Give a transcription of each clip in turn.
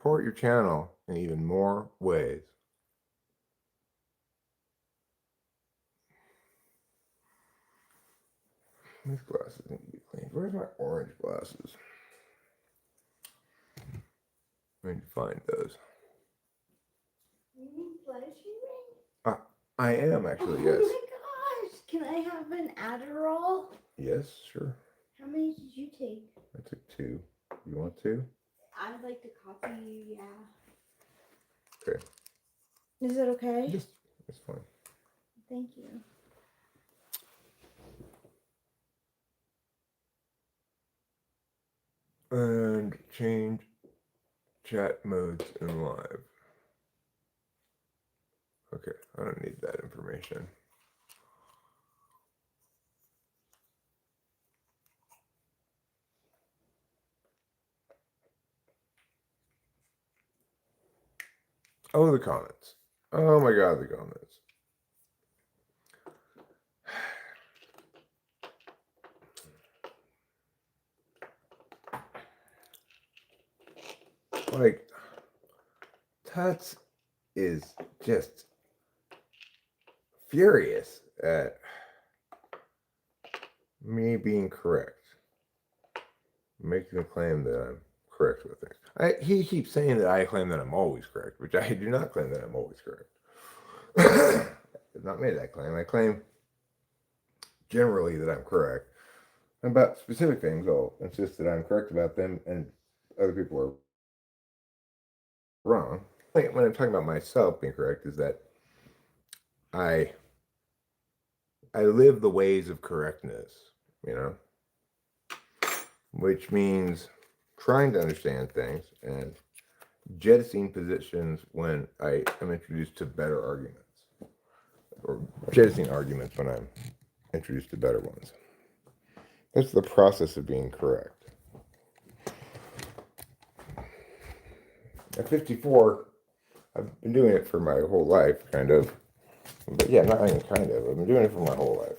support your channel in even more ways. These glasses need to be cleaned. Where's my orange glasses? I need to find those. You need blood treatment? I am actually, yes. Oh my gosh! Can I have an Adderall? Yes, sure. How many did you take? I took 2. You want 2? I'd like to copy you, yeah. Okay. Is it okay? Yes, it's fine. Thank you. And change chat modes in live. Okay, I don't need that information. Oh, the comments. Oh my God, the comments. Like, Tuts is just furious at me being correct, making the claim that I'm correct with things. He keeps saying that I claim that I'm always correct, which I do not claim that I'm always correct. I've not made that claim. I claim generally that I'm correct. About specific things, I'll insist that I'm correct about them, and other people are wrong. When I'm talking about myself being correct, is that I live the ways of correctness, which means trying to understand things and jettisoning positions when I am introduced to better arguments, or jettisoning arguments when I'm introduced to better ones. That's the process of being correct. At 54, I've been doing it for my whole life, kind of. But yeah, not even kind of. I've been doing it for my whole life.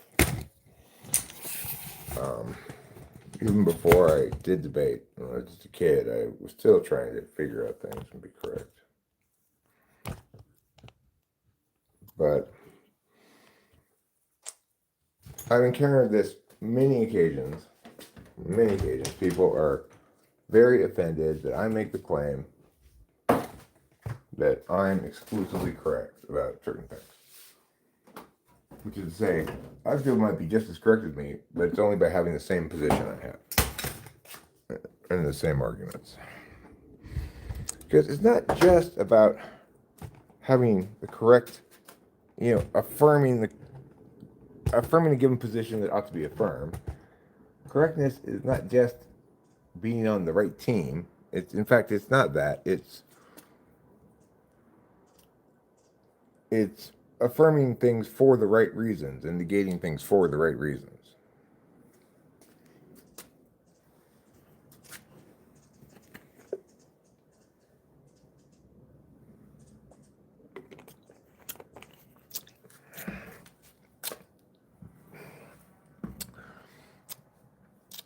Even before I did debate, when I was just a kid, I was still trying to figure out things and be correct. But I've encountered this many occasions. People are very offended that I make the claim that I'm exclusively correct about certain things. Which is to say, other people might be just as correct as me, but it's only by having the same position I have and the same arguments. Because it's not just about having the correct, affirming a given position that ought to be affirmed. Correctness is not just being on the right team. In fact, it's not that. It's affirming things for the right reasons and negating things for the right reasons.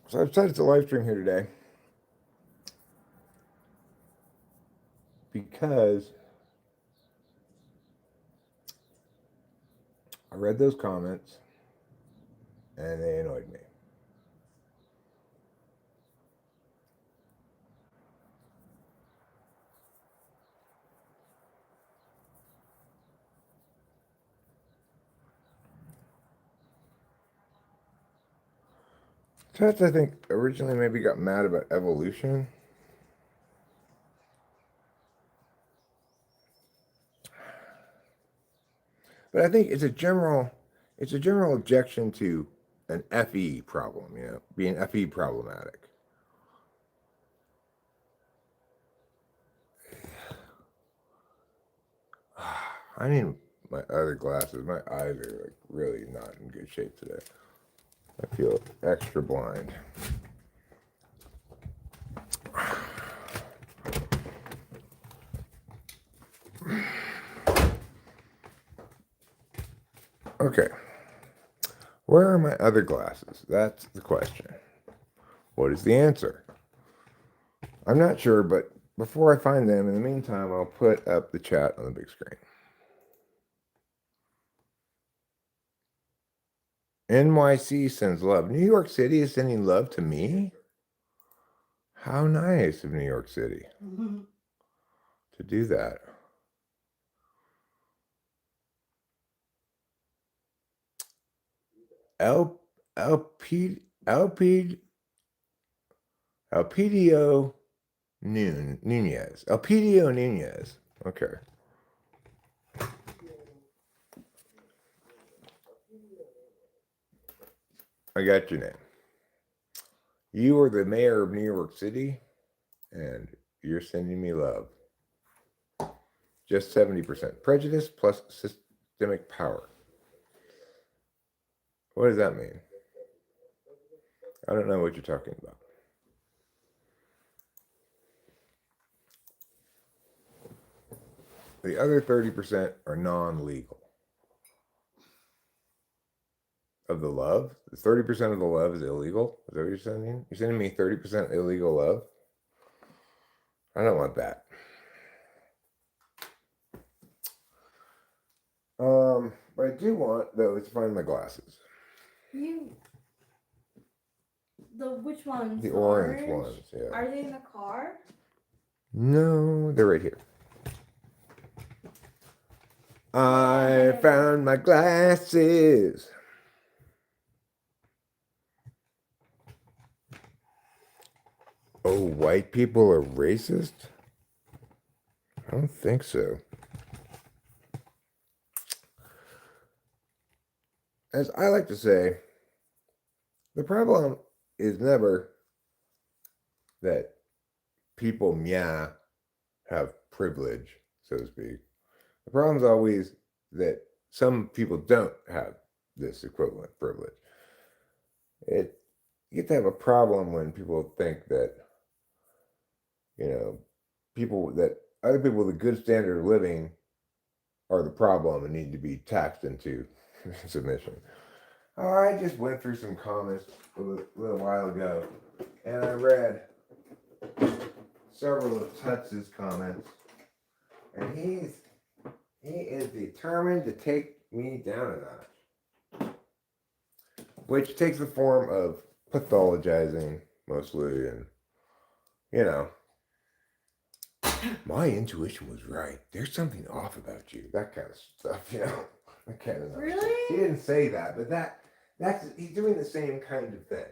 So I've decided to live stream here today because I read those comments and they annoyed me. Touch, I think, originally maybe got mad about evolution. But I think it's a general objection to an FE problem, being FE problematic. I need my other glasses. My eyes are really not in good shape today. I feel extra blind. Okay. Where are my other glasses? That's the question. What is the answer? I'm not sure, but before I find them, in the meantime, I'll put up the chat on the big screen. NYC sends love. New York City is sending love to me? How nice of New York City to do that. Elpidio Nunez. Elpidio Nunez. Okay. I got your name. You are the mayor of New York City, and you're sending me love. Just 70%. Prejudice plus systemic power. What does that mean? I don't know what you're talking about. The other 30% are non-legal. Of the love? The 30% of the love is illegal? Is that what you're sending? You're sending me 30% illegal love? I don't want that. What I do want, though, is to find my glasses. Which ones? The orange ones, yeah. Are they in the car? No, they're right here. I found my glasses. Oh, white people are racist? I don't think so. As I like to say, the problem is never that people have privilege, so to speak. The problem is always that some people don't have this equivalent privilege. You get to have a problem when people think that, other people with a good standard of living are the problem and need to be taxed into submission. Oh, I just went through some comments a little while ago, and I read several of Tutz's comments, and he is determined to take me down a notch, which takes the form of pathologizing mostly, and my intuition was right. There's something off about you. That kind of stuff, That kind of really? He didn't say that, but he's doing the same kind of thing.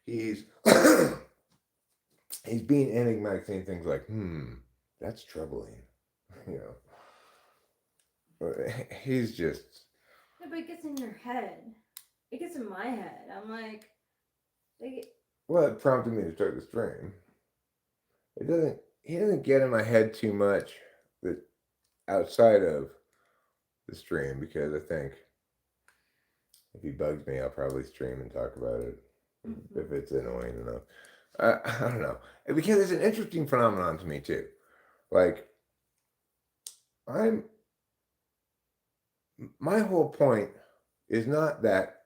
He's he's being enigmatic, saying things like, that's troubling. He's just. Yeah, but it gets in your head. It gets in my head. I'm like. Well, it prompted me to start the stream. He doesn't get in my head too much outside of the stream, because I think if he bugs me, I'll probably stream and talk about it if it's annoying enough. I don't know, because it's an interesting phenomenon to me too. Like, my whole point is not that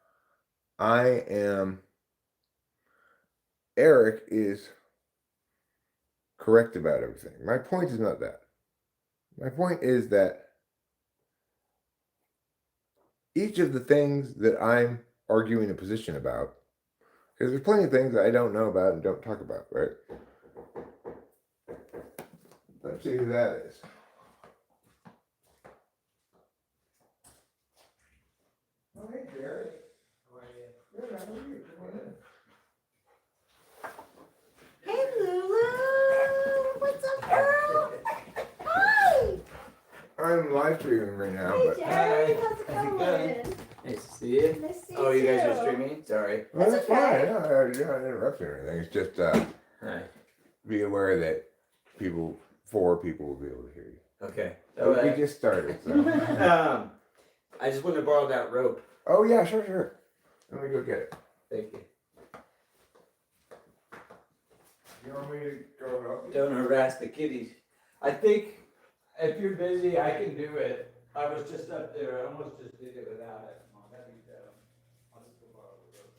Eric is correct about everything. My point is not that. My point is that each of the things that I'm arguing a position about, because there's plenty of things that I don't know about and don't talk about, right? Let's see who that is. Oh, hey, Jerry. How are you? Good, how are you? Come on in. Hey, Lulu! What's up, girl? Hi! I'm live streaming right now, Hey, but. Jerry! Hi. How's it How's it going? Nice to see you. Nice to see Oh, you guys too. are streaming? Sorry. Well, That's that's fine. okay. Yeah, you're not interrupting or anything. It's just Hi. be aware that four people will be able to hear you. Okay. We just started, so. I just wanted to borrow that rope. Oh, yeah, sure. Let me go get it. Thank you. You want me to go help you? Don't harass the kitties. I think if you're busy, I can do it. I was just up there. I almost just did it without it. I'll just go borrow the rope.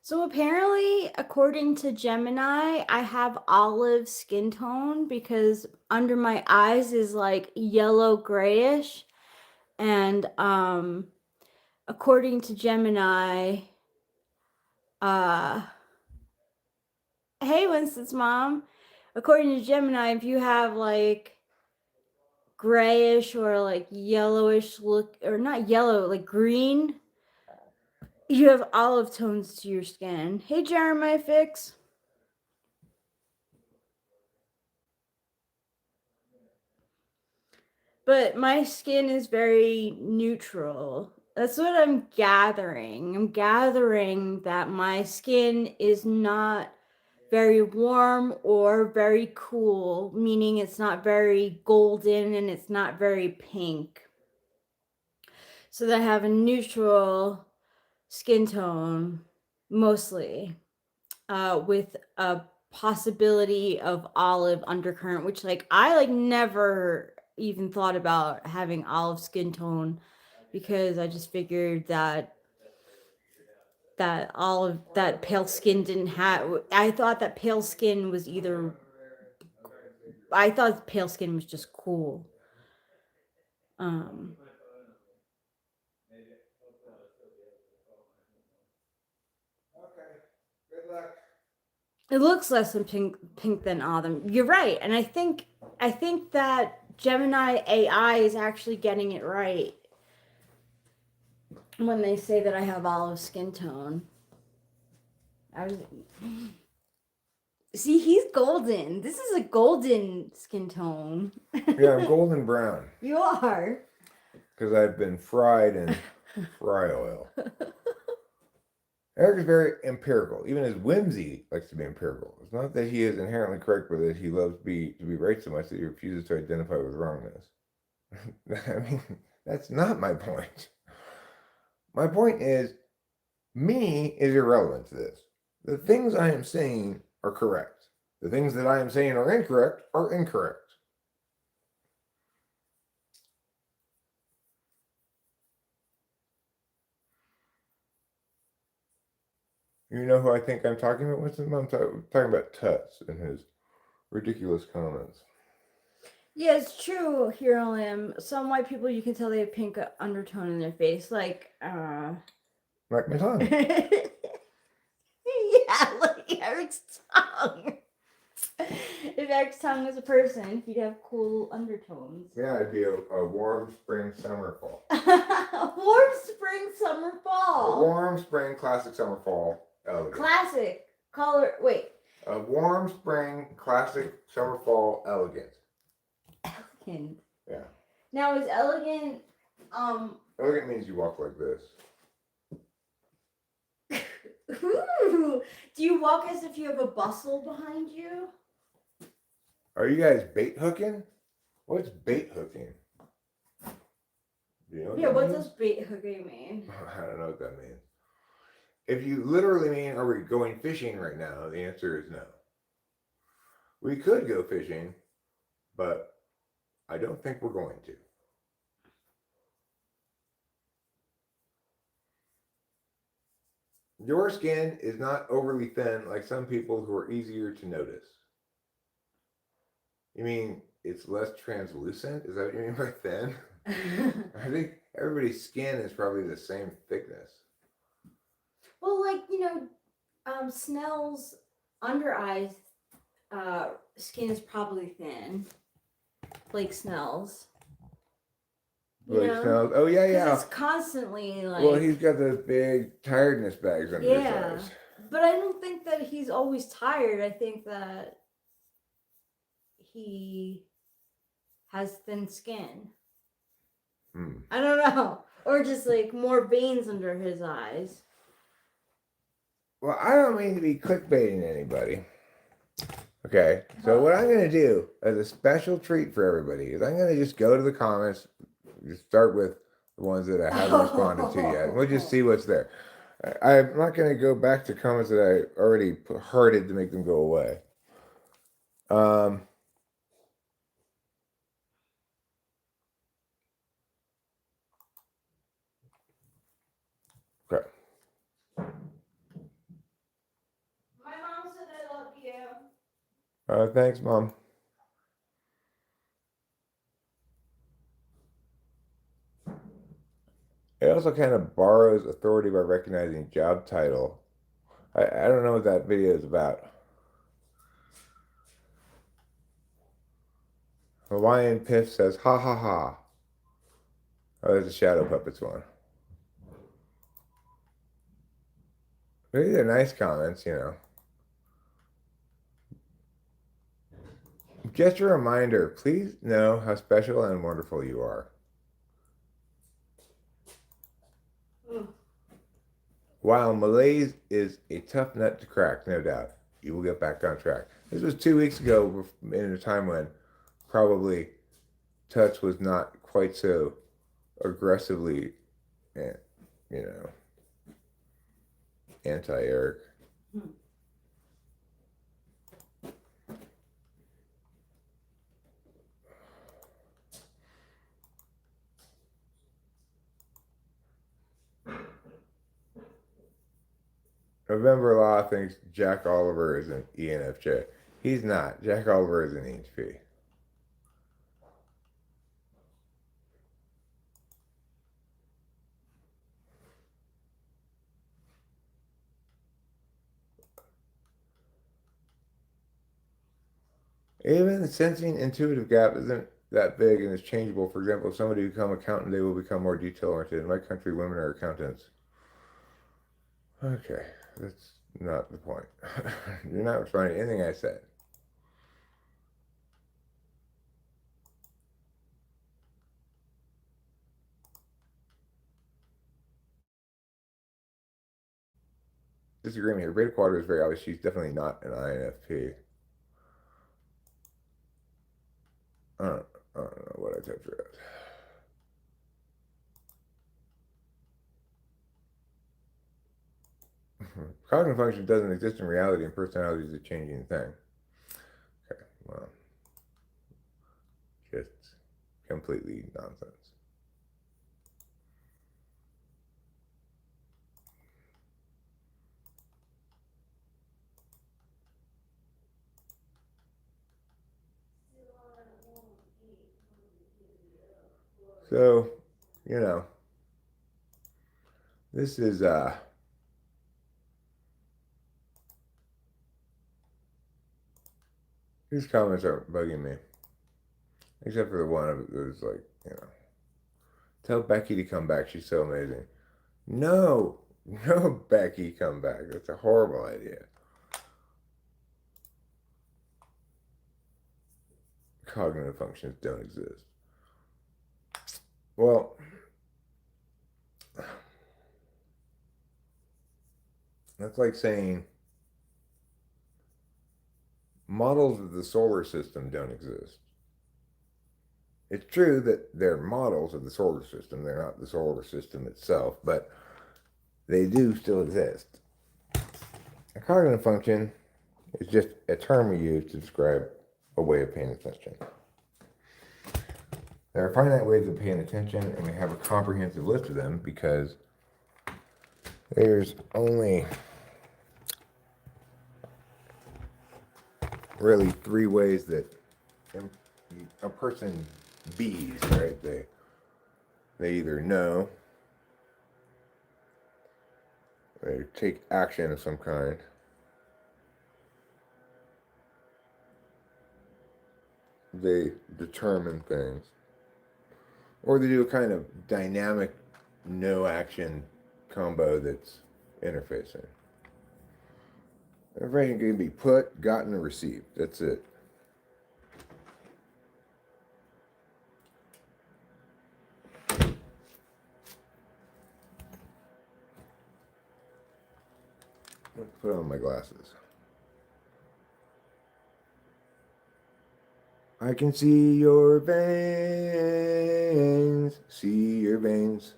So apparently, according to Gemini, I have olive skin tone because under my eyes is like yellow grayish. And according to Gemini, uh hey Winston's mom, according to Gemini, if you have like grayish or like yellowish look, or not yellow, like green, you have olive tones to your skin. Hey Jeremiah Fix. But my skin is very neutral. That's what I'm gathering. I'm gathering that my skin is not very warm or very cool, meaning it's not very golden and it's not very pink. So that I have a neutral skin tone mostly, with a possibility of olive undercurrent, which like I like never even thought about having olive skin tone because I just figured that olive, that pale skin didn't have, I thought that pale skin was either, I thought pale skin was just cool. Um Okay. Good luck. it looks less than pink than autumn. You're right. And I think that Gemini AI is actually getting it right when they say that I have olive skin tone. I was See, he's golden. This is a golden skin tone. Yeah, I'm golden brown You are. because I've been fried in fry oil. Eric is very empirical. Even his whimsy likes to be empirical. It's not that he is inherently correct, but that he loves to be right so much that he refuses to identify with wrongness. I mean, that's not my point. My point is, me is irrelevant to this. The things I am saying are correct. The things that I am saying are incorrect are incorrect. You know who I think I'm talking about? Winston? I'm talking about Tuts and his ridiculous comments. Yeah, it's true, Hero Limb. Some white people, you can tell they have pink undertone in their face. Like Like my tongue. yeah, like Eric's tongue. If Eric's tongue was a person, he'd have cool undertones. Yeah, it'd be a warm spring, summer, fall. Warm spring, summer, fall. A warm spring, classic summer, fall. Elegant. Classic color. Wait. A warm spring, classic summer, fall, elegant. Elegant. Yeah. Now is elegant. Elegant means you walk like this. Ooh, do you walk as if you have a bustle behind you? Are you guys bait hooking? What's bait hooking? Do you know Yeah, what means? does bait hooking mean? I don't know what that means. If you literally mean, are we going fishing right now? The answer is no. We could go fishing, but I don't think we're going to. Your skin is not overly thin like some people who are easier to notice. You mean it's less translucent? Is that what you mean by thin? I think everybody's skin is probably the same thickness. Well, like, Snell's under eyes skin is probably thin. Blake Snell's. Blake Snell's. Oh yeah, yeah. It's constantly like. Well, he's got those big tiredness bags under his eyes. But I don't think that he's always tired. I think that he has thin skin. I don't know. Or just like more veins under his eyes. Well, I don't mean to be clickbaiting anybody. Okay, so what I'm going to do as a special treat for everybody is I'm going to just go to the comments, just start with the ones that I haven't responded to yet. We'll just see what's there. I'm not going to go back to comments that I already hearted to make them go away. Okay. Thanks, Mom. It also kind of borrows authority by recognizing job title. I don't know what that video is about. Hawaiian Piff says, ha ha ha. Oh, there's a Shadow Puppets one. These are nice comments, you know. Just a reminder, please know how special and wonderful you are. While malaise is a tough nut to crack, no doubt, you will get back on track. This was 2 weeks ago, in a time when probably touch was not quite so aggressively, you know, anti-Eric. November Law thinks Jack Oliver is an ENFJ. He's not. Jack Oliver is an ENFP. Even the sensing intuitive gap isn't that big and is changeable. For example, if somebody become accountant, they will become more detail-oriented. In my country, women are accountants. Okay, that's not the point. You're not responding to anything I said. Disagreement here. Beta Quadra is very obvious. She's definitely not an INFP. I don't know what I typed her as. Cognitive function doesn't exist in reality, and personality is a changing thing. Okay, well, just completely nonsense. So, you know, this is these comments aren't bugging me. Except for the one of it that was like, you know, tell Becky to come back. She's so amazing. No, no, Becky, come back. That's a horrible idea. Cognitive functions don't exist. Well, that's like saying models of the solar system don't exist. It's true that they're models of the solar system. They're not the solar system itself, but they do still exist. A cognitive function is just a term we use to describe a way of paying attention. There are finite ways of paying attention, and we have a comprehensive list of them because there's only really 3 ways that a person bees, right? They either know, they take action of some kind, they determine things, or they do a kind of dynamic no action combo that's interfacing. Information can be put, gotten, or received. That's it. Let's put on my glasses. I can see your veins. See your veins.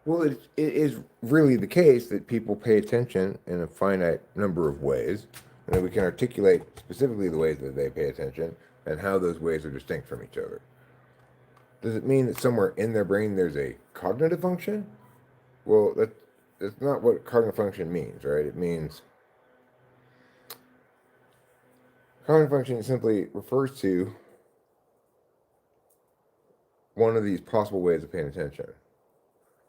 Well, it is really the case that people pay attention in a finite number of ways, and that we can articulate specifically the ways that they pay attention and how those ways are distinct from each other. Does it mean that somewhere in their brain there's a cognitive function? Well, that's not what cognitive function means, right? It means Cognitive function simply refers to one of these possible ways of paying attention.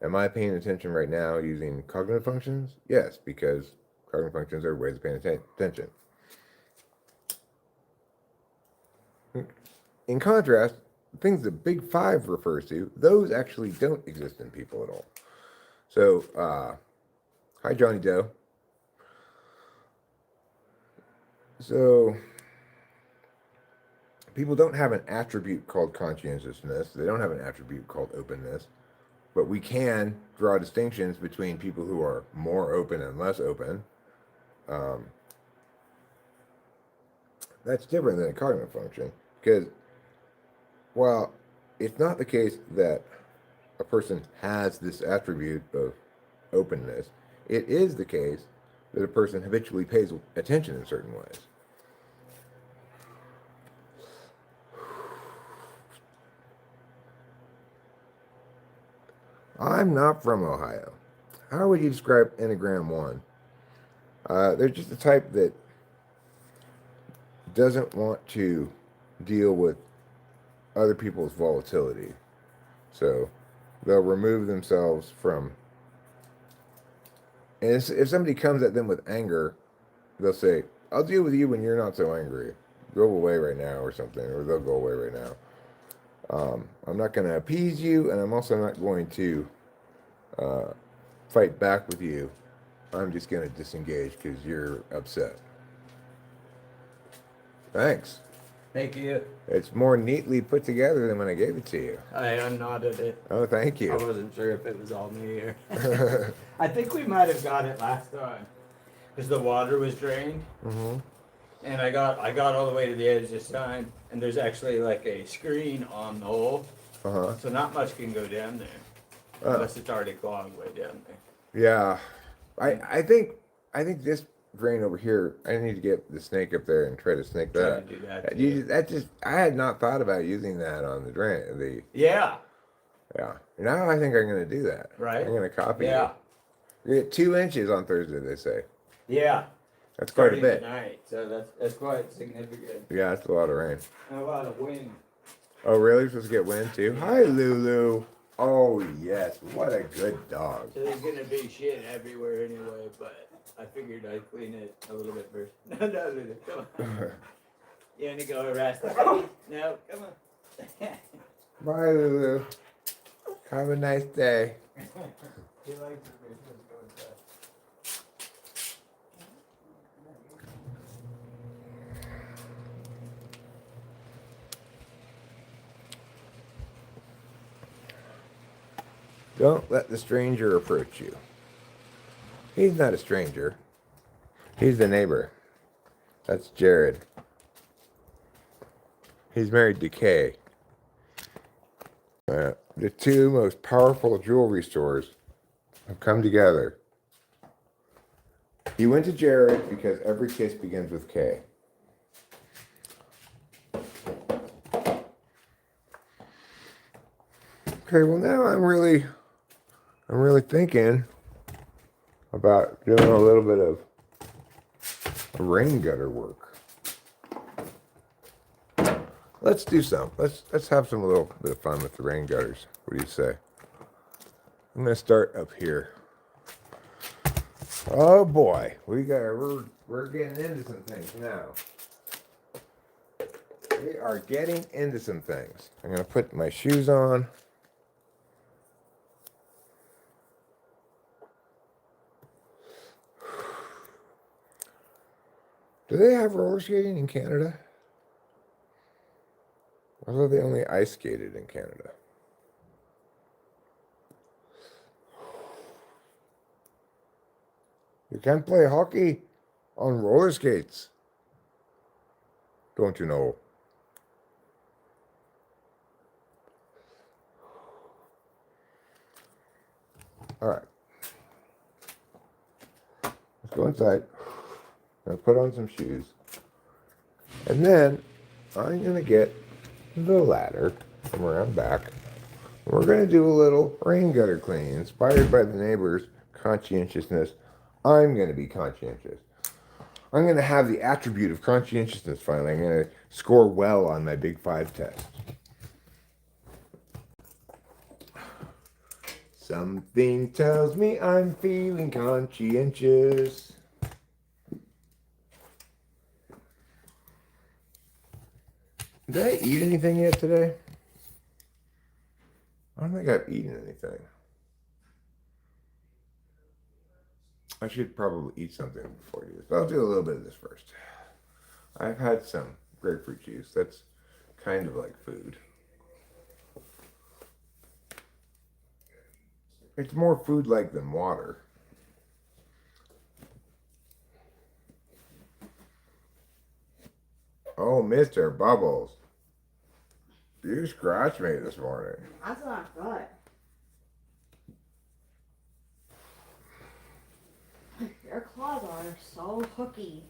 Am I paying attention right now using cognitive functions? Yes, because cognitive functions are ways of paying attention. In contrast, things the Big Five refers to, those actually don't exist in people at all. So, hi Johnny Doe. So, people don't have an attribute called conscientiousness. They don't have an attribute called openness. But we can draw distinctions between people who are more open and less open. That's different than a cognitive function. Because while it's not the case that a person has this attribute of openness, it is the case that a person habitually pays attention in certain ways. I'm not from Ohio. How would you describe Enneagram 1? They're just the type that doesn't want to deal with other people's volatility. So they'll remove themselves from... And if somebody comes at them with anger, they'll say, I'll deal with you when you're not so angry. Go away right now or something, or they'll go away right now. I'm not going to appease you, and I'm also not going to fight back with you. I'm just going to disengage because you're upset. Thanks. Thank you. It's more neatly put together than when I gave it to you. I unknotted it. Oh, thank I you. wasn't sure if it was all me or. I think we might have got it last time, because the water was drained, and I got all the way to the edge this time, and there's actually like a screen on the hole, so not much can go down there, unless it's already clogged way down there. Yeah. I think this drain over here, I need to get the snake up there and try to snake Try that. to do that. I had not thought about using that on the drain. Yeah. Yeah. Now I think I'm going to do that. Right. I'm going to copy Yeah. it. You get 2 inches on Thursday, they say. Yeah. That's quite a Starting bit. tonight, so that's quite significant. Yeah, that's a lot of rain. And a lot of wind. Oh, really? You're supposed to get wind too? Hi, Lulu. Oh, yes. What a good dog. So there's gonna be shit everywhere anyway, but I figured I'd clean it a little bit first. No, Lulu, come on. You want to go harass the baby? No, come on. Bye, Lulu. Have a nice day. He likes it. Let's go inside. Don't let the stranger approach you. He's not a stranger. He's the neighbor. That's Jared. He's married to Kay. The two most powerful jewelry stores have come together. He went to Jared because every kiss begins with K. Okay, well now I'm really thinking about doing a little bit of rain gutter work. Let's do some. Let's have some little bit of fun with the rain gutters. What do you say? I'm gonna start up here. Oh boy, we're getting into some things now. We are getting into some things. I'm gonna put my shoes on. Do they have roller skating in Canada? I thought they only ice skated in Canada. You can't play hockey on roller skates. Don't you know? All right. Let's go inside. I'm going to put on some shoes. And then I'm going to get the ladder from around back. We're going to do a little rain gutter clean inspired by the neighbor's conscientiousness. I'm going to be conscientious. I'm going to have the attribute of conscientiousness finally. I'm going to score well on my Big 5 test. Something tells me I'm feeling conscientious. Did I eat anything yet today? I don't think I've eaten anything. I should probably eat something before I do this, but I'll do a little bit of this first. I've had some grapefruit juice. That's kind of like food. It's more food-like than water. Oh, Mr. Bubbles. You scratched me this morning. That's not good. Your claws are so hooky.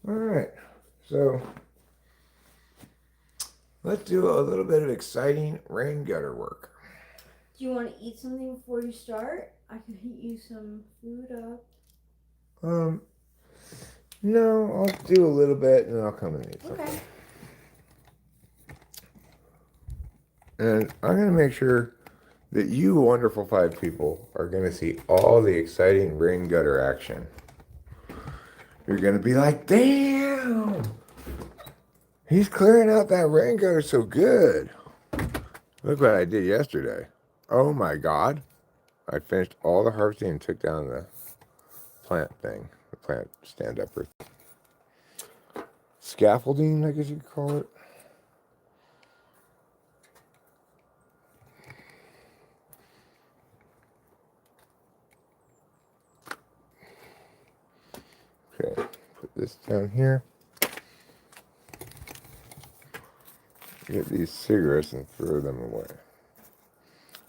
Alright, so let's do a little bit of exciting rain gutter work. Do you want to eat something before you start? I can heat you some food up. No, I'll do a little bit and then I'll come and eat something. Okay. And I'm going to make sure that you wonderful 5 people are going to see all the exciting rain gutter action. You're going to be like, damn, he's clearing out that rain gutter so good. Look what I did yesterday. Oh my God. I finished all the harvesting and took down the plant thing, the plant stand-upper. Scaffolding, I guess you could call it. Okay, put this down here. Get these cigarettes and throw them away.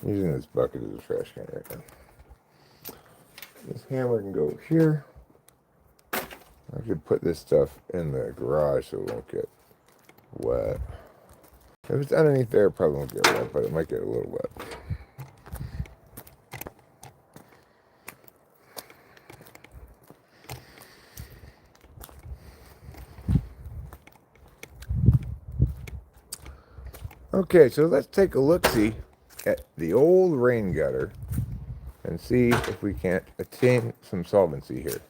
I'm using this bucket as a trash can right now. This hammer can go over here. I could put this stuff in the garage so it won't get wet. If it's underneath there, it probably won't get wet, but it might get a little wet. Okay, so let's take a look-see at the old rain gutter and see if we can't attain some solvency here.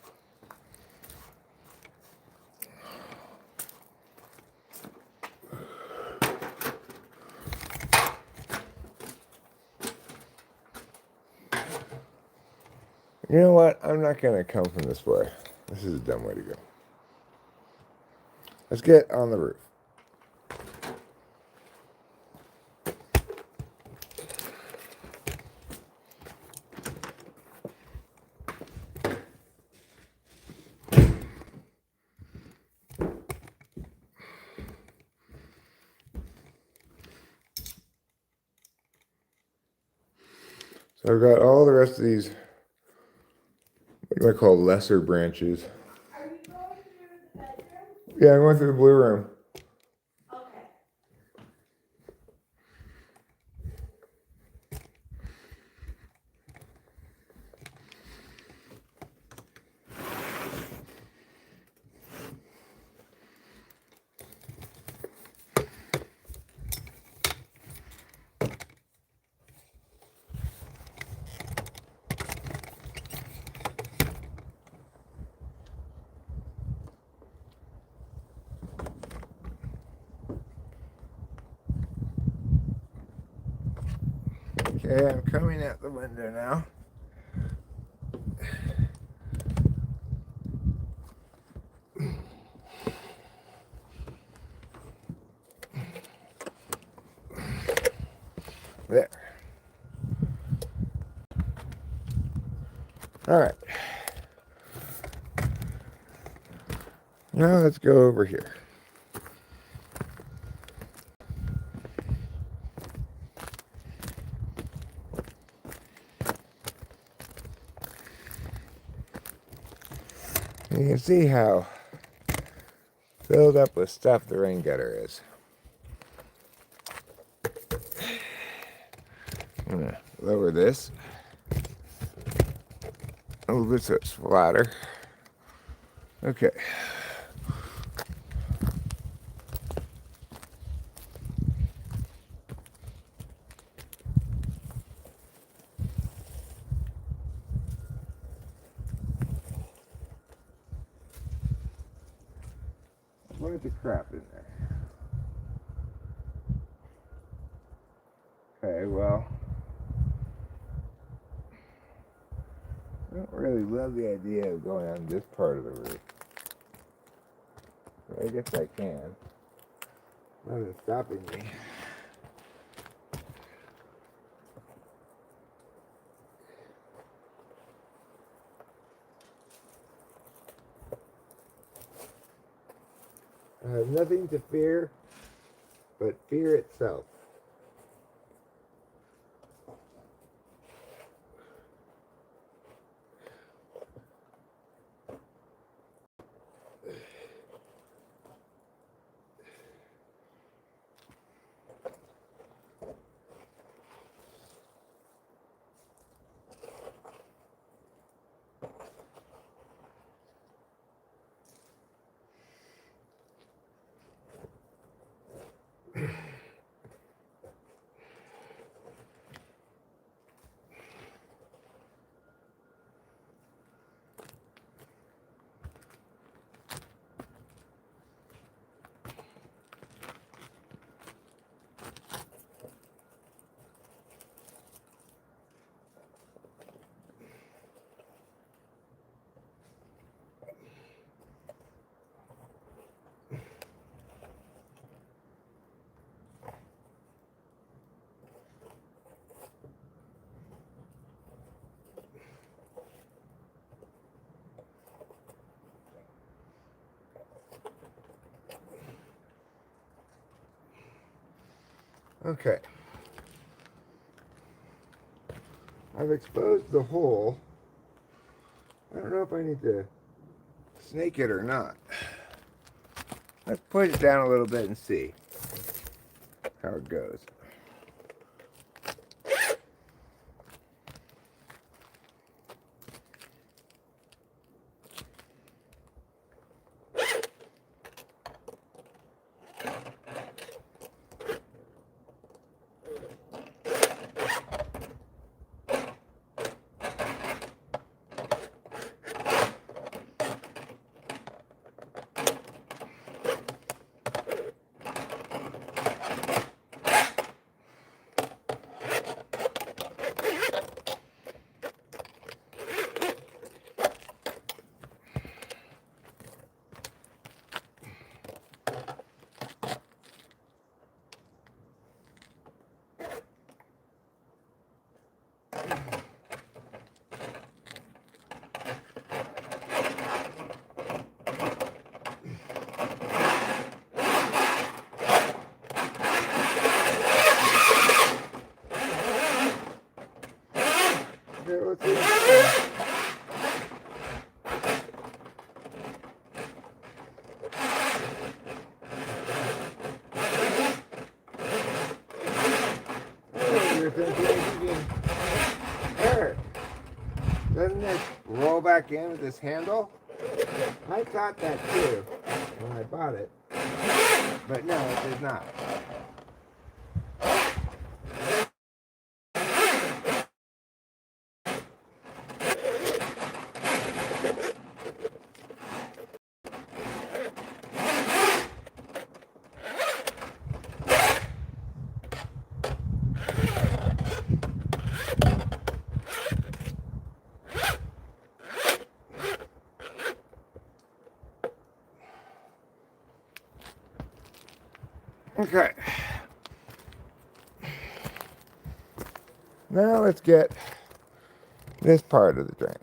You know what? I'm not going to come from this way. This is a dumb way to go. Let's get on the roof. So I've got all the rest of these, what do I call lesser branches? Are you going through the bedroom? Yeah, I'm going through the blue room. Okay. Okay, I'm coming out the window now. There. All right. Now let's go over here. You can see how filled up with stuff the rain gutter is. I'm gonna lower this. a little bit so it's flatter. Okay. A bunch of crap in there. Okay, well, I don't really love the idea of going on this part of the roof. But I guess I can. Nothing's stopping me. I have nothing to fear but fear itself. Okay. I've exposed the hole. I don't know if I need to snake it or not. Let's push it down a little bit and see how it goes. Okay, let's see. You're thinking, Eric, doesn't this roll back in with this handle? I thought that too when I bought it, but no, it does not. Okay. Now let's get this part of the drain.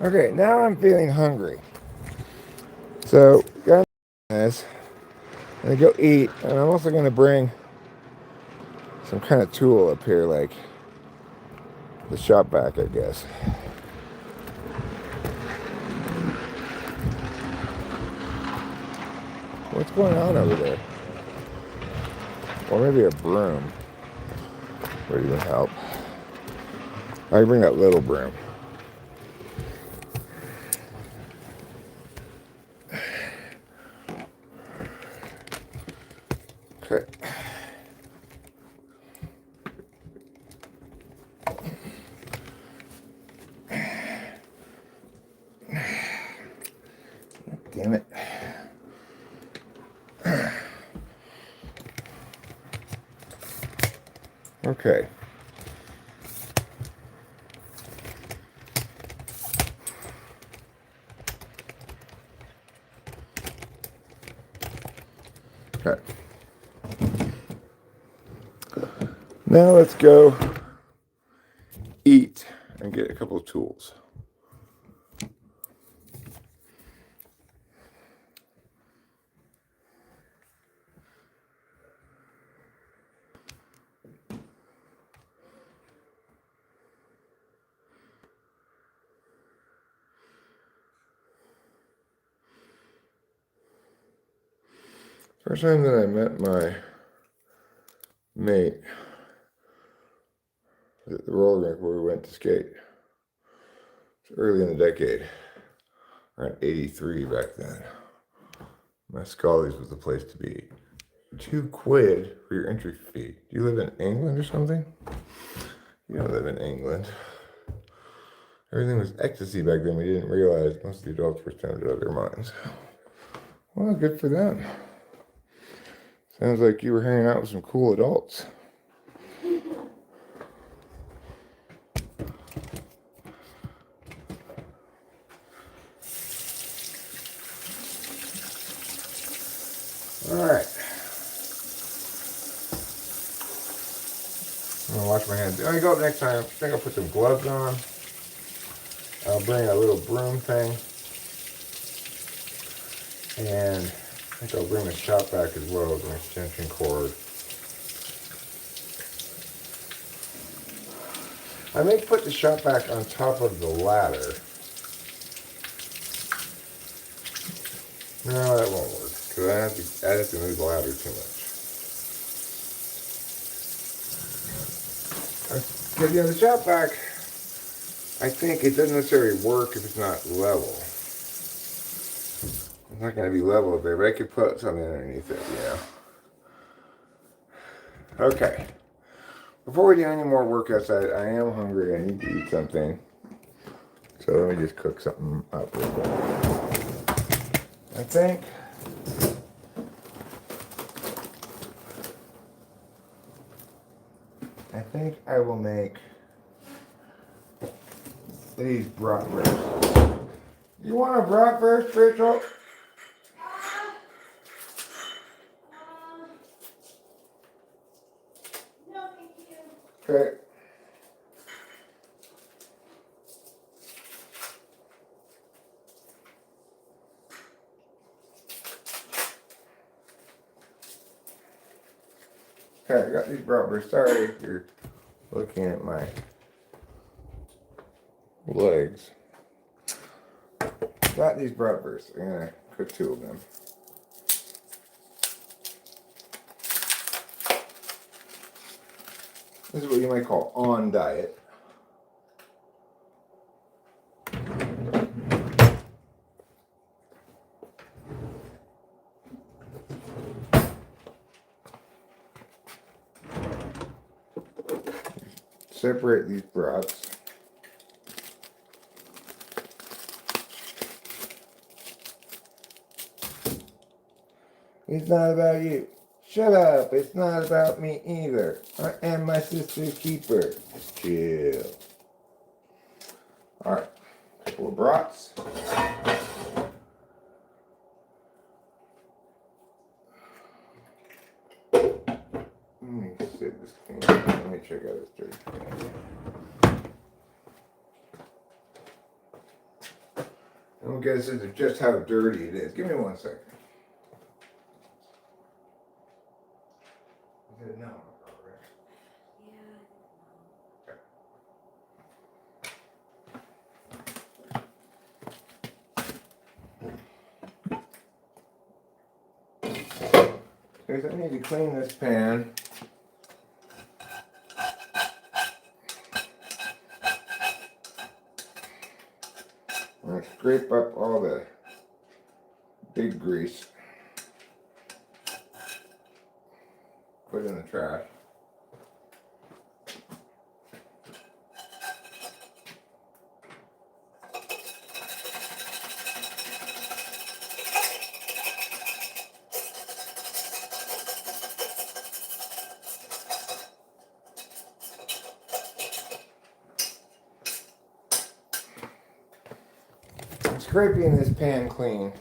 Okay, now I'm feeling hungry. So, got this. I'm gonna go eat, and I'm also gonna bring some kind of tool up here, like the shop vac, I guess. What's going on over there? Or maybe a broom would even help. I can bring that little broom. Okay. Damn it. Okay. Okay. Now let's go eat and get a couple of tools. First time that I met my mate at the roller rink where we went to skate. It's early in the decade. Around 83 back then. My Scully's was the place to be. £2 for your entry fee. Do you live in England or something? You don't live in England. Everything was ecstasy back then. We didn't realize most of the adults were stoned out of their minds. Well, good for them. Sounds like you were hanging out with some cool adults. All right. I'm gonna wash my hands. When I go up next time, I think I'll put some gloves on. I'll bring a little broom thing. And I think I'll bring the shop vac as well as an extension cord. I may put the shop vac on top of the ladder. No, that won't work, because I have to move the ladder too much. Because, the shop vac, I think it doesn't necessarily work if it's not level. It's not going to be level there, but I could put something underneath it, Okay. Before we do any more work outside, I am hungry. I need to eat something. So let me just cook something up real quick. I think I will make these bratwursts. You want a bratwurst, Rachel? No, thank you. Okay. Okay, I got these bratwursts. Sorry if you're looking at my legs. Got these bratwursts. I'm gonna cook 2 of them. This is what you might call on diet. Separate these brats. It's not about you. Shut up. It's not about me either. I am my sister's keeper. Just chill. Alright. Couple of brats. Let me sit this thing. Let me check out this dirty thing. I'm gonna get a sense of just how dirty it is. Give me 1 second. Is it no? Because I need to clean this pan. I'm gonna scrape up all the big grease. Put it in the trash. I'm scraping this pan clean.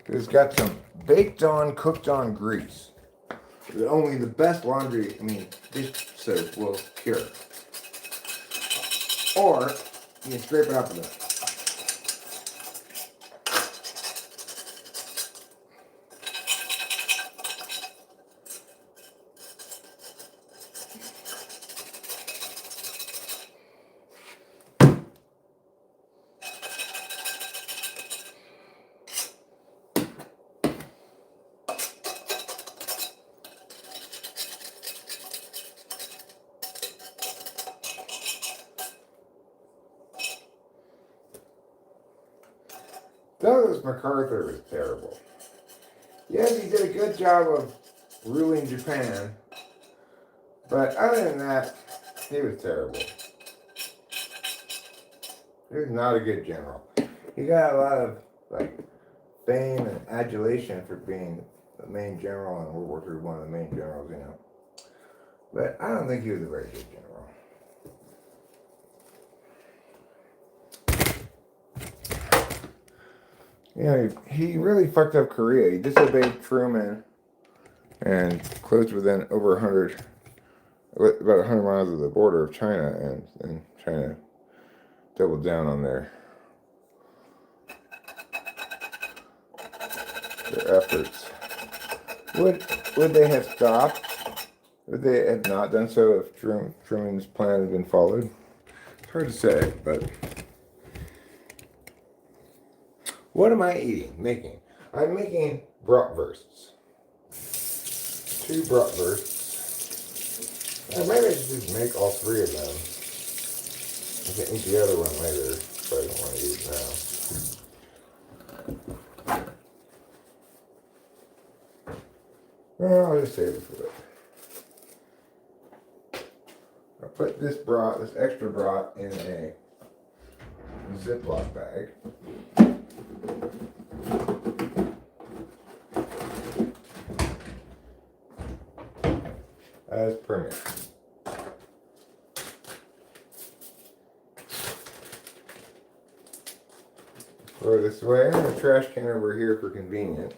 It's got some baked on, cooked on grease. Only the best laundry, dish soap will cure. Or you can scrape it up with it. Douglas MacArthur is terrible. Yes, he did a good job of ruling Japan, but other than that, he was terrible. He was not a good general. He got a lot of fame and adulation for being the main general in World War III, one of the main generals, But I don't think he was a very good general. He really fucked up Korea. He disobeyed Truman and closed within about 100 miles of the border of China, and China doubled down on their efforts. Would they have stopped? Would they have not done so if Truman's plan had been followed? It's hard to say, but what am I making? I'm making bratwursts. 2 bratwursts. Maybe I should just make all 3 of them. I can eat the other one later, but I don't want to eat it now. Well, I'll just save it for that. I'll put this extra brat, in a Ziploc bag. As permitted. Throw this away. I have a trash can over here for convenience.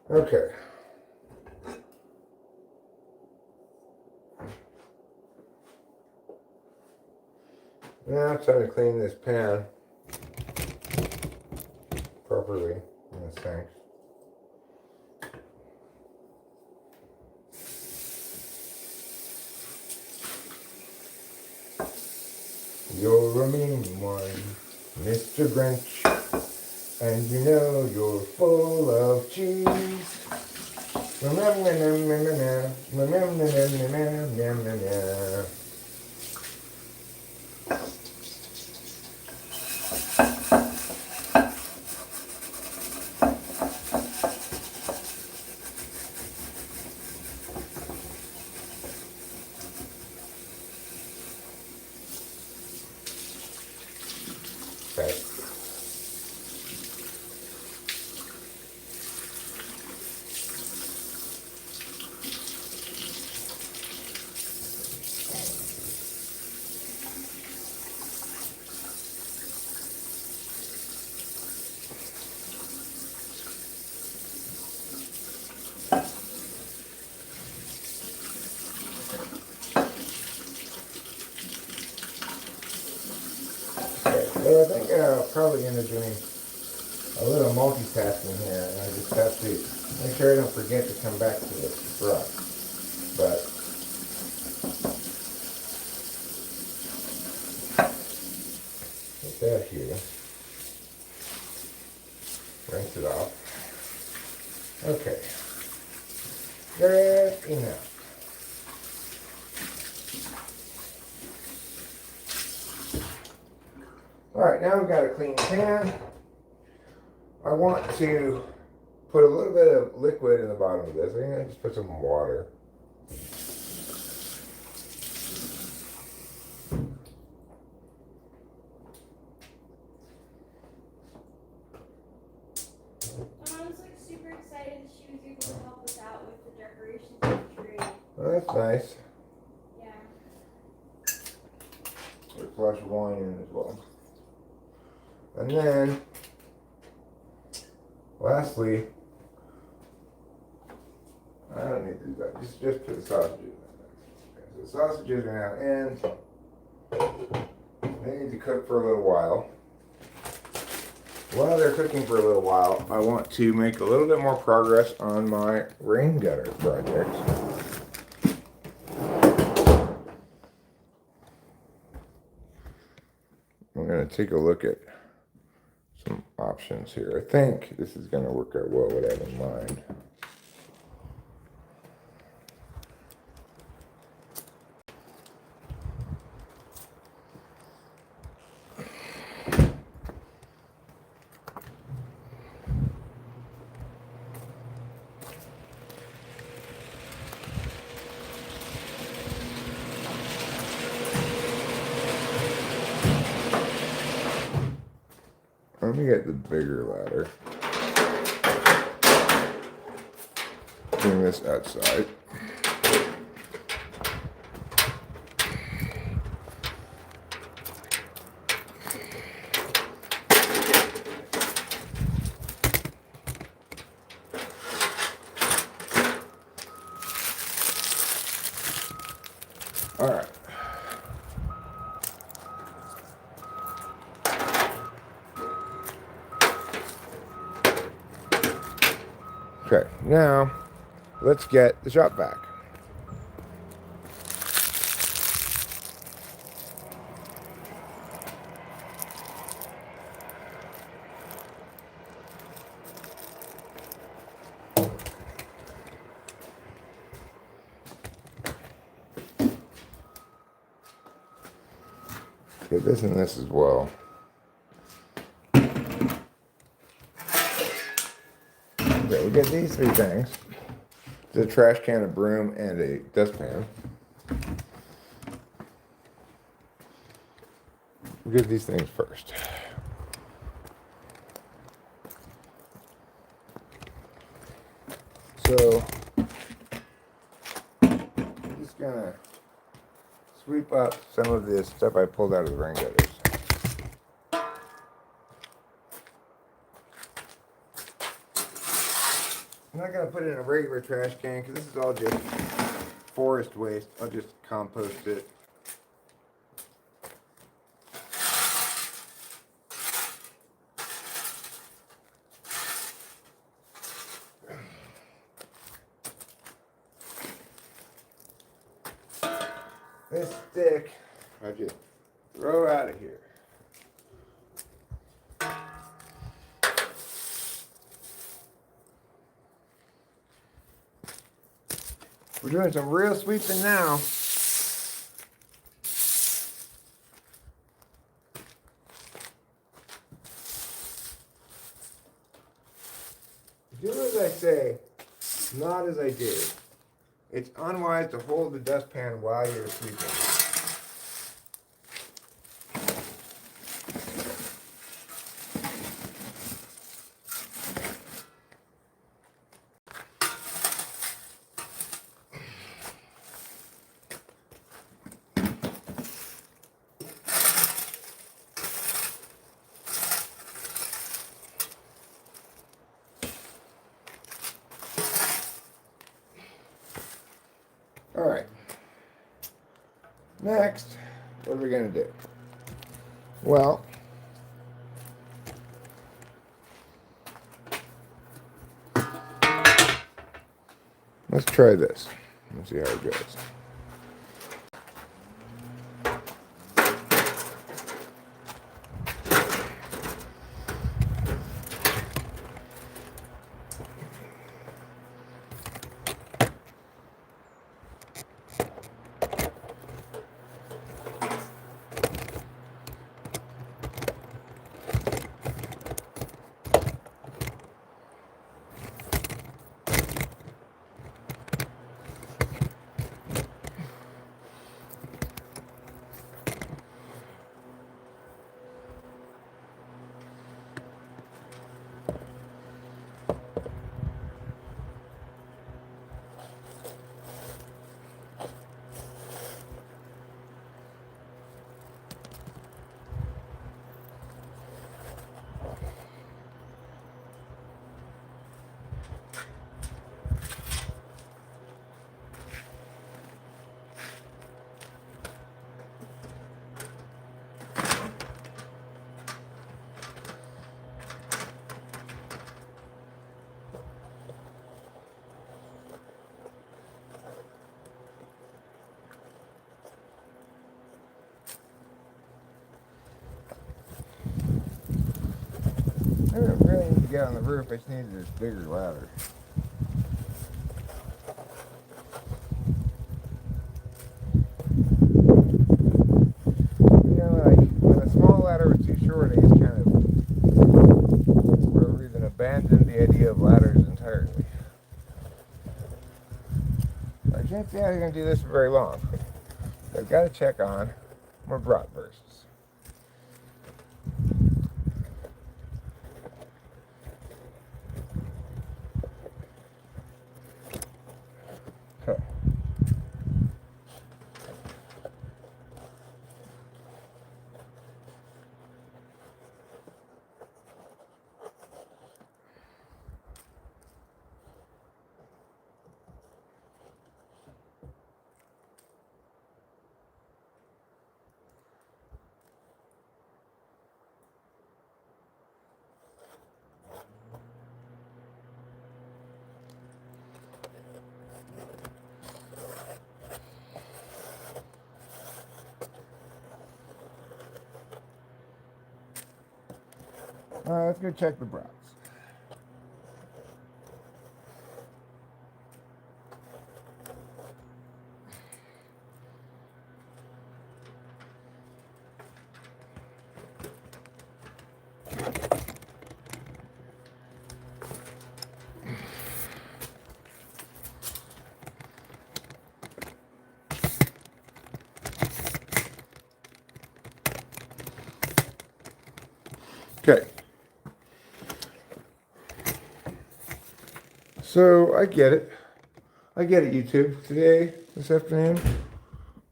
Okay. Now it's time to clean this pan properly in the sink. You're a mean one, Mr. Grinch, and you know you're full of cheese. Okay. So I think I'll probably end up doing a little multitasking here, and I just have to make sure I don't forget to come back to this brush. But put that here. Rinse it off. Okay. Good enough. Alright, now we've got a clean pan. I want to put a little bit of liquid in the bottom of this. I'm going to just put some water. Mom's like super excited she was able to help us out with the decorations of the tree. Well, that's nice. Yeah. Put a flash of wine in as well. And then, lastly, I don't need to do that. Just put the sausages in there. Okay, so the sausages are now in. They need to cook for a little while. While they're cooking for a little while, I want to make a little bit more progress on my rain gutter project. I'm going to take a look at some options here. I think this is going to work out well what I have in mind. Let me get the bigger ladder. Bring this outside. All right. Okay, now let's get the shop vac. Get this and this as well. Okay, we get these three things. The trash can, a broom, and a dustpan. We'll get these things first. So, I'm just gonna sweep up some of this stuff I pulled out of the rain gutters. I'm not going to put it in a regular trash can because this is all just forest waste. I'll just compost it. This stick, I just throw out of here. We're doing some real sweeping now. Do as I say, not as I do. It's unwise to hold the dustpan while you're sweeping. All right. Next, what are we going to do? Well, Let's try this. Let's see how it goes. I don't really need to get on the roof. I just need this bigger ladder. You know, like when a small ladder was too short, I just kind of, for whatever reason, abandoned the idea of ladders entirely. I can't see how you're going to do this for very long. I've got to check on more bratwursts. Okay. Let's go check the brats. Okay. So I get it. I get it, YouTube. Today, this afternoon,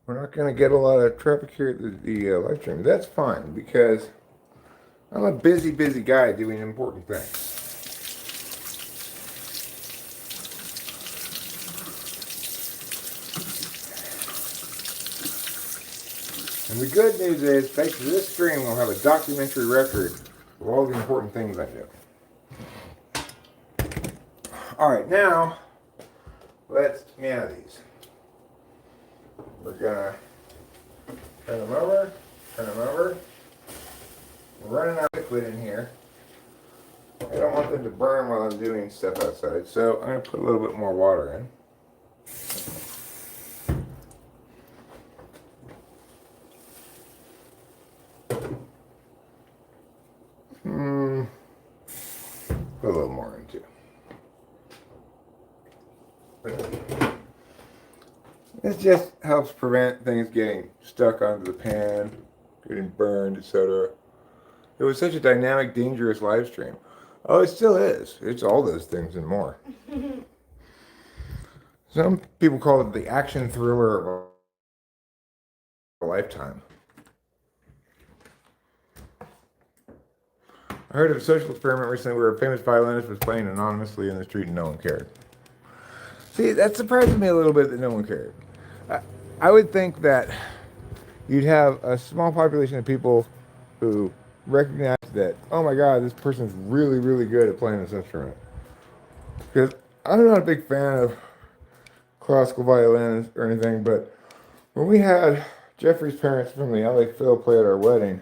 we're not going to get a lot of traffic here at the live stream. That's fine because I'm a busy guy doing important things. And the good news is, thanks to this stream, we'll have a documentary record of all the important things I do. Alright, now, let's meow these. We're gonna turn them over, turn them over. We're running out of liquid in here. I don't want them to burn while I'm doing stuff outside, so I'm gonna put a little bit more water in. Put a little more in too. This just helps prevent things getting stuck onto the pan, getting burned, etc. It was such a dynamic, dangerous live stream. Oh, it still is. It's all those things and more. Some people call it the action thriller of a lifetime. I heard of a social experiment recently where a famous violinist was playing anonymously in the street and no one cared. See, that surprised me a little bit that no one cared. I would think that you'd have a small population of people who recognize that, oh my God, this person's really good at playing this instrument. Because I'm not a big fan of classical violin or anything, but when we had Jeffrey's parents from the LA Phil play at our wedding,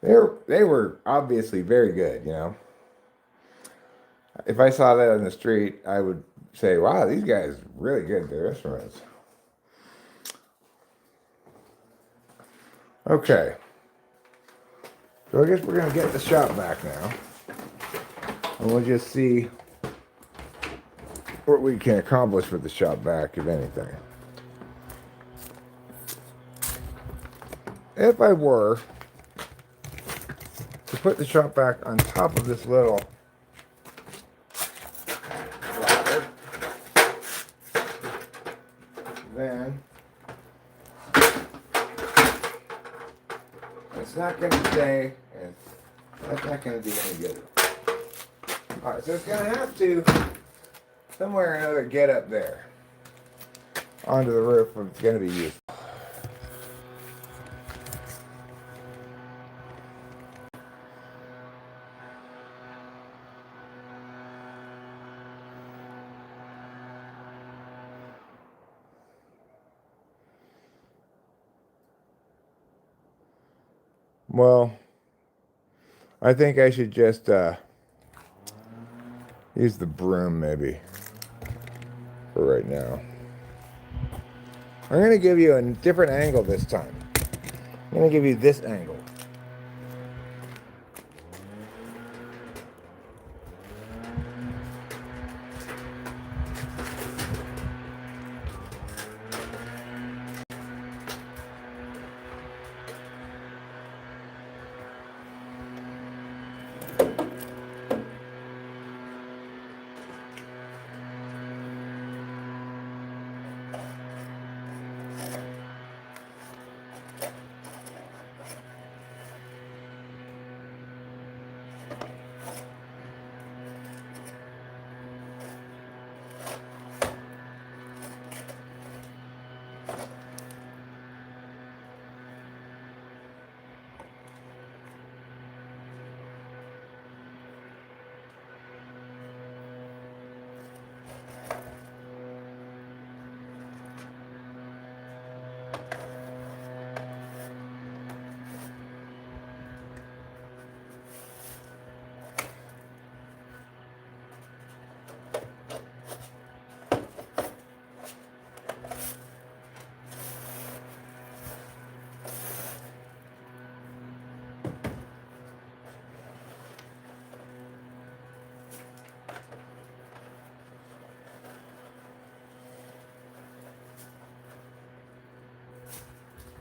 they were obviously very good, you know. If I saw that on the street, I would say, wow, these guys are really good at their instruments. Okay. So I guess we're going to get the shop back now. And we'll just see what we can accomplish with the shop back, if anything. If I were to put the shop back on top of this little ladder, then it's not going to stay, and that's not going to do any good. Alright, so it's going to have to, somewhere or another, get up there onto the roof if it's going to be used. Well, I think I should just use the broom maybe for right now. I'm going to give you a different angle this time. I'm going to give you this angle.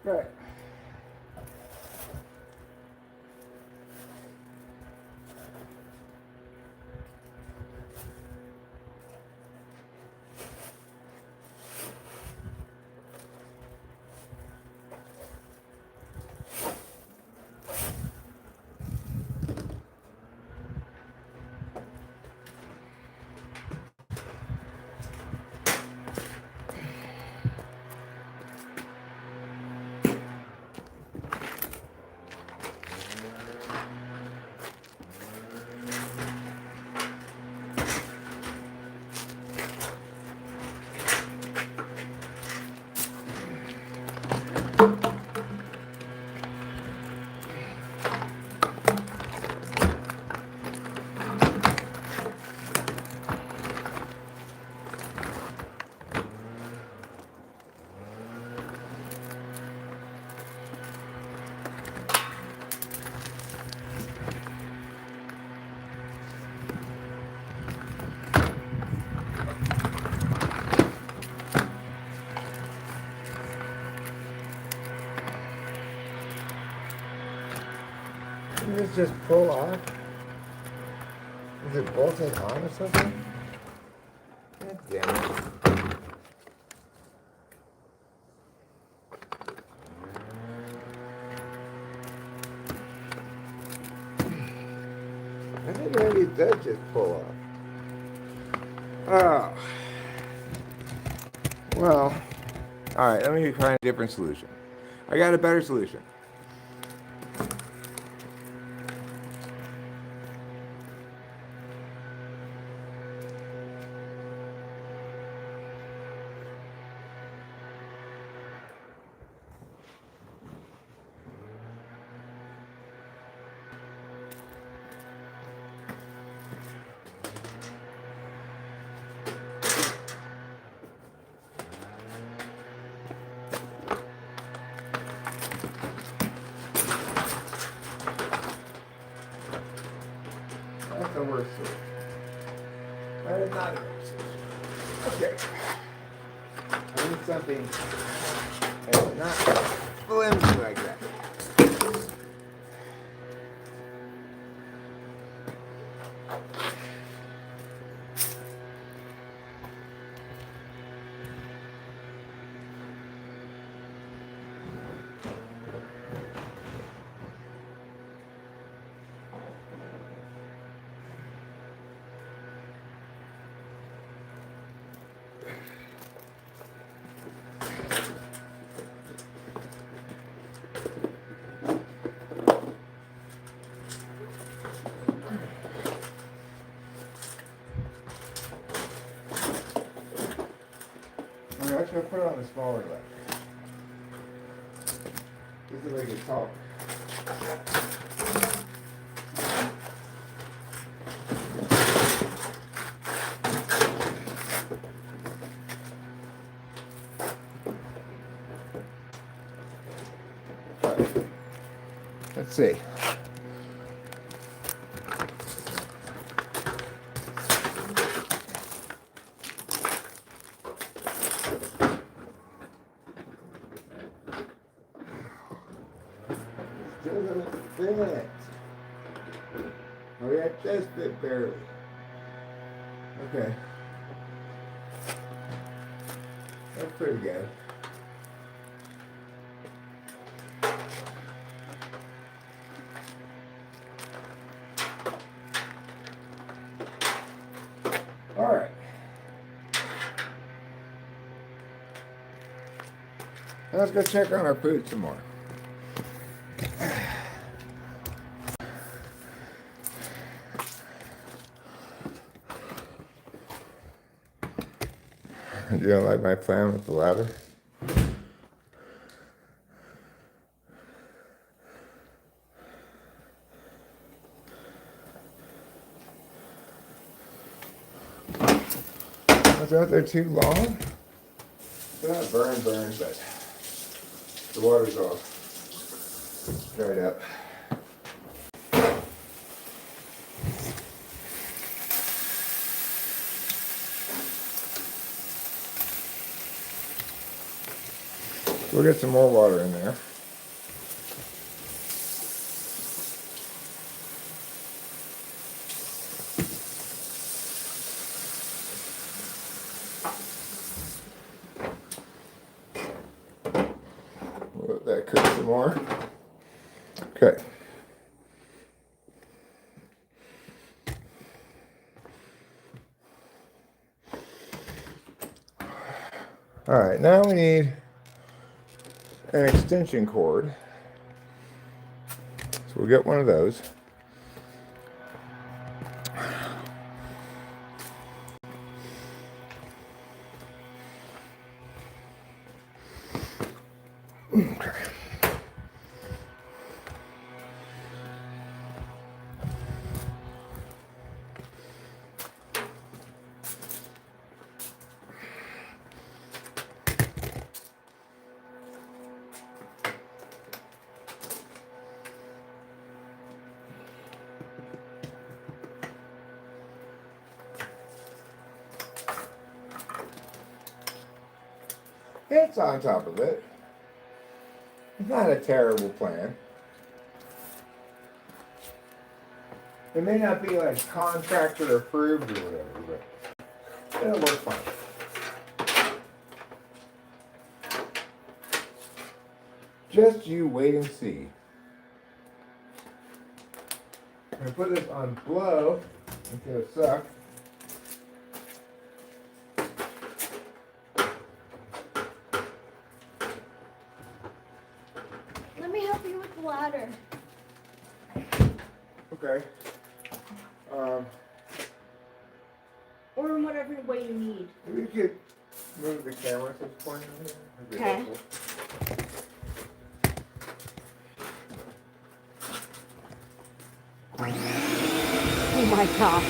Right. Can this just pull off? Is it bolted on or something? God damn it. I think maybe it does just pull off. Oh. Well, alright, let me find a different solution. I got a better solution. That is not erosive. Okay. I need something that's not flimsy like that. I'm actually going to put it on the smaller leg. This is the way you talk. Let's see. Still doesn't fit. Oh yeah, it does fit barely. Okay. That's pretty good. All right. Now let's go check on our food some more. You don't like my plan with the ladder? Was out there too long? It's not burn, but the water's all dried up. We'll get some more water in there. We'll let that cook some more. Okay. All right, now we need an extension cord. So we'll get one of those. Okay. It's on top of it. It's not a terrible plan. It may not be like contractor approved or whatever, but it'll work fine. Just you wait and see. I'm gonna put this on blow until it sucks. Let me help you with the ladder. Okay. Or in whatever way you need. Maybe we could move the camera to this point in here. That'd be Okay. helpful. Oh my god.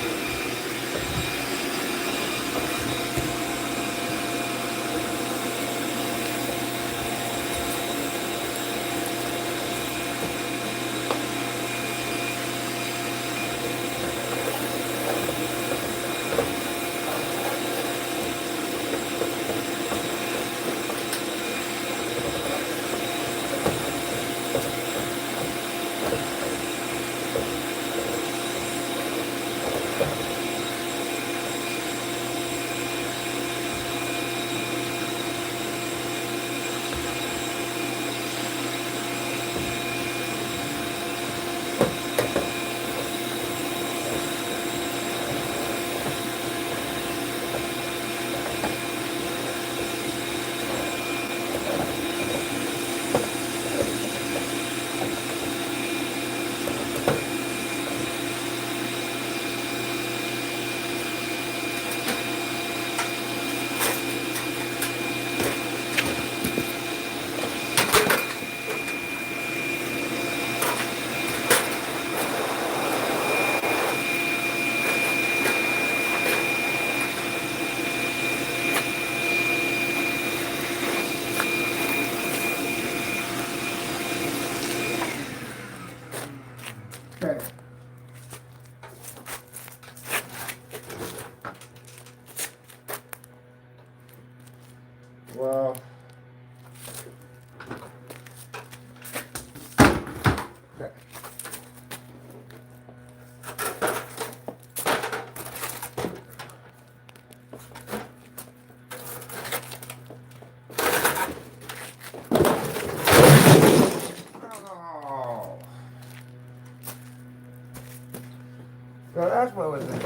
wasn't.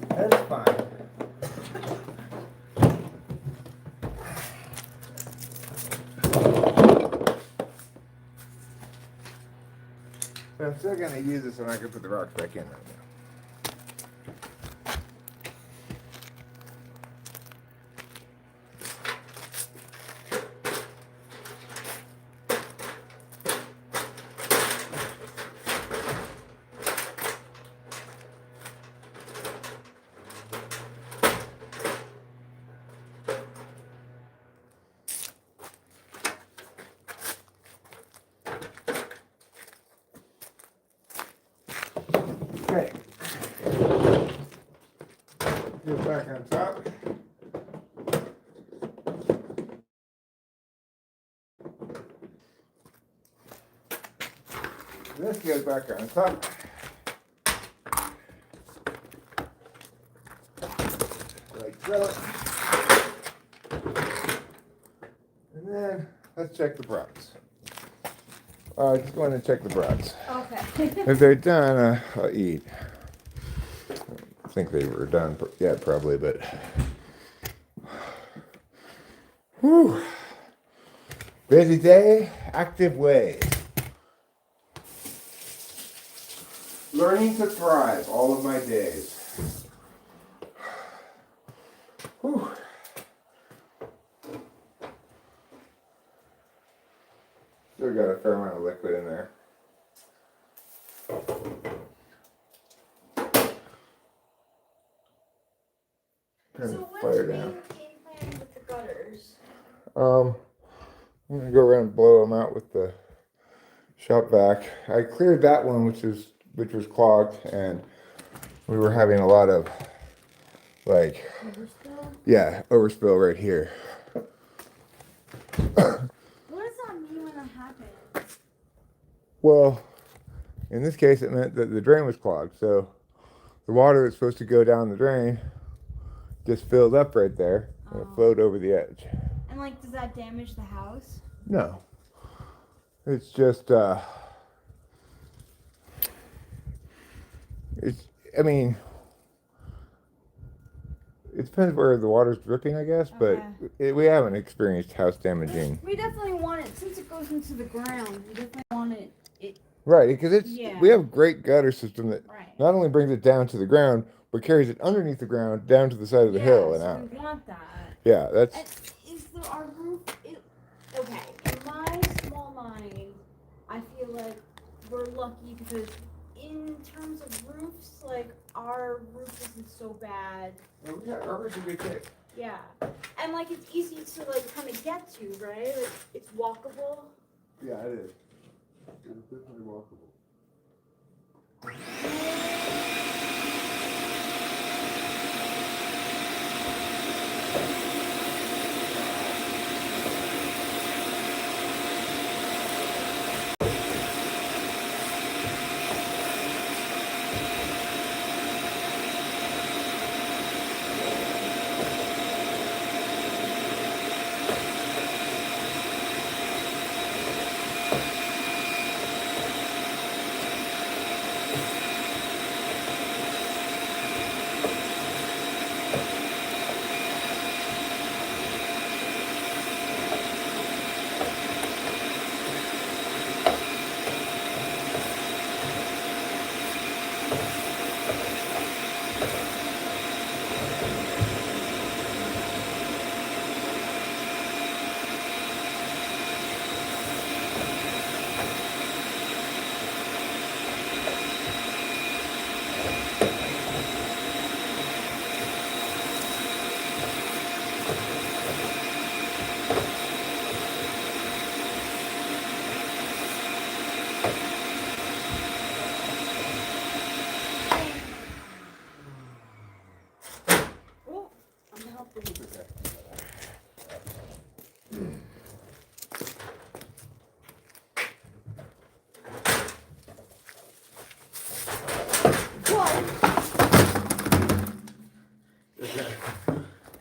That's fine. But I'm still gonna use this and I can put the rocks back in right now. Okay. Get back on top. This goes back on top. Like so. And then let's check the props. Just going to check the props. Okay. If they're done, I'll eat. I think they were done. Yeah, probably, but. Whew. Busy day, active ways. Learning to thrive all of my days. Whew. Still got a fair amount of liquid in there. Turn So the what's fire the down. game plan with the gutters? I'm gonna go around and blow them out with the shop vac. I cleared that one, which was clogged, and we were having a lot of overspill right here. What does that mean when that happens? Well, in this case, it meant that the drain was clogged, so the water that's supposed to go down the drain just filled up right there, and it flowed over the edge. And like, does that damage the house? No, it's just I mean, it depends where the water's dripping, I guess, but we haven't experienced house damaging. We definitely want it, since it goes into the ground, we definitely want it. Right, because we have a great gutter system that Right. not only brings it down to the ground, but carries it underneath the ground down to the side of the hill and so out. we want that. Yeah, that's. And our roof, okay, in my small mind, I feel like we're lucky because in terms of roofs, like, our roof isn't so bad. Our roof's a good shape. Yeah. And like, it's easy to like kind of get to, right? Like, it's walkable. Yeah, it is. It's definitely walkable.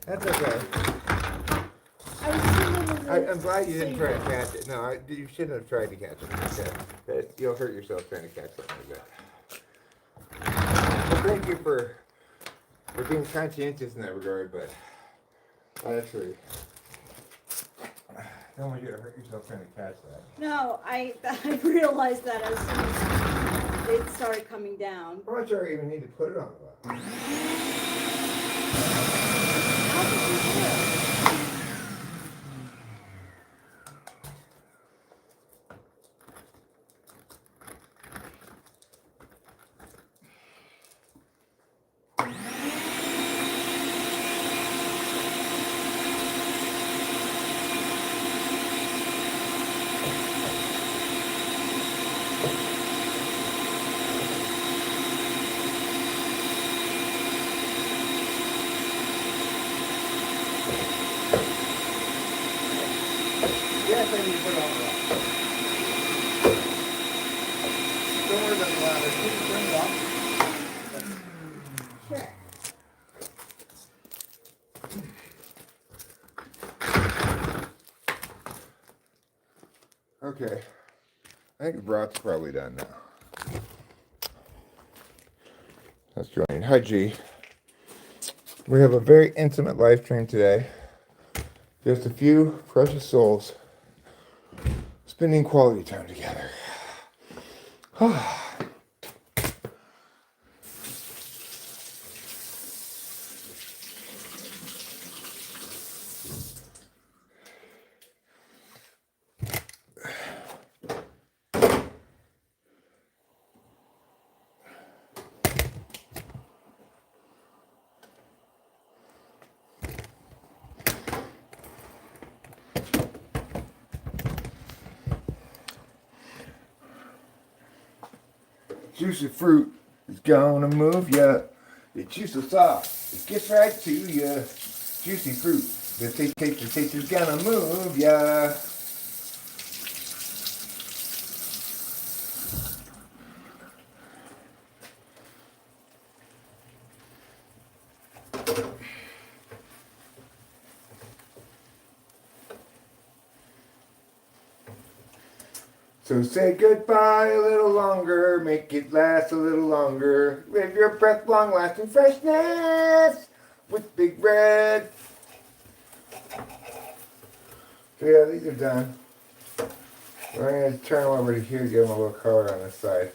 That's okay. I'm glad you didn't try to catch it. No, you shouldn't have tried to catch it like that. You'll hurt yourself trying to catch something like that. you for being conscientious in that regard, but I actually don't want you to hurt yourself trying to catch that. No, I realized that as soon as it started coming down. I'm not sure I even need to put it on the box. How did you do it? Yes, I need to put it on the box. Don't worry about the ladder. Keep it turned off. Sure. Okay. I think the broth's probably done now. Let's join. Hi, G. We have a very intimate live stream today. Just a few precious souls spending quality time together. Juicy fruit is gonna move ya. It's juicy soft. It gets right to ya. Juicy fruit. The taste is gonna move ya. So say goodbye a little longer, make it last a little longer. Live your breath, long lasting freshness with Big Red. So yeah, these are done. I'm going to turn them over to here to give them a little color on this side.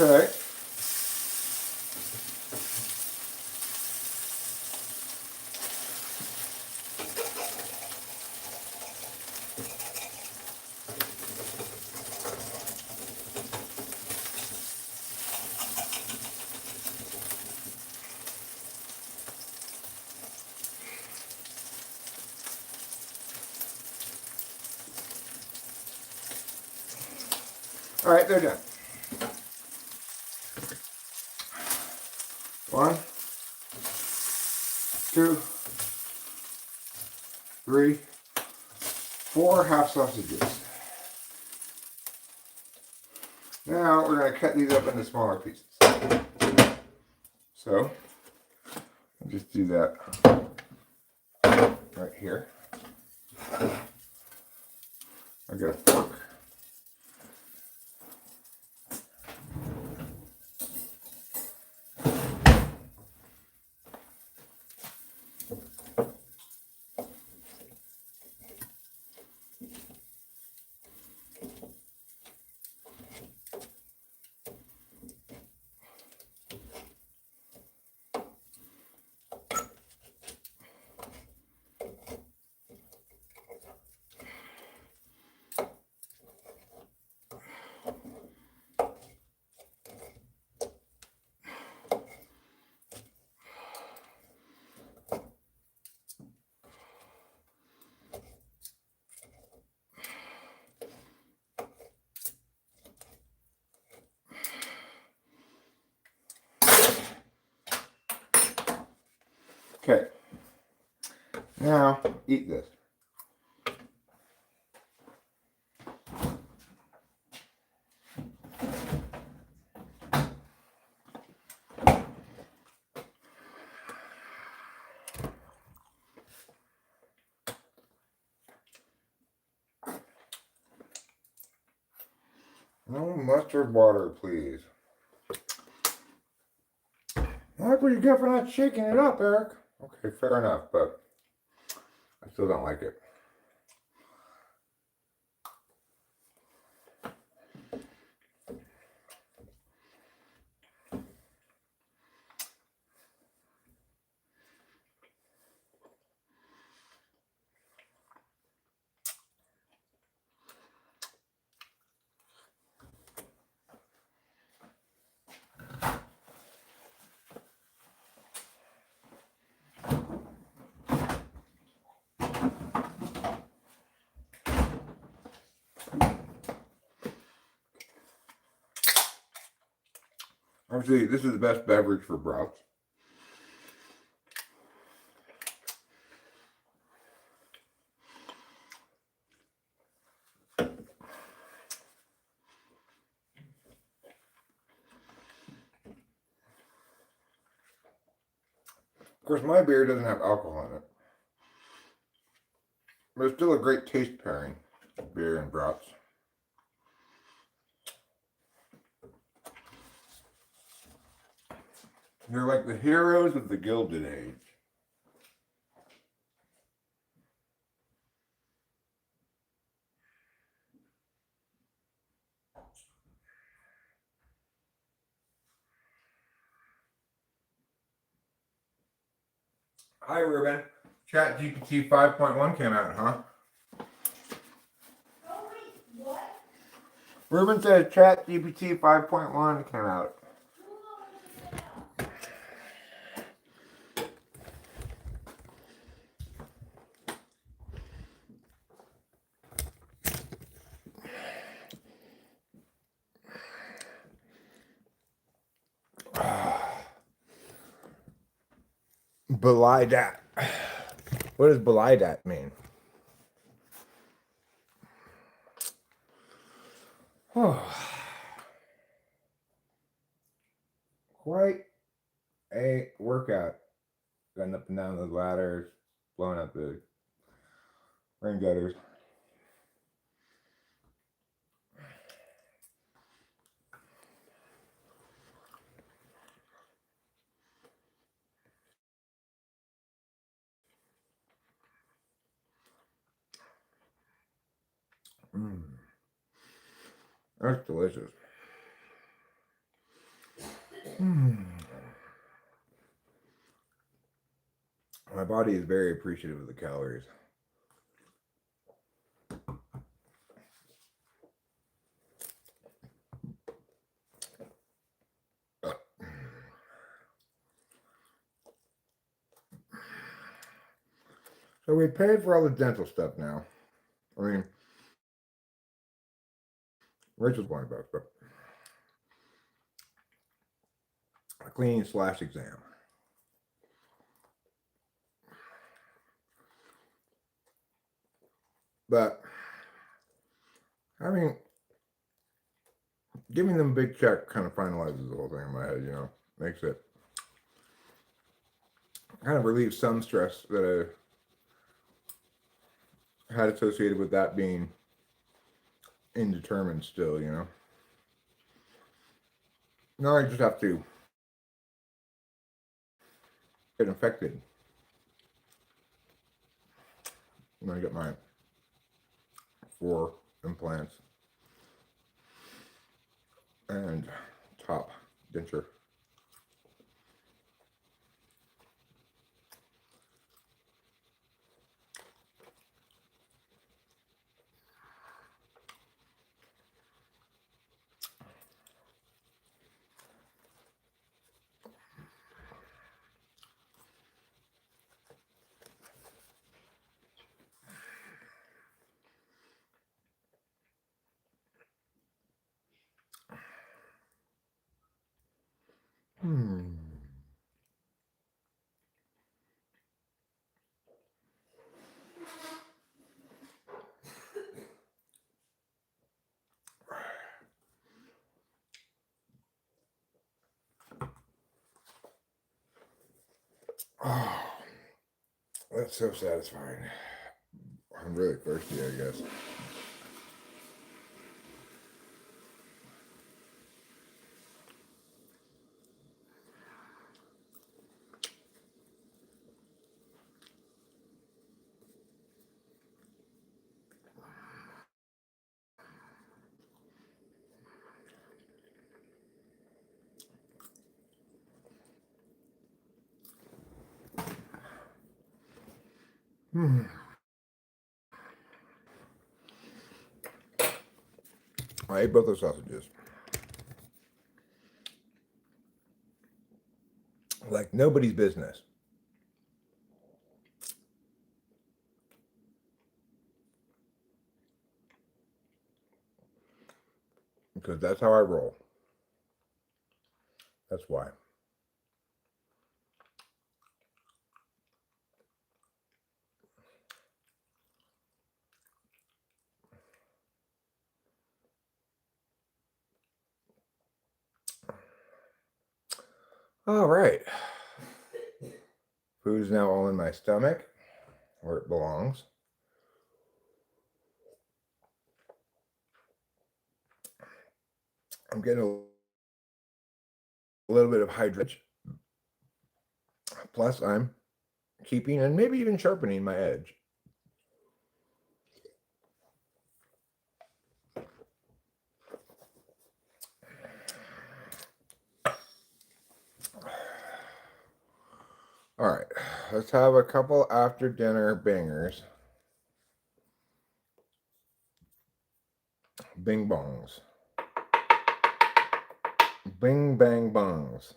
Okay. All right, they're done. 1, 2, 3, 4 half sausages. Now we're going to cut these up into smaller pieces. So I'll just do that right here. I got a fork. Okay. Now, eat this. No mustard water, please. That's what you get for not shaking it up, Eric. Okay, fair enough, but I still don't like it. Obviously, this is the best beverage for broths. Of course, my beer doesn't have alcohol in it. But it's still a great taste pairing, beer and broths. They're like the heroes of the Gilded Age. Hi, Ruben. ChatGPT 5.1 came out, huh? Oh, wait, what? Ruben said ChatGPT 5.1 came out. Belie dat. What does belie dat mean? Quite a workout. Going up and down the ladders, blowing up the rain gutters. Mm. That's delicious. Mm. My body is very appreciative of the calories. So we paid for all the dental stuff now. I mean, Rachel's $20, but a cleaning / exam. But having giving them a big check kind of finalizes the whole thing in my head, you know, makes it kind of relieves some stress that I had associated with that being indeterminate still, you know. Now I just have to get infected. I'm gonna get my 4 implants and top denture. Hmm. Oh, that's so satisfying. I'm really thirsty, I guess. I ate both those sausages. Like nobody's business. Because that's how I roll. That's why. All right. Food is now all in my stomach, where it belongs. I'm getting a little bit of hydration. Plus, I'm keeping and maybe even sharpening my edge. All right, let's have a couple after dinner bangers. Bing bongs. Bing bang bongs.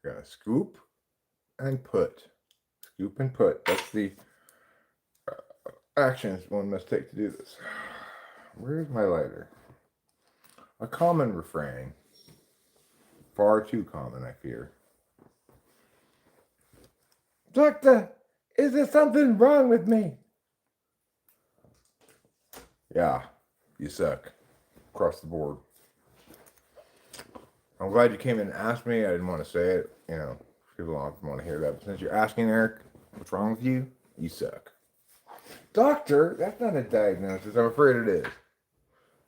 Gotta scoop and put. Scoop and put. That's the actions one must take to do this. Where's my lighter? A common refrain. Far too common, I fear. Doctor, is there something wrong with me? Yeah, you suck. Across the board. I'm glad you came in and asked me. I didn't want to say it. You know, people don't want to hear that. But since you're asking, Eric, what's wrong with you? You suck. Doctor, that's not a diagnosis. I'm afraid it is.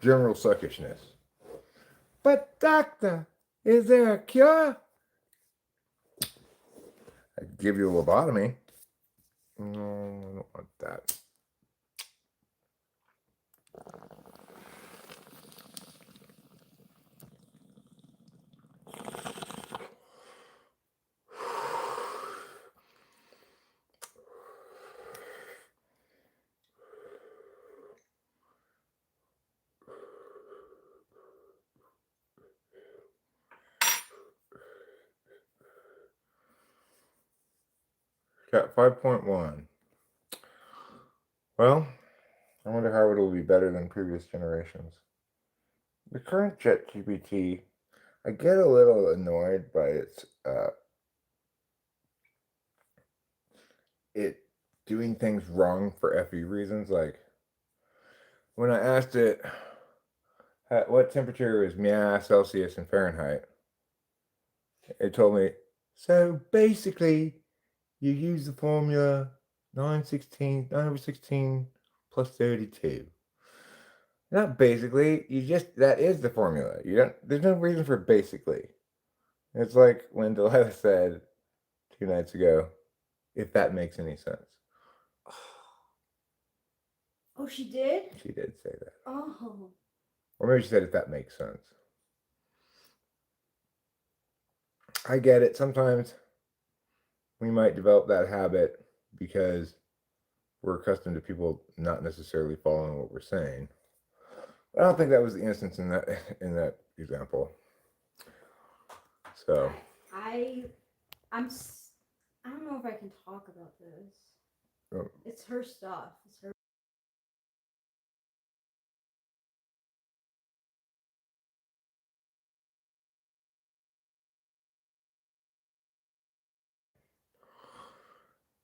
General suckishness. But doctor, is there a cure? I could give you a lobotomy. No, I don't want that. Cat 5.1. Well, I wonder how it'll be better than previous generations. The current ChatGPT, I get a little annoyed by it doing things wrong for FE reasons. Like when I asked it what temperature is Celsius and Fahrenheit, it told me, so basically you use the formula 9 over 16 plus 32. Not basically, that is the formula. There's no reason for basically. It's like when Delilah said 2 nights ago, if that makes any sense. Oh, she did? She did say that. Oh. Or maybe she said if that makes sense. I get it. Sometimes we might develop that habit because we're accustomed to people not necessarily following what we're saying. But I don't think that was the instance in that example. So I don't know if I can talk about this. Oh. It's her stuff. It's her.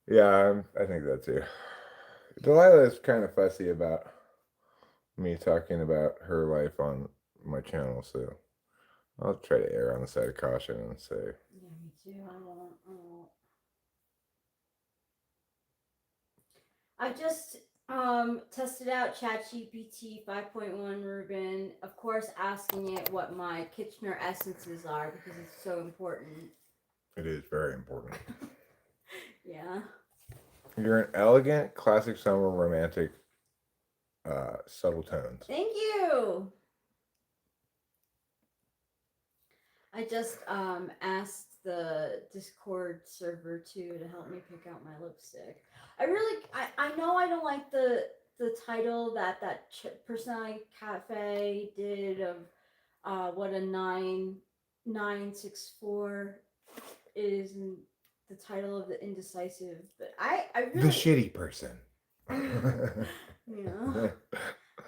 yeah, I think that too. Delilah is kind of fussy about me talking about her life on my channel, so I'll try to err on the side of caution and say. Yeah, me too. I just tested out ChatGPT 5.1, Ruben. Of course, asking it what my Kitchener essences are because it's so important. It is very important. Yeah. You're an elegant, classic summer romantic, subtle tones. Thank you. I just asked the Discord server too to help me pick out my lipstick. I know I don't like the title that Personality Cafe did of what a 9964 is in the title of the indecisive, but I The really shitty person. yeah.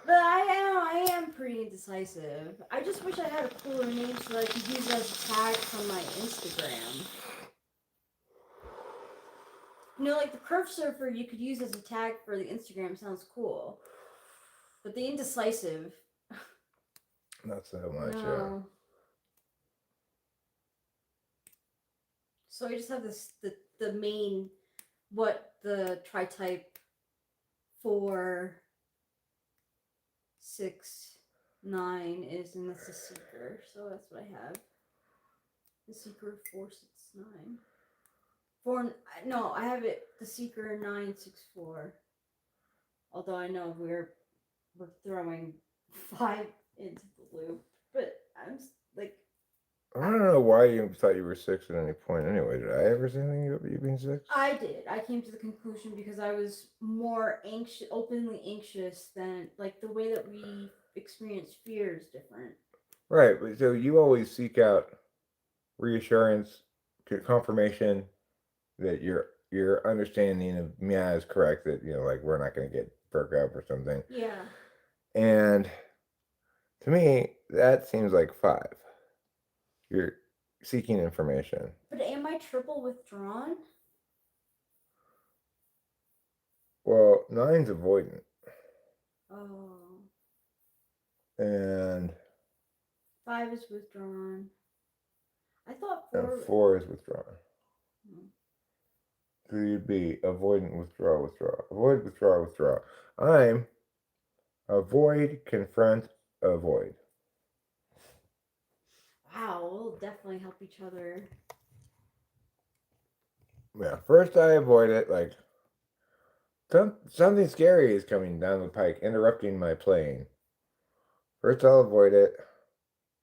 But I am pretty indecisive. I just wish I had a cooler name so that I could use it as a tag from my Instagram. You know, like the curve surfer you could use as a tag for the Instagram sounds cool. But the indecisive. Not so much, No. So I just have the main what the tri-type 469 is, and that's the seeker. So that's what I have. The seeker 469. No, I have it the seeker 964. Although I know we're throwing 5 into the loop, but I'm like I don't know why you thought you were 6 at any point. Anyway, did I ever say anything about you being 6? I did. I came to the conclusion because I was more anxious, openly anxious than like the way that we experience fear is different. Right, but so you always seek out reassurance, confirmation that your understanding of Mia is correct. That like we're not going to get broke up or something. Yeah. And to me, that seems like 5. You're seeking information. But am I triple withdrawn? Well, 9's avoidant. Oh. And 5 is withdrawn. I thought 4. And 4 is withdrawn. Hmm. So you'd be avoidant, withdraw, withdraw. Avoid, withdraw, withdraw. I'm avoid, confront, avoid. Wow, we'll definitely help each other. Yeah, first I avoid it, like something scary is coming down the pike, interrupting my playing. First I'll avoid it,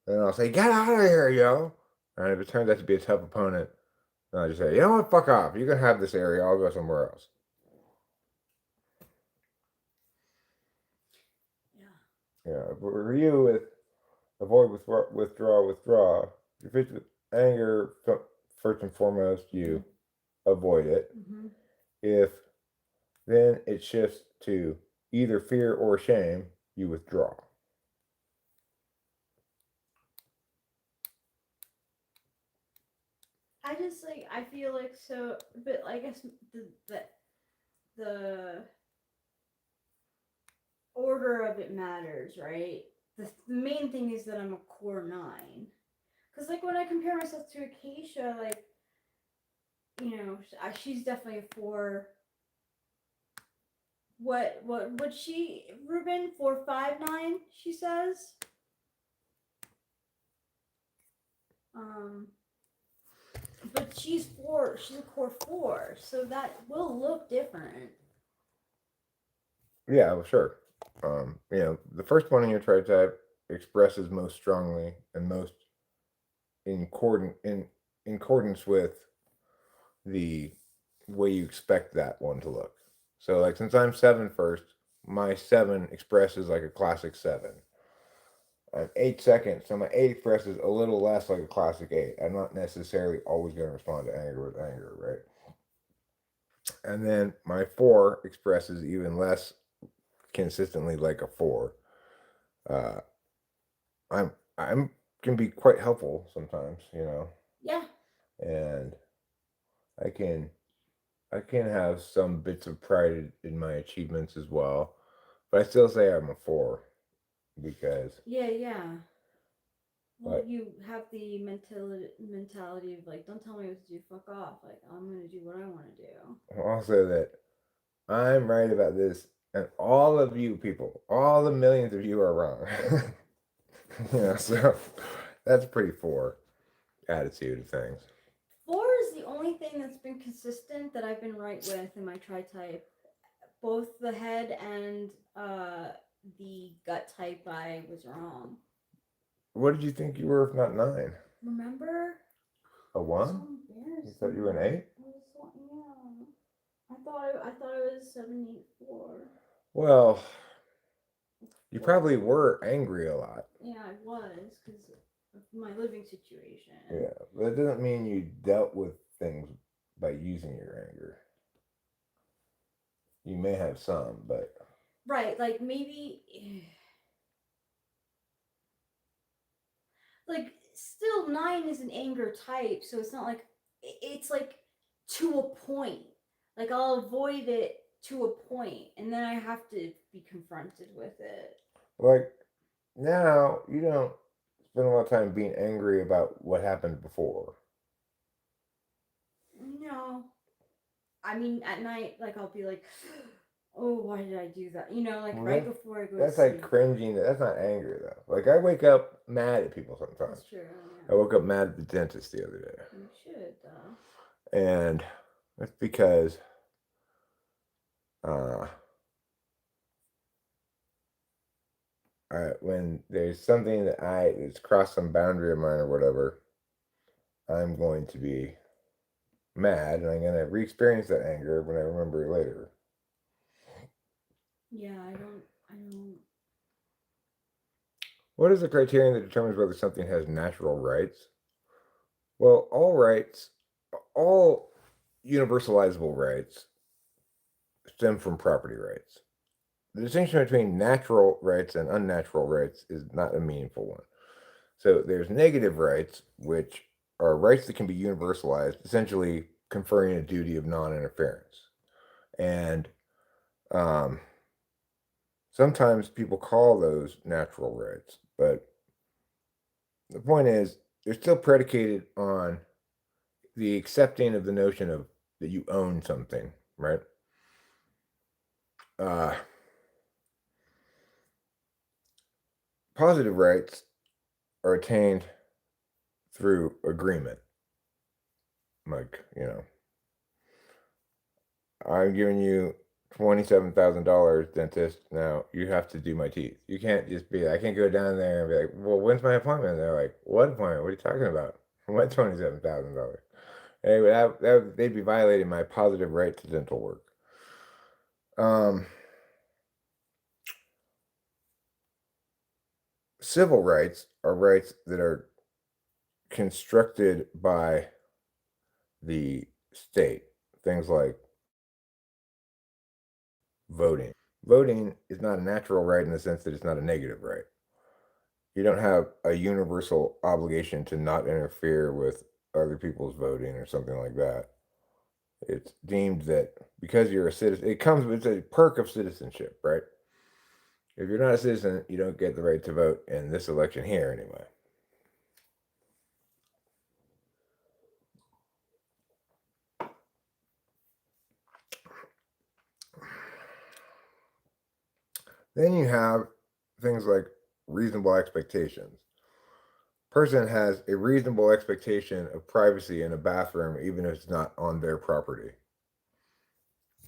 then I'll say, get out of here, yo! And if it turns out to be a tough opponent, then I'll just say, you know what, fuck off. You can have this area, I'll go somewhere else. Yeah, but for you with avoid, withdraw, withdraw. If it's with anger, first and foremost, you avoid it. Mm-hmm. If then it shifts to either fear or shame, you withdraw. I feel like so, but I guess the order of it matters, right? The main thing is that I'm a core 9. Because, like, when I compare myself to Acacia, like, she's definitely a 4. What she, Ruben, 459, she says? But she's a core 4, so that will look different. Yeah, well, sure. The first one in your tri-type expresses most strongly and most in accordance with the way you expect that one to look. So, like, since I'm 7 first, my 7 expresses like a classic 7. I'm 8 second, so my 8 expresses a little less like a classic 8. I'm not necessarily always going to respond to anger with anger, right? And then my 4 expresses even less consistently like a 4. I'm can be quite helpful sometimes, Yeah. and I can have some bits of pride in my achievements as well, but I still say I'm a 4. because Yeah. Well, Like- you have the mentality of like, don't tell me what to do, fuck off. Like, I'm gonna do what I want to do. also that I'm right about this, and all of you people, all the millions of you are wrong. So that's a pretty four attitude of things. 4 is the only thing that's been consistent that I've been right with in my tri-type. Both the head and the gut type, I was wrong. What did you think you were if not 9? Remember? A So 1? embarrassing. You thought you were an 8? Yeah. I thought it was 784. Well, you probably were angry a lot. Yeah, I was because of my living situation. Yeah, but that doesn't mean you dealt with things by using your anger. You may have some, but Right, like maybe like still 9 is an anger type, so it's not like it's like to a point. Like I'll avoid it to a point and then I have to be confronted with it. like now you don't spend a lot of time being angry about what happened before. No. I mean at night like I'll be like, oh, why did I do that? You know, like Well, right before I go That's to sleep. like cringing. That's not anger though. Like I wake up mad at people sometimes. That's true. I woke up mad at the dentist the other day. You should And that's because when there's something that's crossed some boundary of mine or whatever, I'm going to be mad and I'm going to re-experience that anger when I remember it later. Yeah, I don't. What is the criterion that determines whether something has natural rights? Well, all universalizable rights stem from property rights. The distinction between natural rights and unnatural rights is not a meaningful one. So there's negative rights, which are rights that can be universalized, essentially conferring a duty of non-interference. And sometimes people call those natural rights, but the point is they're still predicated on the accepting of the notion of that you own something, right? Positive rights are attained through agreement. Like, I'm giving you $27,000, dentist. Now you have to do my teeth. You can't just be. I can't go down there and be like, "Well, when's my appointment?" And they're like, "What appointment? What are you talking about? What $27,000?" Anyway, they'd be violating my positive right to dental work. Civil rights are rights that are constructed by the state. Things like voting. Voting is not a natural right in the sense that it's not a negative right. You don't have a universal obligation to not interfere with other people's voting or something like that. It's deemed that because you're a citizen, it's a perk of citizenship, right? If you're not a citizen, you don't get the right to vote in this election here anyway. Then you have things like reasonable expectations. Person has a reasonable expectation of privacy in a bathroom, even if it's not on their property.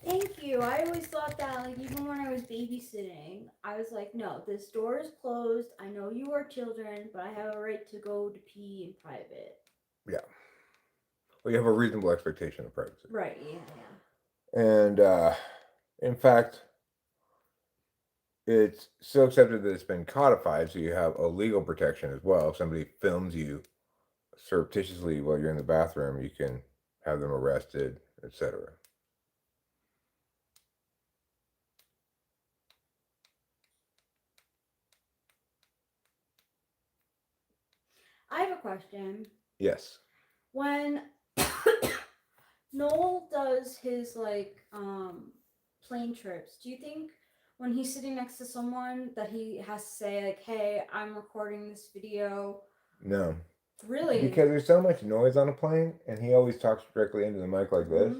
Thank you. I always thought that, like, even when I was babysitting, I was like, no, this door is closed. I know you are children, but I have a right to go to pee in private. Yeah. Well, you have a reasonable expectation of privacy. Right, yeah. And in fact, it's so accepted that it's been codified, so you have a legal protection as well. If somebody films you surreptitiously while you're in the bathroom, you can have them arrested, etc. I have a question. Yes. When Noel does his, like, plane trips, do you think when he's sitting next to someone that he has to say like, "Hey, I'm recording this video." No. Really? Because there's so much noise on a plane, and he always talks directly into the mic like this,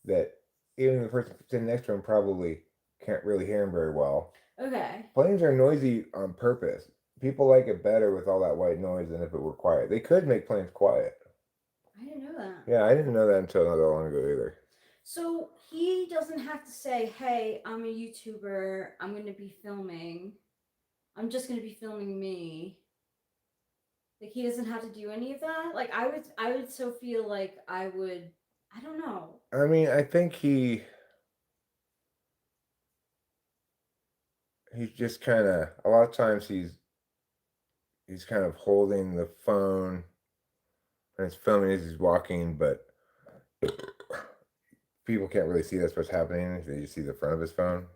that even the person sitting next to him probably can't really hear him very well. Okay. Planes are noisy on purpose. People like it better with all that white noise than if it were quiet. They could make planes quiet. I didn't know that. Yeah, I didn't know that until not that long ago either. So he doesn't have to say, "Hey, I'm a YouTuber. I'm going to be filming. I'm just going to be filming me." Like he doesn't have to do any of that. Like I would so feel like I would. I don't know. I mean, I think he's just kind of, a lot of times he's kind of holding the phone and it's filming as he's walking, but people can't really see that's what's happening. They just see the front of his phone,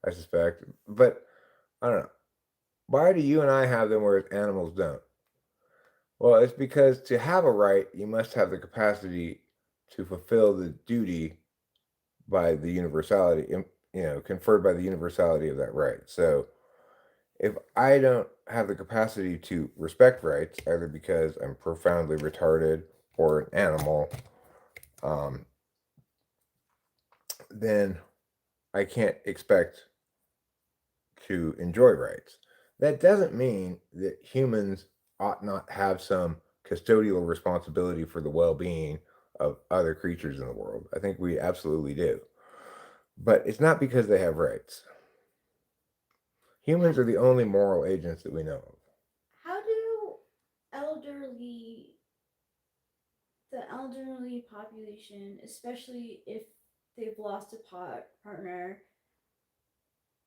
I suspect. But I don't know. Why do you and I have them whereas animals don't? Well, it's because to have a right, you must have the capacity to fulfill the duty by the universality, conferred by the universality of that right. So if I don't have the capacity to respect rights, either because I'm profoundly retarded or an animal, then I can't expect to enjoy rights. That doesn't mean that humans ought not have some custodial responsibility for the well-being of other creatures in the world. I think we absolutely do. But it's not because they have rights. Humans are the only moral agents that we know of. How do the elderly population, especially if they've lost a partner,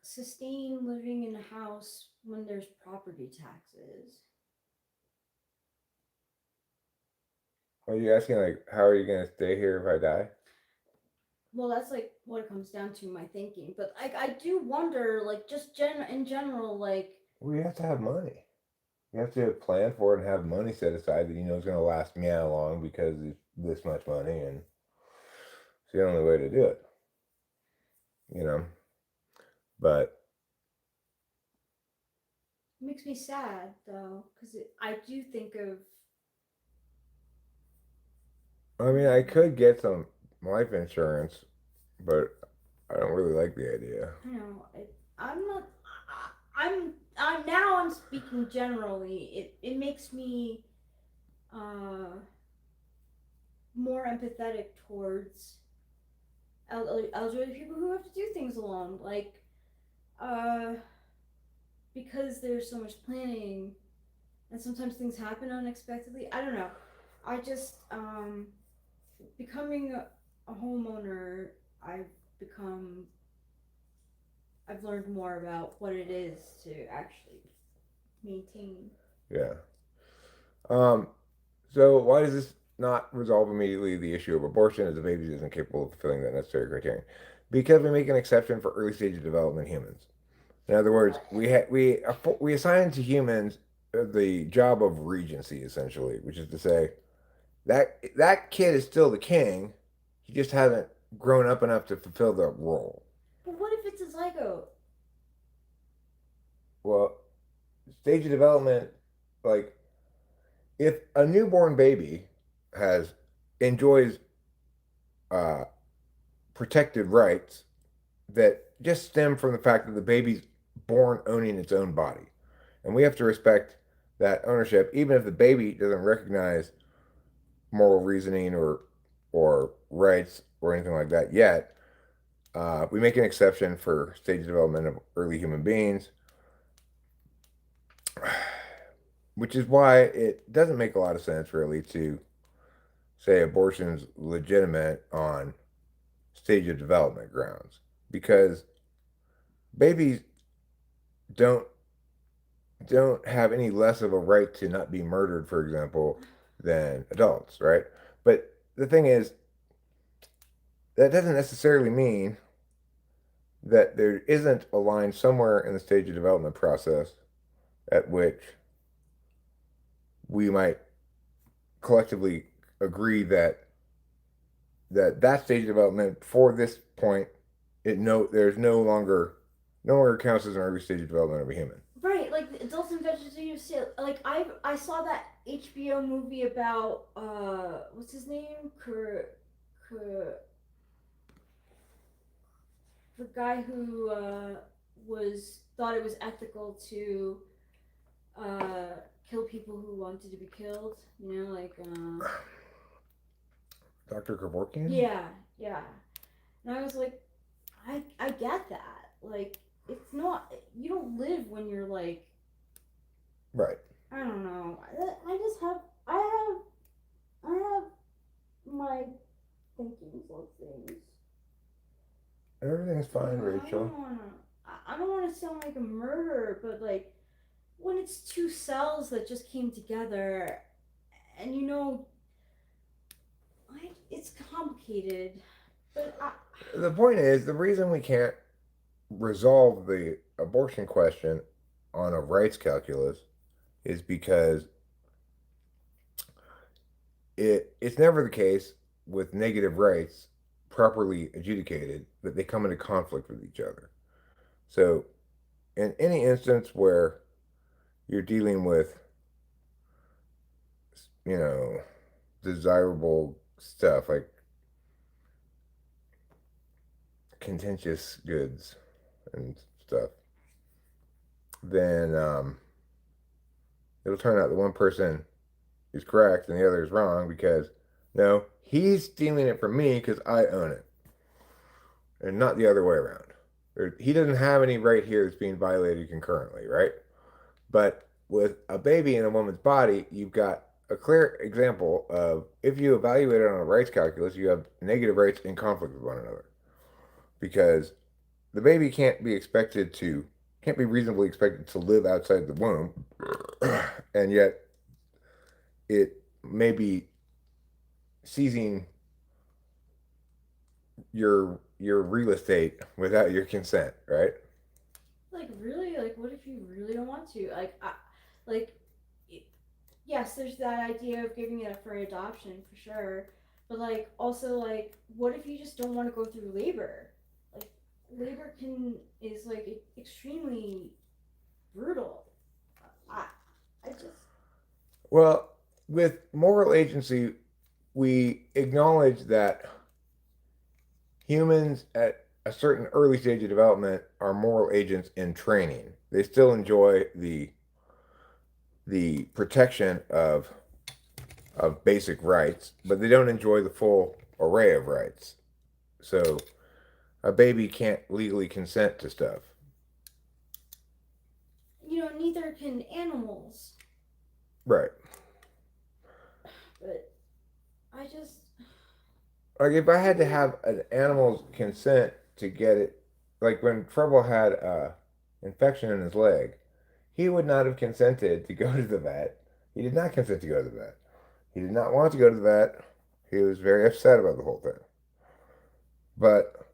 sustain living in a house when there's property taxes? Are you asking, like, how are you going to stay here if I die? Well, that's like what it comes down to, my thinking. But I do wonder, like, just in general, like. Well, you have to have money. You have to plan for it and have money set aside that you know is going to last me how long because it's this much money, and it's the only way to do it. But It makes me sad though, because I do think of. I mean, I could get some life insurance, but I don't really like the idea. I know. I'm not. I'm now. I'm speaking generally. It makes me more empathetic towards elderly people who have to do things alone, like because there's so much planning, and sometimes things happen unexpectedly. I don't know. I just becoming a homeowner. I've become I've learned more about what it is to actually maintain. Yeah. So why does this not resolve immediately the issue of abortion as the baby isn't capable of fulfilling that necessary criterion? Because we make an exception for early stage of development humans. In other words, we assign to humans the job of regency, essentially, which is to say that kid is still the king. He just hasn't grown up enough to fulfill the role. But what if it's a zygote? Well, stage of development, like if a newborn baby enjoys protected rights that just stem from the fact that the baby's born owning its own body, and we have to respect that ownership, even if the baby doesn't recognize moral reasoning or rights or anything like that yet. We make an exception for stage of development of early human beings, which is why it doesn't make a lot of sense, really, to say abortion's legitimate on stage of development grounds, because babies don't have any less of a right to not be murdered, for example, than adults, right? But the thing is, that doesn't necessarily mean that there isn't a line somewhere in the stage of development process at which we might collectively agree that that stage of development for this point, there's no longer no longer counts as an early stage of development of a human. Right, like the adults and vegetative state. Like I saw that HBO movie about what's his name? The guy who was thought it was ethical to kill people who wanted to be killed. You know, like Dr. Kevorkian? yeah, yeah. And I was like, I get that. Like, it's not, you don't live when you're like, Right. I don't know. I just have, I have my thinkings of things. Everything's fine, I Rachel. don't wanna sound like a murderer, but like, when it's two cells that just came together, and you know, it's complicated, but The point is, the reason we can't resolve the abortion question on a rights calculus is because it's never the case with negative rights properly adjudicated that they come into conflict with each other. So, in any instance where you're dealing with, you know, desirable stuff like contentious goods and stuff, then it'll turn out that one person is correct and the other is wrong because no, he's stealing it from me because I own it, and not the other way around. He doesn't have any right here that's being violated concurrently, right? But with a baby in a woman's body, you've got a clear example of if you evaluate it on a rights calculus, you have negative rights in conflict with one another because the baby can't be reasonably expected to live outside the womb, and yet it may be seizing your real estate without your consent, right? like really, like what if you really don't want to? Like, yes, there's that idea of giving it up for adoption for sure, but like also like, what if you just don't want to go through labor? Like, labor is like extremely brutal. I just Well, with moral agency, we acknowledge that humans at a certain early stage of development are moral agents in training. They still enjoy the protection of basic rights, but they don't enjoy the full array of rights. So a baby can't legally consent to stuff. neither can animals. Right. But I just Like if I had to have an animal's consent to get it, like when Trouble had infection in his leg, he would not have consented to go to the vet. He did not consent to go to the vet. He did not want to go to the vet. He was very upset about the whole thing. But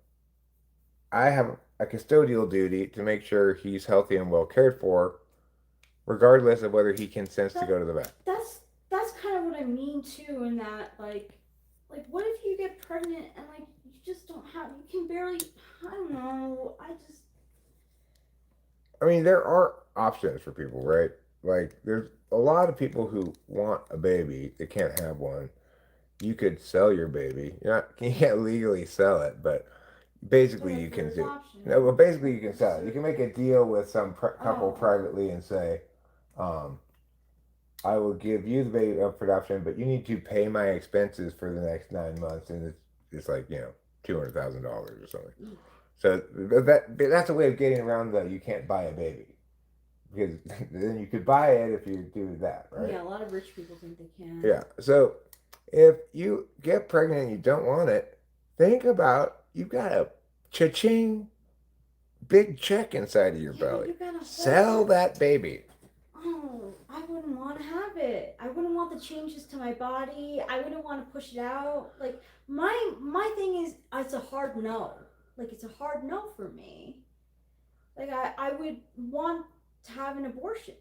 I have a custodial duty to make sure he's healthy and well cared for, regardless of whether he consents to go to the vet. that's kind of what I mean too, in that like what if you get pregnant and like you just don't have, you can barely, I don't know, I mean, there are options for people, right? Like, there's a lot of people who want a baby, they can't have one. You could sell your baby. You can't legally sell it, but basically you can do. No, well, basically you can sell it. You can make a deal with some couple privately and say, I will give you the baby up for adoption, but you need to pay my expenses for the next 9 months, and it's like $200,000 or something. So that's a way of getting around the you can't buy a baby, because then you could buy it if you do that, right? Yeah, a lot of rich people think they can. Yeah. So if you get pregnant and you don't want it, think about you've got a cha-ching big check inside of your belly. Sell that baby. Oh, I wouldn't want to have it. I wouldn't want the changes to my body. I wouldn't want to push it out. Like my thing is, it's a hard no. Like, it's a hard no for me. Like, I would want to have an abortion.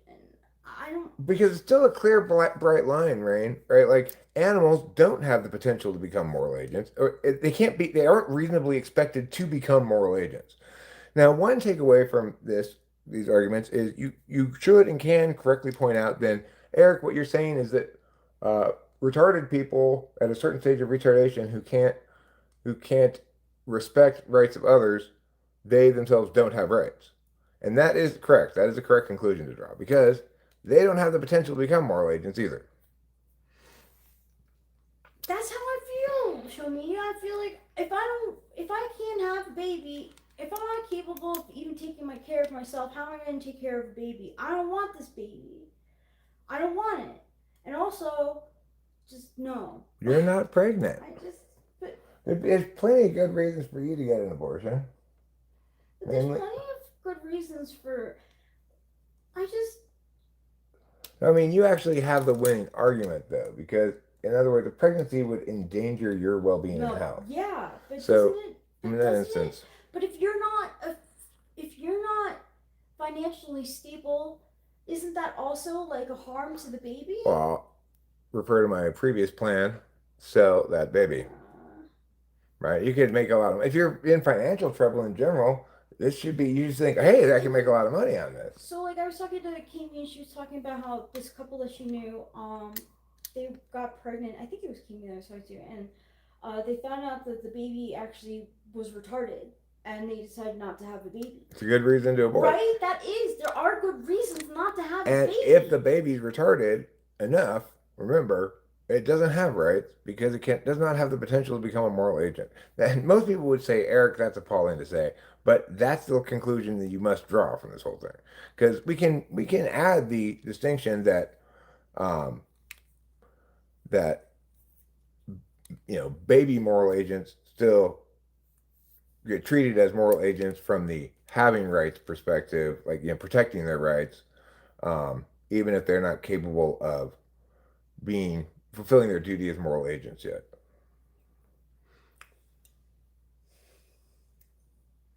I don't. Because it's still a clear, bright line, Rain, right? Like, animals don't have the potential to become moral agents. Or they can't be, they aren't reasonably expected to become moral agents. Now, one takeaway from these arguments is you should and can correctly point out then, Eric, what you're saying is that retarded people at a certain stage of retardation who can't respect rights of others, they themselves don't have rights. And that is correct. That is a correct conclusion to draw because they don't have the potential to become moral agents either. That's how I feel, Shomi. I feel like if I can't have a baby, if I'm not capable of even taking my care of myself, how am I going to take care of a baby? I don't want this baby. I don't want it. And also, just no. You're not pregnant. But There's plenty of good reasons for you to get an abortion. there's plenty of good reasons for. I mean, you actually have the winning argument though, because in other words, a pregnancy would endanger your well-being and health. Yeah, but So, doesn't it? in that instance, But if you're not financially stable, isn't that also like a harm to the baby? well, refer to my previous plan, sell that baby. Right? You could make a lot of if you're in financial trouble in general, this should be you just think, hey, I can make a lot of money on this. So like I was talking to Kimi and she was talking about how this couple that she knew, they got pregnant. I think it was Kimi that I was talking to, and they found out that the baby actually was retarded, and they decided not to have a baby. It's a good reason to abort. Right? There are good reasons not to have a And baby. if the baby's retarded enough, remember, it doesn't have rights because it does not have the potential to become a moral agent. And most people would say, Eric, that's appalling to say, but that's the conclusion that you must draw from this whole thing. Because we can add the distinction that baby moral agents still get treated as moral agents from the having rights perspective, like protecting their rights, even if they're not capable of fulfilling their duty as moral agents yet.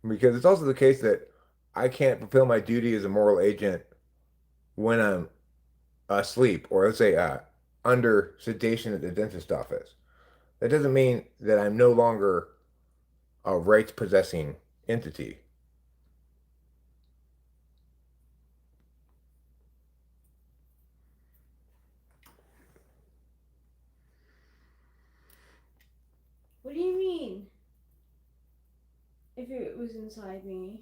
Because it's also the case that I can't fulfill my duty as a moral agent when I'm asleep, or let's say under sedation at the dentist office. That doesn't mean that I'm no longer a rights possessing entity. What do you mean? If it was inside me?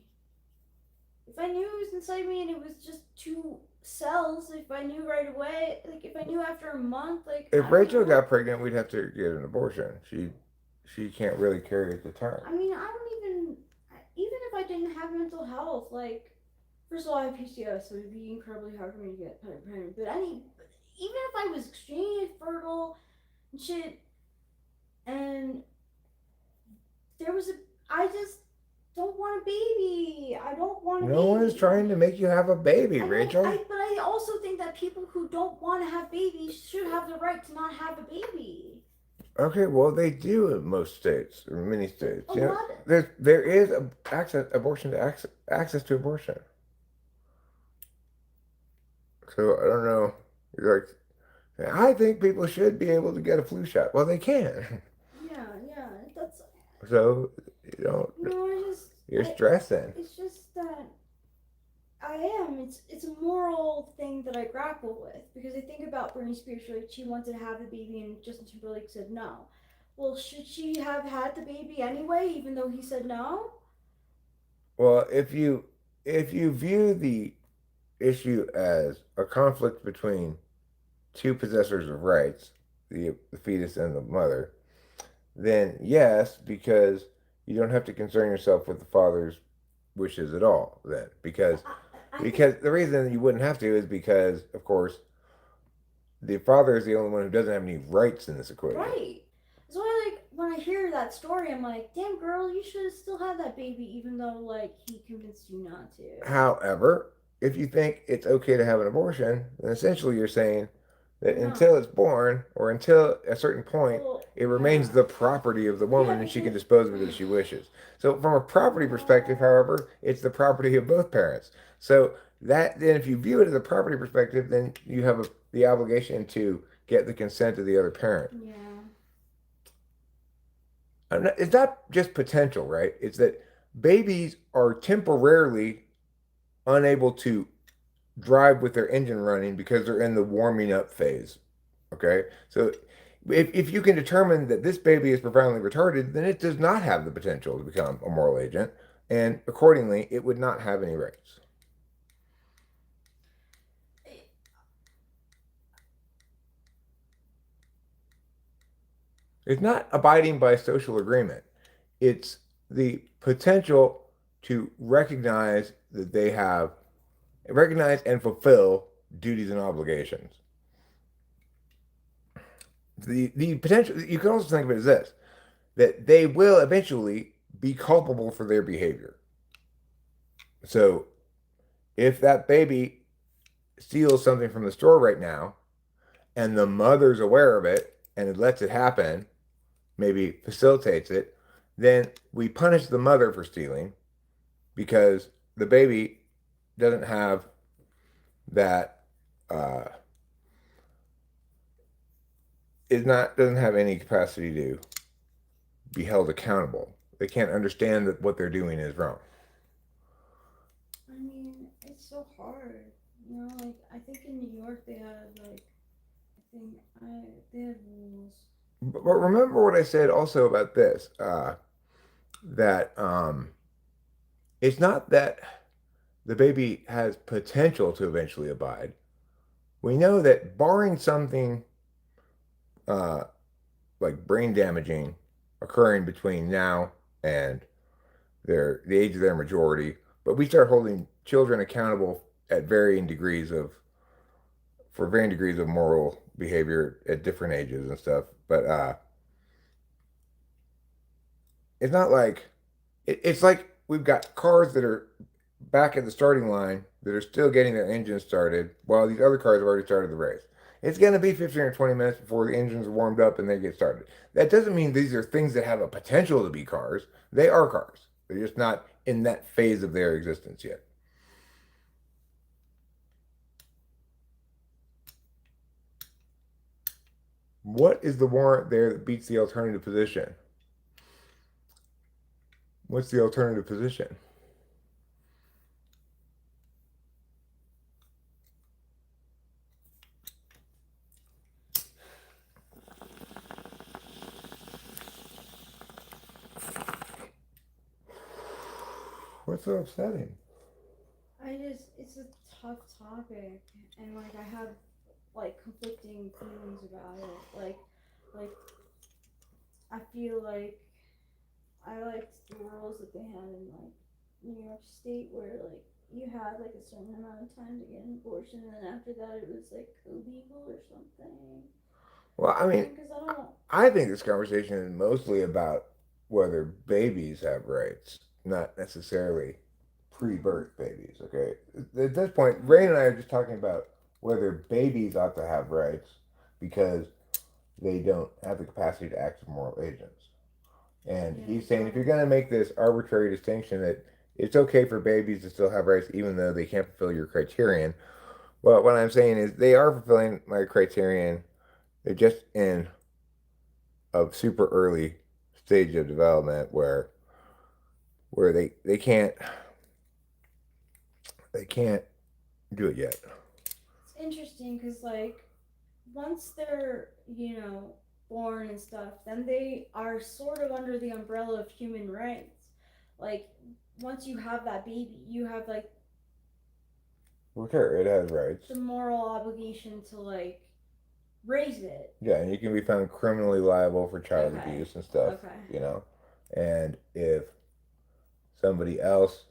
If I knew it was inside me and it was just 2 cells, if I knew right away, like if I knew after a month, like if Rachel got pregnant, we'd have to get an abortion. She can't really carry it to term. I mean, I don't even if I didn't have mental health, like first of all I have PCOS, so it'd be incredibly hard for me to get pregnant. But even if I was extremely fertile and shit, and I just don't want a baby. I don't want a baby. No one is trying to make you have a baby, Rachel. But I also think that people who don't want to have babies should have the right to not have a baby. Okay, well they do in most states, or many states. A lot. There is access to abortion. So I don't know. I think people should be able to get a flu shot. Well, they can. Yeah, that's. So you don't. No, You're stressing. It's just that I am. It's a moral thing that I grapple with because I think about Britney Spears. Like she wanted to have the baby, and Justin Timberlake said no. Well, should she have had the baby anyway, even though he said no? Well, if you view the issue as a conflict between two possessors of rights, the fetus and the mother, then yes, because you don't have to concern yourself with the father's wishes at all then. Because the reason you wouldn't have to is because, of course, the father is the only one who doesn't have any rights in this equation. Right. So when I hear that story, I'm like, damn girl, you should have still had that baby even though like he convinced you not to. However, if you think it's okay to have an abortion, then essentially you're saying that until it's born or until a certain point, it remains the property of the woman and she can dispose of it as she wishes. So from a property perspective, however, it's the property of both parents. So then if you view it as a property perspective, then you have the obligation to get the consent of the other parent. Yeah. It's not just potential, right? It's that babies are temporarily unable to drive with their engine running because they're in the warming up phase. Okay? So if you can determine that this baby is profoundly retarded, then it does not have the potential to become a moral agent, and accordingly, it would not have any rights. It's not abiding by social agreement. It's the potential to recognize that they recognize and fulfill duties and obligations. The potential, you can also think of it as this, that they will eventually be culpable for their behavior. So if that baby steals something from the store right now and the mother's aware of it and it lets it happen, maybe facilitates it, then we punish the mother for stealing because the baby doesn't have that doesn't have any capacity to be held accountable. They can't understand that what they're doing is wrong. I mean, it's so hard. You know, like I think in New York they had they had rules. But remember what I said also about this, that it's not that the baby has potential to eventually abide. We know that barring something uh, like brain damaging occurring between now and the age of their majority, but we start holding children accountable at for varying degrees of moral behavior at different ages and stuff. But it's not like it's like we've got cars that are back at the starting line that are still getting their engines started while these other cars have already started the race. It's going to be 15 or 20 minutes before the engines are warmed up and they get started. That doesn't mean these are things that have a potential to be cars. They are cars. They're just not in that phase of their existence yet. What is the warrant there that beats the alternative position? What's the alternative position? What's so upsetting? It's a tough topic, and like I have like conflicting feelings about it. Like I feel like I liked the rules that they had in like New York State, where like you had like a certain amount of time to get an abortion, and then after that it was like illegal or something. Well, I mean, Because I don't. I think this conversation is mostly about whether babies have rights, not necessarily pre-birth babies, okay? At this point, Ray and I are just talking about whether babies ought to have rights because they don't have the capacity to act as moral agents. And he's saying if you're going to make this arbitrary distinction that it's okay for babies to still have rights even though they can't fulfill your criterion, well, what I'm saying is they are fulfilling my criterion. They're just in a super early stage of development where they can't do it yet. It's interesting because like once they're born and stuff, then they are sort of under the umbrella of human rights. Like once you have that baby, you have like Well, sure, it has rights. the moral obligation to like raise it. Yeah, and you can be found criminally liable for child Okay. abuse and stuff. Okay. And if somebody else,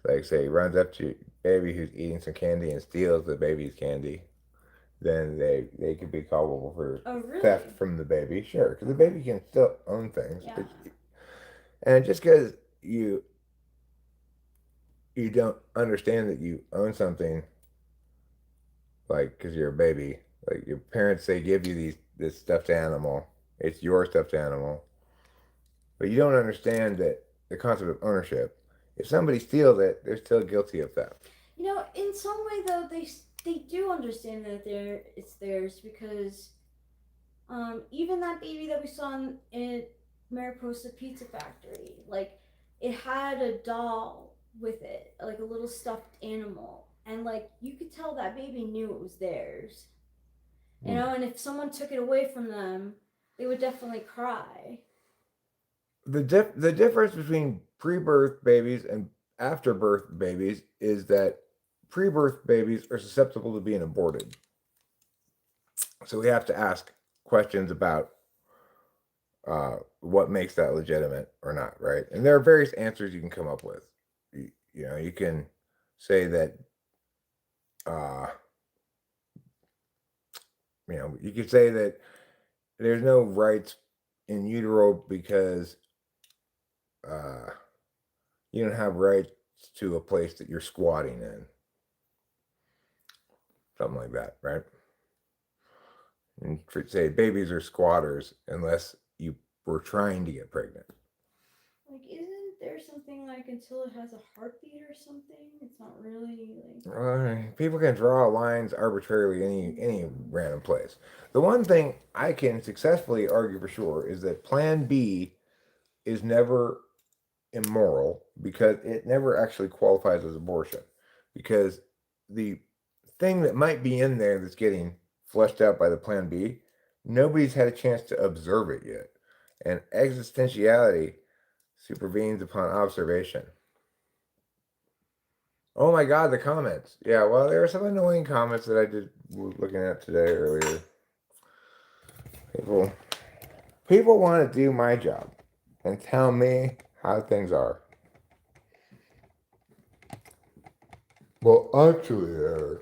like say, runs up to a baby who's eating some candy and steals the baby's candy, then they could be culpable for theft from the baby. Sure, because the baby can still own things. Yeah. And just because you don't understand that you own something, like because you're a baby, like your parents say give you this stuffed animal, it's your stuffed animal, but you don't understand that the concept of ownership. If somebody steals it, they're still guilty of theft. In some way though, they do understand that it's theirs because even that baby that we saw in Mariposa Pizza Factory, like it had a doll with it, like a little stuffed animal, and like you could tell that baby knew it was theirs. You know, and if someone took it away from them, they would definitely cry. The difference between pre-birth babies and after-birth babies is that pre-birth babies are susceptible to being aborted. So we have to ask questions about what makes that legitimate or not, right? And there are various answers you can come up with. You know, you can say that, you know, you could say that there's no rights in utero because you don't have rights to a place that you're squatting in. Something like that, right? And say babies are squatters unless you were trying to get pregnant. Like, isn't there something like until it has a heartbeat or something? It's not really like. People can draw lines arbitrarily any random place. The one thing I can successfully argue for sure is that Plan B is never immoral because it never actually qualifies as abortion. Because the thing that might be in there that's getting fleshed out by the Plan B, nobody's had a chance to observe it yet. And existentiality supervenes upon observation. Oh my God, the comments. Yeah, well, there are some annoying comments that I was looking at today earlier. People want to do my job and tell me how things are. Well, actually, Eric,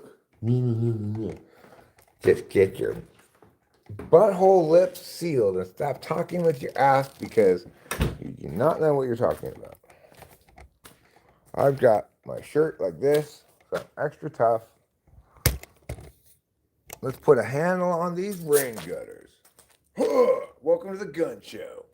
just get your butthole lips sealed and stop talking with your ass because you do not know what you're talking about. I've got my shirt like this, so I'm extra tough. Let's put a handle on these rain gutters. Welcome to the gun show.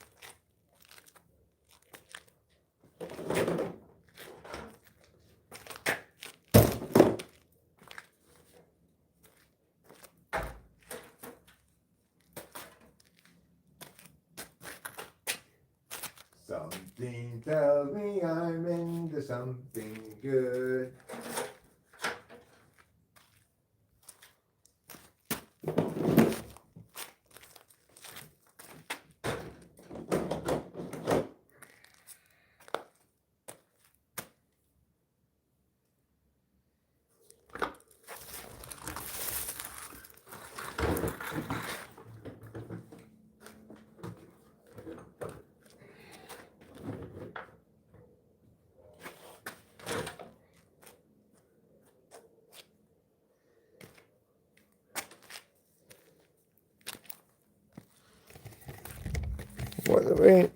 Something tells me I'm into something good. What do we mean?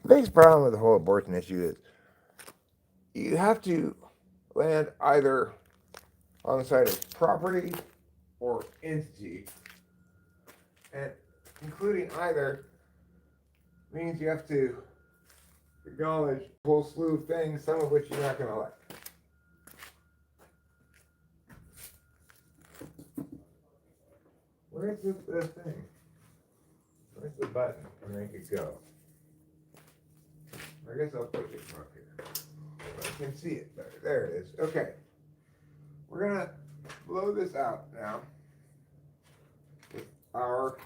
The biggest problem with the whole abortion issue is you have to land either on the side of property or entity, and including either means you have to acknowledge a whole slew of things, some of which you're not going to like. Where's this thing? Where's the button to make it go? I guess I'll push it from up here. But I can see it better. There it is. Okay. We're going to blow this out now with our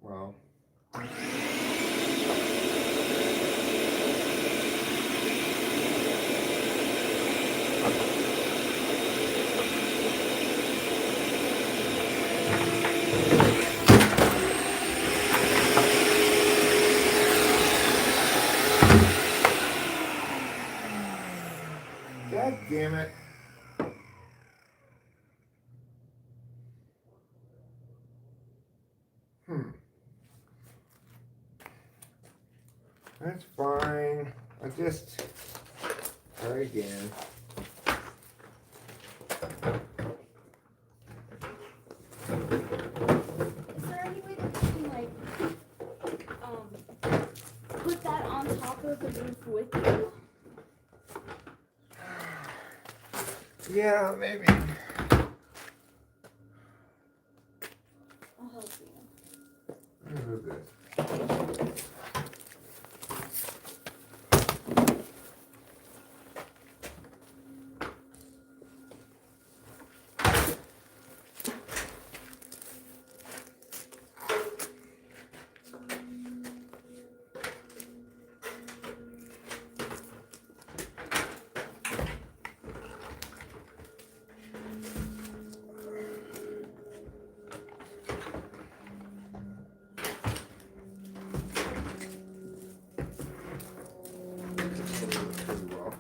well, God damn it. That's fine. I just try again. Is there any way that you can like put that on top of the roof with you? Yeah, maybe. I'll help you. Let me move this. Pretty well.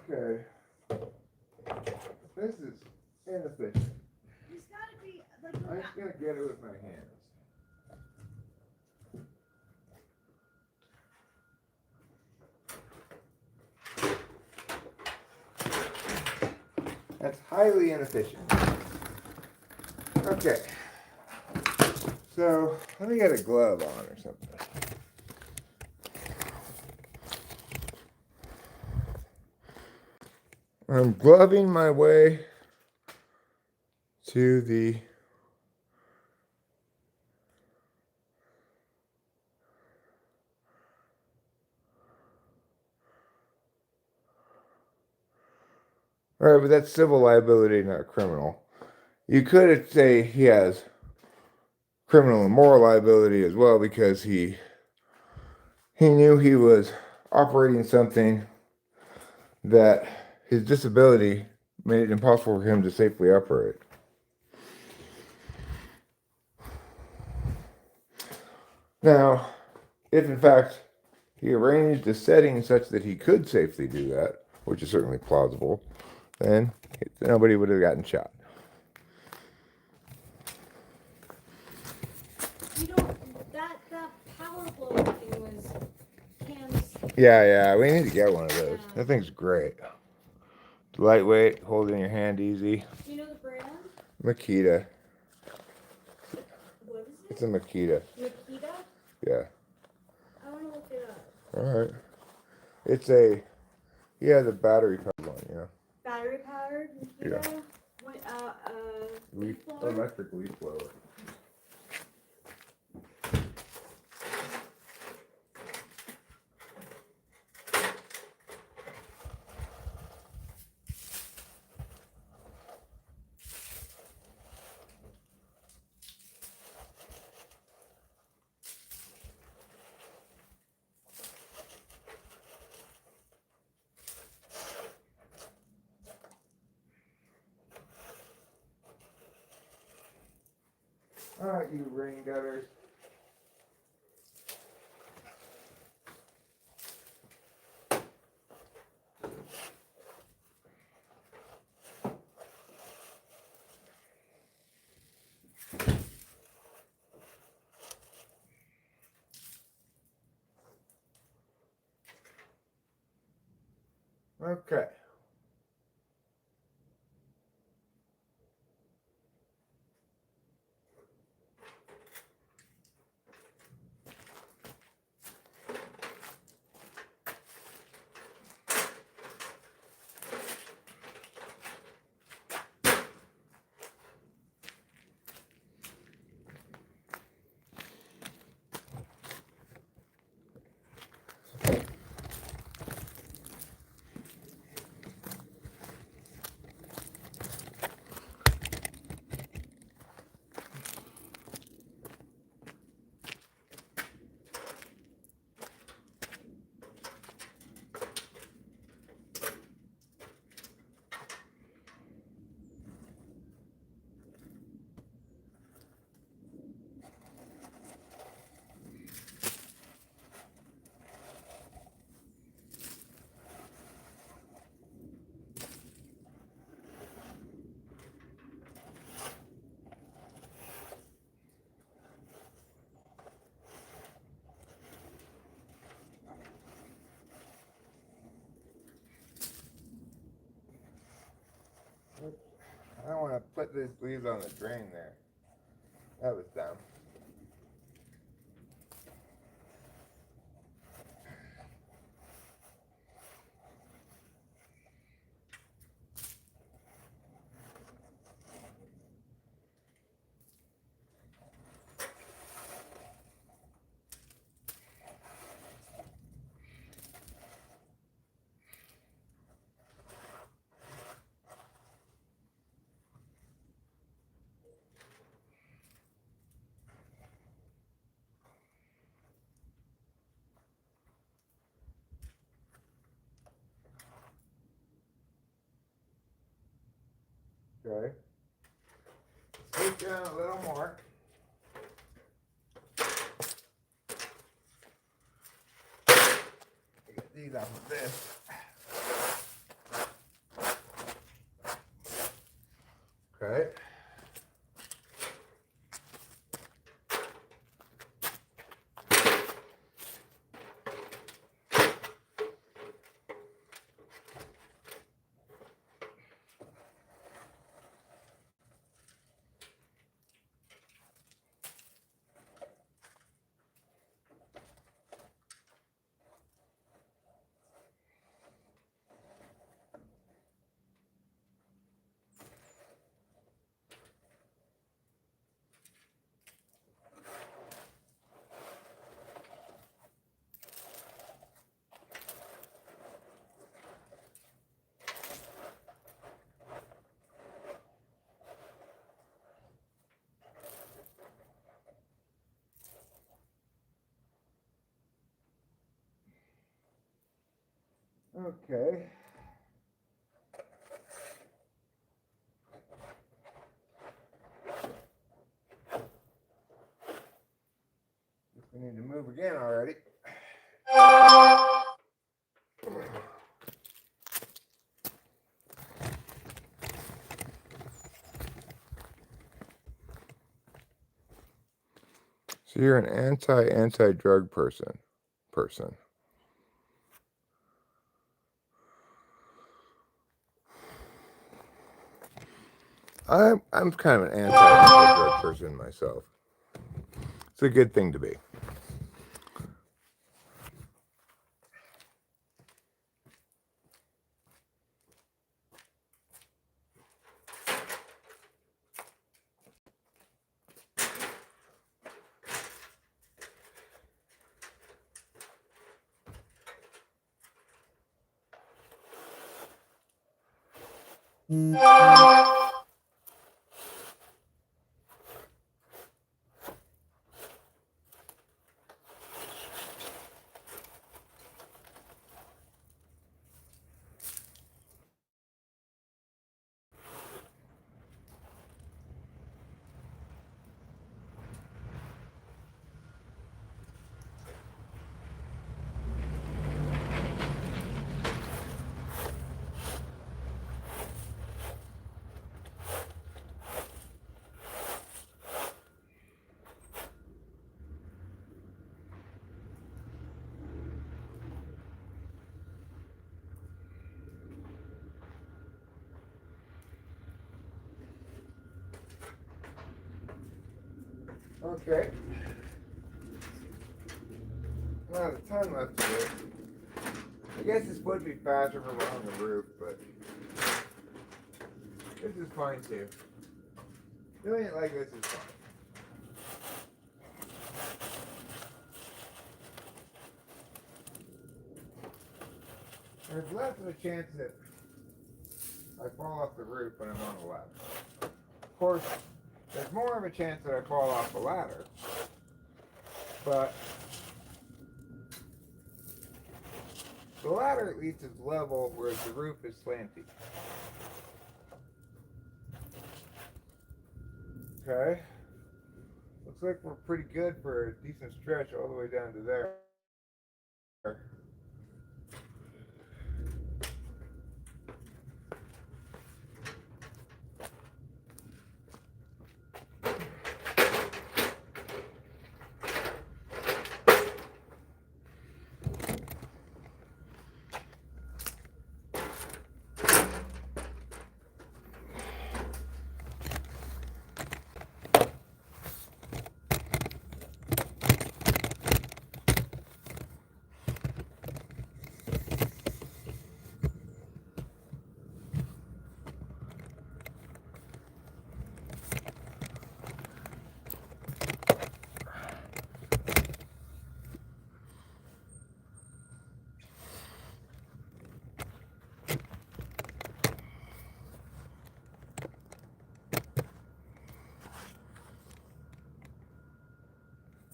Okay. This is inefficient. It's gotta be like I'm just gonna get it with my hands. That's highly inefficient. Okay. So let me get a glove on or something. I'm gloving my way to the all right, but that's civil liability, not criminal. You could say he has criminal and moral liability as well because he knew he was operating something that his disability made it impossible for him to safely operate. Now, if in fact he arranged a setting such that he could safely do that, which is certainly plausible, then nobody would have gotten shot. You know, that power blow thing was Cam's. Yeah, we need to get one of those. That thing's great. Lightweight, hold it in your hand easy. Do you know the brand? Makita. What is it? It's a Makita. Makita? Yeah. I want to look it up. Alright. It's a, the battery powered one, yeah. Battery powered Makita? Yeah. What, leaf blower? Electric leaf blower. Alright, you rain gutters. Okay. I don't want to put these leaves on the drain there. That was dumb. Okay. Push down a little more. Get these off of this. Okay. Okay. We need to move again already. So you're an anti-drug person. I'm kind of an anti-drug person myself. It's a good thing to be. Okay. Not a ton left to do. I guess it's supposed to be faster from on the roof, but this is fine too. Doing it like this is fine. There's less of a chance that I fall off the roof when I'm on the ladder. Of course, there's more of a chance that I fall off the ladder, but the ladder at least is level, whereas the roof is slanty. Okay. Looks like we're pretty good for a decent stretch all the way down to there.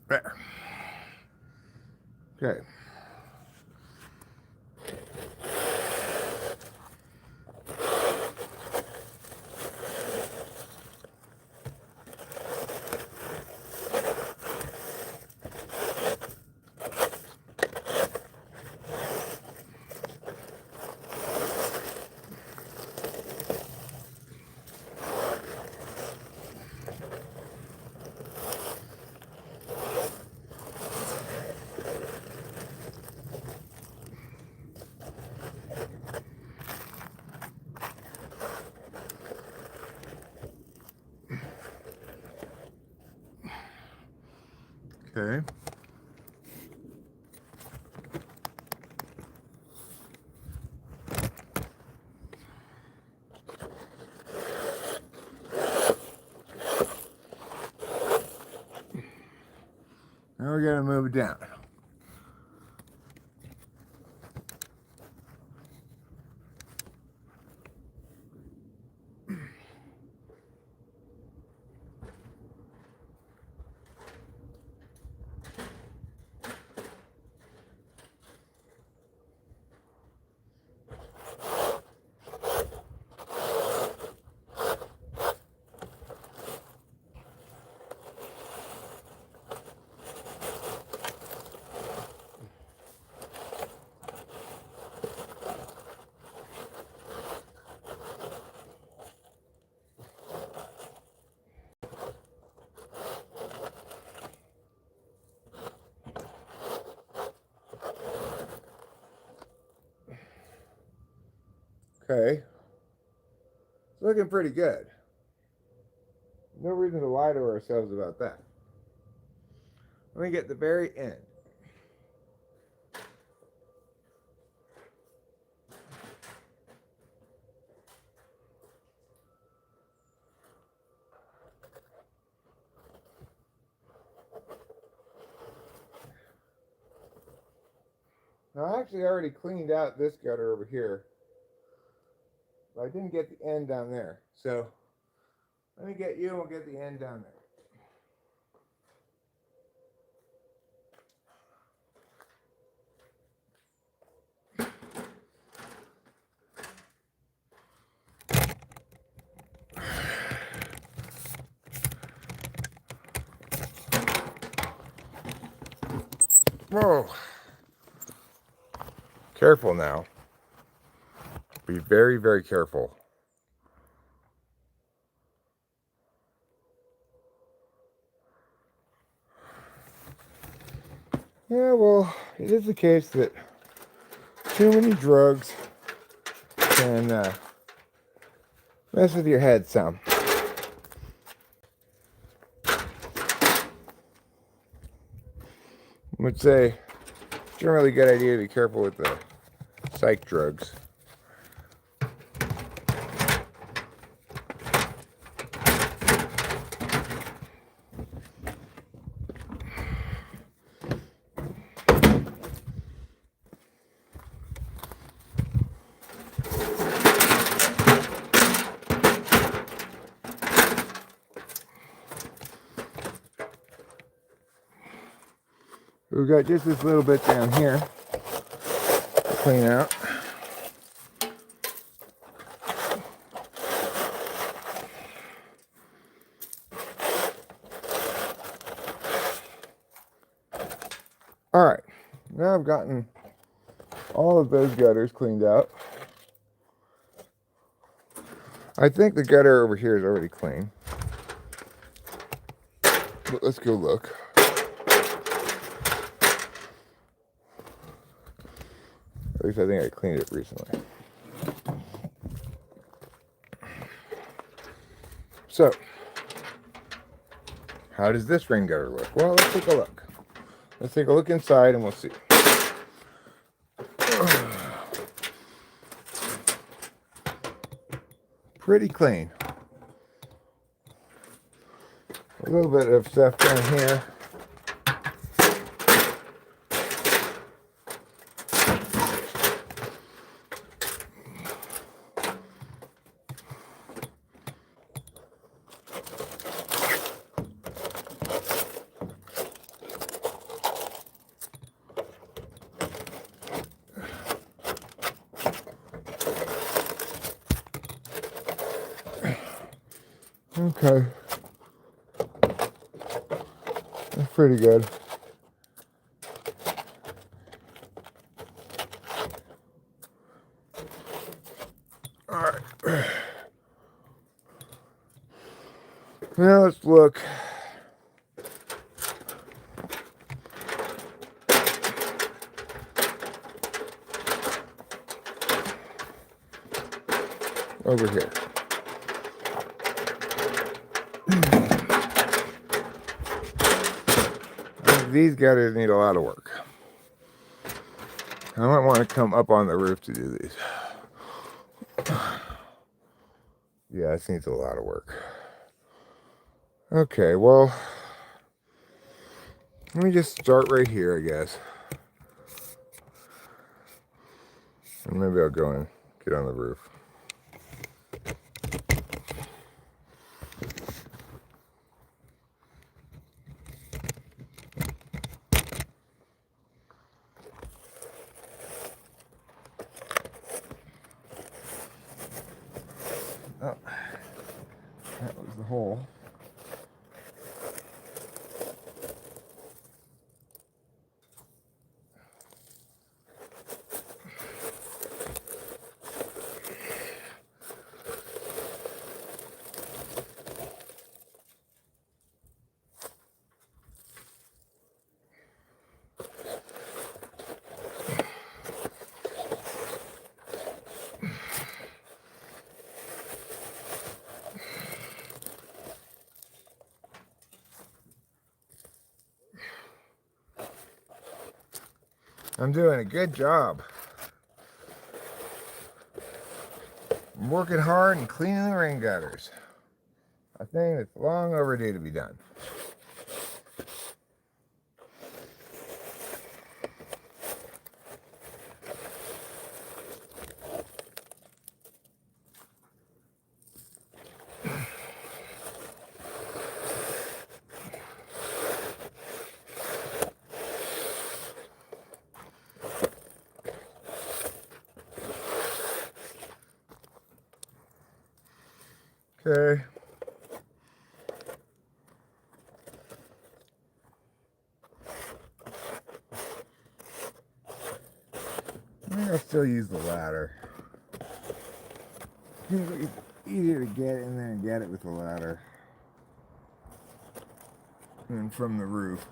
There. Okay. Okay. Now we're gonna move it down. Okay. It's looking pretty good. No reason to lie to ourselves about that. Let me get the very end. Now I actually already cleaned out this gutter over here, but I didn't get the end down there. So let me get you and we'll get the end down there. Whoa. Careful now. Be very, very careful. Yeah, well, it is the case that too many drugs can mess with your head some. I would say it's a really good idea to be careful with the psych drugs. We've got just this little bit down here to clean out. All right, now I've gotten all of those gutters cleaned out. I think the gutter over here is already clean. But let's go look. At least I think I cleaned it recently. So, how does this rain gutter look? Well, let's take a look. Let's take a look inside and we'll see. Pretty clean. A little bit of stuff down here. Okay. That's pretty good. All right. Now let's look. Over here. These gutters need a lot of work. I might want to come up on the roof to do these. Yeah, this needs a lot of work. Okay, well, let me just start right here, I guess. And maybe I'll go and get on the roof. Oh, that was the hole. I'm doing a good job. I'm working hard and cleaning the rain gutters. I think it's long overdue to be done. Okay. I think I'll still use the ladder. It's easier to get in there and get it with the ladder than from the roof.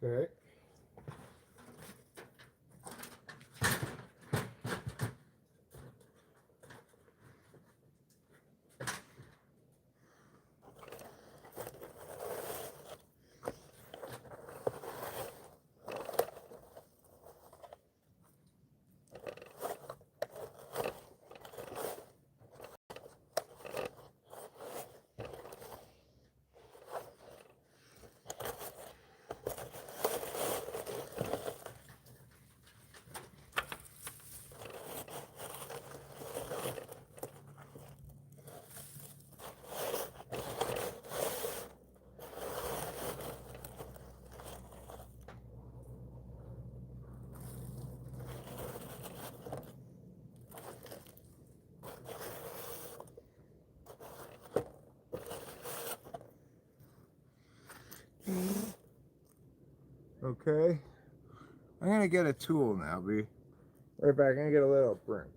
Okay. Okay. I'm gonna get a tool now, B. Right back. I'm gonna get a little broom.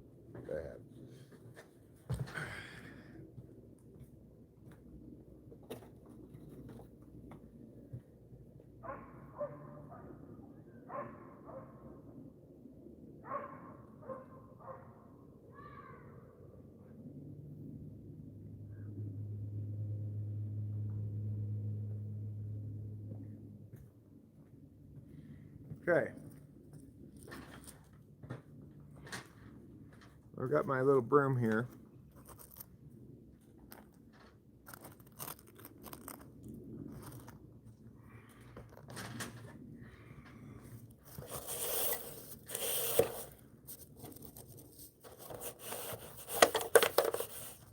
Go ahead. Okay. I've got my little broom here.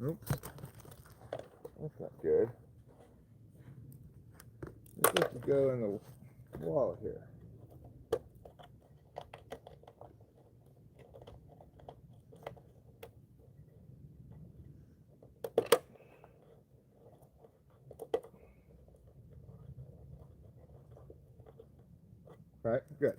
Oops. That's not good. This has to go in the wall here. Right, good.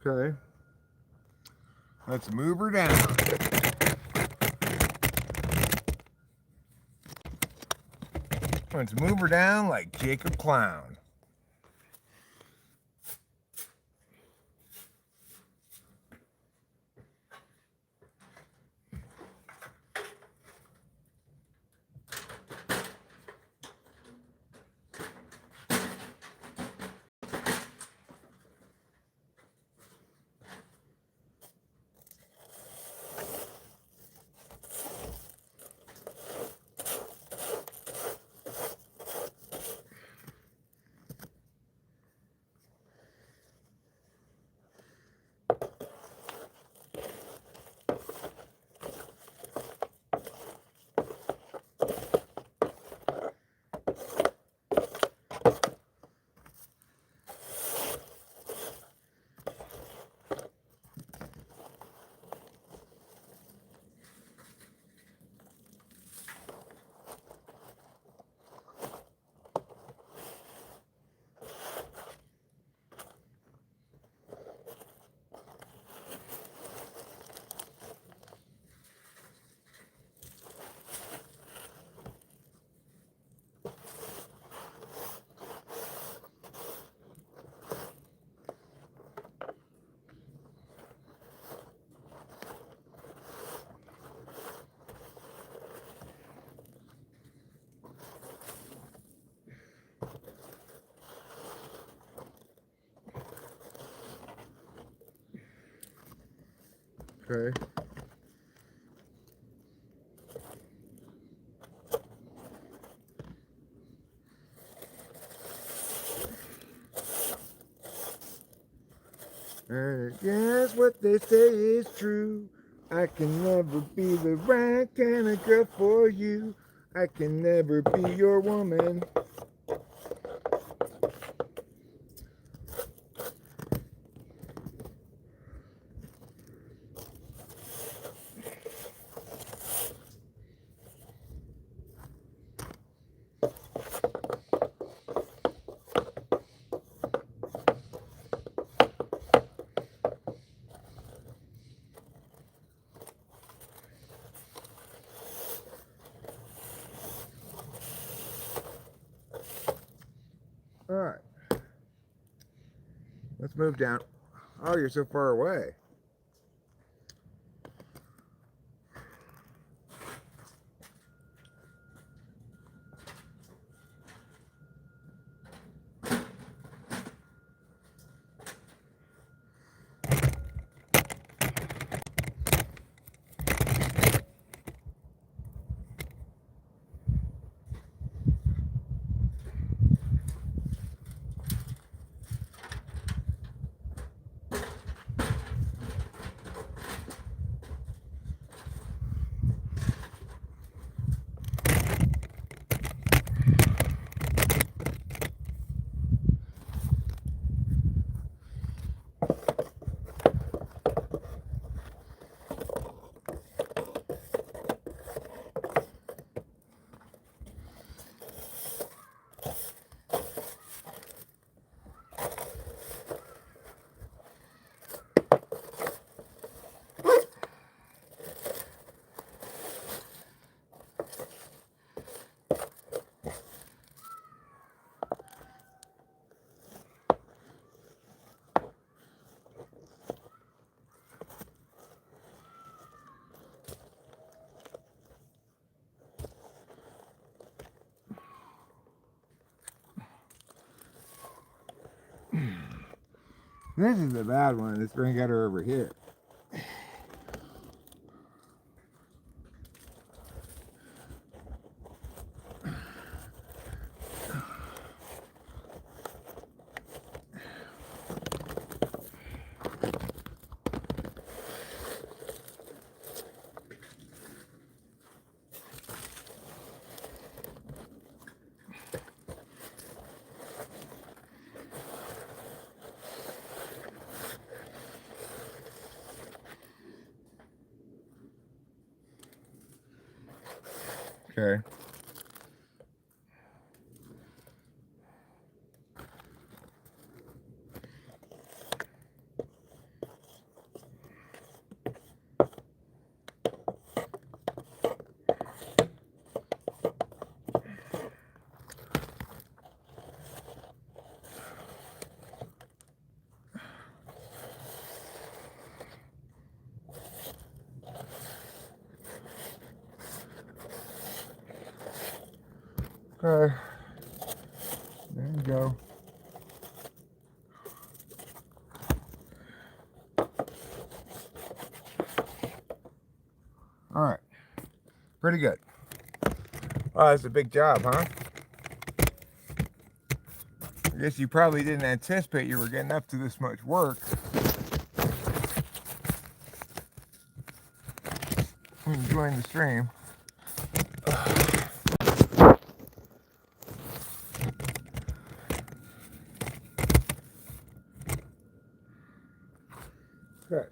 Okay. Let's move her down. Let's move her down like Jacob Clown. Okay. And I guess what they say is true. I can never be the right kind of girl for you. I can never be your woman. Alright. Let's move down. Oh, you're so far away. This is the bad one, this rain gutter over here. Okay. Okay. There you go. All right. Pretty good. Oh, that's a big job, huh? I guess you probably didn't anticipate you were getting up to this much work. Enjoying the stream. Good.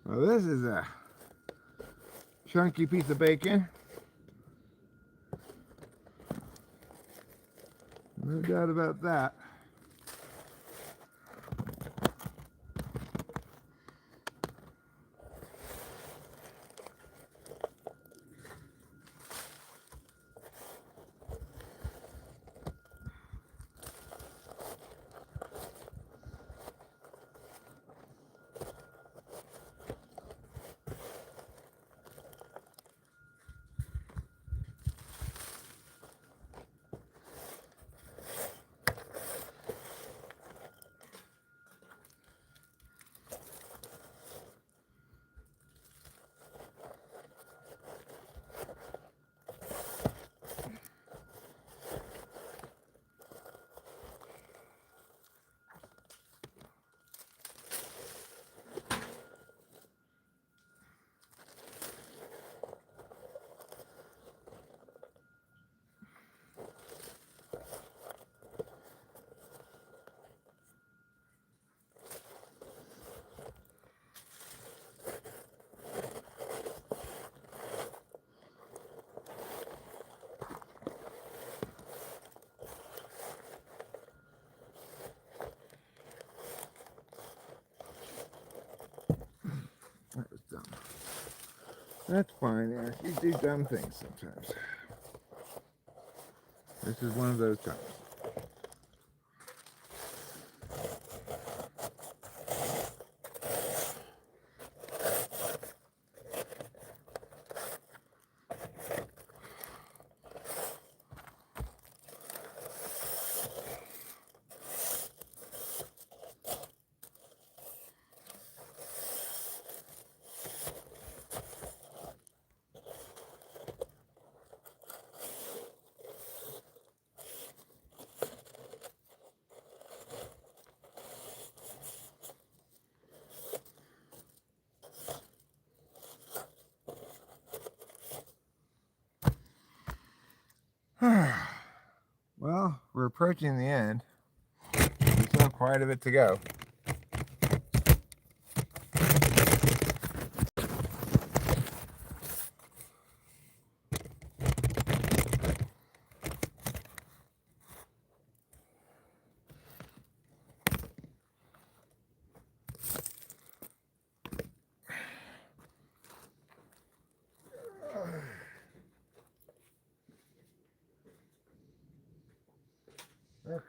Well, this is a chunky piece of bacon. No doubt about that. dumb. That's fine, Eric. You do dumb things sometimes. This is one of those times. Well, we're approaching the end. There's still quite a bit to go.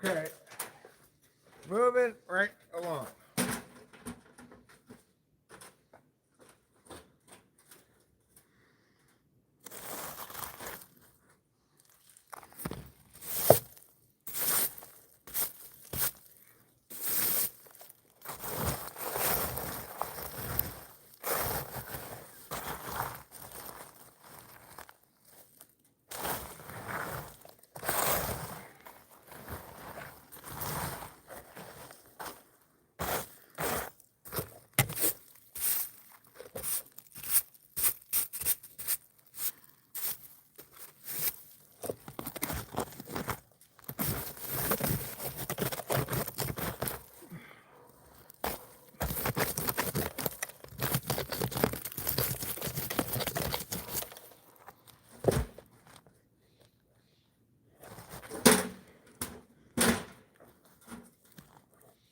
Okay, moving right along.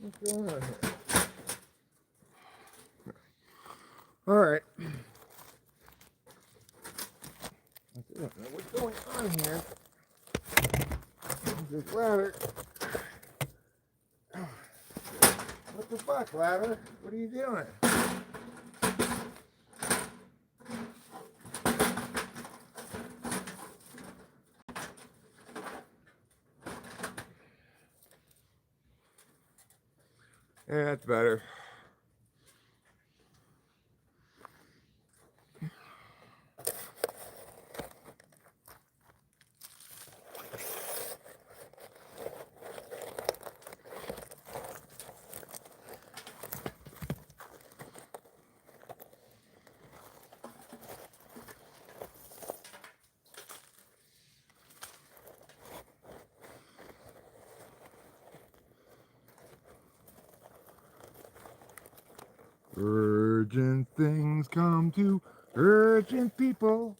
What's going on here? All right. I don't know what's going on here. This ladder. What the fuck, ladder? What are you doing? Yeah, that's better. Urgent things come to urgent people.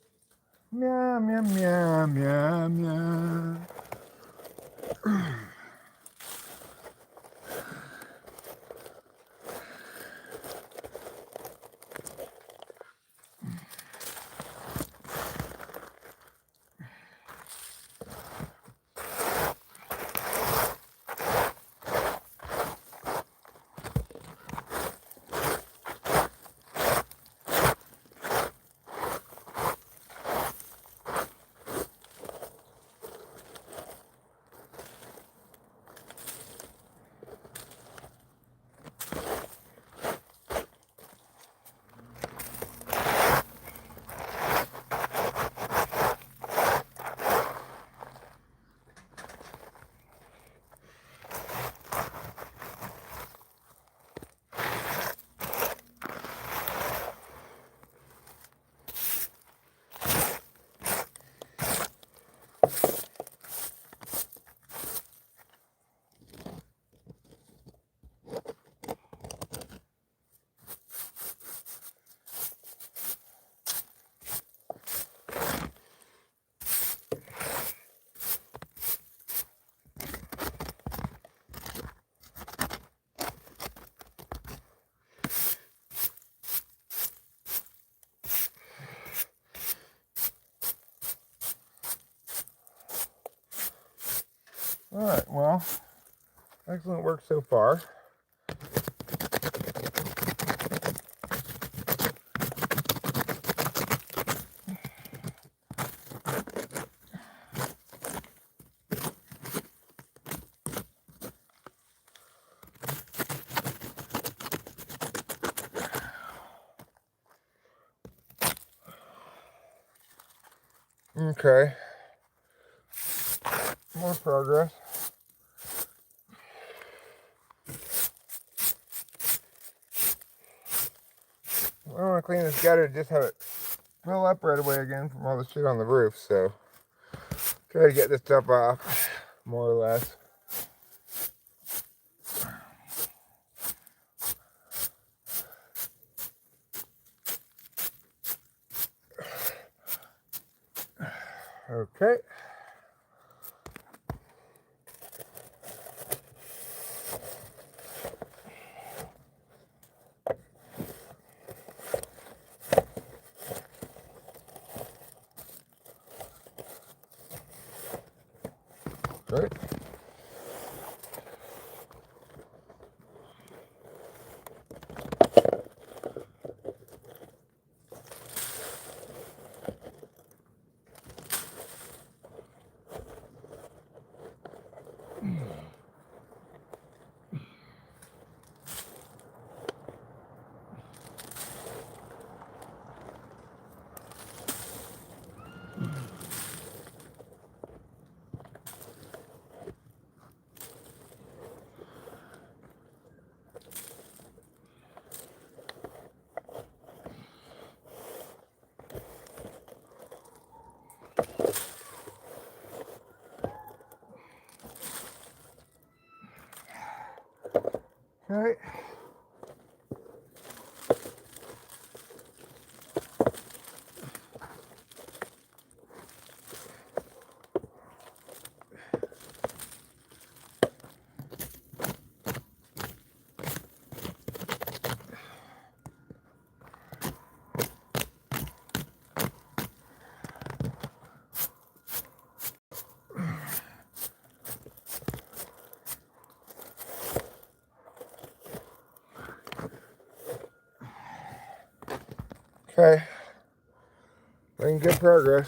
Meow, meow, meow, meow, meow. Alright, well, excellent work so far. Okay. More progress. I don't want to clean this gutter, just have it fill up right away again from all the shit on the roof, so try to get this stuff off, more or less. Okay. Right. Okay. Okay. Making good progress.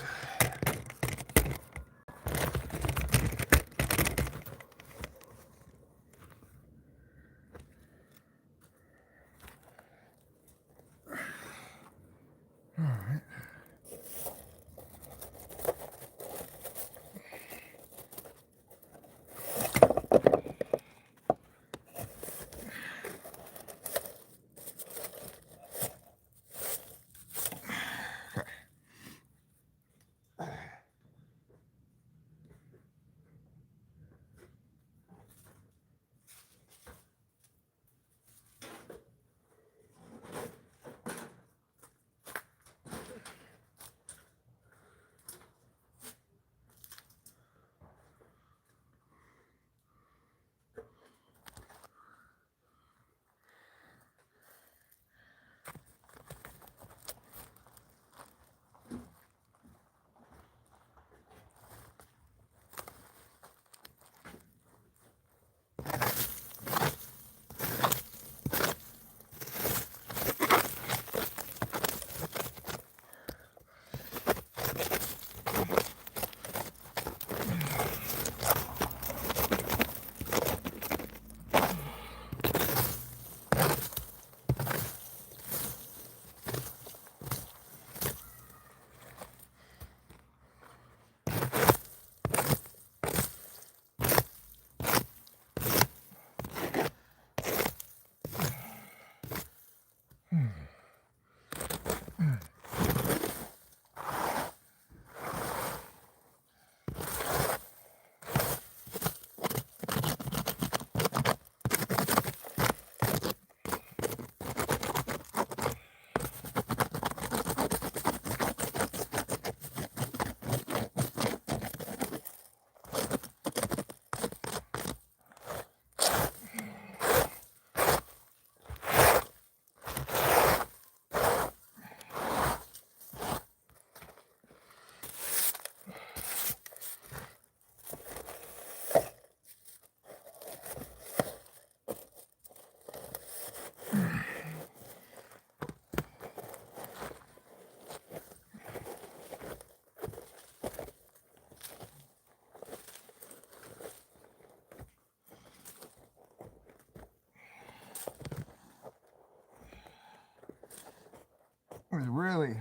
was really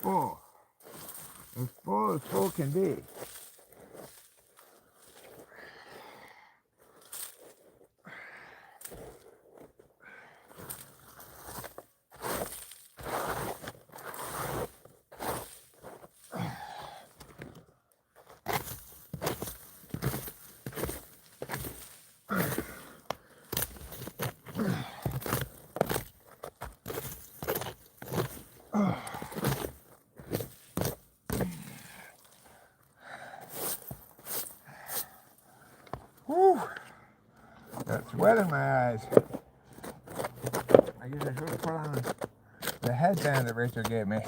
full. As full can be. Whew. Got sweat in my eyes. I guess I should have put on the headband that Rachel gave me.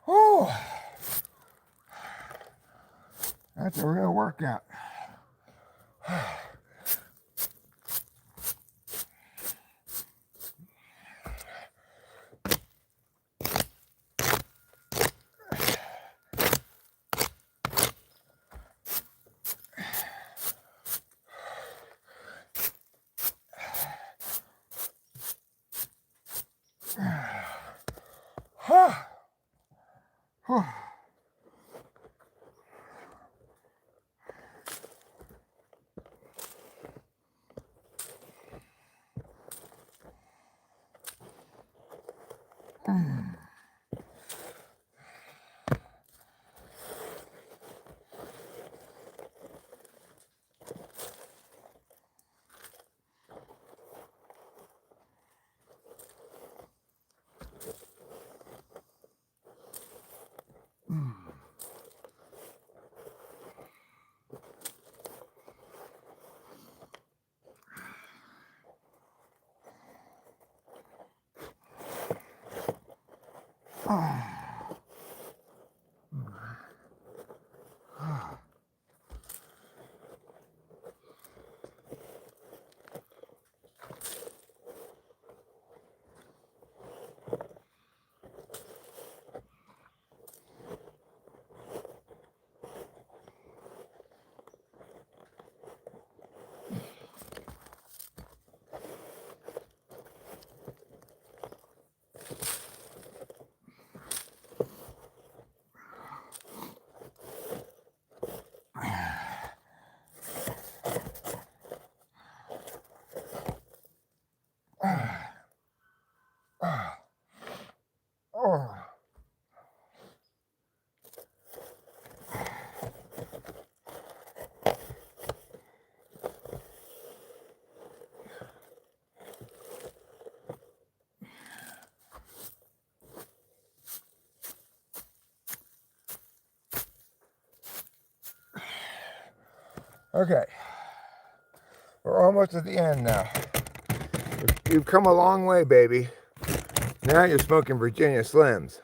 Oh, that's a real workout. Oh. Okay, we're almost at the end now. You've come a long way, baby. Now you're smoking Virginia Slims.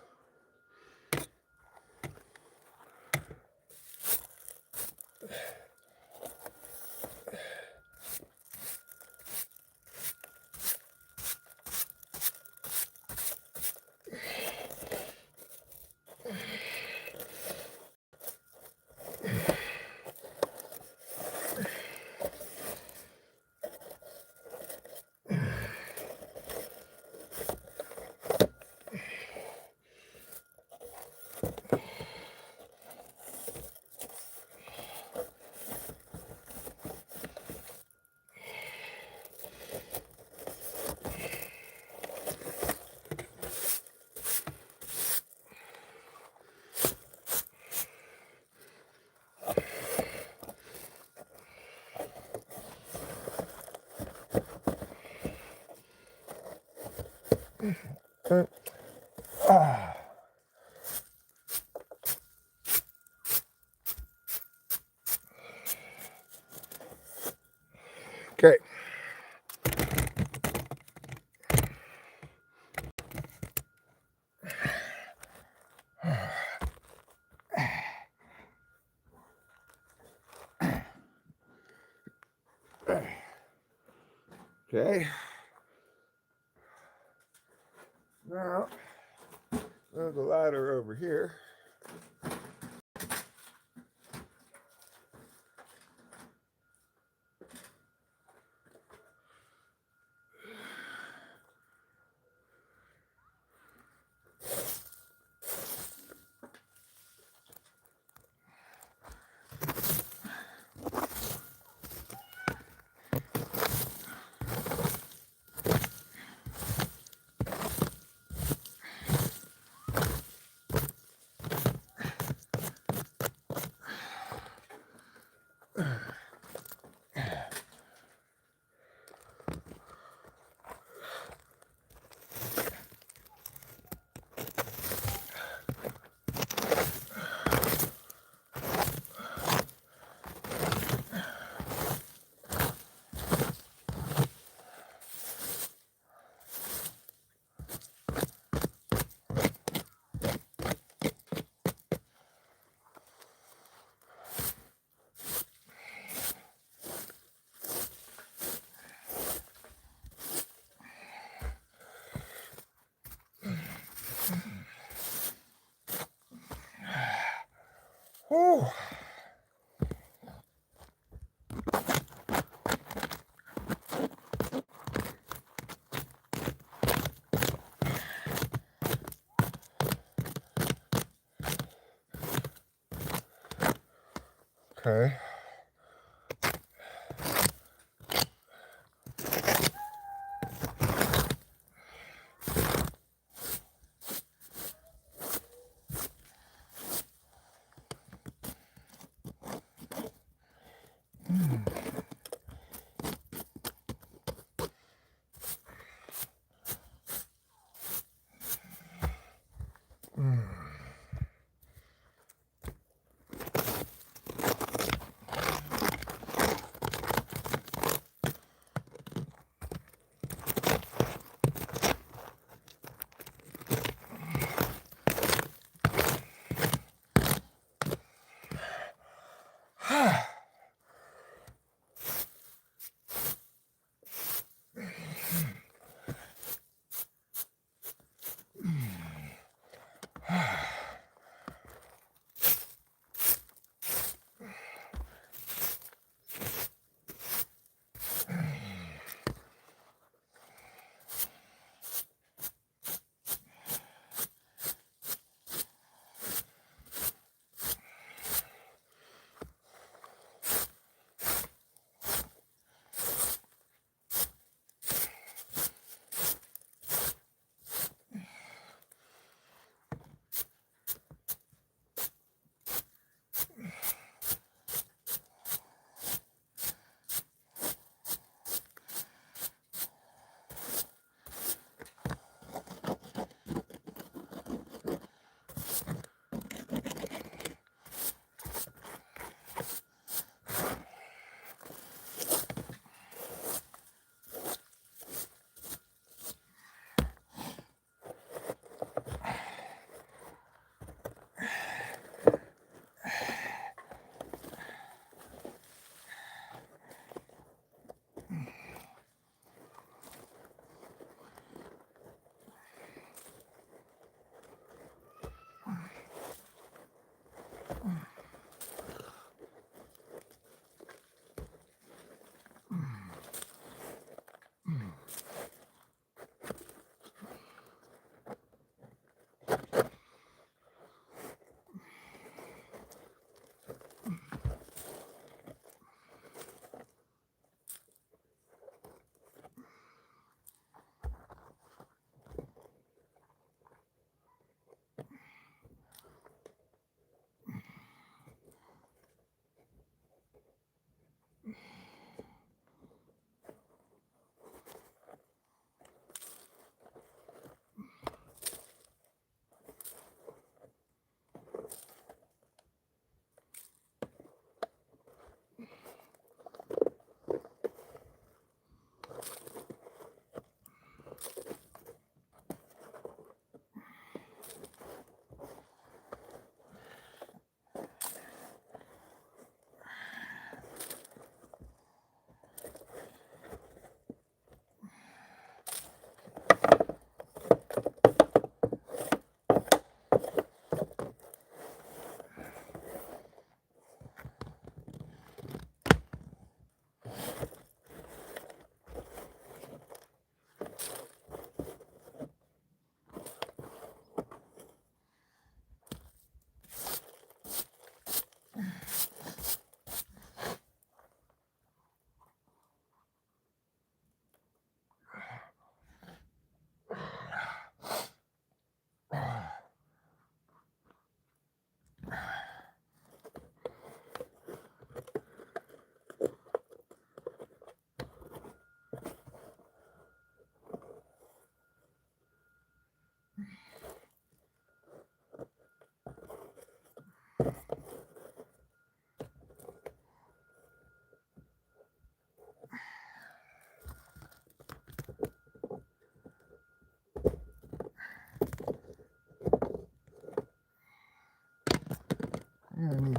Okay. Okay. Now, there's a ladder over here. Whew. Okay.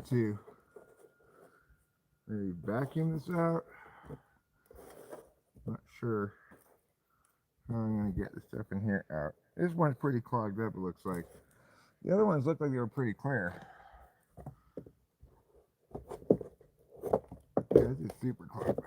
need to maybe vacuum this out. Not sure how I'm going to get the stuff in here out. This one's pretty clogged up, it looks like. The other ones look like they were pretty clear. Yeah, this is super clogged up.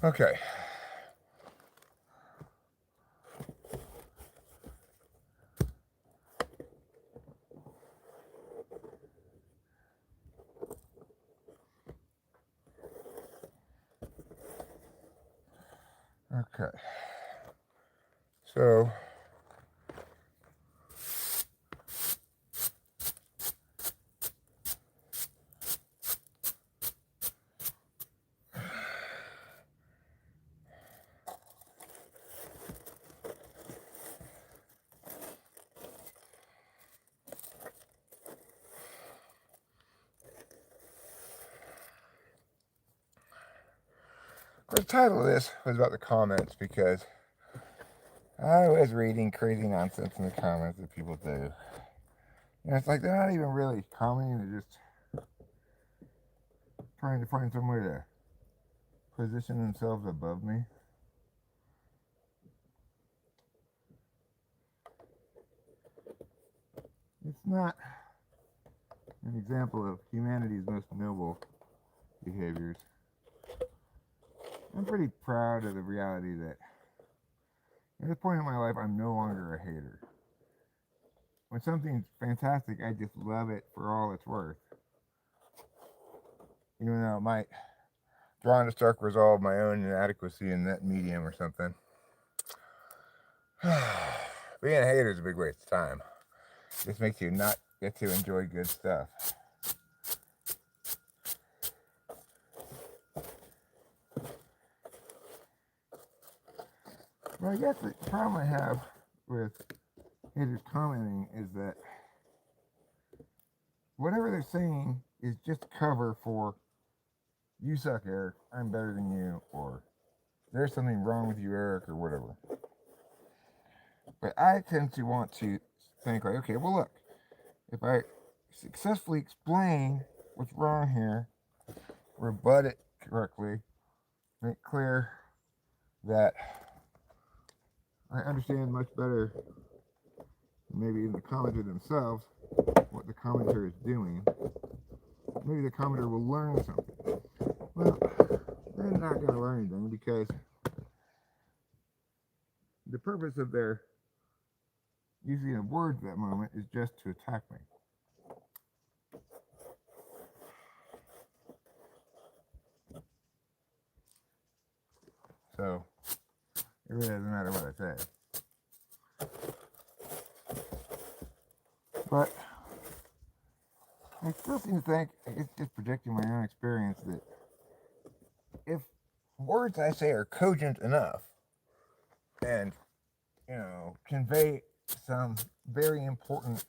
Okay. Okay. So the title of this was about the comments because I was reading crazy nonsense in the comments that people do. And it's like they're not even really commenting, they're just trying to find some way to position themselves above me. It's not an example of humanity's most noble behaviors. I'm pretty proud of the reality that at this point in my life, I'm no longer a hater. When something's fantastic, I just love it for all it's worth. Even though it might draw into stark resolve my own inadequacy in that medium or something. Being a hater is a big waste of time. It just makes you not get to enjoy good stuff. Well, I guess the problem I have with haters commenting is that whatever they're saying is just cover for you suck, Eric, I'm better than you, or there's something wrong with you, Eric, or whatever. But I tend to want to think like, okay, well look, if I successfully explain what's wrong here, rebut it correctly, make clear that I understand much better, maybe even the commenter themselves, what the commenter is doing, maybe the commenter will learn something. Well, they're not going to learn anything because the purpose of their using of words at that moment is just to attack me. So, it really doesn't matter what I say. But I still seem to think it's just projecting my own experience that if words I say are cogent enough and, convey some very important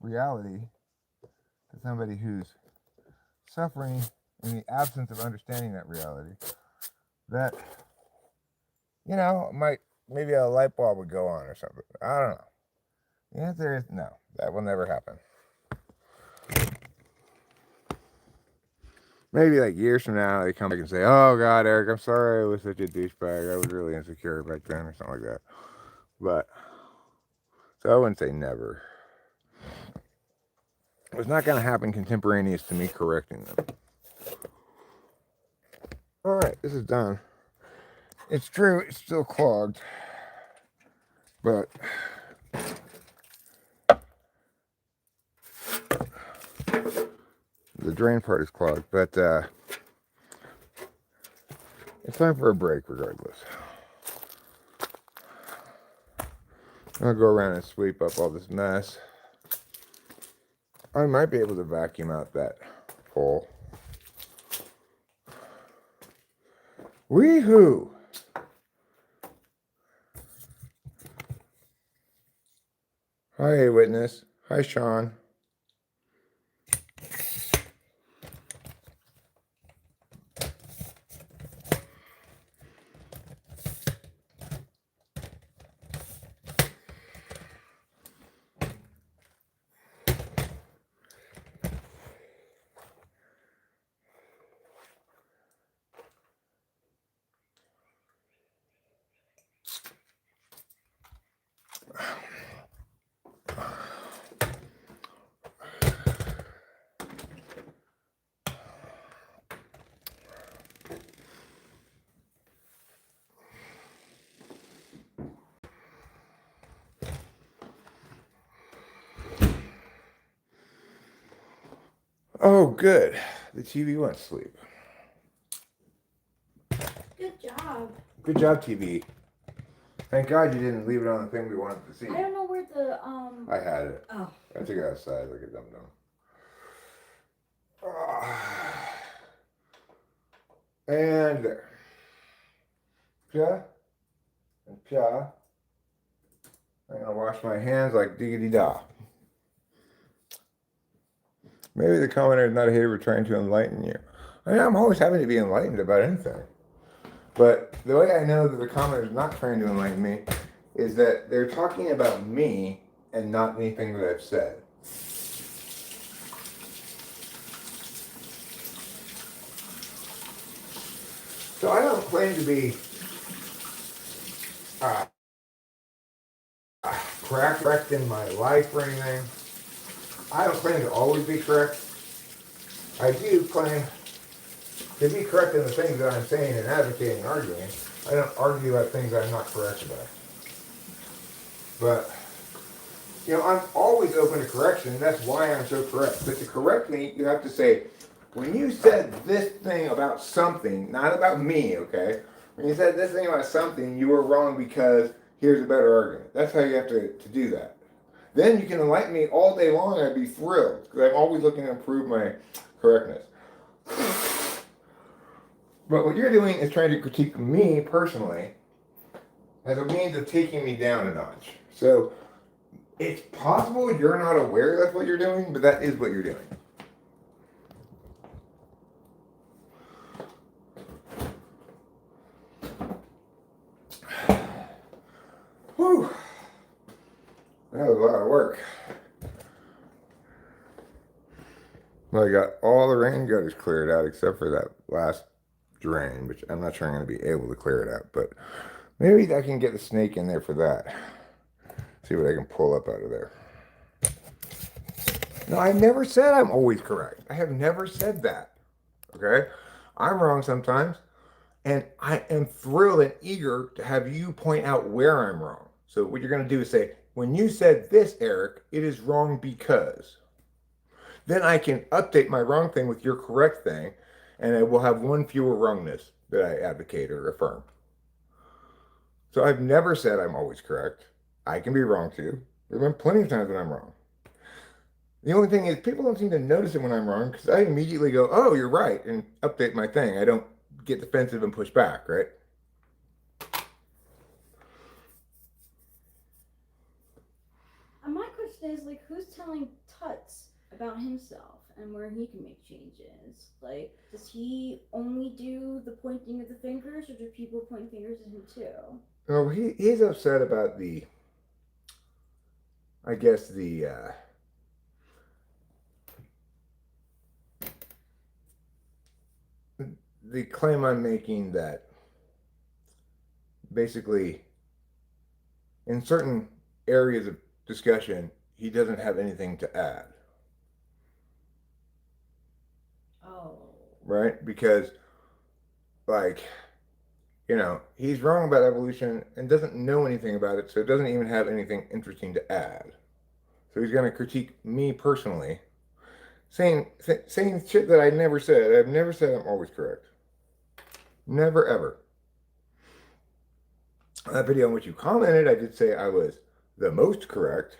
reality to somebody who's suffering in the absence of understanding that reality, that, maybe a light bulb would go on or something. I don't know. The answer is no, that will never happen. Maybe like years from now, they come back and say, oh God, Eric, I'm sorry I was such a douchebag. I was really insecure back then or something like that. But, so I wouldn't say never. It's not going to happen contemporaneous to me correcting them. All right, this is done. It's true, it's still clogged, but the drain part is clogged, but it's time for a break regardless. I'll go around and sweep up all this mess. I might be able to vacuum out that hole. Wee-hoo! Hi, witness. Hi, Sean. Oh, good. The TV went to sleep. Good job. Good job, TV. Thank God you didn't leave it on the thing we wanted to see. I don't know where the I had it. Oh. I took it outside like a dum-dum. And there. Pia. And Pia. I'm going to wash my hands like diggity-da. Maybe the commenter is not a hater trying to enlighten you. I mean, I'm always happy to be enlightened about anything. But the way I know that the commenter is not trying to enlighten me is that they're talking about me and not anything that I've said. So I don't claim to be correct in my life or anything. I don't claim to always be correct. I do claim to be correct in the things that I'm saying and advocating and arguing. I don't argue about things I'm not correct about. But, you know, I'm always open to correction. That's why I'm so correct. But to correct me, you have to say, when you said this thing about something, not about me, okay? When you said this thing about something, you were wrong because here's a better argument. That's how you have to do that. Then you can enlighten me all day long and I'd be thrilled because I'm always looking to improve my correctness. But what you're doing is trying to critique me personally as a means of taking me down a notch. So it's possible you're not aware that's what you're doing, but that is what you're doing. Whew. That was a lot of work. Well, I got all the rain gutters cleared out except for that last drain, which I'm not sure I'm going to be able to clear it out, but maybe I can get the snake in there for that. See what I can pull up out of there. No, I never said I'm always correct. I have never said that. Okay? I'm wrong sometimes, and I am thrilled and eager to have you point out where I'm wrong. So what you're going to do is say, when you said this, Eric, it is wrong because. Then I can update my wrong thing with your correct thing, and I will have one fewer wrongness that I advocate or affirm. So I've never said I'm always correct. I can be wrong too. There have been plenty of times when I'm wrong. The only thing is people don't seem to notice it when I'm wrong because I immediately go, oh, you're right, and update my thing. I don't get defensive and push back, right? My question is, like, who's telling Tuts about himself and where he can make changes? Like, does he only do the pointing of the fingers, or do people point fingers at him too? Oh, he's upset about the, I guess the claim I'm making that basically in certain areas of discussion, he doesn't have anything to add. Oh. Right? Because like, he's wrong about evolution and doesn't know anything about it, so doesn't even have anything interesting to add. So he's going to critique me personally, saying shit that I never said. I've never said I'm always correct. Never, ever. On that video in which you commented, I did say I was the most correct,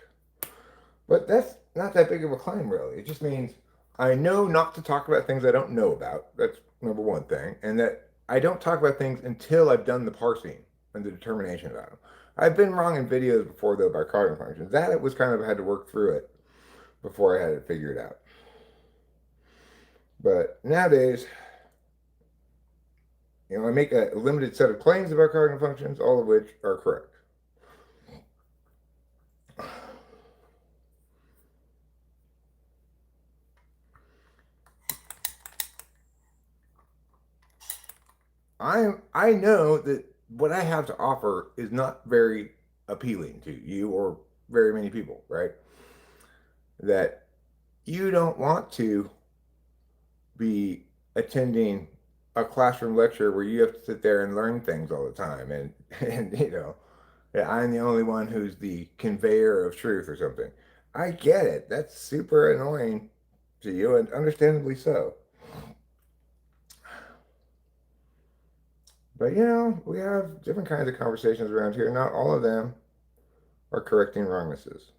but that's not that big of a claim, really. It just means I know not to talk about things I don't know about. That's number one thing. And that I don't talk about things until I've done the parsing and the determination about them. I've been wrong in videos before, though, about cognitive functions. That it was kind of, I had to work through it before I had it figured out. But nowadays, I make a limited set of claims about cognitive functions, all of which are correct. I know that what I have to offer is not very appealing to you or very many people, right? That you don't want to be attending a classroom lecture where you have to sit there and learn things all the time, and I'm the only one who's the conveyor of truth or something. I get it. That's super annoying to you, and understandably so. But we have different kinds of conversations around here. Not all of them are correcting wrongnesses.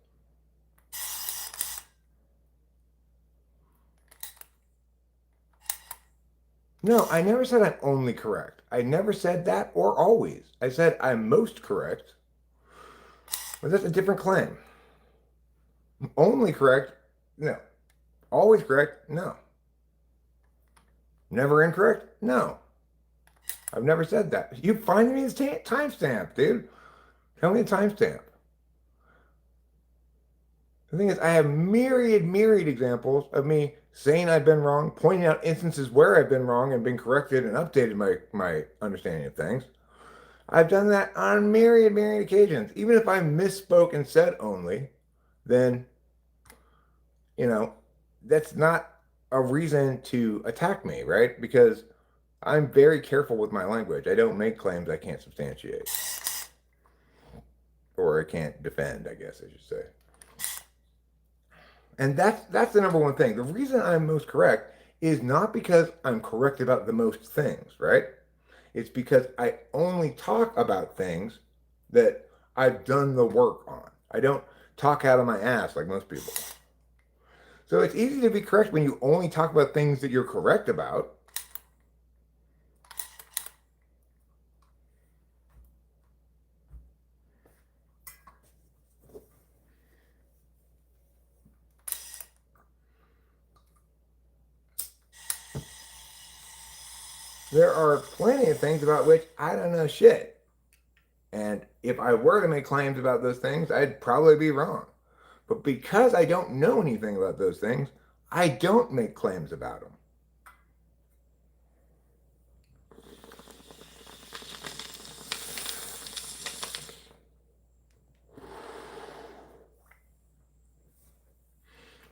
No, I never said I'm only correct. I never said that or always. I said I'm most correct. But that's a different claim. Only correct? No. Always correct? No. Never incorrect? No. I've never said that. You find me his timestamp, dude. Tell me the timestamp. The thing is, I have myriad examples of me saying I've been wrong, pointing out instances where I've been wrong and been corrected and updated my understanding of things. I've done that on myriad occasions. Even if I misspoke and said only, then, that's not a reason to attack me, right? Because I'm very careful with my language. I don't make claims I can't substantiate. Or I can't defend, I guess I should say. And that's the number one thing. The reason I'm most correct is not because I'm correct about the most things, right? It's because I only talk about things that I've done the work on. I don't talk out of my ass like most people. So it's easy to be correct when you only talk about things that you're correct about. There are plenty of things about which I don't know shit. And if I were to make claims about those things, I'd probably be wrong. But because I don't know anything about those things, I don't make claims about them.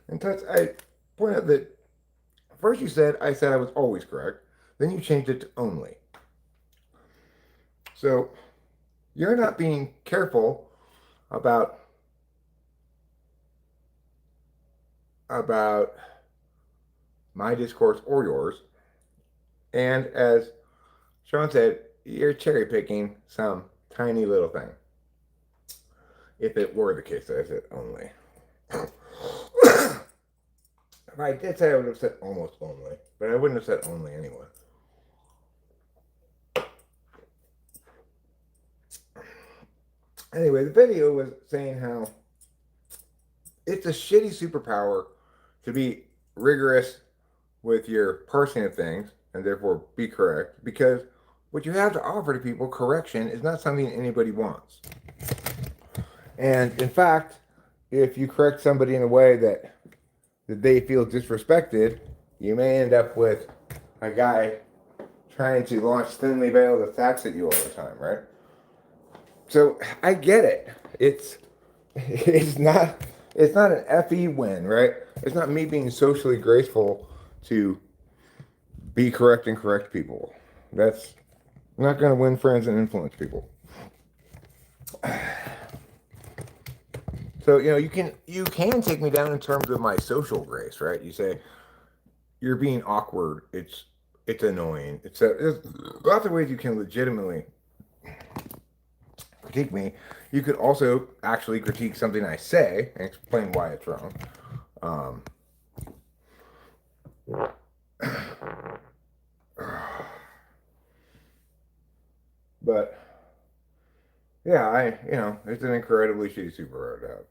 And Tuts, I point out that first you said I said I was always correct. Then you changed it to only. So you're not being careful about my discourse or yours. And as Sean said, you're cherry picking some tiny little thing. If it were the case that I said only. If I did say I would have said almost only, but I wouldn't have said only anyway. Anyway, the video was saying how it's a shitty superpower to be rigorous with your parsing of things and therefore be correct, because what you have to offer to people, correction, is not something anybody wants. And in fact, if you correct somebody in a way that they feel disrespected, you may end up with a guy trying to launch thinly veiled attacks at you all the time, right? So I get it. It's not an FE win, right? It's not me being socially graceful to be correct and correct people. That's not going to win friends and influence people. So, you can take me down in terms of my social grace, right? You say you're being awkward. It's annoying. There's lots of ways you can legitimately critique me. You could also actually critique something I say and explain why it's wrong. But yeah, it's an incredibly shitty superpower to have.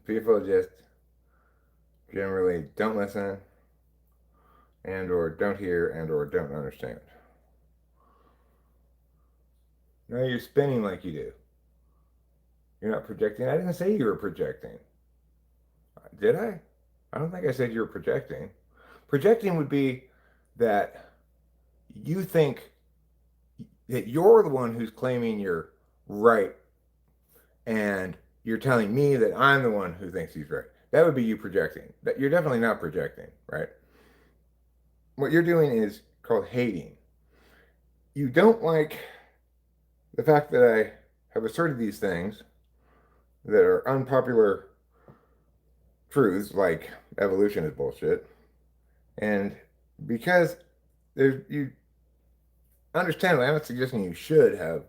People just generally don't listen and or don't hear and or don't understand. No, you're spinning like you do. You're not projecting. I didn't say you were projecting. Did I? I don't think I said you were projecting. Projecting would be that you think that you're the one who's claiming you're right and you're telling me that I'm the one who thinks he's right. That would be you projecting. That you're definitely not projecting, right? What you're doing is called hating. You don't like the fact that I have asserted these things that are unpopular truths, like evolution is bullshit. And because you understandably, I'm not suggesting you should have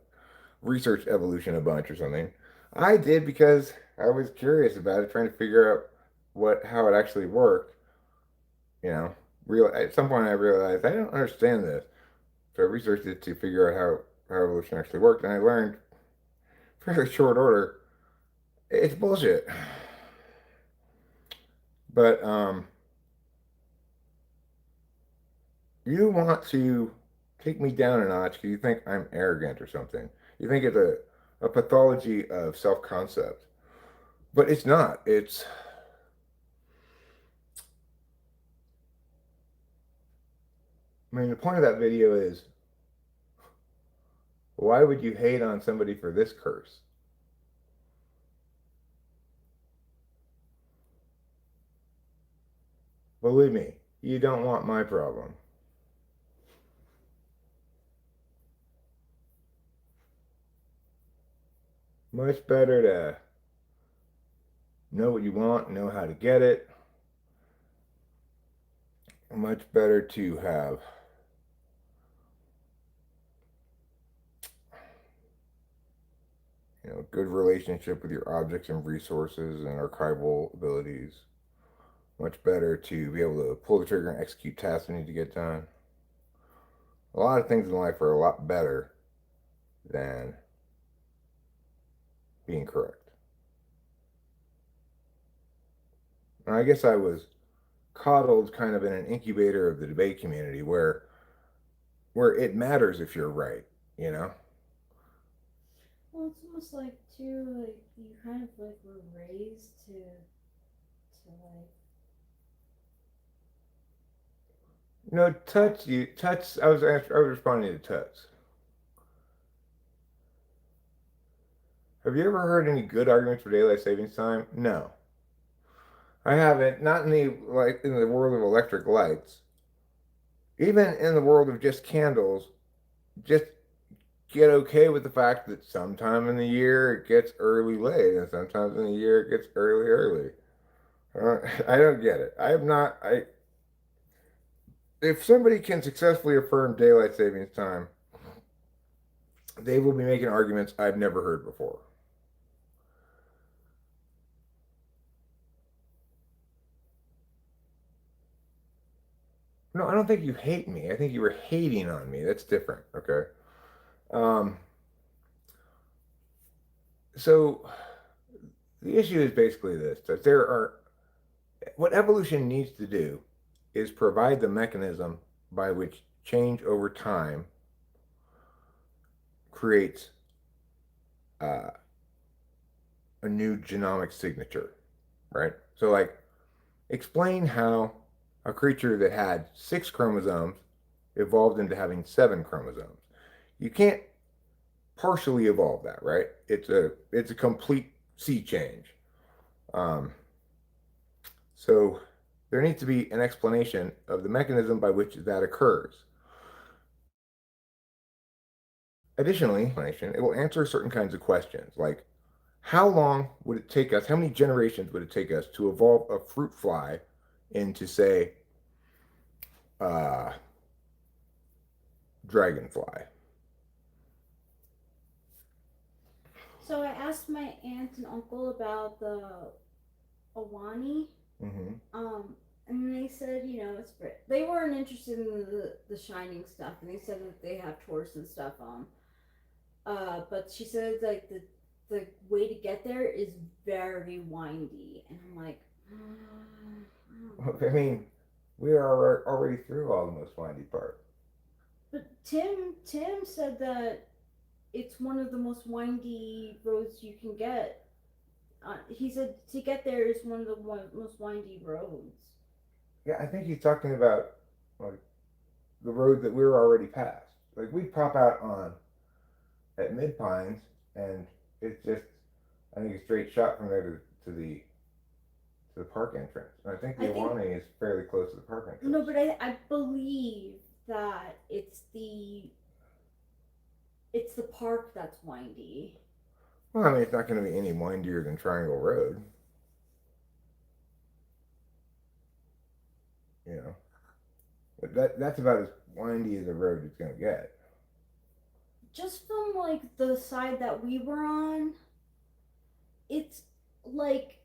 researched evolution a bunch or something. I did because I was curious about it, trying to figure out how it actually worked. At some point I realized I don't understand this. So I researched it to figure out how evolution actually worked, and I learned fairly short order it's bullshit. But you want to take me down a notch because you think I'm arrogant or something. You think it's a pathology of self-concept. But it's not. The point of that video is, why would you hate on somebody for this curse? Believe me, you don't want my problem. Much better to know what you want, know how to get it. Much better to have good relationship with your objects and resources and archival abilities. Much better to be able to pull the trigger and execute tasks you need to get done. A lot of things in life are a lot better than being correct. And I guess I was coddled kind of in an incubator of the debate community where it matters if you're right, Well, it's almost like too, like you kind of like were raised to like. Tuts. I was responding to Tuts. Have you ever heard any good arguments for daylight savings time? No. I haven't. Not in the world of electric lights. Even in the world of just candles, just get okay with the fact that sometime in the year it gets early late, and sometimes in the year it gets early early. I don't get it. I have not. If somebody can successfully affirm daylight savings time, they will be making arguments I've never heard before. No, I don't think you hate me. I think you were hating on me. That's different, okay? So the issue is basically this, that what evolution needs to do is provide the mechanism by which change over time creates a new genomic signature, right? So explain how a creature that had 6 chromosomes evolved into having 7 chromosomes. You can't partially evolve that, right? It's a complete sea change. So there needs to be an explanation of the mechanism by which that occurs. Additionally, it will answer certain kinds of questions, like how long would it take us, how many generations would it take us to evolve a fruit fly into, say, dragonfly? So I asked my aunt and uncle about the Awani, and they said, they weren't interested in the shining stuff, and they said that they have tours and stuff. But she said like the way to get there is very windy, and I'm like, I mean, we are already through all the most windy part. But Tim said that it's one of the most windy roads you can get. He said to get there is one of the most windy roads. Yeah, I think he's talking about like the road that we're already past. Like we pop out on at Mid Pines, and it's just I think a straight shot from there to the park entrance. And I think the Awani is fairly close to the park entrance. No, but I believe that it's the park that's windy. Well, I mean, it's not going to be any windier than Triangle Road. You know, but that's about as windy as a road is going to get. Just from like the side that we were on, it's like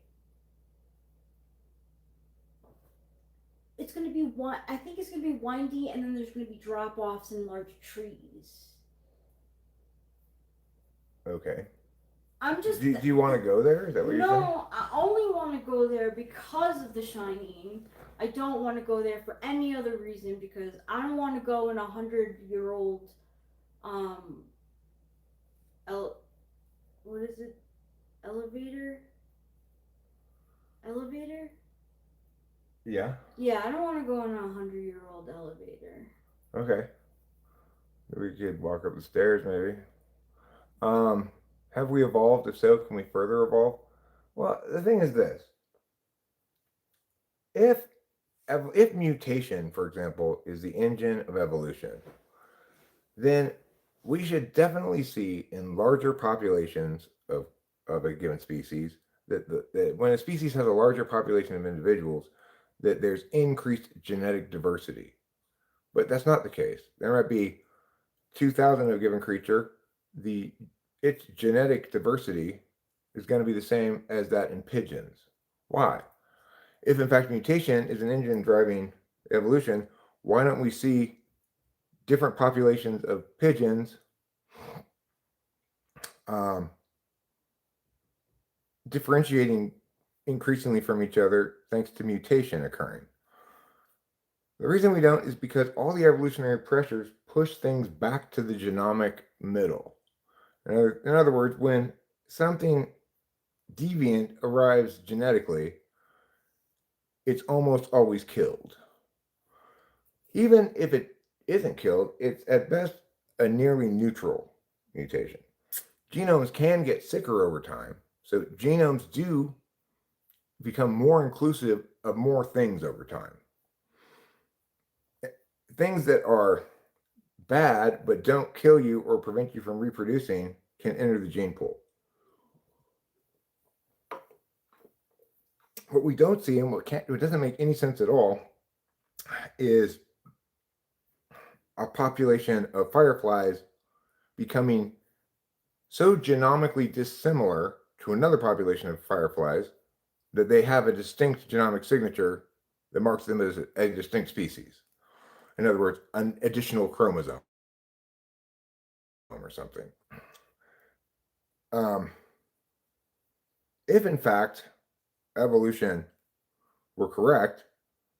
it's going to be I think it's going to be windy, and then there's going to be drop offs and large trees. Okay. I'm just. Do you want to go there? Is that what you're saying? No, I only want to go there because of The Shining. I don't want to go there for any other reason, because I don't want to go in 100-year-old, what is it? Elevator? Yeah. Yeah, I don't want to go in a 100-year-old elevator. Okay. We could walk up the stairs, maybe. Have we evolved? If so, can we further evolve? Well, the thing is this. If mutation, for example, is the engine of evolution, then we should definitely see in larger populations of a given species that when a species has a larger population of individuals, that there's increased genetic diversity. But that's not the case. There might be 2,000 of a given creature. Its genetic diversity is going to be the same as that in pigeons. Why? If in fact mutation is an engine driving evolution, why don't we see different populations of pigeons differentiating increasingly from each other thanks to mutation occurring? The reason we don't is because all the evolutionary pressures push things back to the genomic middle. In other words, when something deviant arrives genetically, it's almost always killed. Even if it isn't killed, it's at best a nearly neutral mutation. Genomes can get sicker over time, so genomes do become more inclusive of more things over time. Things that are bad but don't kill you or prevent you from reproducing can enter the gene pool. What we don't see, and what doesn't make any sense at all, is a population of fireflies becoming so genomically dissimilar to another population of fireflies that they have a distinct genomic signature that marks them as a distinct species. In other words, an additional chromosome or something. If in fact evolution were correct,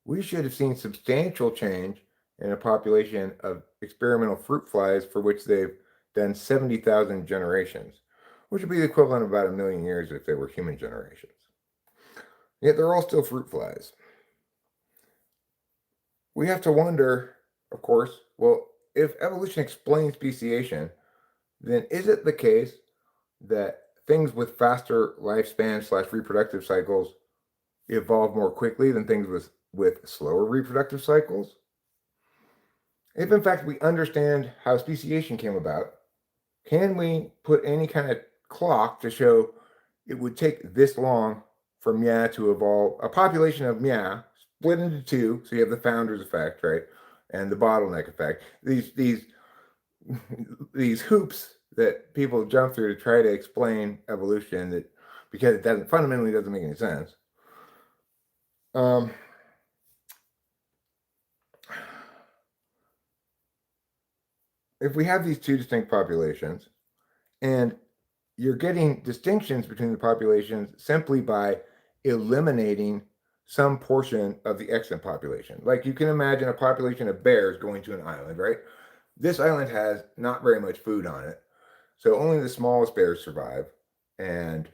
we should have seen substantial change in a population of experimental fruit flies for which they've done 70,000 generations, which would be the equivalent of about 1 million years if they were human generations. Yet they're all still fruit flies. We have to wonder, of course, well, if evolution explains speciation, then is it the case that things with faster lifespan / reproductive cycles evolve more quickly than things with slower reproductive cycles? If in fact we understand how speciation came about, can we put any kind of clock to show it would take this long for meow to evolve? A population of meow split into two, so you have the founder's effect, right, and the bottleneck effect. These these hoops that people jump through to try to explain evolution, that because it fundamentally doesn't make any sense. If we have these two distinct populations, and you're getting distinctions between the populations simply by eliminating some portion of the extant population. Like you can imagine a population of bears going to an island, right? This island has not very much food on it, so only the smallest bears survive, and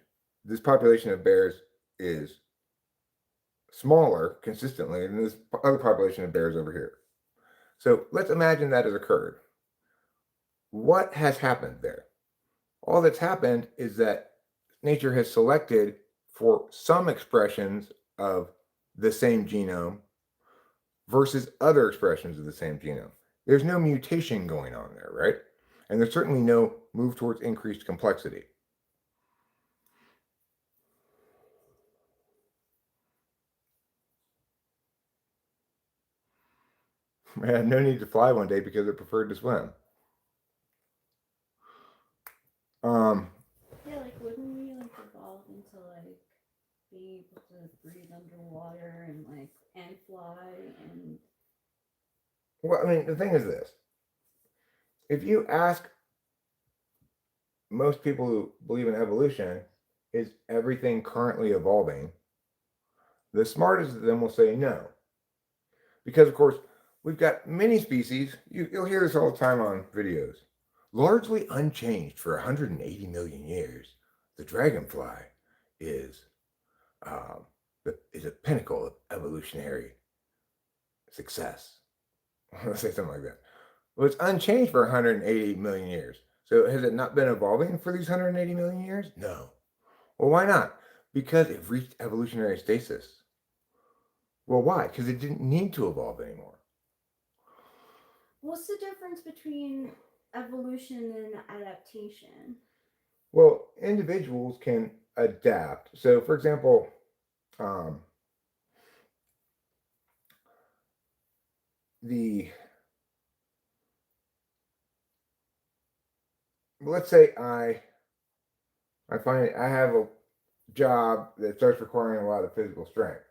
this population of bears is smaller consistently than this other population of bears over here. So let's imagine that has occurred. What has happened there? All that's happened is that nature has selected for some expressions of the same genome versus other expressions of the same genome. There's no mutation going on there, right? And there's certainly no move towards increased complexity. I had no need to fly one day because it preferred to swim. Yeah, like wouldn't we like evolve into like being able to breathe underwater and fly and Well, I mean, the thing is this. If you ask most people who believe in evolution, is everything currently evolving? The smartest of them will say no. Because, of course, we've got many species, you'll hear this all the time on videos, largely unchanged for 180 million years. The dragonfly is a pinnacle of evolutionary success. Let's say something like that. Well, it's unchanged for 180 million years. So has it not been evolving for these 180 million years? No. Well, why not? Because it reached evolutionary stasis. Well, why? Because it didn't need to evolve anymore. what's the difference between evolution and adaptation? Well, individuals can adapt. So, for example, let's say I find I have a job that starts requiring a lot of physical strength.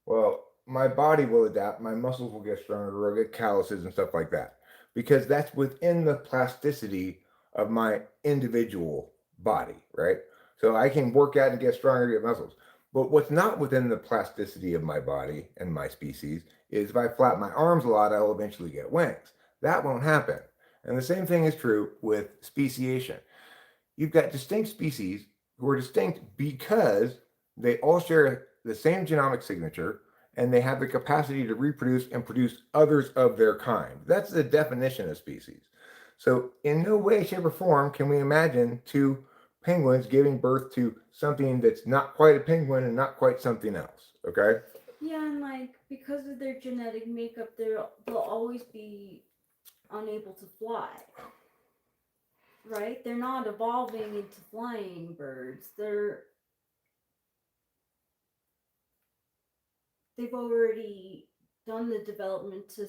Well, my body will adapt, my muscles will get stronger, I'll get calluses and stuff like that, because that's within the plasticity of my individual body, right? So I can work out and get stronger, get muscles. But what's not within the plasticity of my body and my species is if I flap my arms a lot, I'll eventually get wings. That won't happen. And the same thing is true with speciation. You've got distinct species who are distinct because they all share the same genomic signature and they have the capacity to reproduce and produce others of their kind. That's the definition of species. So in no way, shape, or form can we imagine two penguins giving birth to something that's not quite a penguin and not quite something else, okay? Yeah, and like because of their genetic makeup, they'll always be unable to fly. Right? They're not evolving into flying birds. They've already done the development to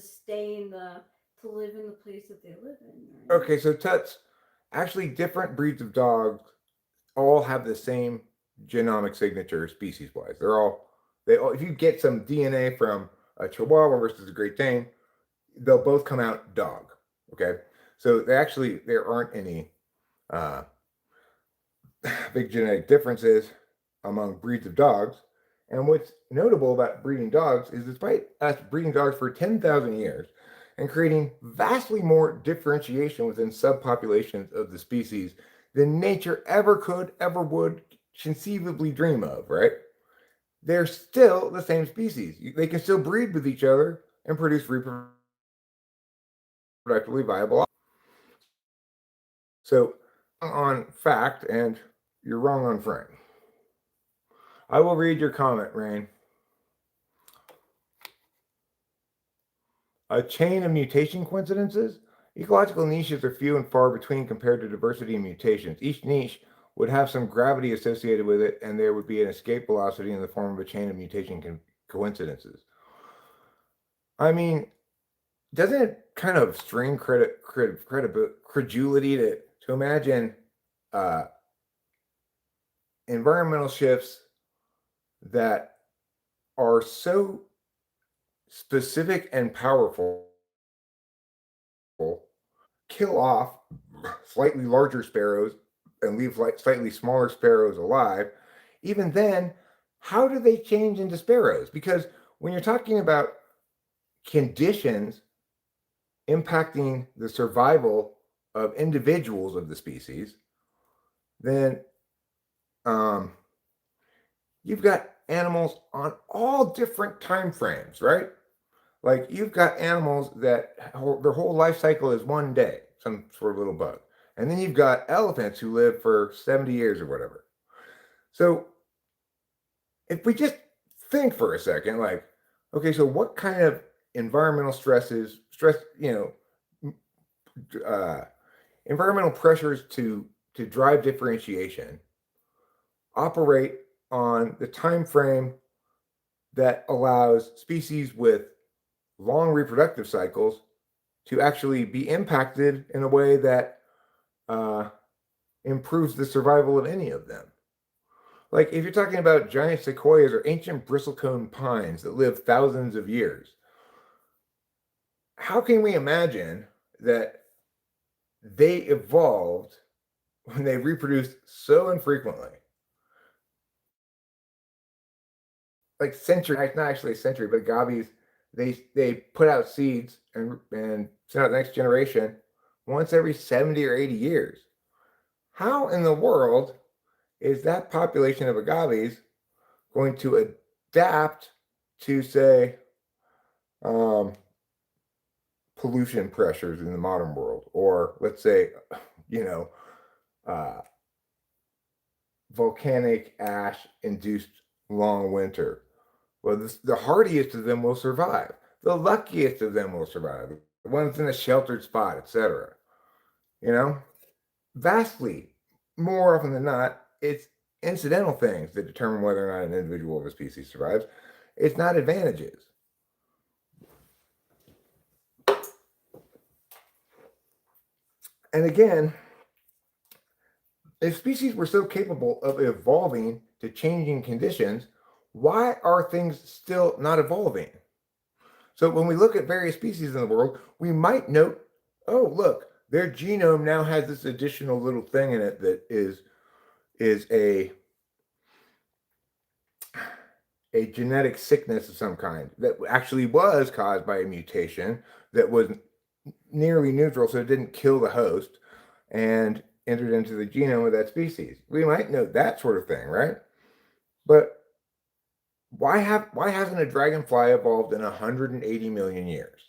live in the place that they live in. Right? Okay, so Tuts, actually different breeds of dogs all have the same genomic signature species-wise. If you get some DNA from a Chihuahua versus a Great Dane, they'll both come out dog. Okay, so there aren't any big genetic differences among breeds of dogs. And what's notable about breeding dogs is despite us breeding dogs for 10,000 years and creating vastly more differentiation within subpopulations of the species than nature ever could, ever would conceivably dream of, right? They're still the same species. They can still breed with each other and produce reproductively viable. So, on fact, and you're wrong on frame. I will read your comment, Rain. a chain of mutation coincidences. Ecological niches are few and far between compared to diversity in mutations. Each niche would have some gravity associated with it, and there would be an escape velocity in the form of a chain of mutation coincidences. I mean, doesn't it kind of strain credulity to imagine environmental shifts that are so specific and powerful kill off slightly larger sparrows and leave like slightly smaller sparrows alive? Even then, how do they change into sparrows? Because when you're talking about conditions impacting the survival of individuals of the species, then you've got animals on all different time frames, right? Like you've got animals that their whole life cycle is 1 day, some sort of little bug. And then you've got elephants who live for 70 years or whatever. So if we just think for a second, like, okay, so what kind of environmental environmental pressures to drive differentiation operate on the time frame that allows species with long reproductive cycles to actually be impacted in a way that improves the survival of any of them. Like if you're talking about giant sequoias or ancient bristlecone pines that live thousands of years, how can we imagine that they evolved when they reproduced so infrequently? Like century, not actually a century, but agaves, they put out seeds and send out the next generation once every 70 or 80 years. How in the world is that population of agaves going to adapt to, say, pollution pressures in the modern world, or let's say, volcanic ash induced long winter? Well, the hardiest of them will survive. The luckiest of them will survive. The ones in a sheltered spot, etc. Vastly more often than not, it's incidental things that determine whether or not an individual of a species survives. It's not advantages. And again, if species were so capable of evolving to changing conditions, why are things still not evolving? So when we look at various species in the world, we might note, oh, look, their genome now has this additional little thing in it that is a genetic sickness of some kind that actually was caused by a mutation that was nearly neutral, so it didn't kill the host and entered into the genome of that species. We might note that sort of thing, right? But why hasn't a dragonfly evolved in 180 million years?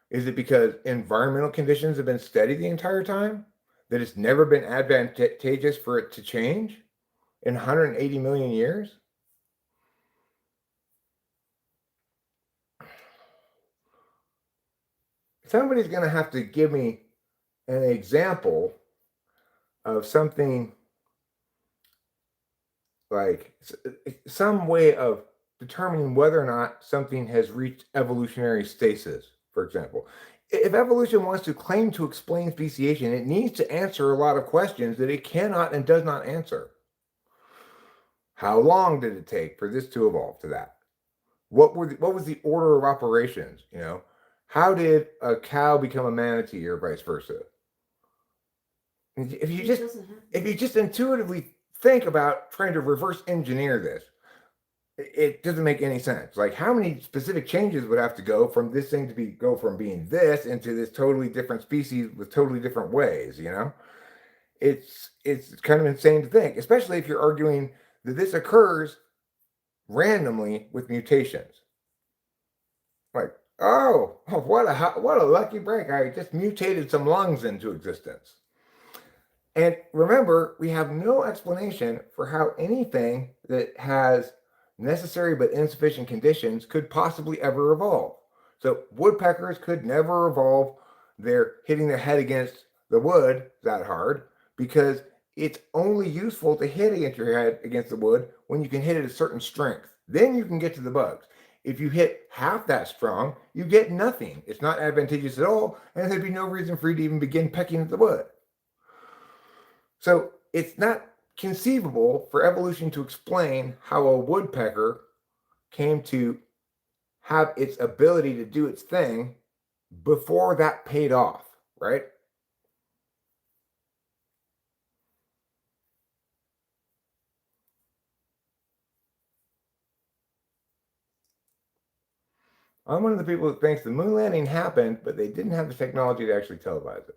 Is it because environmental conditions have been steady the entire time? That it's never been advantageous for it to change in 180 million years? Somebody's going to have to give me an example of something, like some way of determining whether or not something has reached evolutionary stasis, for example. If evolution wants to claim to explain speciation, it needs to answer a lot of questions that it cannot and does not answer. How long did it take for this to evolve to that? What was the order of operations? How did a cow become a manatee or vice versa? If you just intuitively think about trying to reverse engineer this, it doesn't make any sense. Like, how many specific changes would have to go from this thing to go from being this into this totally different species with totally different ways? It's kind of insane to think, especially if you're arguing that this occurs randomly with mutations. Like, oh, what a lucky break! I just mutated some lungs into existence. And remember, we have no explanation for how anything that has necessary but insufficient conditions could possibly ever evolve. So woodpeckers could never evolve their hitting their head against the wood that hard, because it's only useful to hit against your head against the wood when you can hit it at a certain strength. Then you can get to the bugs. If you hit half that strong, you get nothing. It's not advantageous at all, and there'd be no reason for you to even begin pecking at the wood. So it's not conceivable for evolution to explain how a woodpecker came to have its ability to do its thing before that paid off, right? I'm one of the people that thinks the moon landing happened, but they didn't have the technology to actually televise it.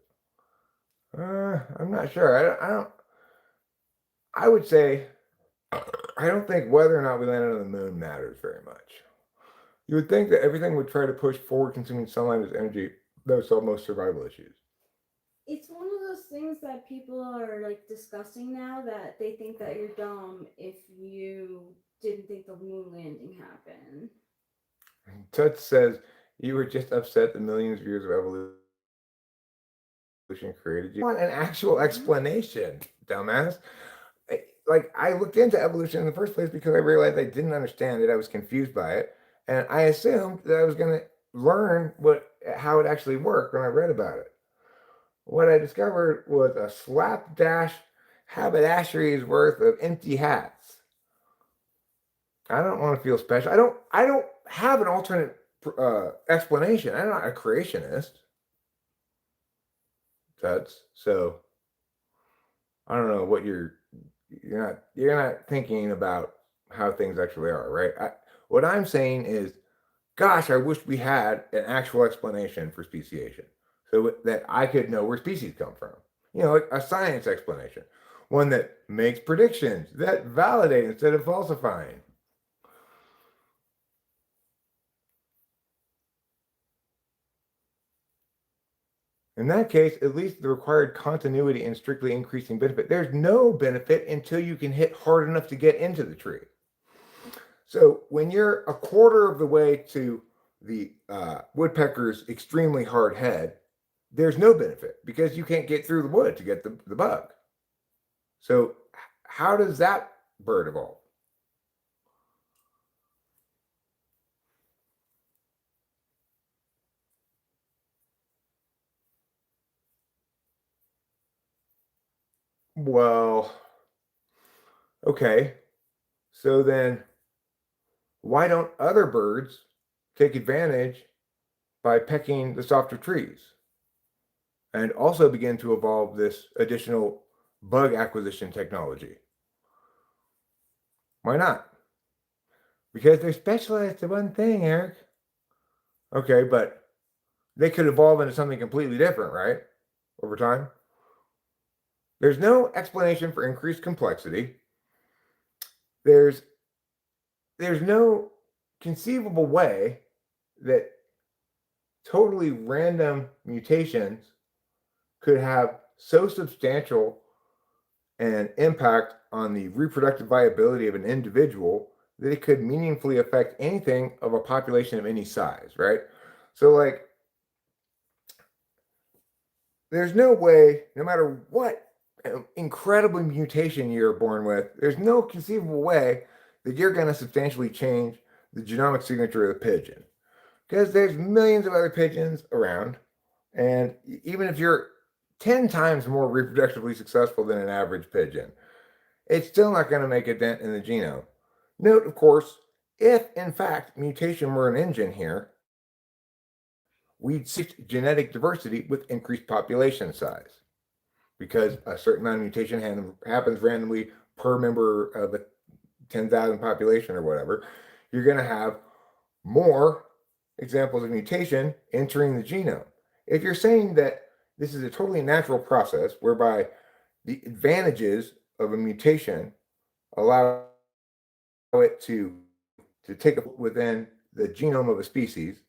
I'm not sure. I don't. I would say I don't think whether or not we landed on the moon matters very much. You would think that everything would try to push forward consuming sunlight as energy that would solve most survival issues. It's one of those things that people are like discussing now, that they think that you're dumb if you didn't think the moon landing happened. Tut says you were just upset the millions of years of evolution created you. I want an actual explanation, dumbass. Like, I looked into evolution in the first place because I realized I didn't understand it. I was confused by it, and I assumed that I was going to learn how it actually worked when I read about it. What I discovered was a slapdash haberdashery's worth of empty hats. I don't want to feel special. I don't have an alternate explanation. I'm not a creationist. So I don't know what you're not thinking about how things actually are, right? What I'm saying is, gosh, I wish we had an actual explanation for speciation, so that I could know where species come from. You know, like a science explanation, one that makes predictions, that validate instead of falsifying. In that case, at least the required continuity and strictly increasing benefit. There's no benefit until you can hit hard enough to get into the tree. So when you're a quarter of the way to the woodpecker's extremely hard head, there's no benefit because you can't get through the wood to get the bug. So how does that bird evolve? Well, okay. So then why don't other birds take advantage by pecking the softer trees and also begin to evolve this additional bug acquisition technology? Why not? Because they're specialized to one thing, Eric. Okay, but they could evolve into something completely different, right? Over time. There's no explanation for increased complexity. There's no conceivable way that totally random mutations could have so substantial an impact on the reproductive viability of an individual that it could meaningfully affect anything of a population of any size, right? So, like, there's no way, no matter what incredible mutation you're born with, there's no conceivable way that you're going to substantially change the genomic signature of the pigeon, because there's millions of other pigeons around, and even if you're 10 times more reproductively successful than an average pigeon, it's still not going to make a dent in the genome. Note, of course, if in fact mutation were an engine here, we'd see genetic diversity with increased population size, because a certain amount of mutation happens randomly per member of a 10,000 population or whatever. You're going to have more examples of mutation entering the genome. If you're saying that this is a totally natural process whereby the advantages of a mutation allow it to take up within the genome of a species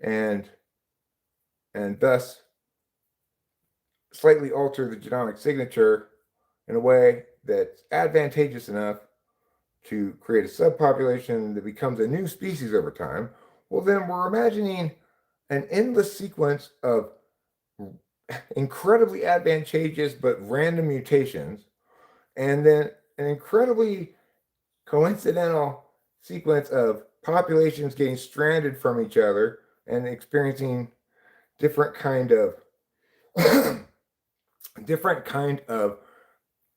and thus slightly alter the genomic signature in a way that's advantageous enough to create a subpopulation that becomes a new species over time, well, then we're imagining an endless sequence of incredibly advantageous but random mutations, and then an incredibly coincidental sequence of populations getting stranded from each other and experiencing different kind of different kind of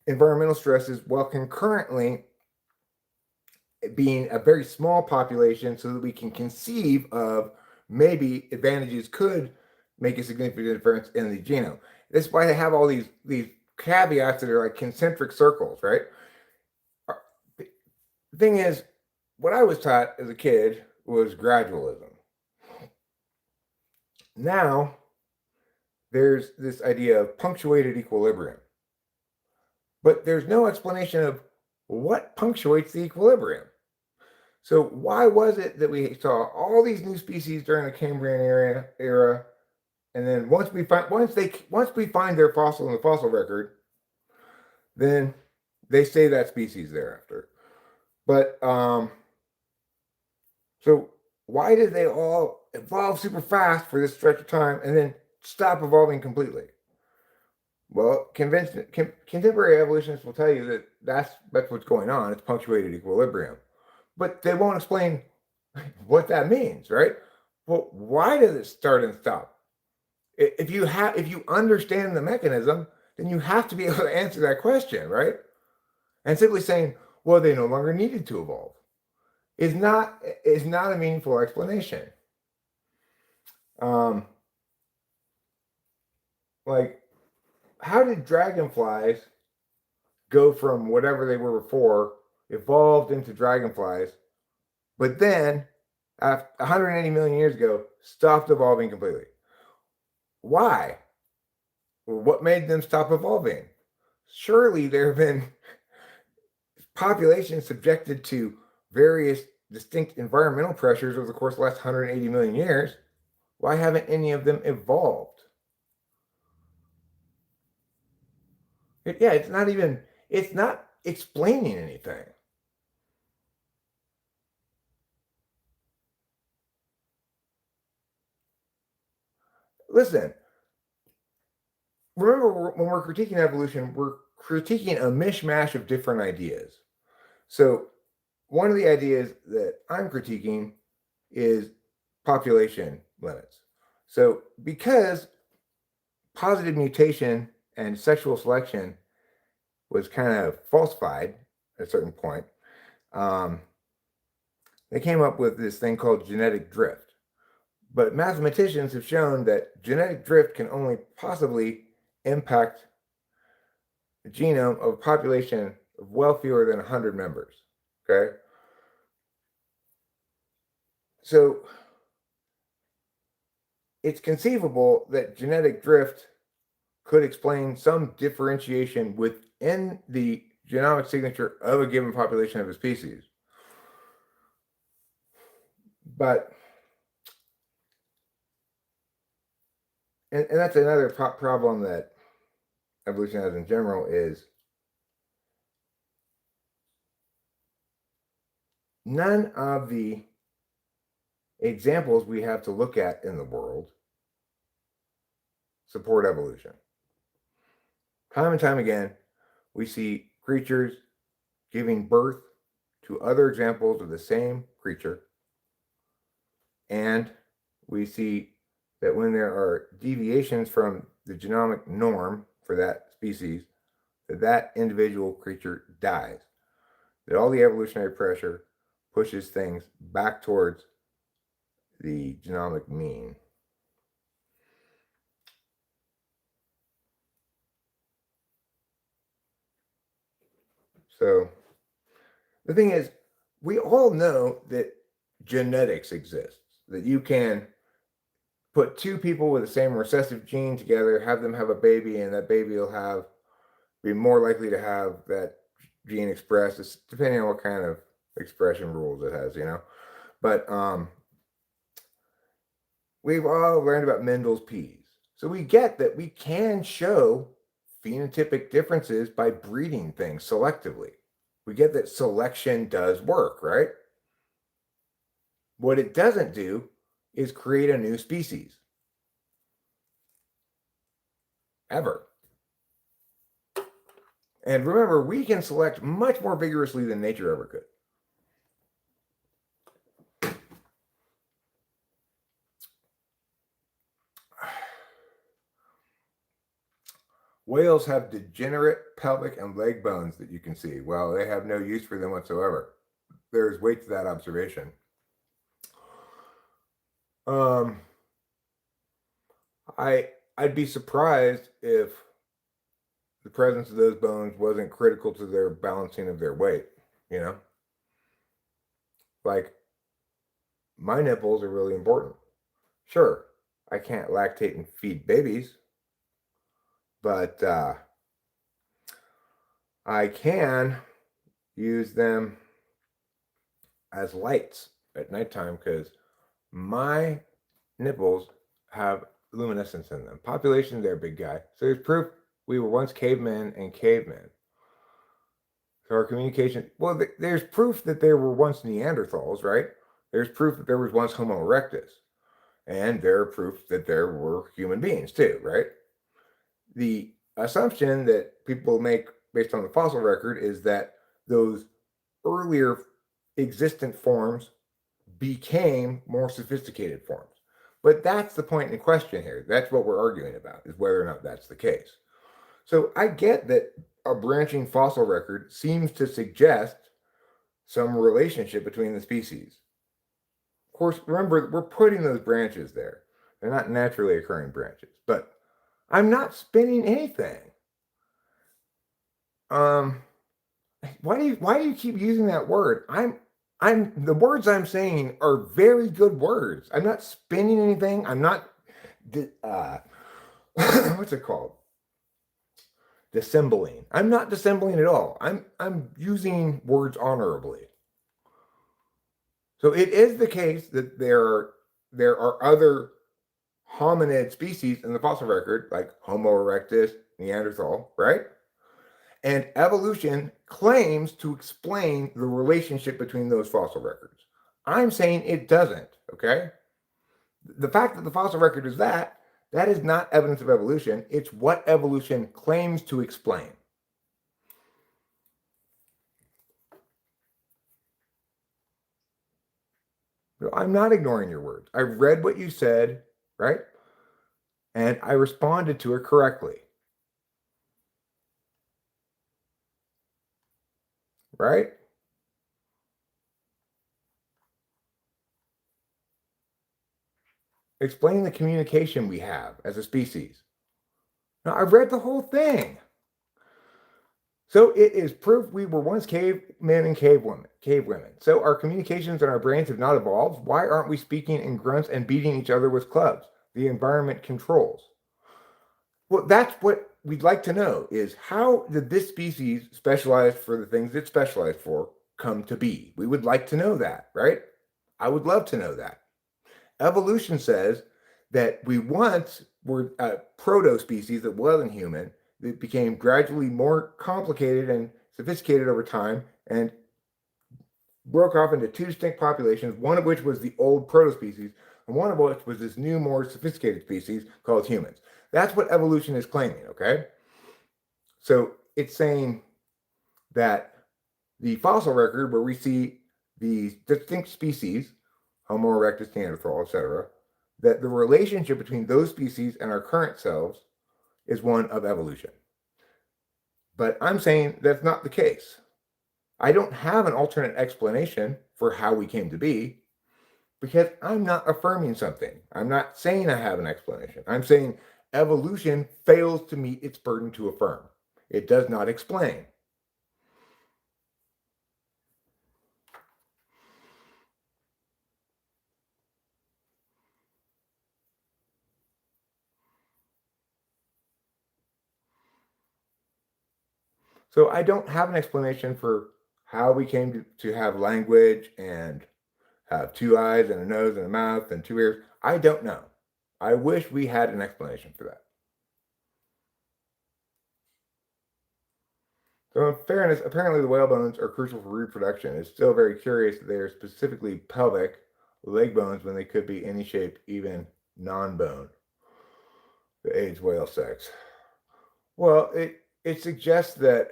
environmental stresses while concurrently being a very small population, so that we can conceive of maybe advantages could make a significant difference in the genome. That's why they have all these caveats that are like concentric circles, right? The thing is, what I was taught as a kid was gradualism. Now, there's this idea of punctuated equilibrium. But there's no explanation of what punctuates the equilibrium. So why was it that we saw all these new species during the Cambrian era, and then once we find their fossil in the fossil record, then they say that species thereafter. But so why did they all evolve super fast for this stretch of time and then stop evolving completely? Well, contemporary evolutionists will tell you that that's what's going on. It's punctuated equilibrium. But they won't explain what that means, right? Well, why does it start and stop? If you understand the mechanism, then you have to be able to answer that question, right? And simply saying, well, they no longer needed to evolve is not a meaningful explanation. Like, how did dragonflies go from whatever they were before, evolved into dragonflies, but then, after 180 million years ago, stopped evolving completely? Why? Well, what made them stop evolving? Surely there have been populations subjected to various distinct environmental pressures over the course of the last 180 million years. Why haven't any of them evolved? Yeah, it's not explaining anything. Listen, remember, when we're critiquing evolution, we're critiquing a mishmash of different ideas. So one of the ideas that I'm critiquing is population limits. So because positive mutation and sexual selection was kind of falsified at a certain point, they came up with this thing called genetic drift. But mathematicians have shown that genetic drift can only possibly impact the genome of a population of well fewer than 100 members. Okay? So it's conceivable that genetic drift could explain some differentiation within the genomic signature of a given population of a species. But, and that's another problem that evolution has in general, is none of the examples we have to look at in the world support evolution. Time and time again, we see creatures giving birth to other examples of the same creature, and we see that when there are deviations from the genomic norm for that species, that individual creature dies. That all the evolutionary pressure pushes things back towards the genomic mean. So the thing is, we all know that genetics exists, that you can put two people with the same recessive gene together, have them have a baby, and that baby will be more likely to have that gene expressed, it's depending on what kind of expression rules it has, But we've all learned about Mendel's P's. So we get that we can show phenotypic differences by breeding things selectively. We get that selection does work, right? What it doesn't do is create a new species. Ever. And remember, we can select much more vigorously than nature ever could. Whales have degenerate pelvic and leg bones that you can see. Well, they have no use for them whatsoever. There's weight to that observation. I'd be surprised if the presence of those bones wasn't critical to their balancing of their weight, you know? Like, my nipples are really important. Sure, I can't lactate and feed babies, but I can use them as lights at nighttime because my nipples have luminescence in them. Population there, big guy. So there's proof we were once cavemen and cavemen. So our communication, well, there's proof that there were once Neanderthals, right? There's proof that there was once Homo erectus. And there are proof that there were human beings too, right? The assumption that people make based on the fossil record is that those earlier existent forms became more sophisticated forms. But that's the point in question here. That's what we're arguing about, is whether or not that's the case. So I get that a branching fossil record seems to suggest some relationship between the species. Of course, remember, we're putting those branches there. They're not naturally occurring branches. But I'm not spinning anything. Why do you keep using that word? The words I'm saying are very good words. I'm not spinning anything. I'm not what's it called? Dissembling. I'm not dissembling at all. I'm using words honorably. So it is the case that there are other hominid species in the fossil record, like Homo erectus, Neanderthal, right? And evolution claims to explain the relationship between those fossil records. I'm saying it doesn't, okay? The fact that the fossil record is that is not evidence of evolution. It's what evolution claims to explain. I'm not ignoring your words. I read what you said, right? And I responded to it correctly. Right? Explain the communication we have as a species. Now, I've read the whole thing. So it is proof we were once cavemen and cavewomen. So our communications and our brains have not evolved. Why aren't we speaking in grunts and beating each other with clubs? The environment controls. Well, that's what we'd like to know, is how did this species specialized for the things it specialized for come to be? We would like to know that, right? I would love to know that. Evolution says that we once were a proto-species that wasn't human, that became gradually more complicated and sophisticated over time and broke off into two distinct populations, one of which was the old proto-species, and one of which was this new, more sophisticated species called humans. That's what evolution is claiming, okay? So it's saying that the fossil record, where we see these distinct species, Homo erectus, Neanderthal, etc., that the relationship between those species and our current selves is one of evolution. But I'm saying that's not the case. I don't have an alternate explanation for how we came to be because I'm not affirming something. I'm not saying I have an explanation. I'm saying evolution fails to meet its burden to affirm. It does not explain. So I don't have an explanation for how we came to have language and have two eyes and a nose and a mouth and two ears. I don't know. I wish we had an explanation for that. So in fairness, apparently the whale bones are crucial for reproduction. It's still very curious that they are specifically pelvic, leg bones when they could be any shape, even non-bone, that aids whale sex? Well, it suggests that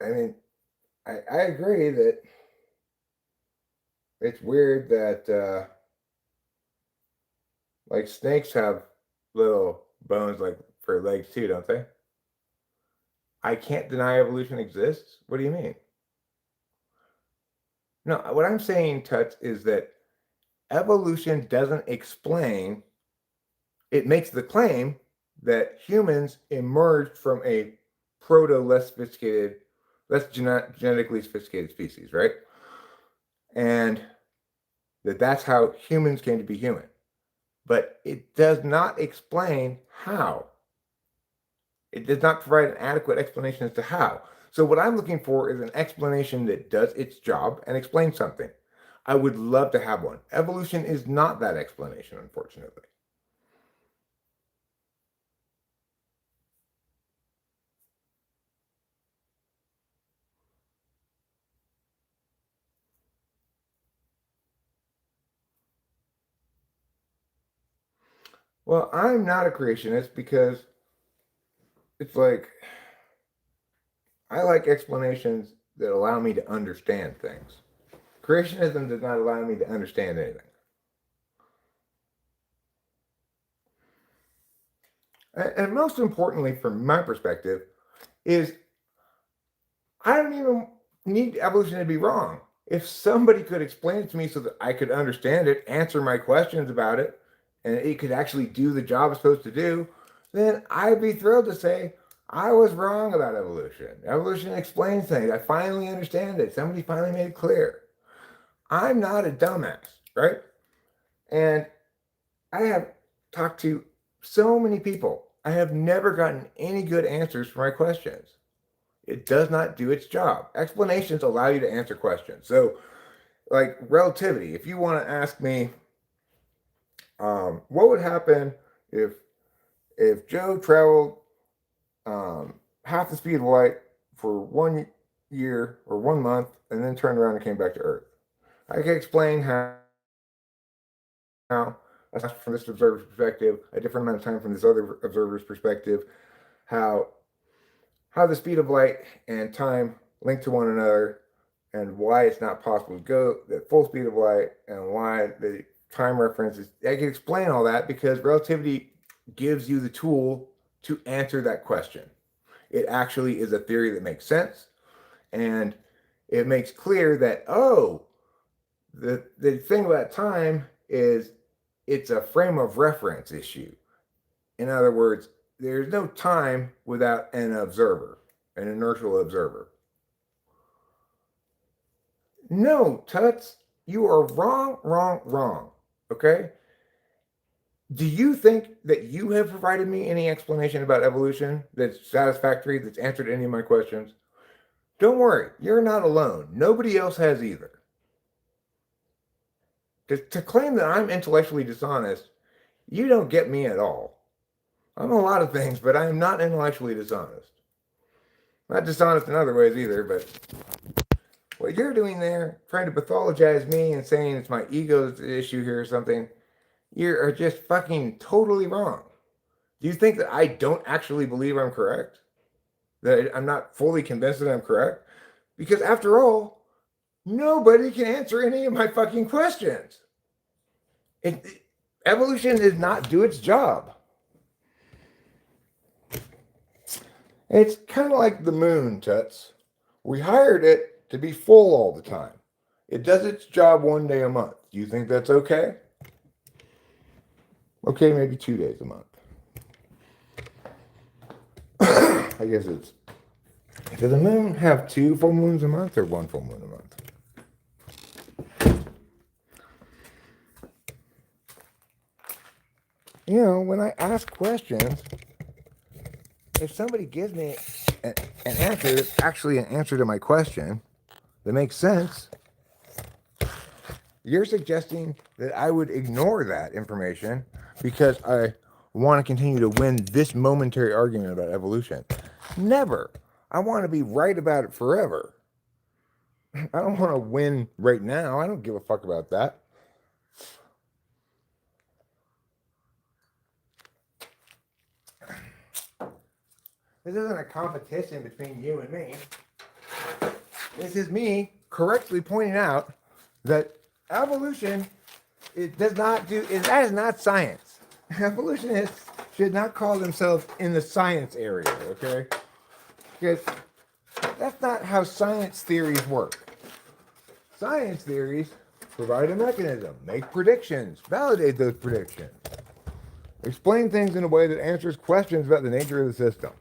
I mean, I agree that it's weird that like snakes have little bones like for legs too, don't they? I can't deny evolution exists. What do you mean? No, what I'm saying, Tuts, is that evolution doesn't explain, it makes the claim that humans emerged from a less sophisticated, less genetically sophisticated species, right? And that's how humans came to be human. But it does not explain how. It does not provide an adequate explanation as to how. So what I'm looking for is an explanation that does its job and explains something. I would love to have one. Evolution is not that explanation, unfortunately. Well, I'm not a creationist because it's like I like explanations that allow me to understand things. Creationism does not allow me to understand anything. And most importantly, from my perspective, is I don't even need evolution to be wrong. If somebody could explain it to me so that I could understand it, answer my questions about it, and it could actually do the job it's supposed to do, then I'd be thrilled to say, I was wrong about evolution. Evolution explains things. I finally understand it. Somebody finally made it clear. I'm not a dumbass, right? And I have talked to so many people. I have never gotten any good answers for my questions. It does not do its job. Explanations allow you to answer questions. So, like relativity, if you want to ask me, what would happen if Joe traveled half the speed of light for 1 year or 1 month and then turned around and came back to Earth? I can explain how from this observer's perspective, a different amount of time from this other observer's perspective, how the speed of light and time link to one another, and why it's not possible to go at full speed of light, and why the time reference is. I can explain all that because relativity gives you the tool to answer that question. It actually is a theory that makes sense, and it makes clear that, oh, the thing about time is it's a frame of reference issue. In other words, there's no time without an observer, an inertial observer. No, Tuts, you are wrong. Okay? Do you think that you have provided me any explanation about evolution that's satisfactory, that's answered any of my questions? Don't worry, you're not alone. Nobody else has either. To claim that I'm intellectually dishonest, you don't get me at all. I'm a lot of things, but I am not intellectually dishonest. Not dishonest in other ways either, but what you're doing there, trying to pathologize me and saying it's my ego's issue here or something, you are just fucking totally wrong. Do you think that I don't actually believe I'm correct? That I'm not fully convinced that I'm correct? Because after all, nobody can answer any of my fucking questions. Evolution does not do its job. It's kind of like the moon, Tuts. We hired it to be full all the time. It does its job 1 day a month. Do you think that's okay? Okay, maybe 2 days a month. I guess it's... Does the moon have 2 full moons a month or 1 full moon a month? You know, when I ask questions, if somebody gives me an answer that's actually an answer to my question that makes sense, you're suggesting that I would ignore that information because I want to continue to win this momentary argument about evolution. Never. I want to be right about it forever. I don't want to win right now. I don't give a fuck about that. This isn't a competition between you and me. This is me correctly pointing out that evolution, that is not science. Evolutionists should not call themselves in the science area, okay? Because that's not how science theories work. Science theories provide a mechanism, make predictions, validate those predictions, explain things in a way that answers questions about the nature of the system.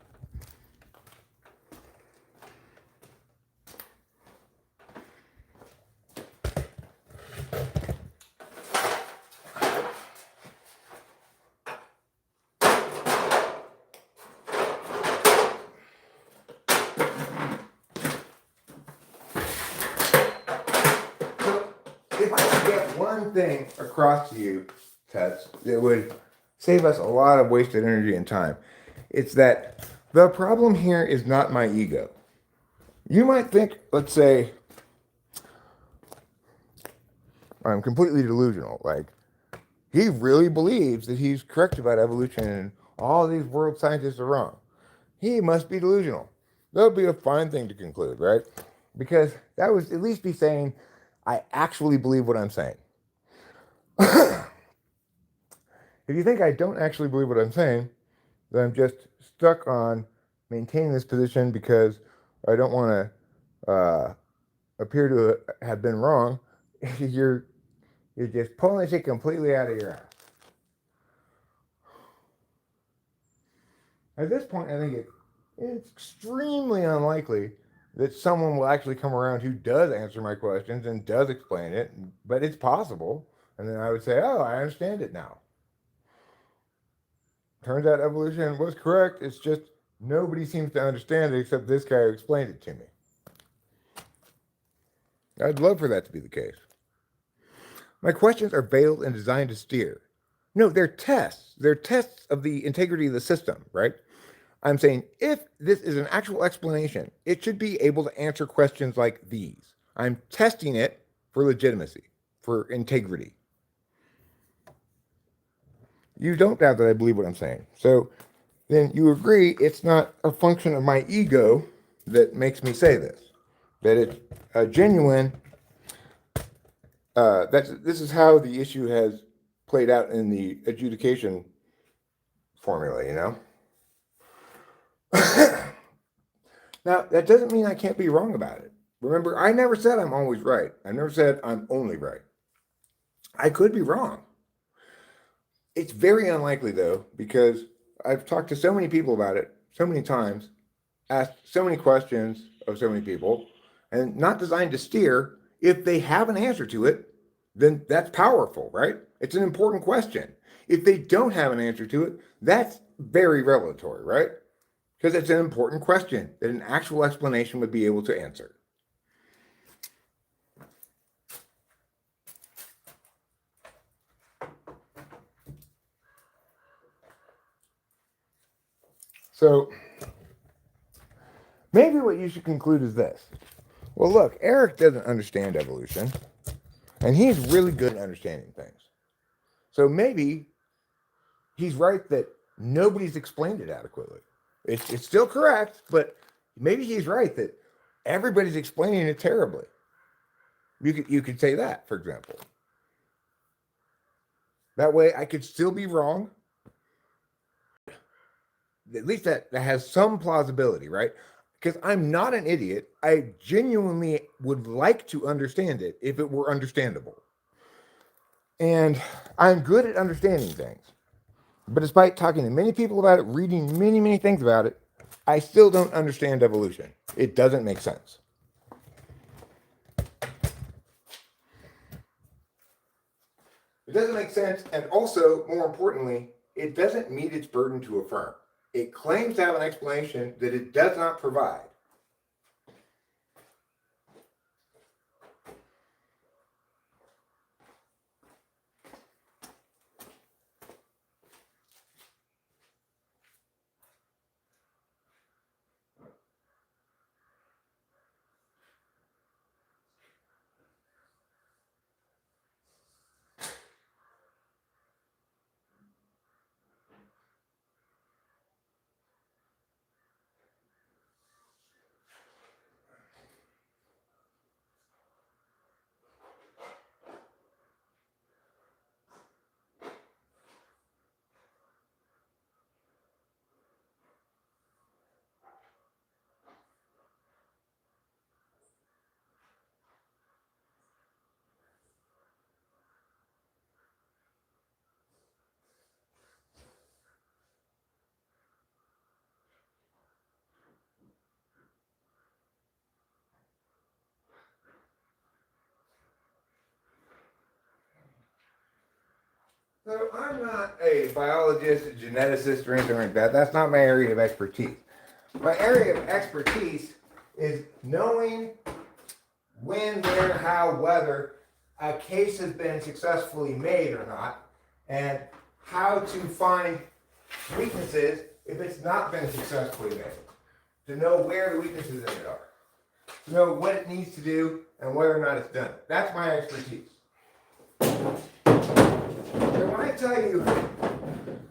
If I could get one thing across to you, Tess, that would save us a lot of wasted energy and time, it's that the problem here is not my ego. You might think, let's say, I'm completely delusional. Like, he really believes that he's correct about evolution and all these world scientists are wrong. He must be delusional. That would be a fine thing to conclude, right? Because that would at least be saying, I actually believe what I'm saying. If you think I don't actually believe what I'm saying, then I'm just stuck on maintaining this position because I don't want to appear to have been wrong. You're just pulling shit completely out of your ass. At this point, I think it's extremely unlikely that someone will actually come around who does answer my questions and does explain it, but it's possible. And then I would say, oh, I understand it now. Turns out evolution was correct. It's just nobody seems to understand it except this guy who explained it to me. I'd love for that to be the case. My questions are veiled and designed to steer. No, they're tests. They're tests of the integrity of the system, right? I'm saying if this is an actual explanation, it should be able to answer questions like these. I'm testing it for legitimacy, for integrity. You don't doubt that I believe what I'm saying. So then you agree it's not a function of my ego that makes me say this. That it's a genuine, this is how the issue has played out in the adjudication formula, you know? Now, that doesn't mean I can't be wrong about it. Remember, I never said I'm always right. I never said I'm only right. I could be wrong. It's very unlikely, though, because I've talked to so many people about it so many times, asked so many questions of so many people, and not designed to steer. If they have an answer to it, then that's powerful, right? It's an important question. If they don't have an answer to it, that's very revelatory, right? Because it's an important question that an actual explanation would be able to answer. So maybe what you should conclude is this. Well, look, Eric doesn't understand evolution, and he's really good at understanding things. So maybe he's right that nobody's explained it adequately. It's still correct, but maybe he's right that everybody's explaining it terribly. You could say that, for example. That way I could still be wrong. At least that has some plausibility, right? Because I'm not an idiot. I genuinely would like to understand it if it were understandable. And I'm good at understanding things. But despite talking to many people about it, reading many, many things about it, I still don't understand evolution. It doesn't make sense. It doesn't make sense, and also, more importantly, it doesn't meet its burden to affirm. It claims to have an explanation that it does not provide. So I'm not a biologist, a geneticist, or anything like that. That's not my area of expertise. My area of expertise is knowing when, where, how, whether a case has been successfully made or not, and how to find weaknesses if it's not been successfully made. To know where the weaknesses in it are. To know what it needs to do and whether or not it's done. That's my expertise. So when I tell you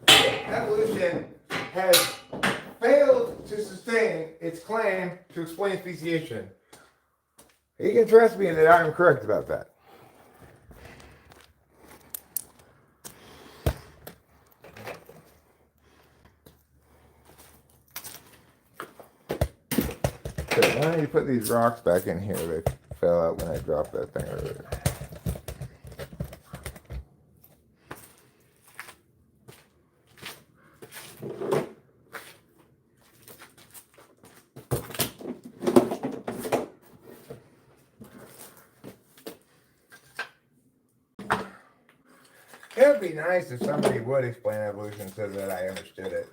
evolution has failed to sustain its claim to explain speciation, you can trust me that I'm correct about that. Okay, now you put these rocks back in here. They fell out when I dropped that thing earlier. It would be nice if somebody would explain evolution so that I understood it.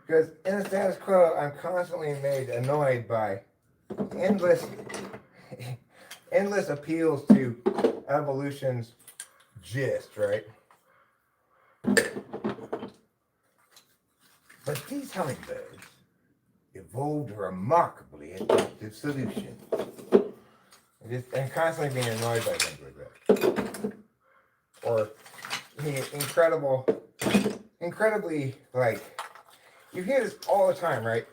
Because in the status quo, I'm constantly made annoyed by endless appeals to evolution's gist, right? But these hummingbirds evolved remarkably adaptive solutions. And constantly being annoyed by things like that. Or the incredibly, like, you hear this all the time, right?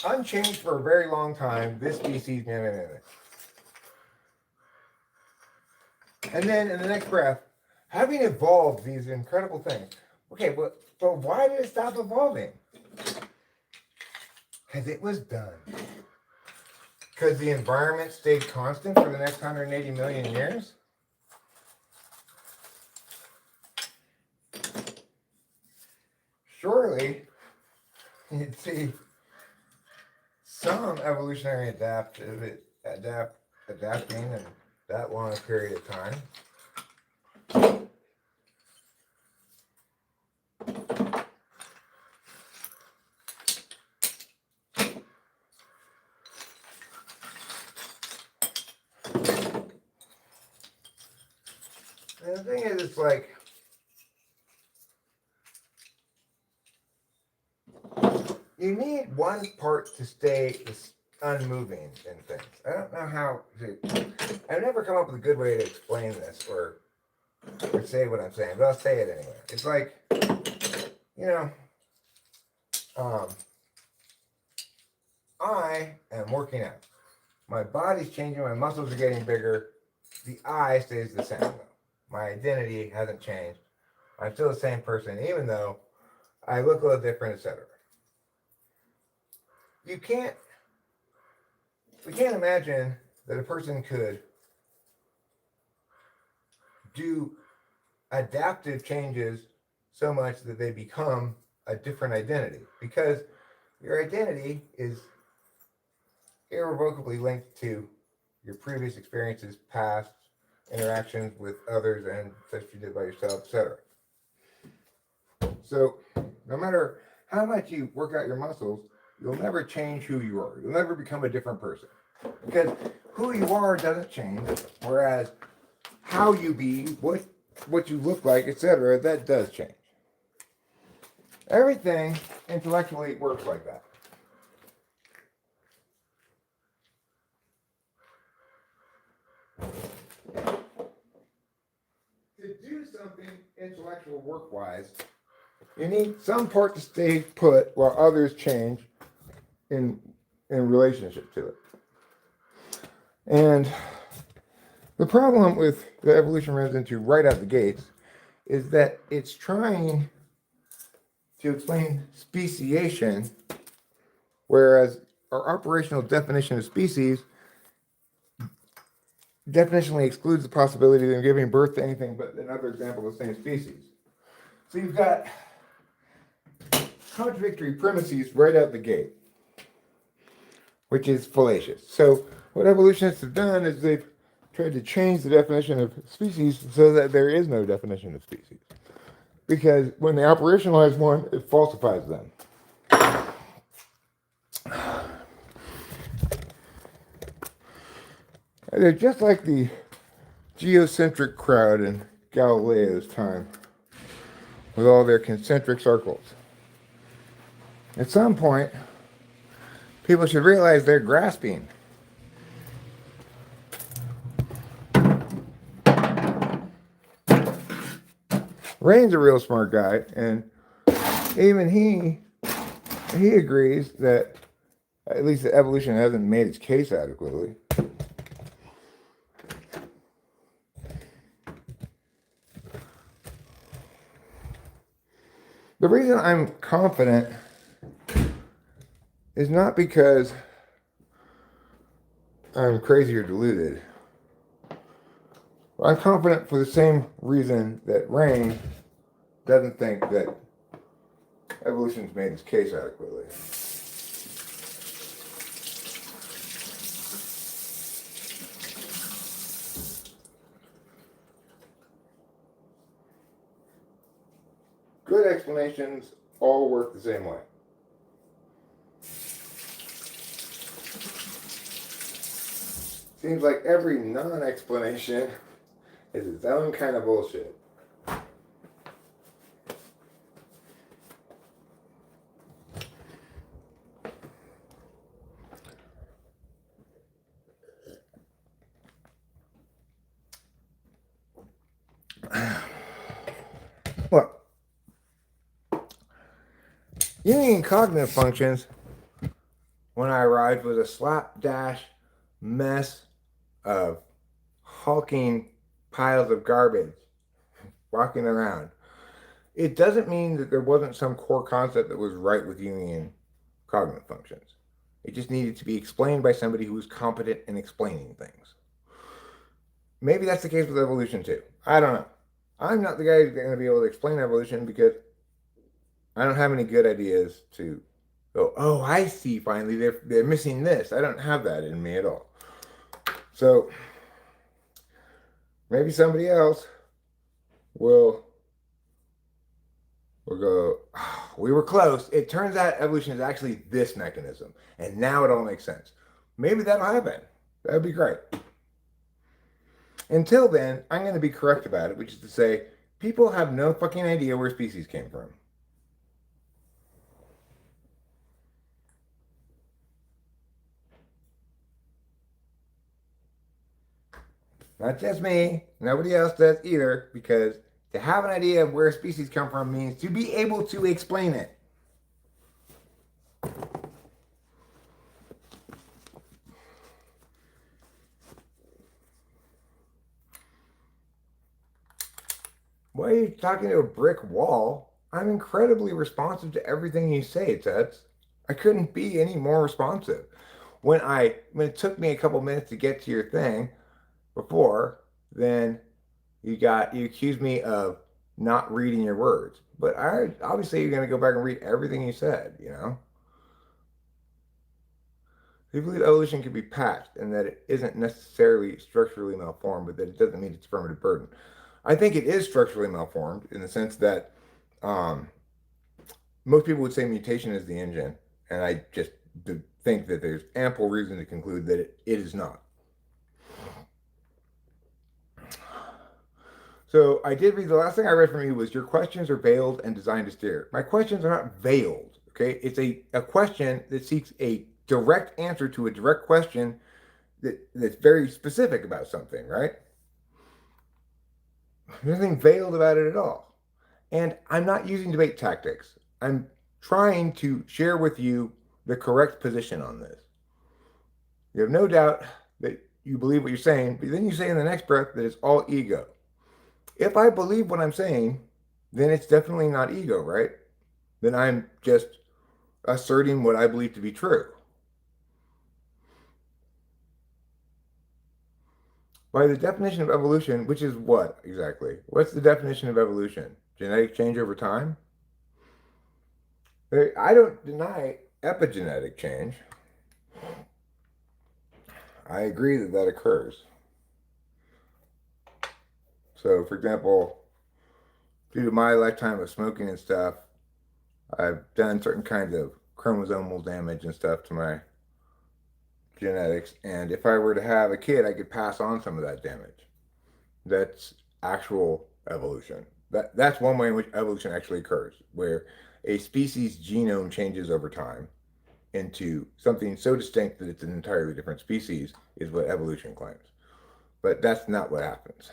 Unchanged for a very long time, this species, And then in the next breath, having evolved these incredible things. Okay, but why did it stop evolving? Because it was done. Because the environment stayed constant for the next 180 million years? Surely, you'd see some evolutionary adapting in that long a period of time. And the thing is, it's like, you need one part to stay unmoving in things. I don't know how to. I've never come up with a good way to explain this or say what I'm saying, but I'll say it anyway. It's like, I am working out. My body's changing. My muscles are getting bigger. The I stays the same, though. My identity hasn't changed. I'm still the same person, even though I look a little different, etc. We can't imagine that a person could do adaptive changes so much that they become a different identity, because your identity is irrevocably linked to your previous experiences, past interactions with others, and such you did by yourself, etc. So no matter how much you work out your muscles, you'll never change who you are. You'll never become a different person. Because who you are doesn't change, whereas how you be, what you look like, etc., that does change. Everything intellectually works like that. To do something intellectual work-wise, you need some part to stay put while others change in relationship to it. And the problem with the evolution runs into right out the gates is that it's trying to explain speciation, whereas our operational definition of species definitionally excludes the possibility of giving birth to anything but another example of the same species. So you've got contradictory premises right out the gate, which is fallacious. So what evolutionists have done is they've tried to change the definition of species so that there is no definition of species. because when they operationalize one, it falsifies them. And they're just like the geocentric crowd in Galileo's time, with all their concentric circles. At some point, people should realize they're grasping. Rain's a real smart guy, and even he agrees that at least the evolution hasn't made its case adequately. The reason I'm confident is not because I'm crazy or deluded. I'm confident for the same reason that Rain doesn't think that evolution's made its case adequately. Good explanations all work the same way. Seems like every non-explanation is its own kind of bullshit. Look, Jungian cognitive functions, when I arrived, was a slapdash mess of hulking piles of garbage walking around. It doesn't mean that there wasn't some core concept that was right with Jungian cognitive functions. It just needed to be explained by somebody who was competent in explaining things. Maybe that's the case with evolution too. I don't know. I'm not the guy who's going to be able to explain evolution because I don't have any good ideas to go, oh, I see, finally, they're missing this. I don't have that in me at all. So maybe somebody else will go, oh, we were close. It turns out evolution is actually this mechanism. And now it all makes sense. Maybe that'll happen. That'd be great. Until then, I'm going to be correct about it, which is to say, people have no fucking idea where species came from. Not just me, nobody else does either, because to have an idea of where species come from means to be able to explain it. Why are you talking to a brick wall? I'm incredibly responsive to everything you say, Tets. I couldn't be any more responsive. When it took me a couple minutes to get to your thing before, then you accused me of not reading your words. But obviously you're going to go back and read everything you said, you know? I believe evolution can be patched and that it isn't necessarily structurally malformed, but that it doesn't mean it's affirmative burden. I think it is structurally malformed in the sense that most people would say mutation is the engine, and I just think that there's ample reason to conclude that it is not. So I did read, the last thing I read from you was your questions are veiled and designed to steer. My questions are not veiled, okay? It's a question that seeks a direct answer to a direct question that's very specific about something, right? There's nothing veiled about it at all. And I'm not using debate tactics. I'm trying to share with you the correct position on this. You have no doubt that you believe what you're saying, but then you say in the next breath that it's all ego. If I believe what I'm saying, then it's definitely not ego, right? Then I'm just asserting what I believe to be true. By the definition of evolution, which is what exactly? What's the definition of evolution? Genetic change over time? I don't deny epigenetic change. I agree that that occurs. So, for example, due to my lifetime of smoking and stuff, I've done certain kinds of chromosomal damage and stuff to my genetics. And if I were to have a kid, I could pass on some of that damage. That's actual evolution. That's one way in which evolution actually occurs, where a species genome changes over time into something so distinct that it's an entirely different species, is what evolution claims. But that's not what happens.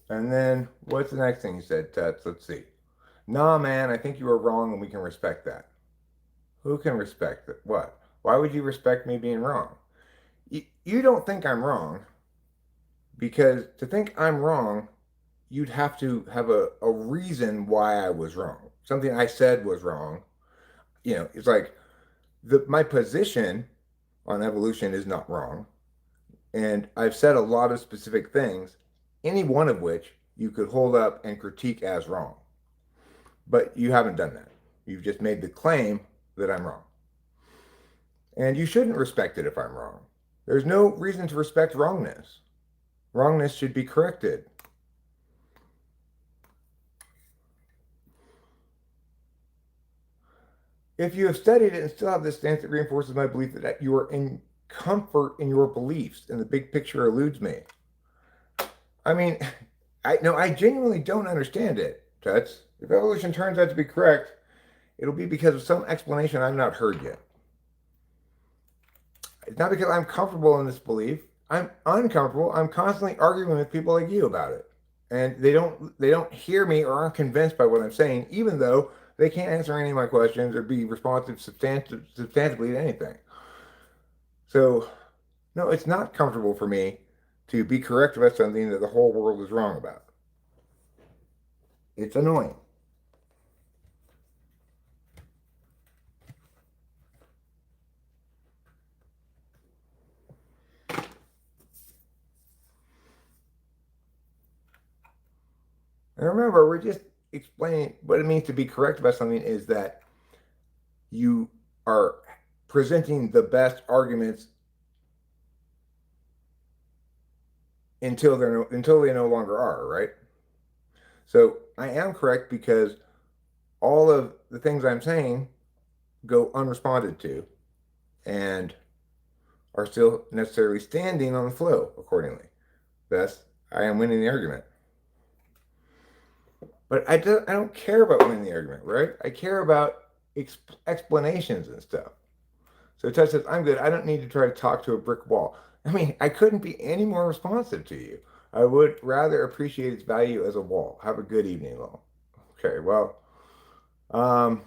And then what's the next thing you said, Tuts? Let's see. Nah, man, I think you were wrong and we can respect that. Who can respect it? What? Why would you respect me being wrong? You don't think I'm wrong, because to think I'm wrong, you'd have to have a reason why I was wrong. Something I said was wrong. You know, it's like my position on evolution is not wrong. And I've said a lot of specific things, any one of which you could hold up and critique as wrong. But you haven't done that. You've just made the claim that I'm wrong. And you shouldn't respect it if I'm wrong. There's no reason to respect wrongness. Wrongness should be corrected. If you have studied it and still have this stance, it reinforces my belief that you are in comfort in your beliefs, and the big picture eludes me. I mean, I genuinely don't understand it, Tuts. If evolution turns out to be correct, it'll be because of some explanation I've not heard yet. It's not because I'm comfortable in this belief. I'm uncomfortable. I'm constantly arguing with people like you about it. And they don't hear me or aren't convinced by what I'm saying, even though they can't answer any of my questions or be responsive substantively to anything. So, no, it's not comfortable for me to be correct about something that the whole world is wrong about. It's annoying. And remember, we're just explaining what it means to be correct about something is that you are presenting the best arguments until they no longer are, right? So I am correct because all of the things I'm saying go unresponded to and are still necessarily standing on the flow accordingly. Thus, I am winning the argument. But I don't care about winning the argument, right? I care about explanations and stuff. So Tuts says, I'm good. I don't need to try to talk to a brick wall. I mean, I couldn't be any more responsive to you. I would rather appreciate its value as a wall. Have a good evening, Lowell. Okay, um,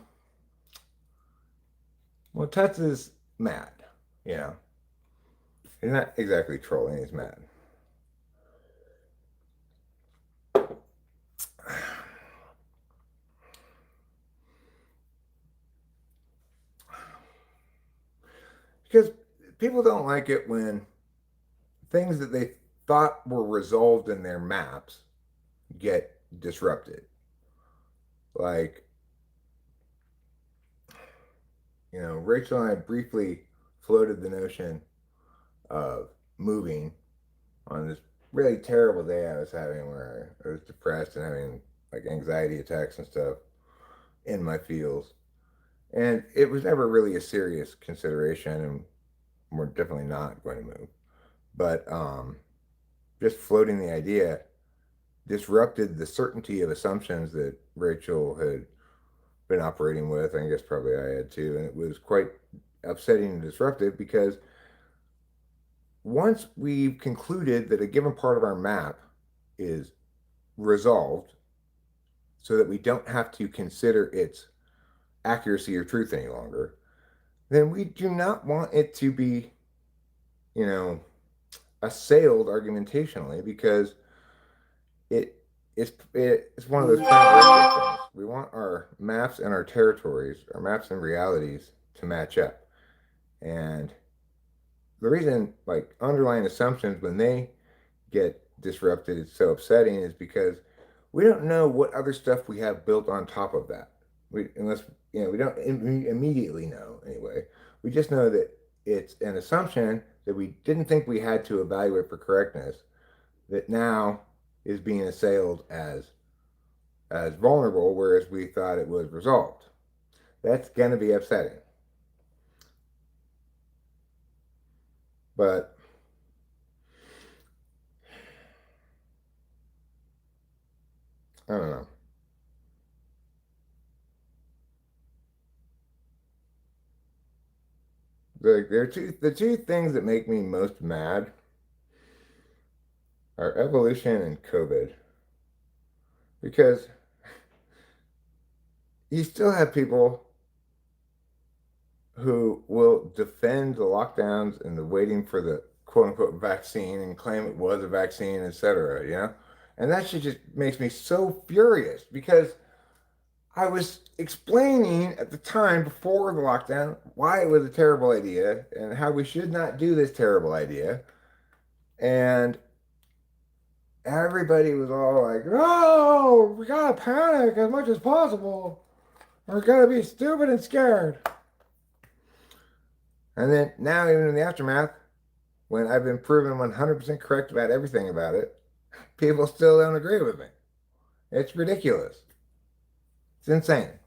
well, Tuts is mad, you know. He's not exactly trolling, he's mad. Because people don't like it when things that they thought were resolved in their maps get disrupted. Like, you know, Rachel and I briefly floated the notion of moving on this really terrible day I was having where I was depressed and having like anxiety attacks and stuff in my feels. And it was never really a serious consideration, and we're definitely not going to move. But just floating the idea disrupted the certainty of assumptions that Rachel had been operating with. I guess probably I had too. And it was quite upsetting and disruptive because once we've concluded that a given part of our map is resolved so that we don't have to consider its accuracy or truth any longer, then we do not want it to be, you know, assailed argumentationally, because it's one of those characteristic things. We want our maps and our territories, our maps and realities to match up. And the reason, like, underlying assumptions, when they get disrupted, it's so upsetting, is because we don't know what other stuff we have built on top of that. Unless, we don't immediately know anyway. We just know that it's an assumption that we didn't think we had to evaluate for correctness that now is being assailed as vulnerable, whereas we thought it was resolved. That's going to be upsetting. But I don't know. The two things that make me most mad are evolution and COVID. Because you still have people who will defend the lockdowns and the waiting for the quote unquote vaccine and claim it was a vaccine, etc. And that shit just makes me so furious because I was explaining at the time before the lockdown why it was a terrible idea and how we should not do this terrible idea. And everybody was all like, "Oh, we gotta panic as much as possible. We're gonna be stupid and scared." And then now, even in the aftermath, when I've been proven 100% correct about everything about it, people still don't agree with me. It's ridiculous. It's insane.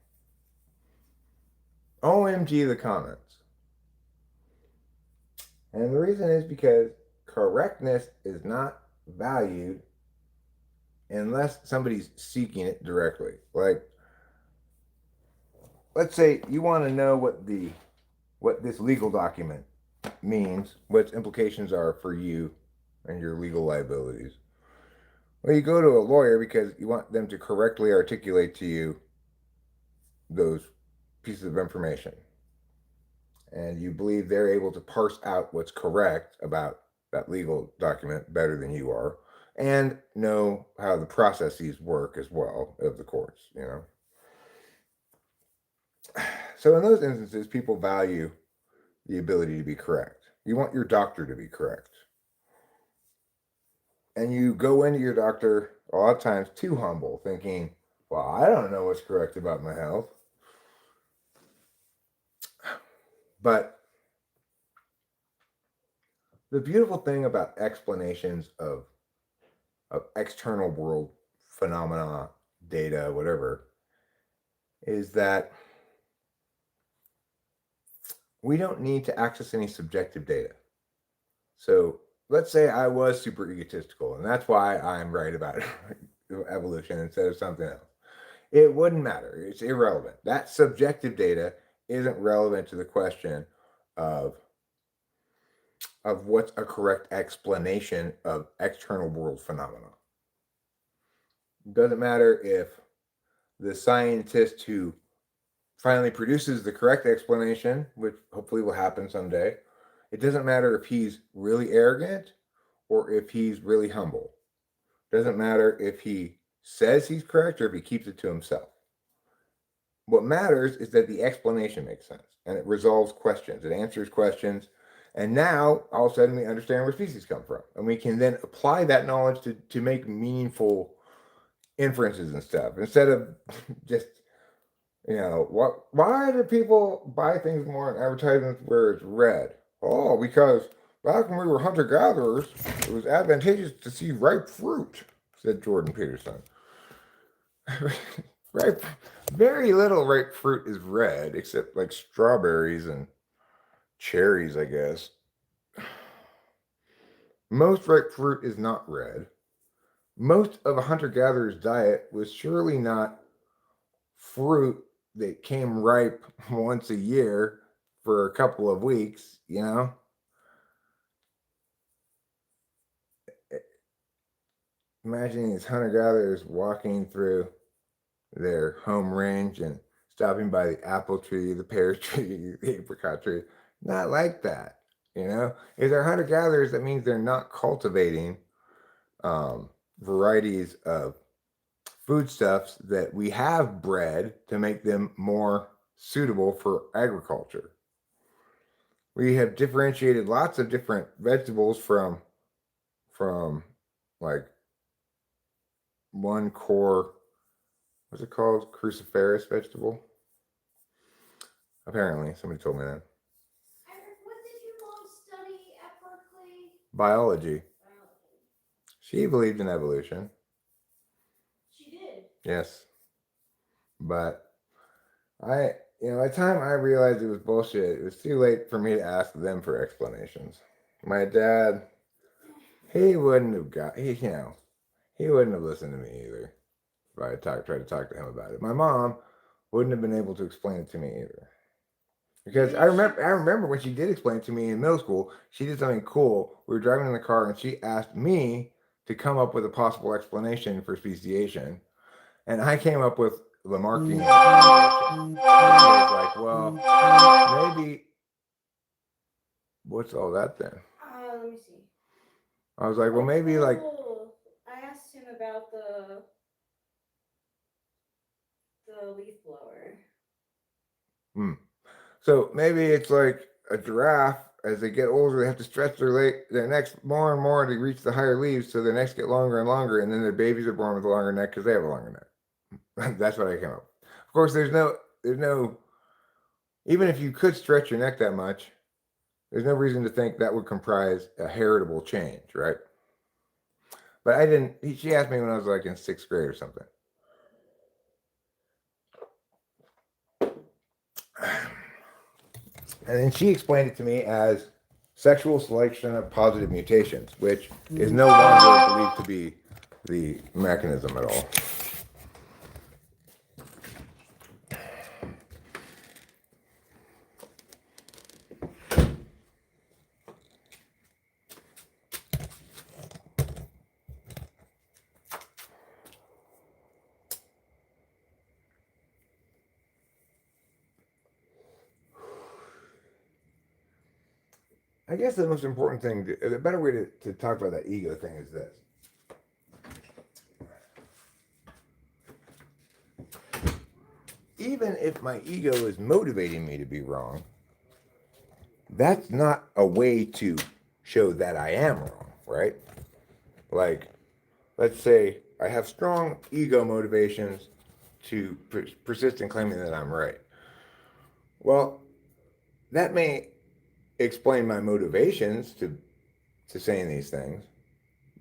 OMG the Comments. And the reason is because correctness is not valued unless somebody's seeking it directly. Like, let's say you want to know what this legal document means, what its implications are for you and your legal liabilities. Well, you go to a lawyer because you want them to correctly articulate to you those pieces of information. And you believe they're able to parse out what's correct about that legal document better than you are, and know how the processes work as well of the courts. So in those instances, people value the ability to be correct. You want your doctor to be correct. And you go into your doctor a lot of times too humble, thinking, well, I don't know what's correct about my health. But the beautiful thing about explanations of external world phenomena, data, whatever, is that we don't need to access any subjective data. So let's say I was super egotistical, and that's why I'm right about evolution instead of something else. It wouldn't matter. It's irrelevant. That subjective data isn't relevant to the question of what's a correct explanation of external world phenomena. It doesn't matter if the scientist who finally produces the correct explanation, which hopefully will happen someday, it doesn't matter if he's really arrogant or if he's really humble. It doesn't matter if he says he's correct or if he keeps it to himself. What matters is that the explanation makes sense and it resolves questions, it answers questions, and now all of a sudden we understand where species come from, and we can then apply that knowledge to make meaningful inferences and stuff instead of just why do people buy things more in advertisements where it's red? Oh, because back when we were hunter-gatherers, it was advantageous to see ripe fruit, said Jordan Peterson. Very little ripe fruit is red, except like strawberries and cherries, I guess. Most ripe fruit is not red. Most of a hunter-gatherer's diet was surely not fruit that came ripe once a year for a couple of weeks. Imagining these hunter-gatherers walking through their home range and stopping by the apple tree, the pear tree, the apricot tree. Not like that. If they're hunter-gatherers, that means they're not cultivating varieties of foodstuffs that we have bred to make them more suitable for agriculture. We have differentiated lots of different vegetables from like one core, what's it called? Cruciferous vegetable. Apparently, somebody told me that. What did your mom study at Berkeley? Biology. She believed in evolution. She did. Yes. But by the time I realized it was bullshit, it was too late for me to ask them for explanations. My dad, he wouldn't have listened to me either if I tried to talk to him about it. My mom wouldn't have been able to explain it to me either. Because I remember when she did explain it to me in middle school, she did something cool. We were driving in the car and she asked me to come up with a possible explanation for speciation. And I came up with Lamarckian explanation. I was like, well, maybe, what's all that then? Let me see. I was like, well, maybe like, I asked him about the leaf blower. So maybe it's like a giraffe. As they get older, they have to stretch their necks more and more to reach the higher leaves, so their necks get longer and longer, and then their babies are born with a longer neck because they have a longer neck. That's what I came up with. Of course, there's no, even if you could stretch your neck that much, there's no reason to think that would comprise a heritable change, right? But I didn't. She asked me when I was like in 6th grade or something. And then she explained it to me as sexual selection of positive mutations, which is no longer believed to be the mechanism at all. I guess the most important thing, the better way to talk about that ego thing is this. Even if my ego is motivating me to be wrong, that's not a way to show that I am wrong, right? Like, let's say I have strong ego motivations to persist in claiming that I'm right. Well, that may explain my motivations to saying these things,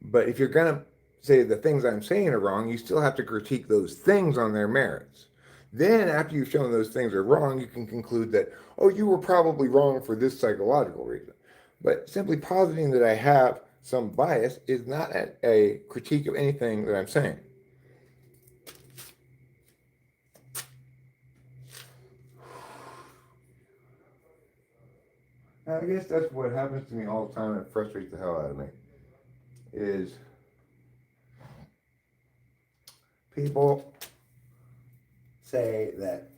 but if you're going to say the things I'm saying are wrong, you still have to critique those things on their merits. Then, after you've shown those things are wrong, you can conclude that, oh, you were probably wrong for this psychological reason. But simply positing that I have some bias is not a critique of anything that I'm saying. I guess that's what happens to me all the time and it frustrates the hell out of me. Is people say that,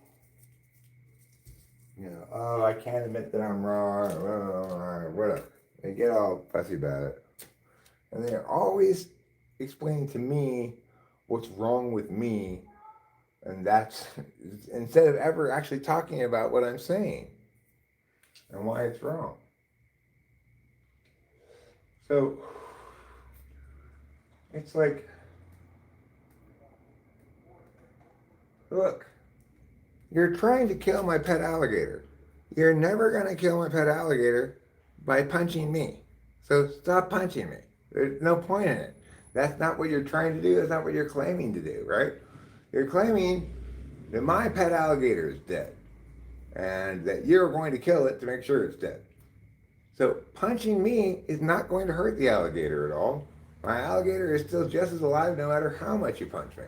oh, I can't admit that I'm wrong, or whatever. They get all fussy about it. And they're always explaining to me what's wrong with me. And that's, instead of ever actually talking about what I'm saying and why it's wrong. So, it's like, look, you're trying to kill my pet alligator. You're never going to kill my pet alligator by punching me. So stop punching me. There's no point in it. That's not what you're trying to do. That's not what you're claiming to do, right? You're claiming that my pet alligator is dead and that you're going to kill it to make sure it's dead. So punching me is not going to hurt the alligator at all. My alligator is still just as alive no matter how much you punch me.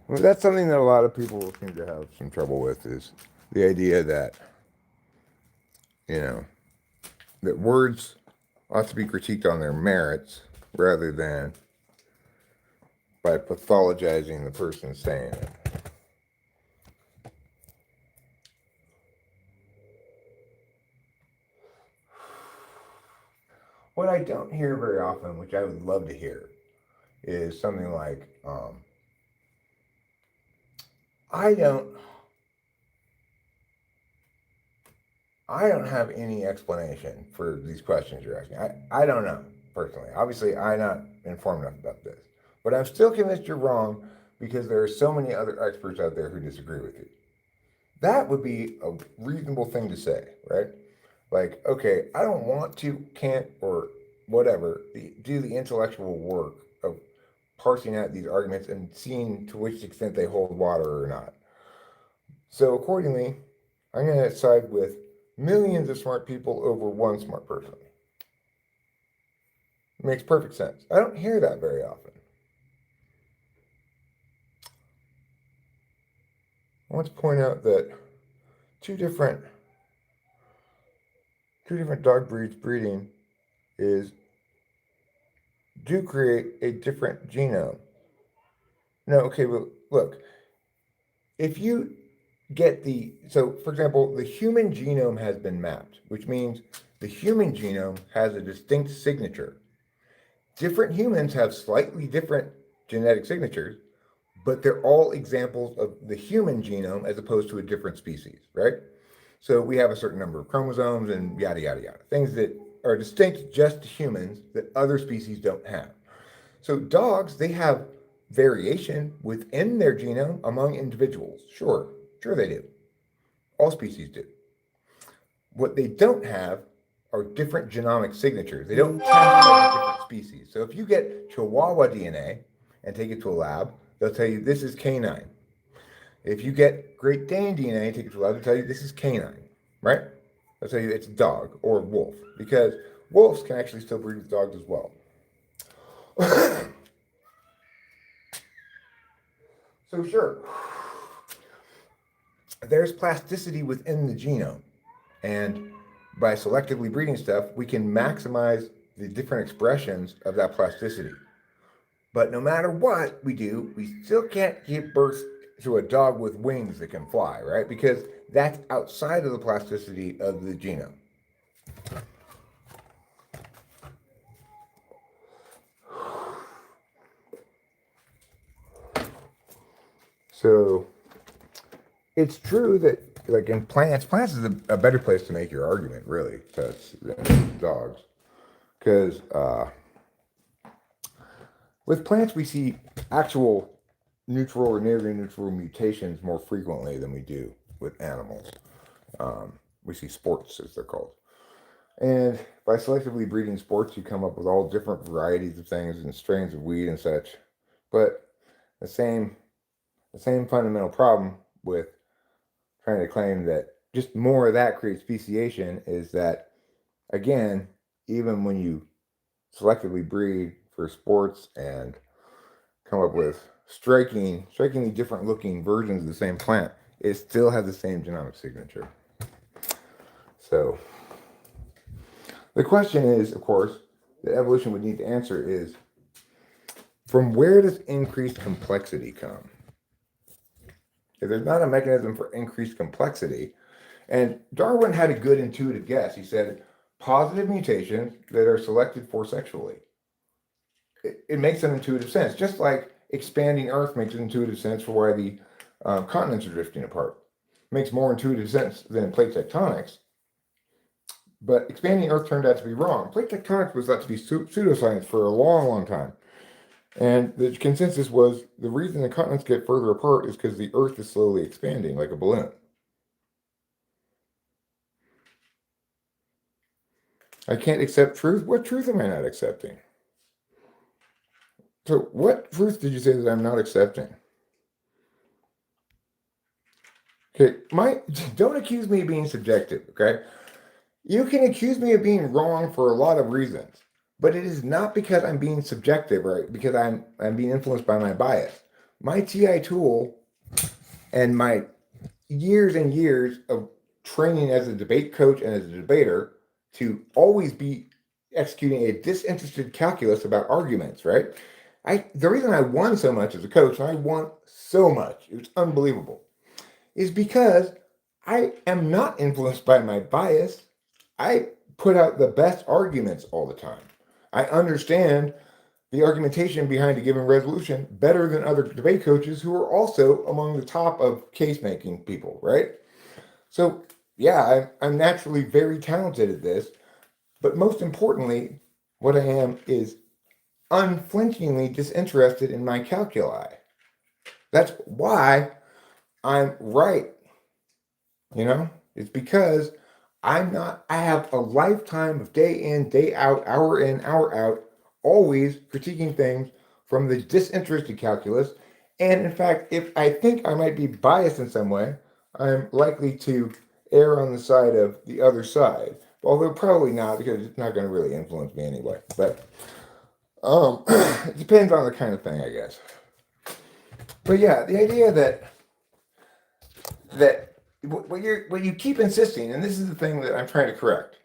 Well, that's something that a lot of people seem to have some trouble with, is the idea that, that words ought to be critiqued on their merits rather than by pathologizing the person saying it. What I don't hear very often, which I would love to hear, is something like, I don't I don't have any explanation for these questions you're asking. I don't know, personally. Obviously, I'm not informed enough about this. But I'm still convinced you're wrong because there are so many other experts out there who disagree with you. That would be a reasonable thing to say, right? Like, okay, I don't want to, can't, or whatever, do the intellectual work of parsing out these arguments and seeing to which extent they hold water or not. So accordingly, I'm going to side with millions of smart people over one smart person. It makes perfect sense. I don't hear that very often. I want to point out that two different dog breeds breeding do create a different genome. No, okay, but look, if you get so for example, the human genome has been mapped, which means the human genome has a distinct signature. Different humans have slightly different genetic signatures, but they're all examples of the human genome as opposed to a different species, right? So we have a certain number of chromosomes and yada, yada, yada, things that are distinct just to humans that other species don't have. So dogs, they have variation within their genome among individuals. Sure they do. All species do. What they don't have are different genomic signatures. They don't test as different species. So if you get Chihuahua DNA and take it to a lab, they'll tell you this is canine. If you get Great Dane DNA and take it to a lab, they'll tell you this is canine, right? They'll tell you it's dog or wolf, because wolves can actually still breed with dogs as well. So sure, there's plasticity within the genome, and by selectively breeding stuff, we can maximize the different expressions of that plasticity. But no matter what we do, we still can't give birth to a dog with wings that can fly, right? Because that's outside of the plasticity of the genome. So it's true that, like in plants is a better place to make your argument, really, than dogs. Because with plants, we see actual neutral or nearly neutral mutations more frequently than we do with animals. We see sports, as they're called. And by selectively breeding sports, you come up with all different varieties of things and strains of weed and such. But the same fundamental problem with trying to claim that just more of that creates speciation is that, again, even when you selectively breed for sports and come up with strikingly different looking versions of the same plant, it still has the same genomic signature. So the question is, of course, that evolution would need to answer is, from where does increased complexity come? If there's not a mechanism for increased complexity, and Darwin had a good intuitive guess. He said positive mutations that are selected for sexually. It makes an intuitive sense, just like expanding Earth makes an intuitive sense for why the continents are drifting apart. It makes more intuitive sense than plate tectonics. But expanding Earth turned out to be wrong. Plate tectonics was thought to be pseudoscience for a long, long time. And the consensus was the reason the continents get further apart is because the Earth is slowly expanding like a balloon. I can't accept truth. What truth am I not accepting? So what truth did you say that I'm not accepting? Okay, don't accuse me of being subjective, okay? You can accuse me of being wrong for a lot of reasons, but it is not because I'm being subjective, right? Because I'm being influenced by my bias. My TI tool and my years and years of training as a debate coach and as a debater to always be executing a disinterested calculus about arguments, right? The reason I won so much as a coach, and I won so much, it was unbelievable, is because I am not influenced by my bias. I put out the best arguments all the time. I understand the argumentation behind a given resolution better than other debate coaches who are also among the top of case-making people, right? So yeah, I'm naturally very talented at this, but most importantly, what I am is unflinchingly disinterested in my calculi. That's why I'm right. You know, it's because I'm not, I have a lifetime of day in, day out, hour in, hour out, always critiquing things from the disinterested calculus. And in fact, if I think I might be biased in some way, I'm likely to err on the side of the other side. Although probably not, because it's not going to really influence me anyway. But it depends on the kind of thing, I guess. But yeah, the idea that what you keep insisting, and this is the thing that I'm trying to correct,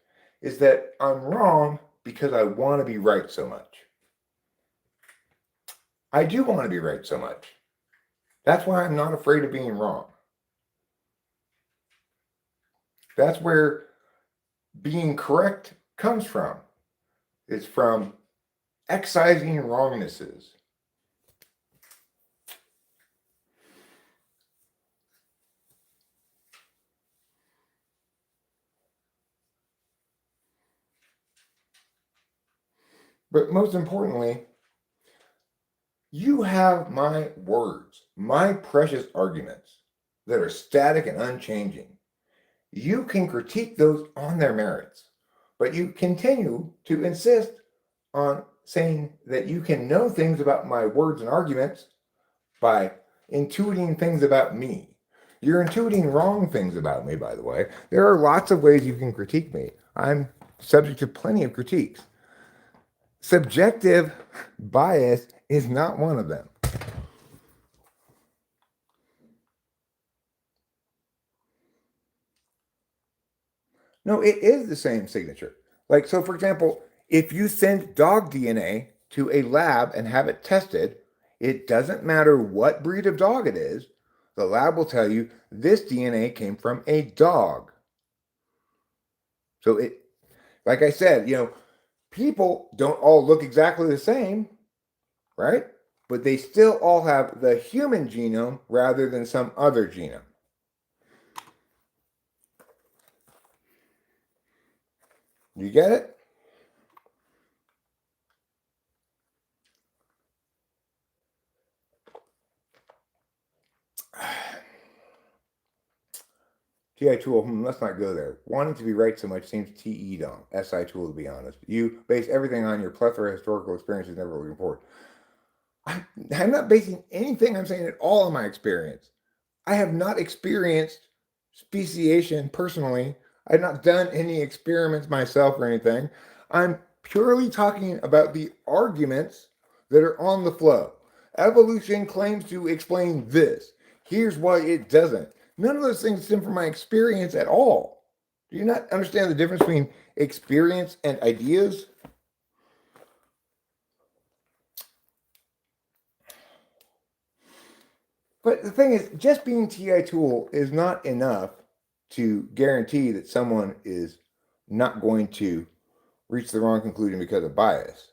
is that I'm wrong because I want to be right so much. I do want to be right so much. That's why I'm not afraid of being wrong. That's where being correct comes from. It's from excising wrongnesses. But most importantly, you have my words, my precious arguments that are static and unchanging. You can critique those on their merits, but you continue to insist on saying that you can know things about my words and arguments by intuiting things about me. You're intuiting wrong things about me, by the way. There are lots of ways you can critique me. I'm subject to plenty of critiques. Subjective bias is not one of them. No, it is the same signature. Like, so for example, if you send dog DNA to a lab and have it tested, it doesn't matter what breed of dog it is, the lab will tell you this DNA came from a dog. So it, like I said, people don't all look exactly the same, right? But they still all have the human genome rather than some other genome. You get it? TI tool, let's not go there. Wanting to be right so much seems TE dumb. SI tool, to be honest. You base everything on your plethora of historical experiences, never looking forward. I'm not basing anything I'm saying at all on my experience. I have not experienced speciation personally. I've not done any experiments myself or anything. I'm purely talking about the arguments that are on the flow. Evolution claims to explain this. Here's why it doesn't. None of those things stem from my experience at all. Do you not understand the difference between experience and ideas? But the thing is, just being TI tool is not enough to guarantee that someone is not going to reach the wrong conclusion because of bias.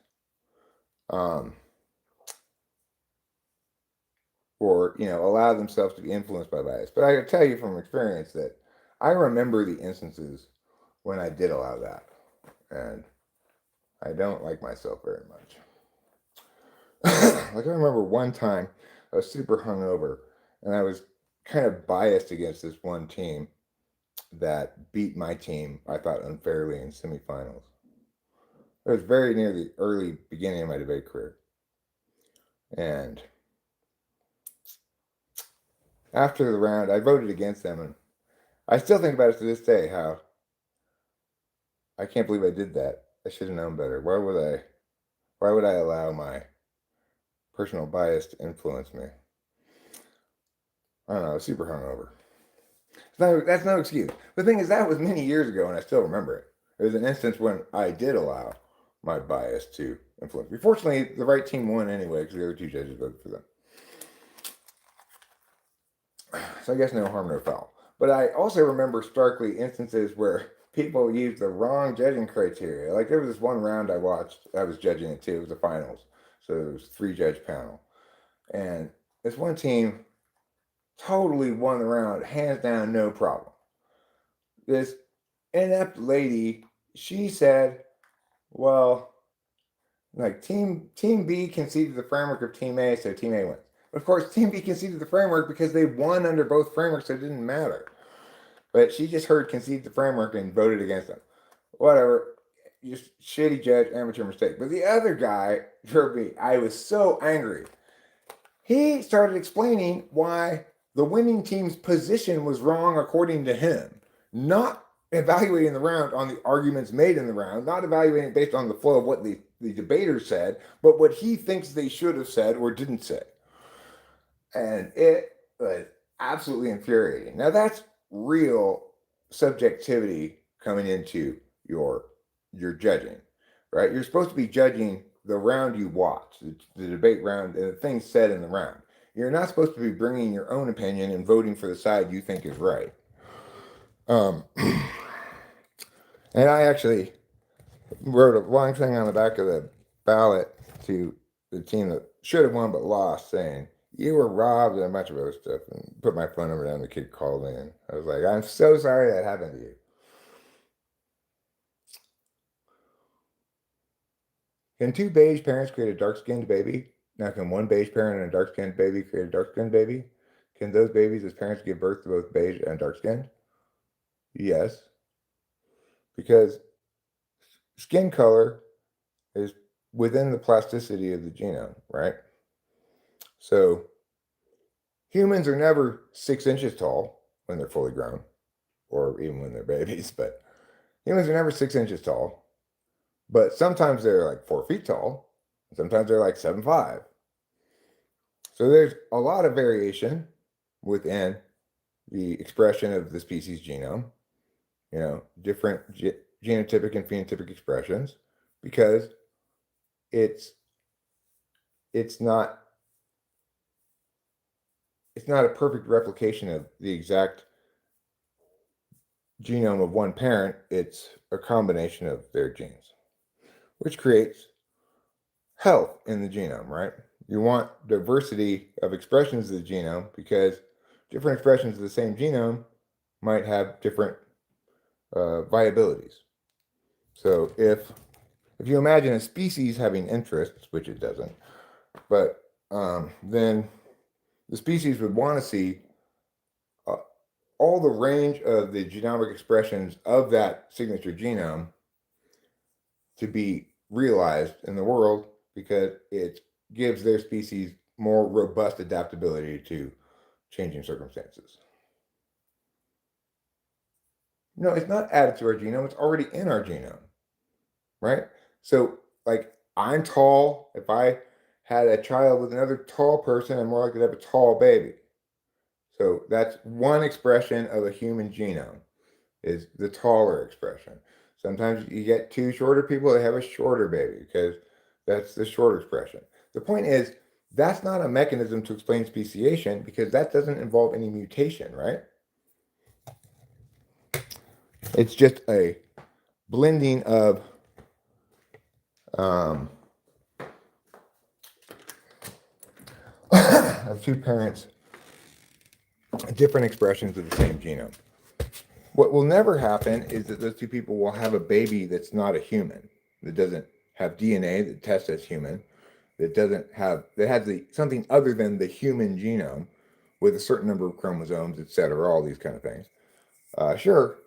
Or allow themselves to be influenced by bias. But I can tell you from experience that I remember the instances when I did allow that, and I don't like myself very much. Like I remember one time I was super hungover, and I was kind of biased against this one team that beat my team, I thought, unfairly in semifinals. It was very near the early beginning of my debate career, and after the round, I voted against them, and I still think about it to this day, how I can't believe I did that. I should have known better. Why would I allow my personal bias to influence me? I don't know, I was super hungover. That's no excuse. The thing is, that was many years ago, and I still remember it. It was an instance when I did allow my bias to influence me. Fortunately, the right team won anyway, because the other two judges voted for them. So I guess no harm, no foul. But I also remember starkly instances where people used the wrong judging criteria. Like there was this one round I watched, I was judging it too, it was the finals. So it was 3-judge panel. And this one team totally won the round, hands down, no problem. this inept lady, she said, well, like team B conceded the framework of team A, so team A wins. Of course, team B conceded the framework because they won under both frameworks, so it didn't matter. But she just heard concede the framework and voted against them. Whatever. Just shitty judge, amateur mistake. But the other guy drove me. I was so angry. He started explaining why the winning team's position was wrong according to him. Not evaluating the round on the arguments made in the round, not evaluating based on the flow of what the debaters said, but what he thinks they should have said or didn't say. And it was absolutely infuriating. Now that's real subjectivity coming into your judging, right? You're supposed to be judging the round you watch, the debate round, and the things said in the round. You're not supposed to be bringing your own opinion and voting for the side you think is right. And I actually wrote a long thing on the back of the ballot to the team that should have won but lost, saying, you were robbed and a bunch of other stuff, and put my phone number down. The kid called in. I was like, I'm so sorry that happened to you. Can two beige parents create a dark-skinned baby? Now, can one beige parent and a dark-skinned baby create a dark-skinned baby? Can those babies as parents give birth to both beige and dark-skinned? Yes. Because skin color is within the plasticity of the genome, right? So humans are never 6 inches tall when they're fully grown, or even when they're babies, but humans are never 6 inches tall. But sometimes they're like 4 feet tall. Sometimes they're like 7'5". So there's a lot of variation within the expression of the species genome. You know, different genotypic and phenotypic expressions, because it's not a perfect replication of the exact genome of one parent. It's a combination of their genes, which creates health in the genome, right? You want diversity of expressions of the genome because different expressions of the same genome might have different viabilities. So if you imagine a species having interests, which it doesn't, but then the species would want to see all the range of the genomic expressions of that signature genome to be realized in the world, because it gives their species more robust adaptability to changing circumstances. No, it's not added to our genome. It's already in our genome, right? So, like, I'm tall. If I had a child with another tall person, I'm more likely to have a tall baby. So that's one expression of a human genome, is the taller expression. Sometimes you get two shorter people that have a shorter baby because that's the short expression. The point is, that's not a mechanism to explain speciation, because that doesn't involve any mutation, right? It's just a blending of of two parents, different expressions of the same genome. What will never happen is that those two people will have a baby that's not a human, that doesn't have DNA that tests as human, that has something other than the human genome with a certain number of chromosomes, etc., all these kind of things. Sure,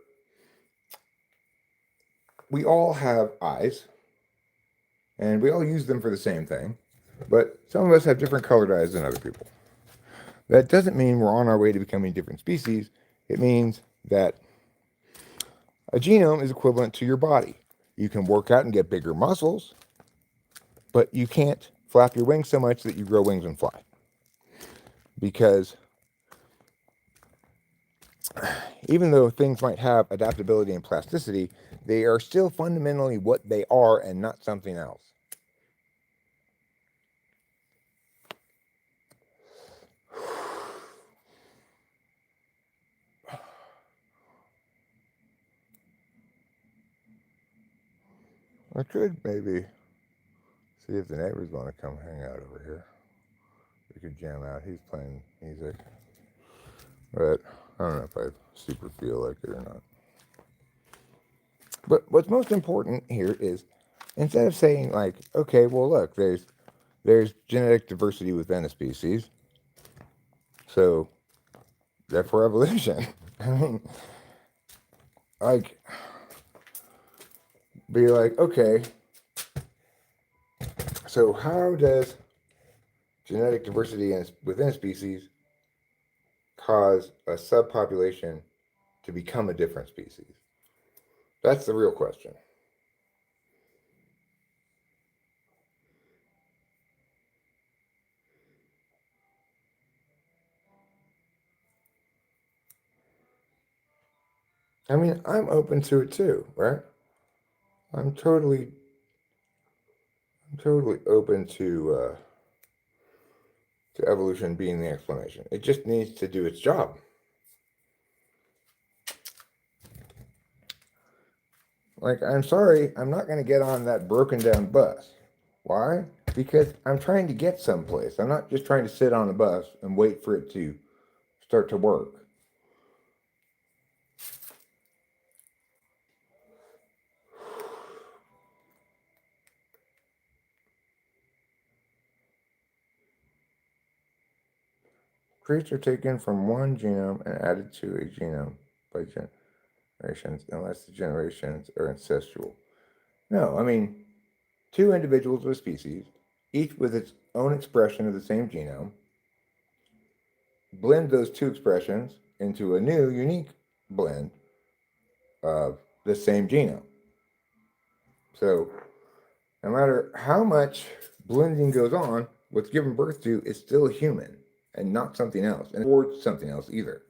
we all have eyes, and we all use them for the same thing, but some of us have different colored eyes than other people. That doesn't mean we're on our way to becoming different species. It means that a genome is equivalent to your body. You can work out and get bigger muscles, but you can't flap your wings so much that you grow wings and fly. Because even though things might have adaptability and plasticity, they are still fundamentally what they are and not something else. I could maybe see if the neighbor's going to come hang out over here. We could jam out. He's playing music. But I don't know if I super feel like it or not. But what's most important here is instead of saying like, okay, well look, there's genetic diversity within a species, so therefore evolution. I mean, like, be like, okay, so how does genetic diversity within a species cause a subpopulation to become a different species? That's the real question. I mean, I'm open to it too, right? I'm totally open to evolution being the explanation. It just needs to do its job. Like, I'm sorry, I'm not going to get on that broken down bus. Why? Because I'm trying to get someplace. I'm not just trying to sit on a bus and wait for it to start to work. Traits are taken from one genome and added to a genome by generations, unless the generations are incestual. No, I mean, two individuals of a species, each with its own expression of the same genome, blend those two expressions into a new, unique blend of the same genome. So, no matter how much blending goes on, what's given birth to is still a human and not something else, and or something else either.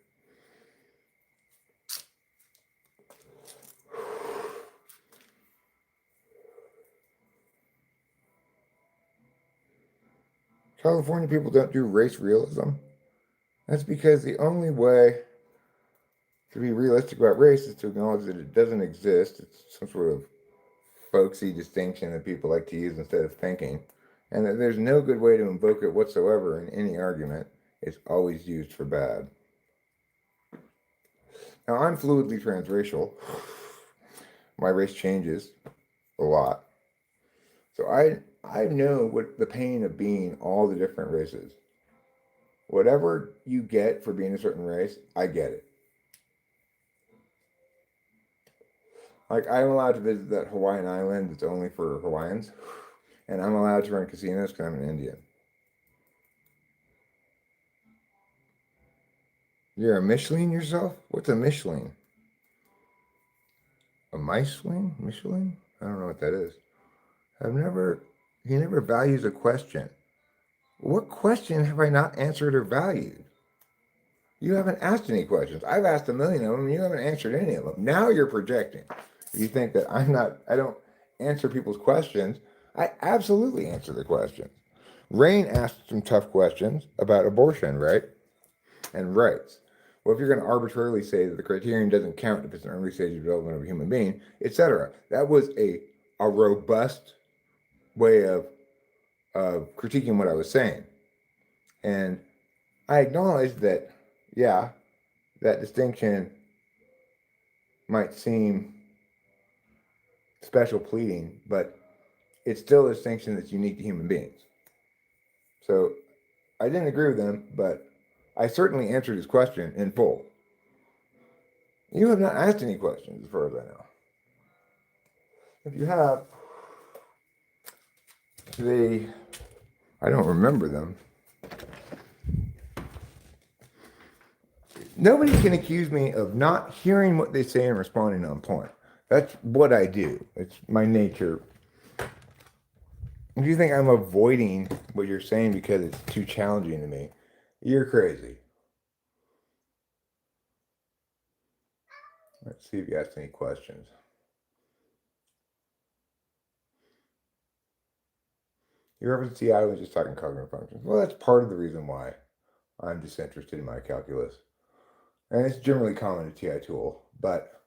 California people don't do race realism. That's because the only way to be realistic about race is to acknowledge that it doesn't exist. It's some sort of folksy distinction that people like to use instead of thinking, and that there's no good way to invoke it whatsoever in any argument. It's always used for bad. Now, I'm fluidly transracial. My race changes a lot. So I know what the pain of being all the different races. Whatever you get for being a certain race, I get it. Like, I'm allowed to visit that Hawaiian island that's only for Hawaiians, and I'm allowed to run casinos because I'm an Indian. You're a Michelin yourself? What's a Michelin? A Michelin? Michelin? I don't know what that is. He never values a question. What question have I not answered or valued? You haven't asked any questions. I've asked a million of them, and you haven't answered any of them. Now you're projecting. You think that I don't answer people's questions. I absolutely answer the questions. Rain asked some tough questions about abortion, right? And rights. Well, if you're going to arbitrarily say that the criterion doesn't count if it's an early stage of development of a human being, etc., that was a robust way of critiquing what I was saying. And I acknowledge that, yeah, that distinction might seem special pleading, but it's still a distinction that's unique to human beings. So I didn't agree with him, but I certainly answered his question in full. You have not asked any questions, as far as I know. If you have, I don't remember them. Nobody can accuse me of not hearing what they say and responding on point. That's what I do. It's my nature. If you think I'm avoiding what you're saying because it's too challenging to me, you're crazy. Let's see if you asked any questions. You referenced TI was just talking cognitive functions. Well, that's part of the reason why I'm disinterested in my calculus. And it's generally common to TI tool, but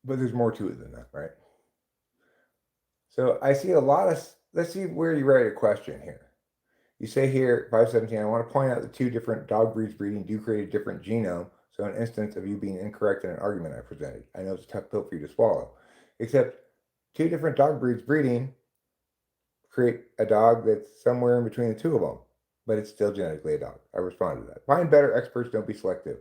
there's more to it than that, right? So I see a lot of, let's see where you write a question here. You say here, 517, I want to point out that two different dog breeds breeding do create a different genome, So an instance of you being incorrect in an argument I presented. I know it's a tough pill for you to swallow. Except two different dog breeds breeding create a dog that's somewhere in between the two of them. But it's still genetically a dog. I respond to that. Find better experts, don't be selective.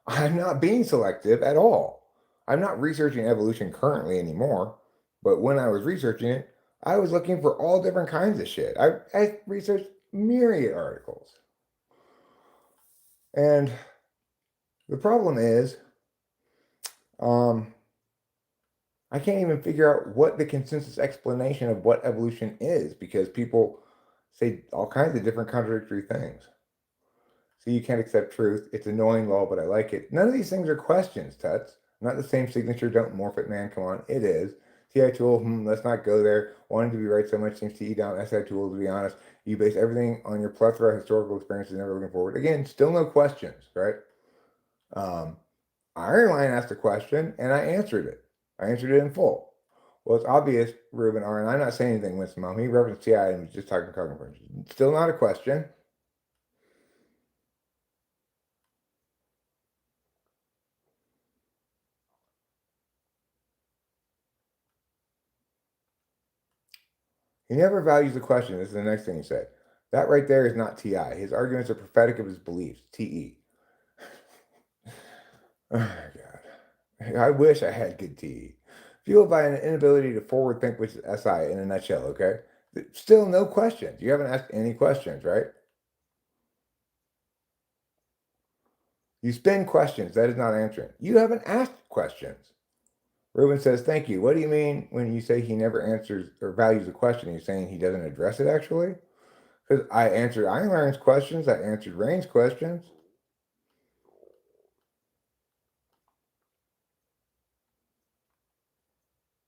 I'm not being selective at all. I'm not researching evolution currently anymore. But when I was researching it, I was looking for all different kinds of shit. I researched myriad articles. And the problem is, I can't even figure out what the consensus explanation of what evolution is because people say all kinds of different contradictory things. So you can't accept truth. It's annoying law, but I like it. None of these things are questions, Tuts. Not the same signature. Don't morph it, man. Come on. It is. TI tool, let's not go there. Wanting to be right so much seems to eat down SI tool, to be honest. You base everything on your plethora of historical experiences, never looking forward. Again, still no questions, right? Ironline asked a question, and I answered it. I answered it in full. Well, it's obvious, Ruben R., and I'm not saying anything, Winston Mom. He referenced TI and was just talking carbon fringes. Still not a question. He never values the question. This is the next thing he said. That right there is not TI. His arguments are prophetic of his beliefs. TE. Oh, my God. I wish I had good TE. Fueled by an inability to forward think, which is SI in a nutshell, okay? Still no questions. You haven't asked any questions, right? You spin questions. That is not answering. You haven't asked questions. Ruben says, thank you. What do you mean when you say he never answers or values a question? Are you saying he doesn't address it, actually? Because I answered Iron's questions. I answered Rain's questions.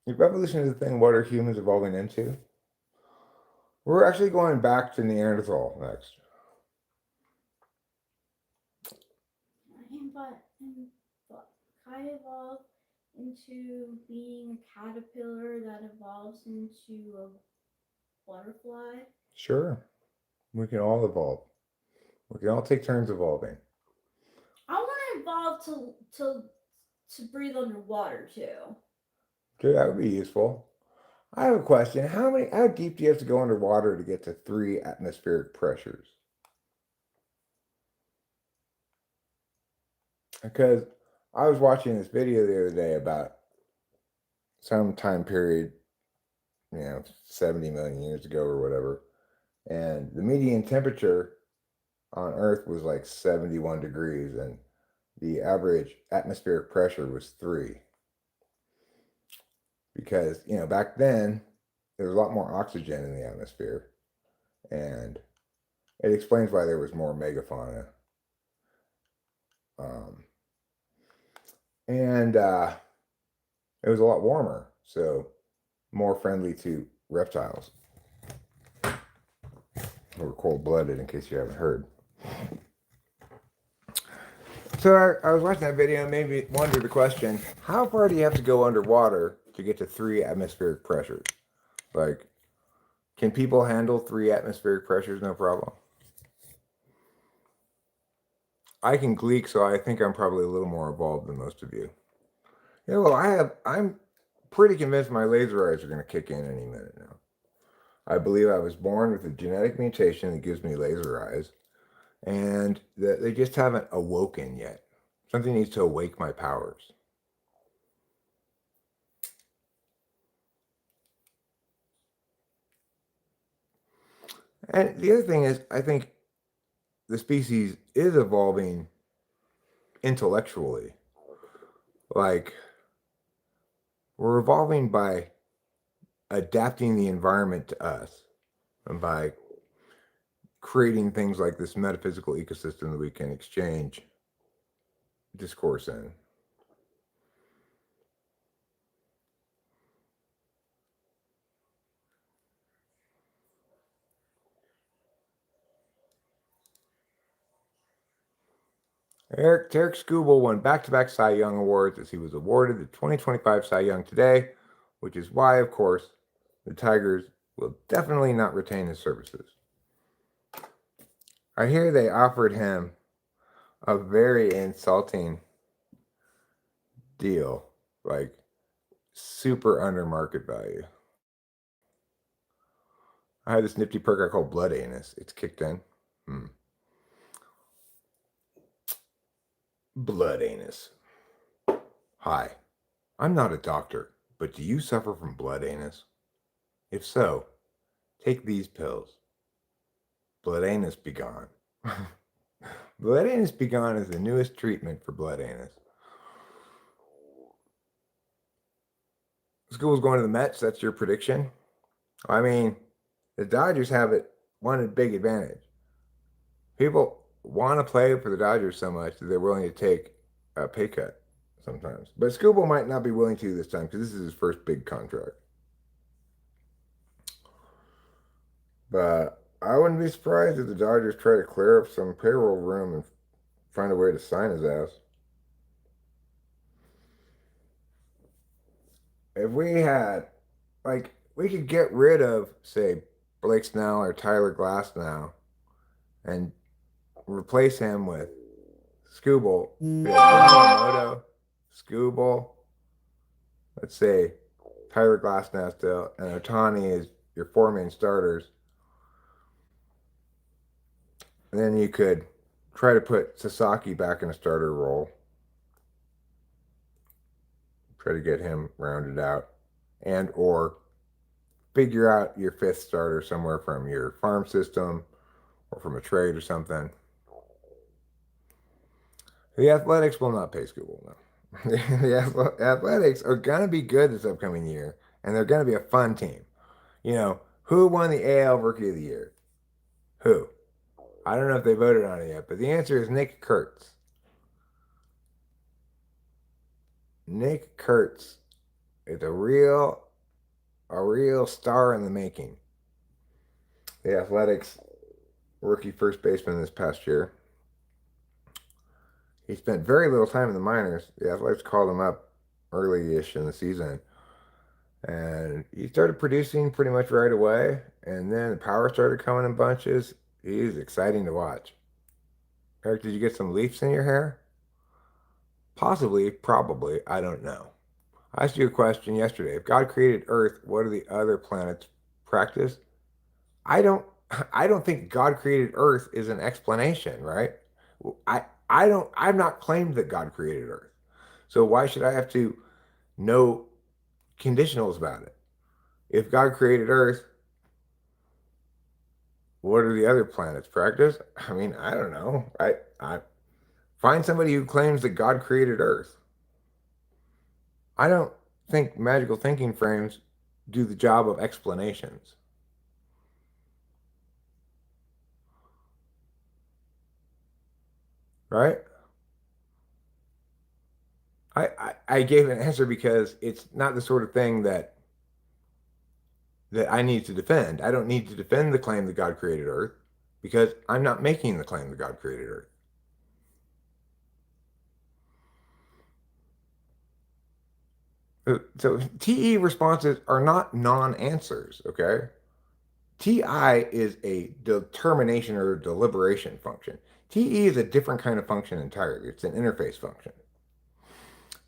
If evolution is the thing, what are humans evolving into? We're actually going back to Neanderthal next. But Kai evolved into being a caterpillar that evolves into a butterfly. Sure. We can all evolve. We can all take turns evolving. I want to evolve to breathe underwater too. Okay, that would be useful. I have a question. How deep do you have to go underwater to get to 3 atmospheric pressures? Because I was watching this video the other day about some time period, 70 million years ago or whatever, and the median temperature on Earth was like 71 degrees, and the average atmospheric pressure was 3. Because, back then, there was a lot more oxygen in the atmosphere, and it explains why there was more megafauna. And it was a lot warmer, so more friendly to reptiles. We're cold-blooded, in case you haven't heard. So I was watching that video and made me wonder the question, how far do you have to go underwater to get to 3 atmospheric pressures? Like, can people handle 3 atmospheric pressures no problem? I can gleek, so I think I'm probably a little more evolved than most of you. I'm pretty convinced my laser eyes are going to kick in any minute now. I believe I was born with a genetic mutation that gives me laser eyes, and that they just haven't awoken yet. Something needs to awake my powers. And the other thing is, I think the species is evolving intellectually. Like, we're evolving by adapting the environment to us and by creating things like this metaphysical ecosystem that we can exchange discourse in. Tarek Skubal won back-to-back Cy Young Awards as he was awarded the 2025 Cy Young today, which is why, of course, the Tigers will definitely not retain his services. I hear they offered him a very insulting deal. Like, super under market value. I had this nifty perk I call Blood Anus. It's kicked in. Blood Anus. Hi, I'm not a doctor, but do you suffer from blood anus? If so, take these pills. Blood Anus Be Gone. Blood Anus Be Gone is the newest treatment for blood anus. School's going to the Mets. That's your prediction? I mean, the Dodgers have one big advantage. People want to play for the Dodgers so much that they're willing to take a pay cut sometimes. But Scooble might not be willing to this time because this is his first big contract. But I wouldn't be surprised if the Dodgers try to clear up some payroll room and find a way to sign his ass. If we had, like, we could get rid of, say, Blake Snell or Tyler Glass now and replace him with Scooble. Yamamoto, Scooble. Let's say Tyler Glass now still, and Ohtani is your 4 main starters. And then you could try to put Sasaki back in a starter role. Try to get him rounded out. And or figure out your 5th starter somewhere from your farm system or from a trade or something. The Athletics will not pay Scooble, no. The Athletics are going to be good this upcoming year, and they're going to be a fun team. You know, who won the AL Rookie of the Year? Who? I don't know if they voted on it yet, but the answer is Nick Kurtz. Nick Kurtz is a real star in the making. The Athletics rookie first baseman this past year. He spent very little time in the minors. The Athletics called him up early-ish in the season. And he started producing pretty much right away. And then the power started coming in bunches. He's exciting to watch. Eric, did you get some leaves in your hair? Possibly, probably, I don't know. I asked you a question yesterday. If God created Earth, what do the other planets practice? I don't think God created Earth is an explanation, right? I've not claimed that God created Earth. So why should I have to know conditionals about it? If God created Earth, what do the other planets practice? I mean, I don't know. I find somebody who claims that God created Earth. I don't think magical thinking frames do the job of explanations. Right? I gave an answer because it's not the sort of thing that I need to defend. I don't need to defend the claim that God created Earth because I'm not making the claim that God created Earth. So TE responses are not non-answers, okay? TI is a determination or deliberation function. TE is a different kind of function entirely. It's an interface function.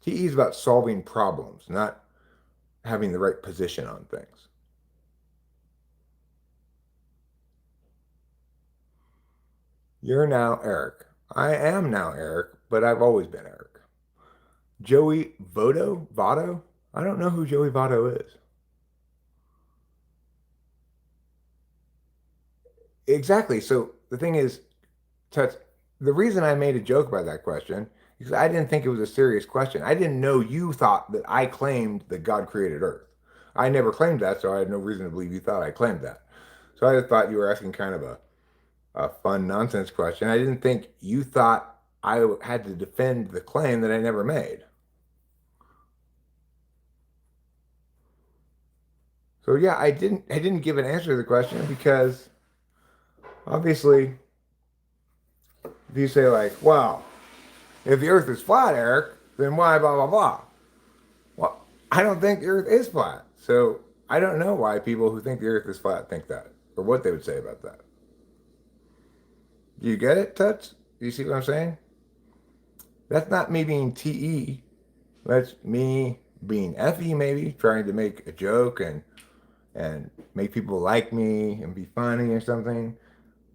TE is about solving problems, not having the right position on things. You're now Eric. I am now Eric, but I've always been Eric. Joey Votto? I don't know who Joey Votto is. Exactly. So the thing is, the reason I made a joke about that question is I didn't think it was a serious question. I didn't know you thought that I claimed that God created Earth. I never claimed that, so I had no reason to believe you thought I claimed that. So I just thought you were asking kind of a fun nonsense question. I didn't think you thought I had to defend the claim that I never made. So yeah, I didn't give an answer to the question because obviously if you say like, well, if the Earth is flat, Eric, then why blah blah blah? Well, I don't think the Earth is flat. So I don't know why people who think the Earth is flat think that, or what they would say about that. Do you get it, Tuts? Do you see what I'm saying? That's not me being TE. That's me being Effie, maybe trying to make a joke and make people like me and be funny or something.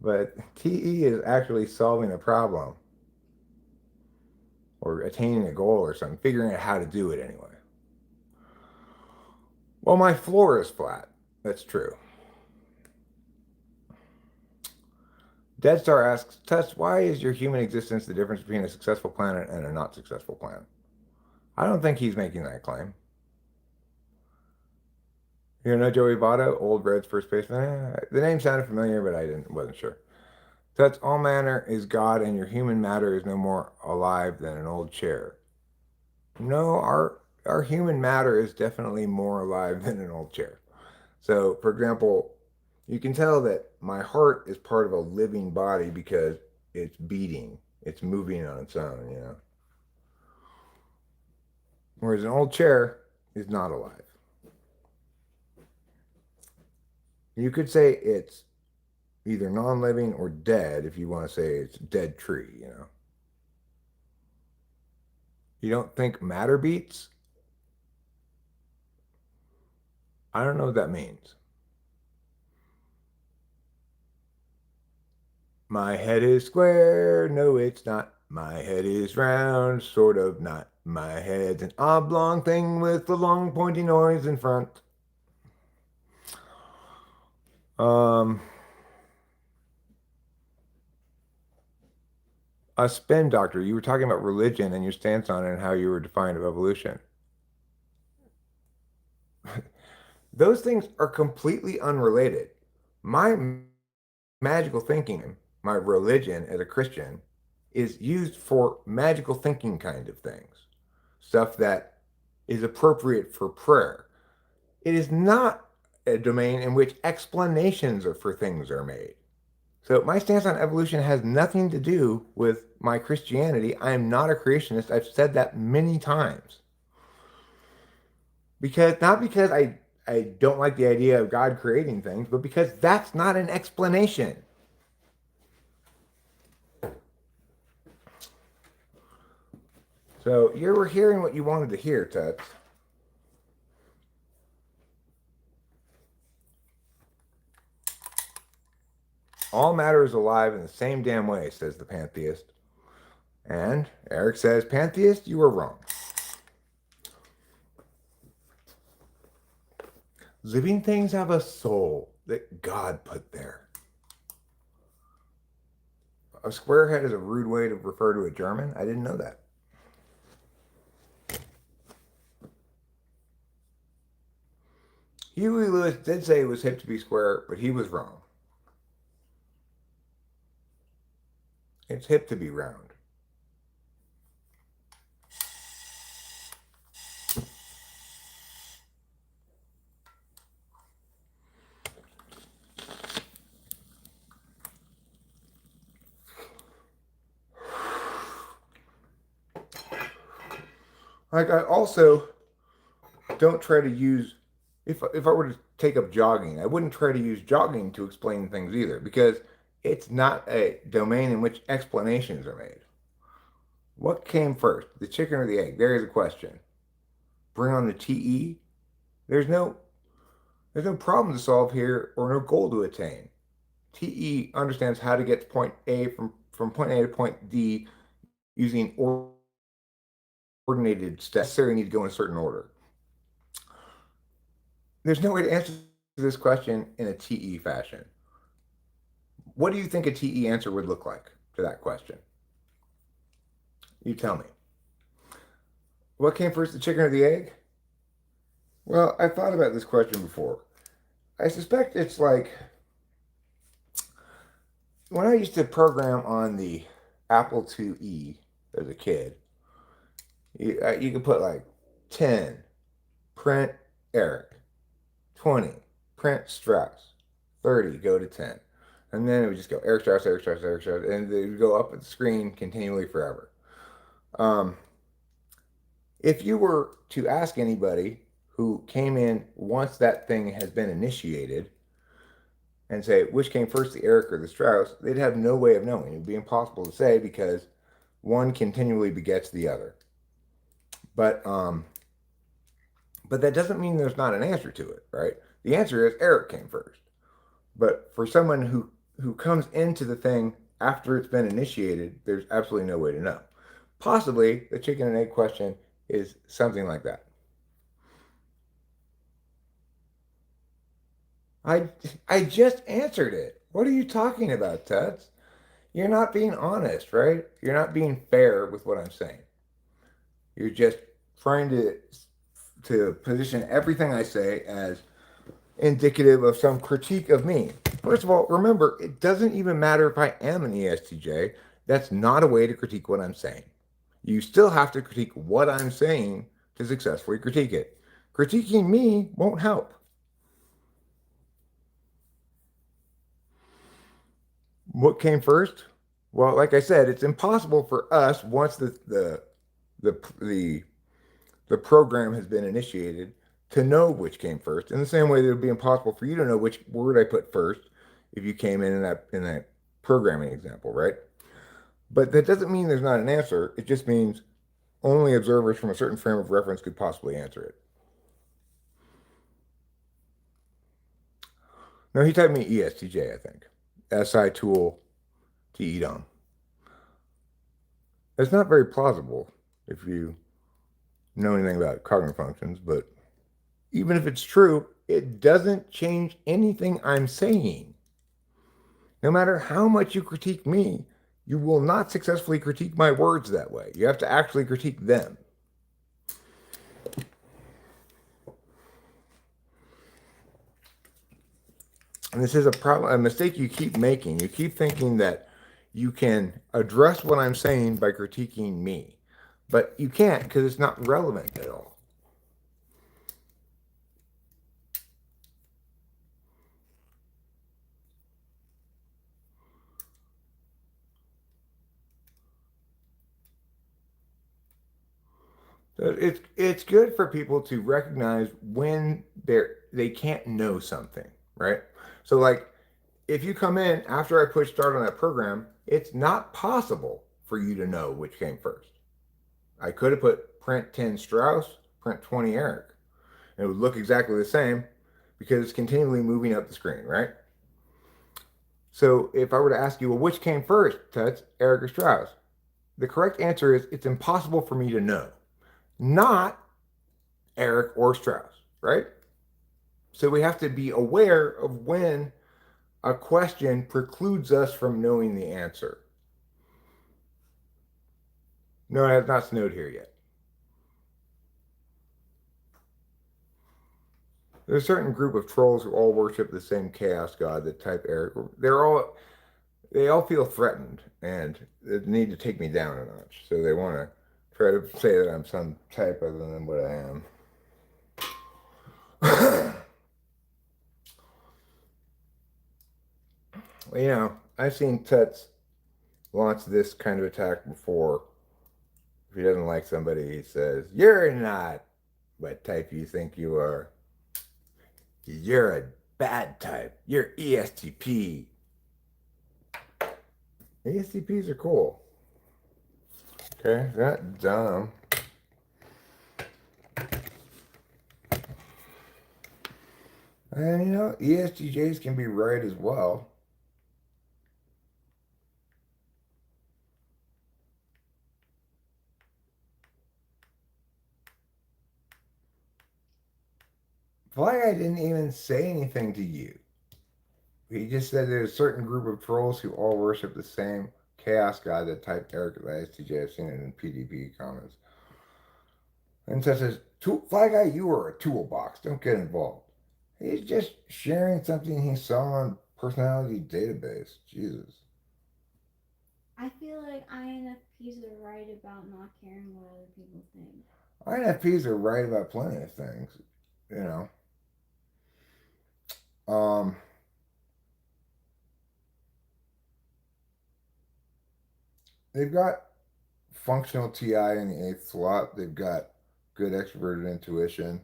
But TE is actually solving a problem or attaining a goal or something, figuring out how to do it anyway. Well, my floor is flat. That's true. Dead Star asks, Tess, why is your human existence the difference between a successful planet and a not successful planet? I don't think he's making that claim. You know Joey Votto, old Reds first baseman? The name sounded familiar, but wasn't sure. That's all matter is God, and your human matter is no more alive than an old chair. No, our human matter is definitely more alive than an old chair. So, for example, you can tell that my heart is part of a living body because it's beating, it's moving on its own, you know. Whereas an old chair is not alive. You could say it's either non-living or dead if you want to say it's a dead tree, you know. You don't think matter beats? I don't know what that means. My head is square. No, it's not. My head is round. Sort of not. My head's an oblong thing with a long pointy nose in front. A spin doctor, you were talking about religion and your stance on it and how you were defiant of evolution. Those things are completely unrelated. My magical thinking, my religion as a Christian, is used for magical thinking kind of things. Stuff that is appropriate for prayer. It is not a domain in which explanations for things are made. So my stance on evolution has nothing to do with my Christianity. I am not a creationist. I've said that many times. Not because I don't like the idea of God creating things, but because that's not an explanation. So you were hearing what you wanted to hear, Tuts. All matter is alive in the same damn way, says the pantheist. And Eric says, pantheist, you were wrong. Living things have a soul that God put there. A squarehead is a rude way to refer to a German? I didn't know that. Huey Lewis did say it was hip to be square, but he was wrong. It's hip to be round. Like, I also don't try to use, if I were to take up jogging, I wouldn't try to use jogging to explain things either, because it's not a domain in which explanations are made. What came first, the chicken or the egg? There is a question. Bring on the TE. There's no problem to solve here or no goal to attain. TE understands how to get to point A from point A to point D using coordinated steps. Necessarily need to go in a certain order. There's no way to answer this question in a TE fashion. What do you think a TE answer would look like to that question? You tell me. What came first, the chicken or the egg? Well, I thought about this question before. I suspect it's like when I used to program on the Apple IIe as a kid, you could put like 10, print Eric, 20, print Strauss, 30, go to 10. And then it would just go Eric Strauss, Eric Strauss, Eric Strauss, and it would go up at the screen continually forever. If you were to ask anybody who came in once that thing has been initiated and say, which came first, the Eric or the Strauss, they'd have no way of knowing. It would be impossible to say because one continually begets the other. But that doesn't mean there's not an answer to it, right? The answer is Eric came first. But for someone who comes into the thing after it's been initiated, there's absolutely no way to know. Possibly the chicken and egg question is something like that. I just answered it. What are you talking about, Tuts? You're not being honest, right? You're not being fair with what I'm saying. You're just trying to position everything I say as indicative of some critique of me. First of all, remember, it doesn't even matter if I am an ESTJ. That's not a way to critique what I'm saying. You still have to critique what I'm saying to successfully critique it. Critiquing me won't help. What came first? Well, like I said, it's impossible for us once the program has been initiated to know which came first. In the same way that it would be impossible for you to know which word I put first if you came in that programming example, right? But that doesn't mean there's not an answer. It just means only observers from a certain frame of reference could possibly answer it. No, he typed me ESTJ, I think. SI tool TE-DOM. That's not very plausible if you know anything about cognitive functions, but even if it's true, it doesn't change anything I'm saying. No matter how much you critique me, you will not successfully critique my words that way. You have to actually critique them. And this is a mistake you keep making. You keep thinking that you can address what I'm saying by critiquing me, but you can't because it's not relevant at all. So it's good for people to recognize when they can't know something, right? So like if you come in after I push start on that program, it's not possible for you to know which came first. I could have put print 10 Strauss, print 20 Eric. And it would look exactly the same because it's continually moving up the screen, right? So if I were to ask you, well, which came first, Tuts, Eric or Strauss? The correct answer is it's impossible for me to know. Not Eric or Strauss, right? So we have to be aware of when a question precludes us from knowing the answer. No, it has not snowed here yet. There's a certain group of trolls who all worship the same chaos god that type Eric. They all feel threatened and they need to take me down a notch. So they want to try to say that I'm some type other than what I am. Well, you know, I've seen Tuts launch this kind of attack before. If he doesn't like somebody, he says, "You're not what type you think you are. You're a bad type. You're ESTP." ESTPs are cool. Okay, they're not dumb. And you know, ESTJs can be right as well. Fly Guy didn't even say anything to you. He just said there's a certain group of trolls who all worship the same chaos god that typed Eric at the ISTJ. I've seen it in PDP comments. And so says, Fly Guy, you are a toolbox. Don't get involved. He's just sharing something he saw on personality database. Jesus. I feel like INFPs are right about not caring what other people think. INFPs are right about plenty of things, you know. They've got functional TI in the 8th slot. They've got good extroverted intuition.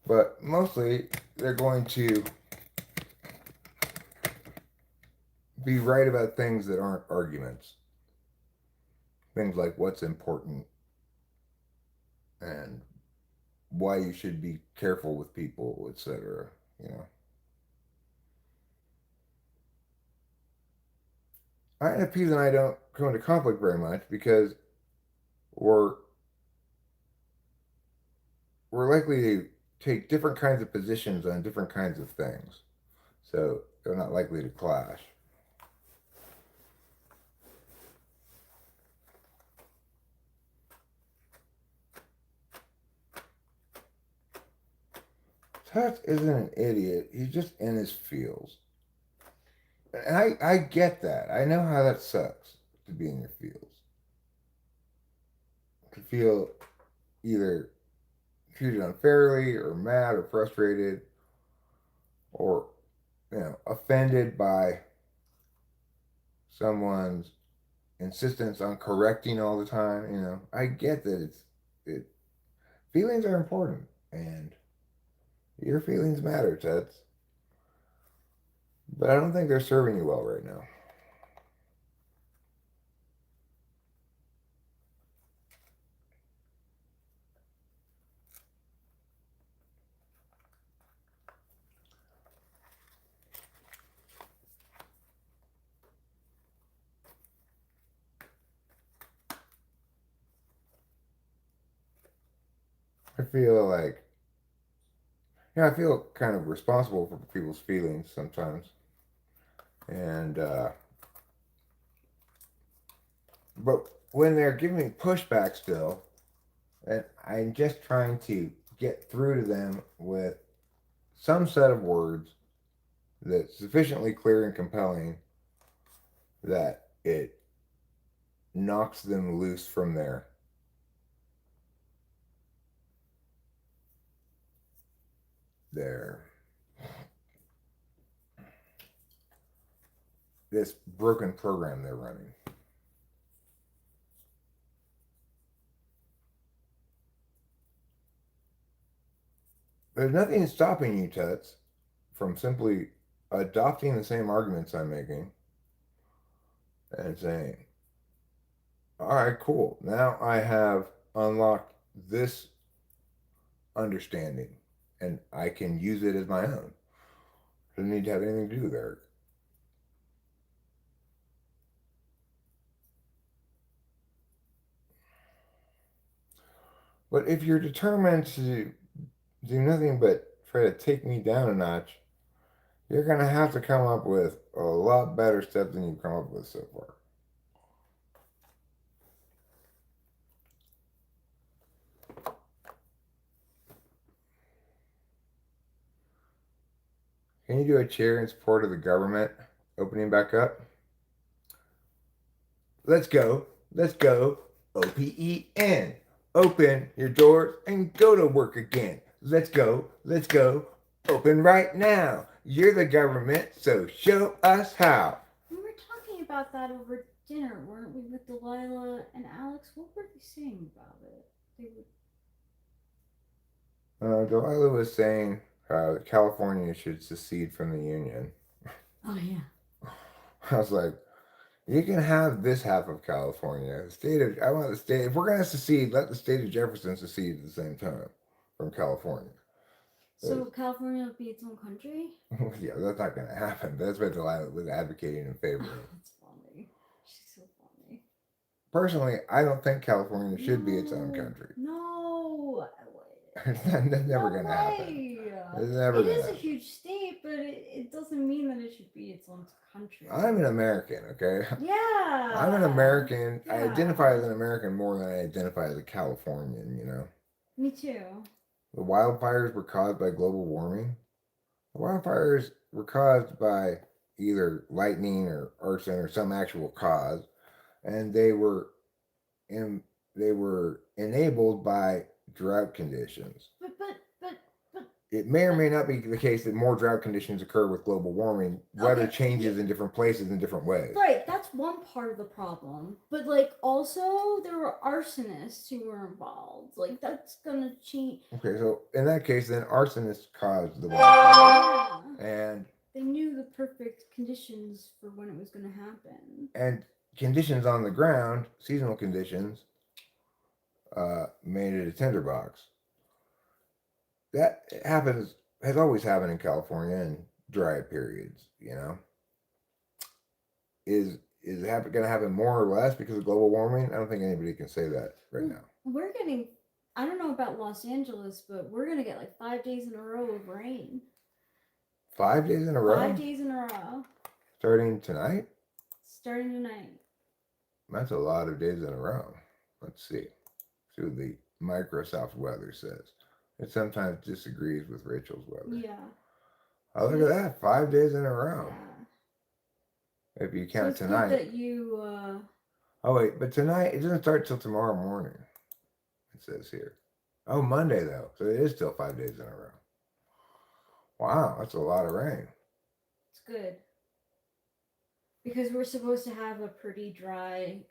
But mostly, they're going to be right about things that aren't arguments. Things like what's important. and why you should be careful with people, etc. You know, INFPs and I don't go into conflict very much because we're likely to take different kinds of positions on different kinds of things, so they're not likely to clash. Tux isn't an idiot. He's just in his feels. And I get that. I know how that sucks to be in your feels. To feel either treated unfairly or mad or frustrated or, offended by someone's insistence on correcting all the time. I get that it feelings are important and your feelings matter, Teds. But I don't think they're serving you well right now. I feel like, I feel kind of responsible for people's feelings sometimes. And, but when they're giving me pushback still, and I'm just trying to get through to them with some set of words that's sufficiently clear and compelling that it knocks them loose from their this broken program they're running. There's nothing stopping you, Tuts, from simply adopting the same arguments I'm making and saying, all right, cool. Now I have unlocked this understanding and I can use it as my own. Doesn't need to have anything to do with Eric. But if you're determined to do nothing but try to take me down a notch, you're going to have to come up with a lot better stuff than you've come up with so far. Can you do a cheer in support of the government opening back up? Let's go. Let's go. OPEN. Open your doors and go to work again. Let's go. Let's go. Open right now. You're the government, so show us how. We were talking about that over dinner, weren't we, with Delilah and Alex? What were they saying about it? Delilah was saying California should secede from the Union. Oh, yeah. I was like, you can have this half of California. I want the state, if we're going to secede, let the state of Jefferson secede at the same time from California. So California will be its own country? Yeah, that's not going to happen. That's what Delilah was advocating in favor of. That's funny. She's so funny. Personally, I don't think California should be its own country. No. That's never going to happen. It's never It going to is happen. a huge state, but it doesn't mean that it should be its own country. I'm an American, okay? Yeah. I'm an American. Yeah. I identify as an American more than I identify as a Californian, Me too. The wildfires were caused by global warming. The wildfires were caused by either lightning or arson or some actual cause, and they were enabled by drought conditions. But It may or may not be the case that more drought conditions occur with global warming. Weather changes in different places in different ways. Right, that's one part of the problem. But also there were arsonists who were involved. That's gonna change. Okay, so in that case, then arsonists caused the wildfire. Yeah. And They knew the perfect conditions for when it was gonna happen. And conditions on the ground, seasonal conditions, made it a tinderbox. That has always happened in California in dry periods, you know. Is it going to happen more or less because of global warming? I don't think anybody can say that right now. We're getting, I don't know about Los Angeles, but we're going to get like 5 days in a row of rain. 5 days in a row? 5 days in a row. Starting tonight? Starting tonight. That's a lot of days in a row. Let's see. See what the Microsoft weather says. It sometimes disagrees with Rachel's weather. Yeah. Oh, look at that. 5 days in a row. Yeah. If you count so it's tonight. Good that you, Oh, wait. But tonight, it doesn't start till tomorrow morning. It says here. Oh, Monday, though. So it is still 5 days in a row. Wow. That's a lot of rain. It's good. Because we're supposed to have a pretty dry,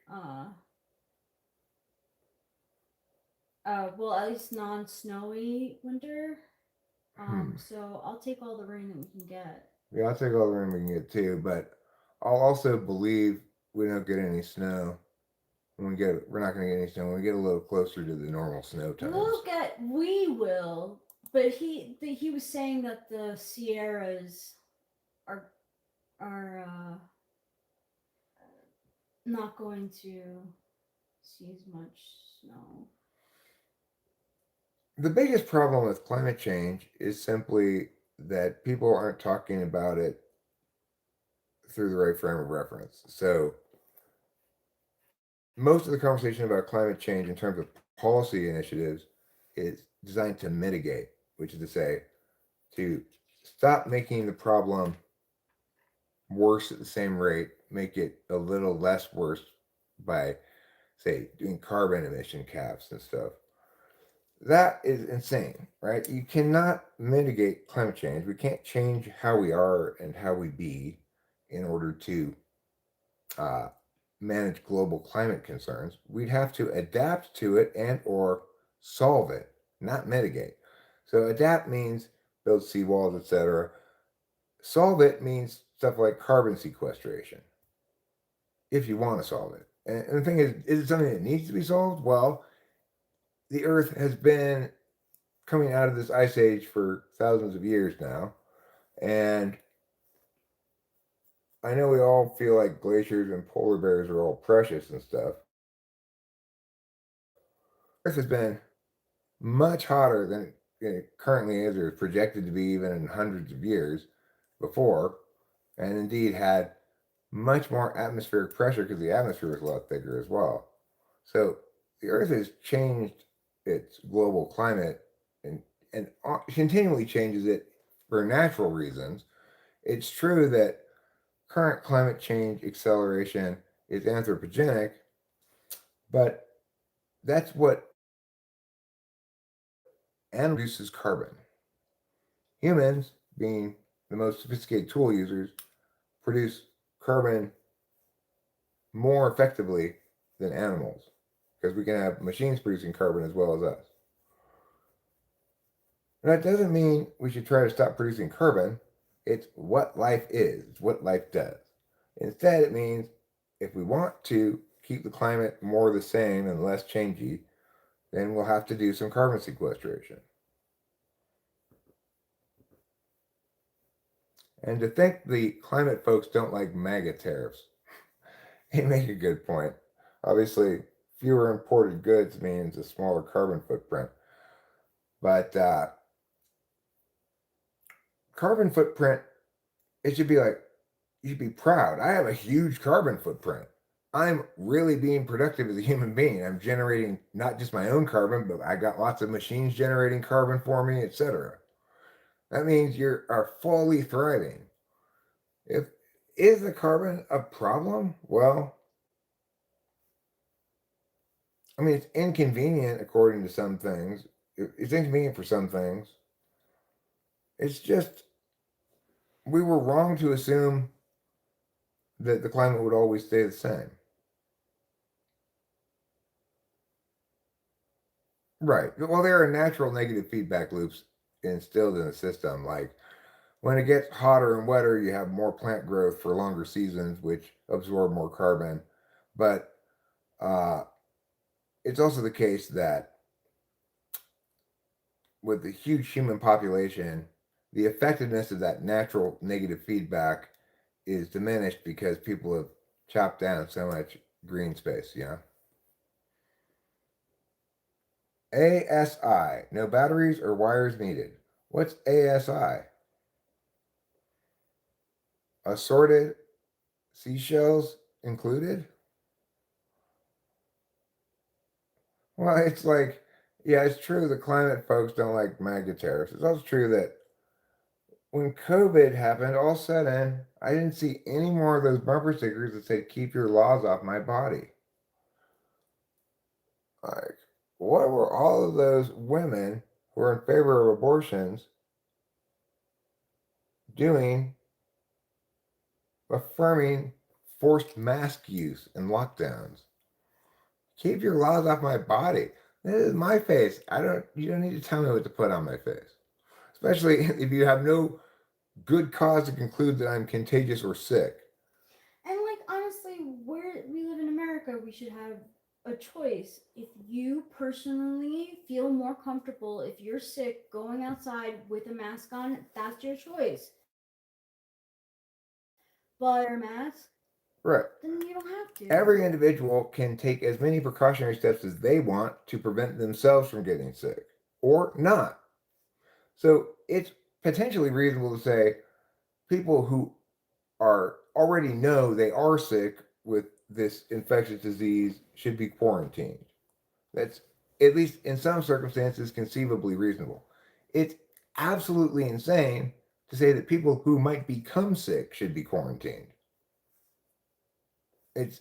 well, at least non-snowy winter. So I'll take all the rain that we can get. Yeah, I'll take all the rain we can get too, but I'll also believe we don't get any snow. We're not going to get any snow when we get a little closer to the normal snow times. We will, but he was saying that the Sierras are not going to see as much snow. The biggest problem with climate change is simply that people aren't talking about it through the right frame of reference. So most of the conversation about climate change in terms of policy initiatives is designed to mitigate, which is to say, to stop making the problem worse at the same rate, make it a little less worse by, say, doing carbon emission caps and stuff. That is insane, right? You cannot mitigate climate change. We can't change how we are and how we be in order to manage global climate concerns. We'd have to adapt to it and or solve it, not mitigate. So adapt means build seawalls, etc. Solve it means stuff like carbon sequestration, if you want to solve it. And the thing is it something that needs to be solved? Well, the Earth has been coming out of this ice age for thousands of years now. And I know we all feel like glaciers and polar bears are all precious and stuff. Earth has been much hotter than it currently is, or is projected to be even in hundreds of years before, and indeed had much more atmospheric pressure because the atmosphere was a lot thicker as well. So the Earth has changed its global climate and continually changes it for natural reasons. It's true that current climate change acceleration is anthropogenic, but that's what produces carbon. Humans, being the most sophisticated tool users, produce carbon more effectively than animals because we can have machines producing carbon as well as us. And that doesn't mean we should try to stop producing carbon. It's what life is. It's what life does. Instead, it means if we want to keep the climate more the same and less changey, then we'll have to do some carbon sequestration. And to think the climate folks don't like MAGA tariffs, they make a good point. Obviously, fewer imported goods means a smaller carbon footprint. But carbon footprint, it should be like, you should be proud. I have a huge carbon footprint. I'm really being productive as a human being. I'm generating not just my own carbon, but I got lots of machines generating carbon for me, etc. That means you are fully thriving. Is the carbon a problem? Well, I mean, it's inconvenient according to some things. It's inconvenient for some things. It's just, we were wrong to assume that the climate would always stay the same. Right. Well, there are natural negative feedback loops instilled in the system. Like when it gets hotter and wetter, you have more plant growth for longer seasons, which absorb more carbon. But it's also the case that with the huge human population, the effectiveness of that natural negative feedback is diminished because people have chopped down so much green space, you know? ASI, no batteries or wires needed. What's ASI? Assorted seashells included? Well, it's like, yeah, it's true the climate folks don't like MAGA tariffs. It's also true that when COVID happened, all set in, I didn't see any more of those bumper stickers that said, keep your laws off my body. Like, what were all of those women who are in favor of abortions doing affirming forced mask use and lockdowns? Keep your laws off my body. This is my face. You don't need to tell me what to put on my face. Especially if you have no good cause to conclude that I'm contagious or sick. And like honestly, we live in America, we should have a choice. If you personally feel more comfortable if you're sick going outside with a mask on, that's your choice. But wear a mask, Right. then you don't have to. Every individual can take as many precautionary steps as they want to prevent themselves from getting sick or not. So it's potentially reasonable to say people who are already know they are sick with this infectious disease should be quarantined. That's, at least in some circumstances, conceivably reasonable. It's absolutely insane to say that people who might become sick should be quarantined. It's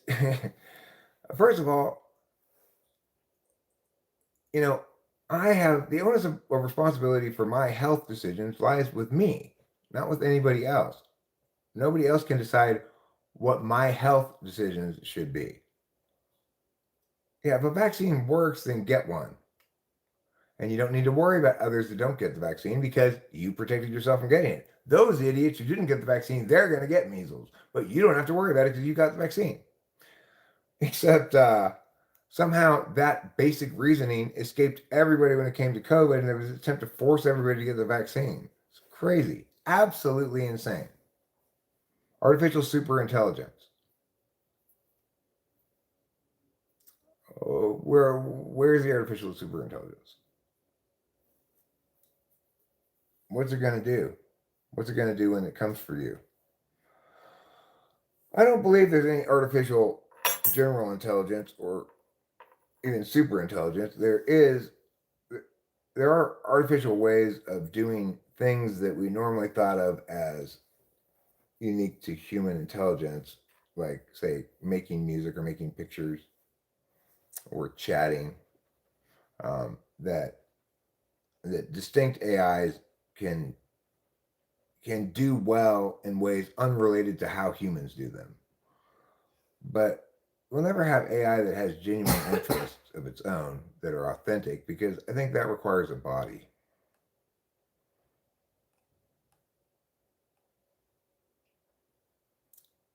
first of all, you know, I have the onus of responsibility for my health decisions lies with me, not with anybody else. Nobody else can decide what my health decisions should be. Yeah, if a vaccine works, then get one. And you don't need to worry about others that don't get the vaccine because you protected yourself from getting it. Those idiots who didn't get the vaccine, they're going to get measles, but you don't have to worry about it because you got the vaccine. Except somehow that basic reasoning escaped everybody when it came to COVID, and there was an attempt to force everybody to get the vaccine. It's crazy. Absolutely insane. Artificial superintelligence. Oh, where's the artificial superintelligence? What's it going to do? What's it going to do when it comes for you? I don't believe there's any artificial general intelligence or even super intelligence. There are artificial ways of doing things that we normally thought of as unique to human intelligence, like say making music or making pictures or chatting. That distinct AIs can do well in ways unrelated to how humans do them. But we'll never have AI that has genuine interests of its own that are authentic because I think that requires a body.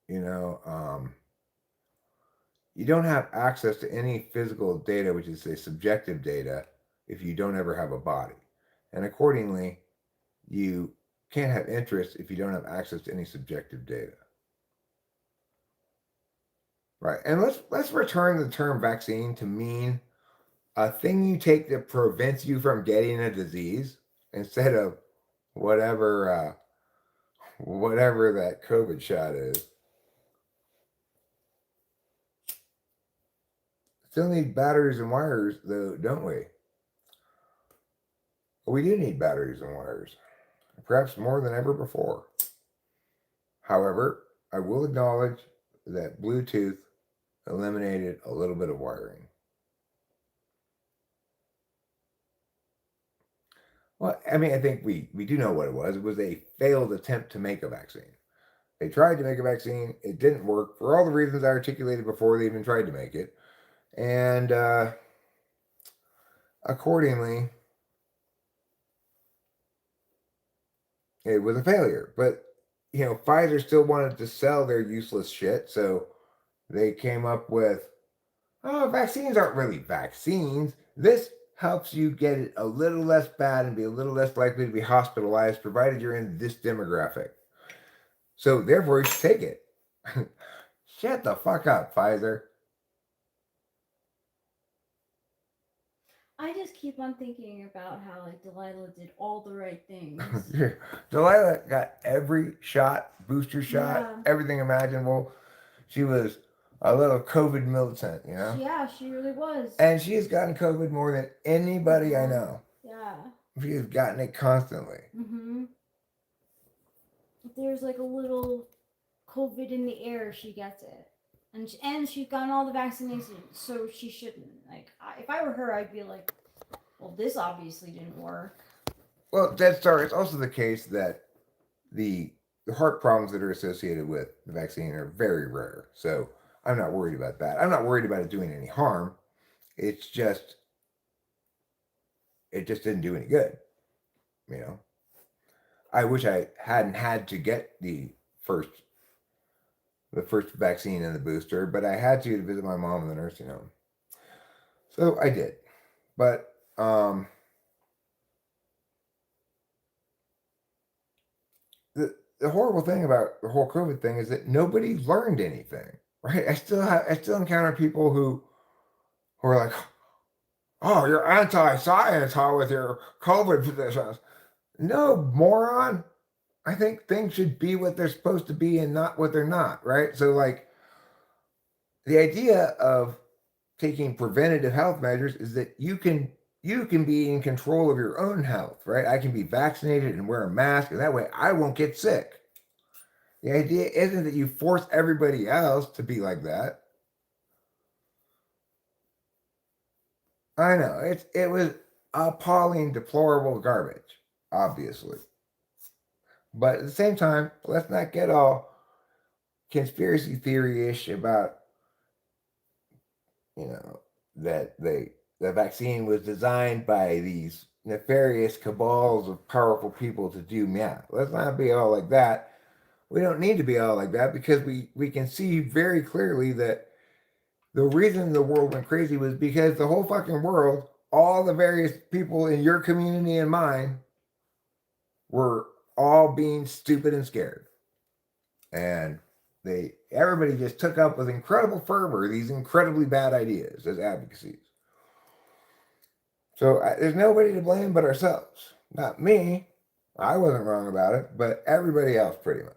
You know, you don't have access to any physical data, which is say subjective data, if you don't ever have a body. And accordingly, you can't have interest if you don't have access to any subjective data. Right. And let's return the term vaccine to mean a thing you take that prevents you from getting a disease instead of whatever whatever that COVID shot is. Still need batteries and wires though, don't we? We do need batteries and wires, perhaps more than ever before. However, I will acknowledge that Bluetooth eliminated a little bit of wiring. Well, I mean, I think we do know what it was. It was a failed attempt to make a vaccine. They tried to make a vaccine. It didn't work for all the reasons I articulated before they even tried to make it. And accordingly, it was a failure. But, you know, Pfizer still wanted to sell their useless shit. So they came up with oh, vaccines aren't really vaccines. This helps you get it a little less bad and be a little less likely to be hospitalized, provided you're in this demographic. So therefore, you should take it. Shut the fuck up, Pfizer. I just keep on thinking about how like Delilah did all the right things. Delilah got every shot, booster shot, Yeah. everything imaginable. She was a little COVID militant, you know? Yeah, she really was. And she has gotten COVID more than anybody I know. Yeah. She has gotten it constantly. Mm-hmm. If there's like a little COVID in the air, she gets it. And she's gotten all the vaccinations, so she shouldn't. Like, if I were her, I'd be like, well, this obviously didn't work. Well, Dead Star, it's also the case that the heart problems that are associated with the vaccine are very rare. So I'm not worried about that. I'm not worried about it doing any harm. It's just, it just didn't do any good. You know, I wish I hadn't had to get the first vaccine and the booster, but I had to visit my mom in the nursing home. So I did. But the horrible thing about the whole COVID thing is that nobody learned anything, right? I still encounter people who are like, oh, you're anti-science, huh, with your COVID positions. No, moron. I think things should be what they're supposed to be and not what they're not, right? So like the idea of taking preventative health measures is that you can be in control of your own health, right? I can be vaccinated and wear a mask, and that way I won't get sick. The idea isn't that you force everybody else to be like that. I know, it was appalling, deplorable garbage, obviously. But at the same time, let's not get all conspiracy theory-ish about, you know, that the vaccine was designed by these nefarious cabals of powerful people to do math. Let's not be all like that. We don't need to be all like that because we can see very clearly that the reason the world went crazy was because the whole fucking world, all the various people in your community and mine, were all being stupid and scared. And everybody just took up with incredible fervor these incredibly bad ideas as advocacies. So there's nobody to blame but ourselves. Not me. I wasn't wrong about it, but everybody else pretty much.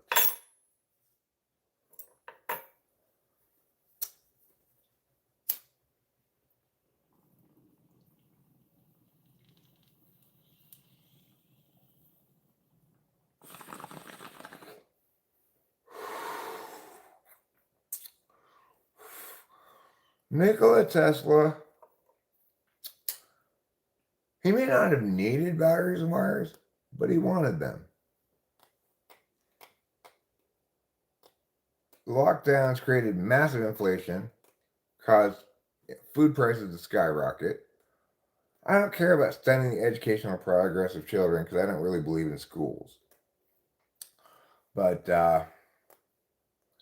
Nikola Tesla, he may not have needed batteries and wires, but he wanted them. Lockdowns created massive inflation, caused food prices to skyrocket. I don't care about stunning the educational progress of children because I don't really believe in schools. But yeah,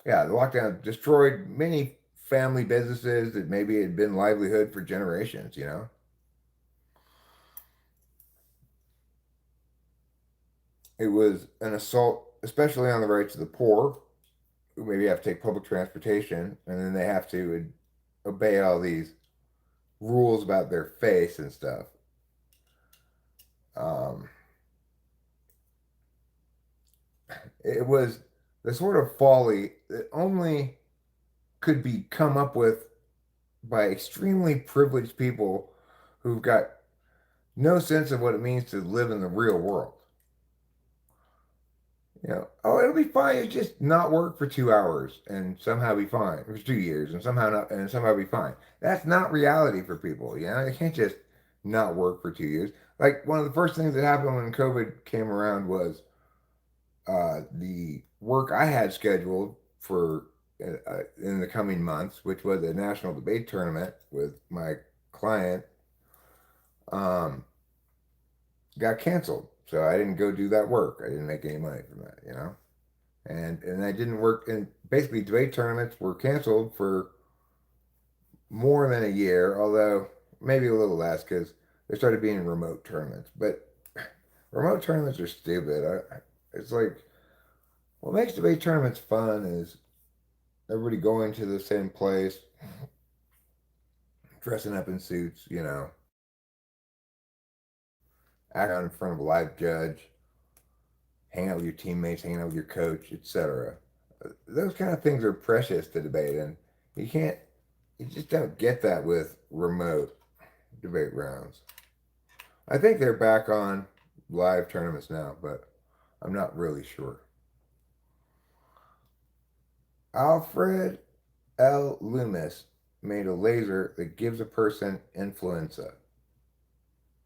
the lockdown destroyed many family businesses that maybe had been livelihood for generations, you know? It was an assault, especially on the rights of the poor, who maybe have to take public transportation, and then they have to obey all these rules about their face and stuff. It was the sort of folly that only could be come up with by extremely privileged people who've got no sense of what it means to live in the real world. You know, oh, it'll be fine. You just not work for 2 hours and somehow be fine. For 2 years and somehow be fine. That's not reality for people. You know, they can't just not work for 2 years. Like one of the first things that happened when COVID came around was the work I had scheduled for in the coming months, which was a national debate tournament with my client, got canceled. So I didn't go do that work. I didn't make any money from that, you know? And I didn't work, and basically debate tournaments were canceled for more than a year, although maybe a little less because there started being remote tournaments. But remote tournaments are stupid. It's like what makes debate tournaments fun is everybody going to the same place, dressing up in suits, acting out in front of a live judge, hanging out with your teammates, hanging out with your coach, etc. Those kind of things are precious to debate, and you can't, you just don't get that with remote debate rounds. I think they're back on live tournaments now, but I'm not really sure. Alfred L. Loomis made a laser that gives a person influenza.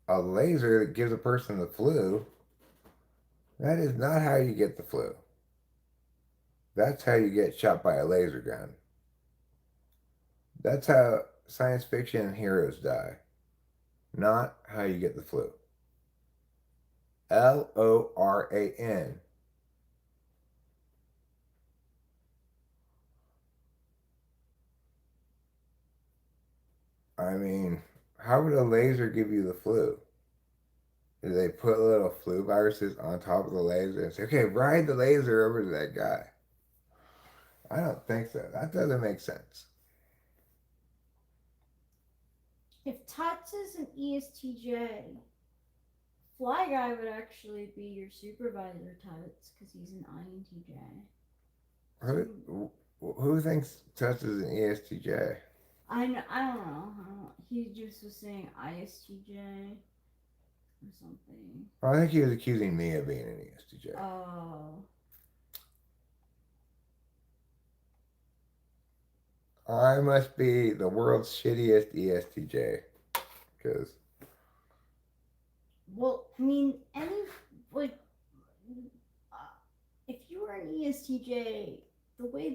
A laser that gives a person the flu? That is not how you get the flu. That's how you get shot by a laser gun. That's how science fiction heroes die. Not how you get the flu. Loran. I mean, how would a laser give you the flu? Do they put little flu viruses on top of the laser and say, okay, ride the laser over to that guy? I don't think so. That doesn't make sense. If Tuts is an ESTJ, Fly Guy would actually be your supervisor, Tuts, because he's an INTJ. Who thinks Tuts is an ESTJ? I don't know. He just was saying ISTJ or something. Well, I think he was accusing me of being an ESTJ. Oh. I must be the world's shittiest ESTJ. Because. Well, I mean, if you were an ESTJ, the way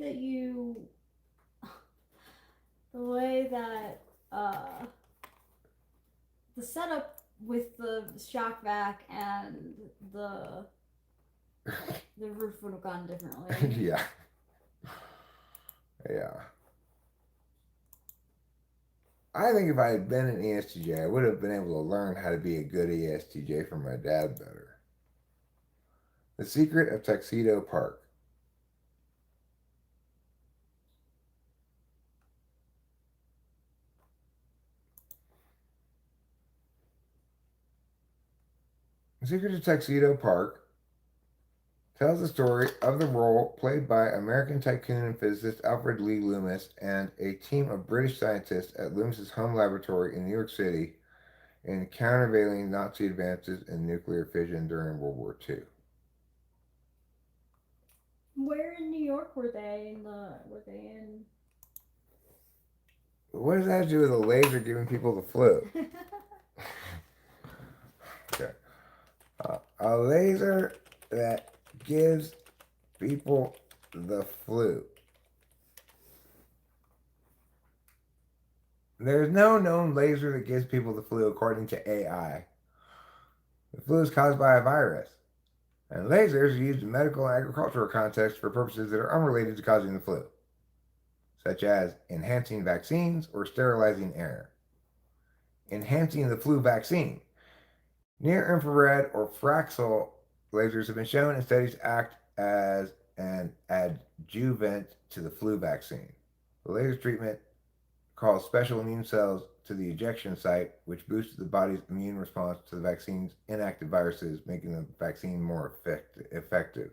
that the setup with the shock vac and the roof would have gone differently. Yeah. I think if I had been an ESTJ, I would have been able to learn how to be a good ESTJ from my dad better. The Secret of Tuxedo Park. The Secret of Tuxedo Park tells the story of the role played by American tycoon and physicist Alfred Lee Loomis and a team of British scientists at Loomis's home laboratory in New York City in countervailing Nazi advances in nuclear fission during World War II. Where in New York were they in? What does that have to do with a laser giving people the flu? Okay. A laser that gives people the flu. There's no known laser that gives people the flu according to AI. The flu is caused by a virus, and lasers are used in medical and agricultural contexts for purposes that are unrelated to causing the flu, such as enhancing vaccines or sterilizing air. Enhancing the flu vaccine. Near-infrared or Fraxel lasers have been shown in studies to act as an adjuvant to the flu vaccine. The laser treatment calls special immune cells to the ejection site, which boosts the body's immune response to the vaccine's inactive viruses, making the vaccine more effective.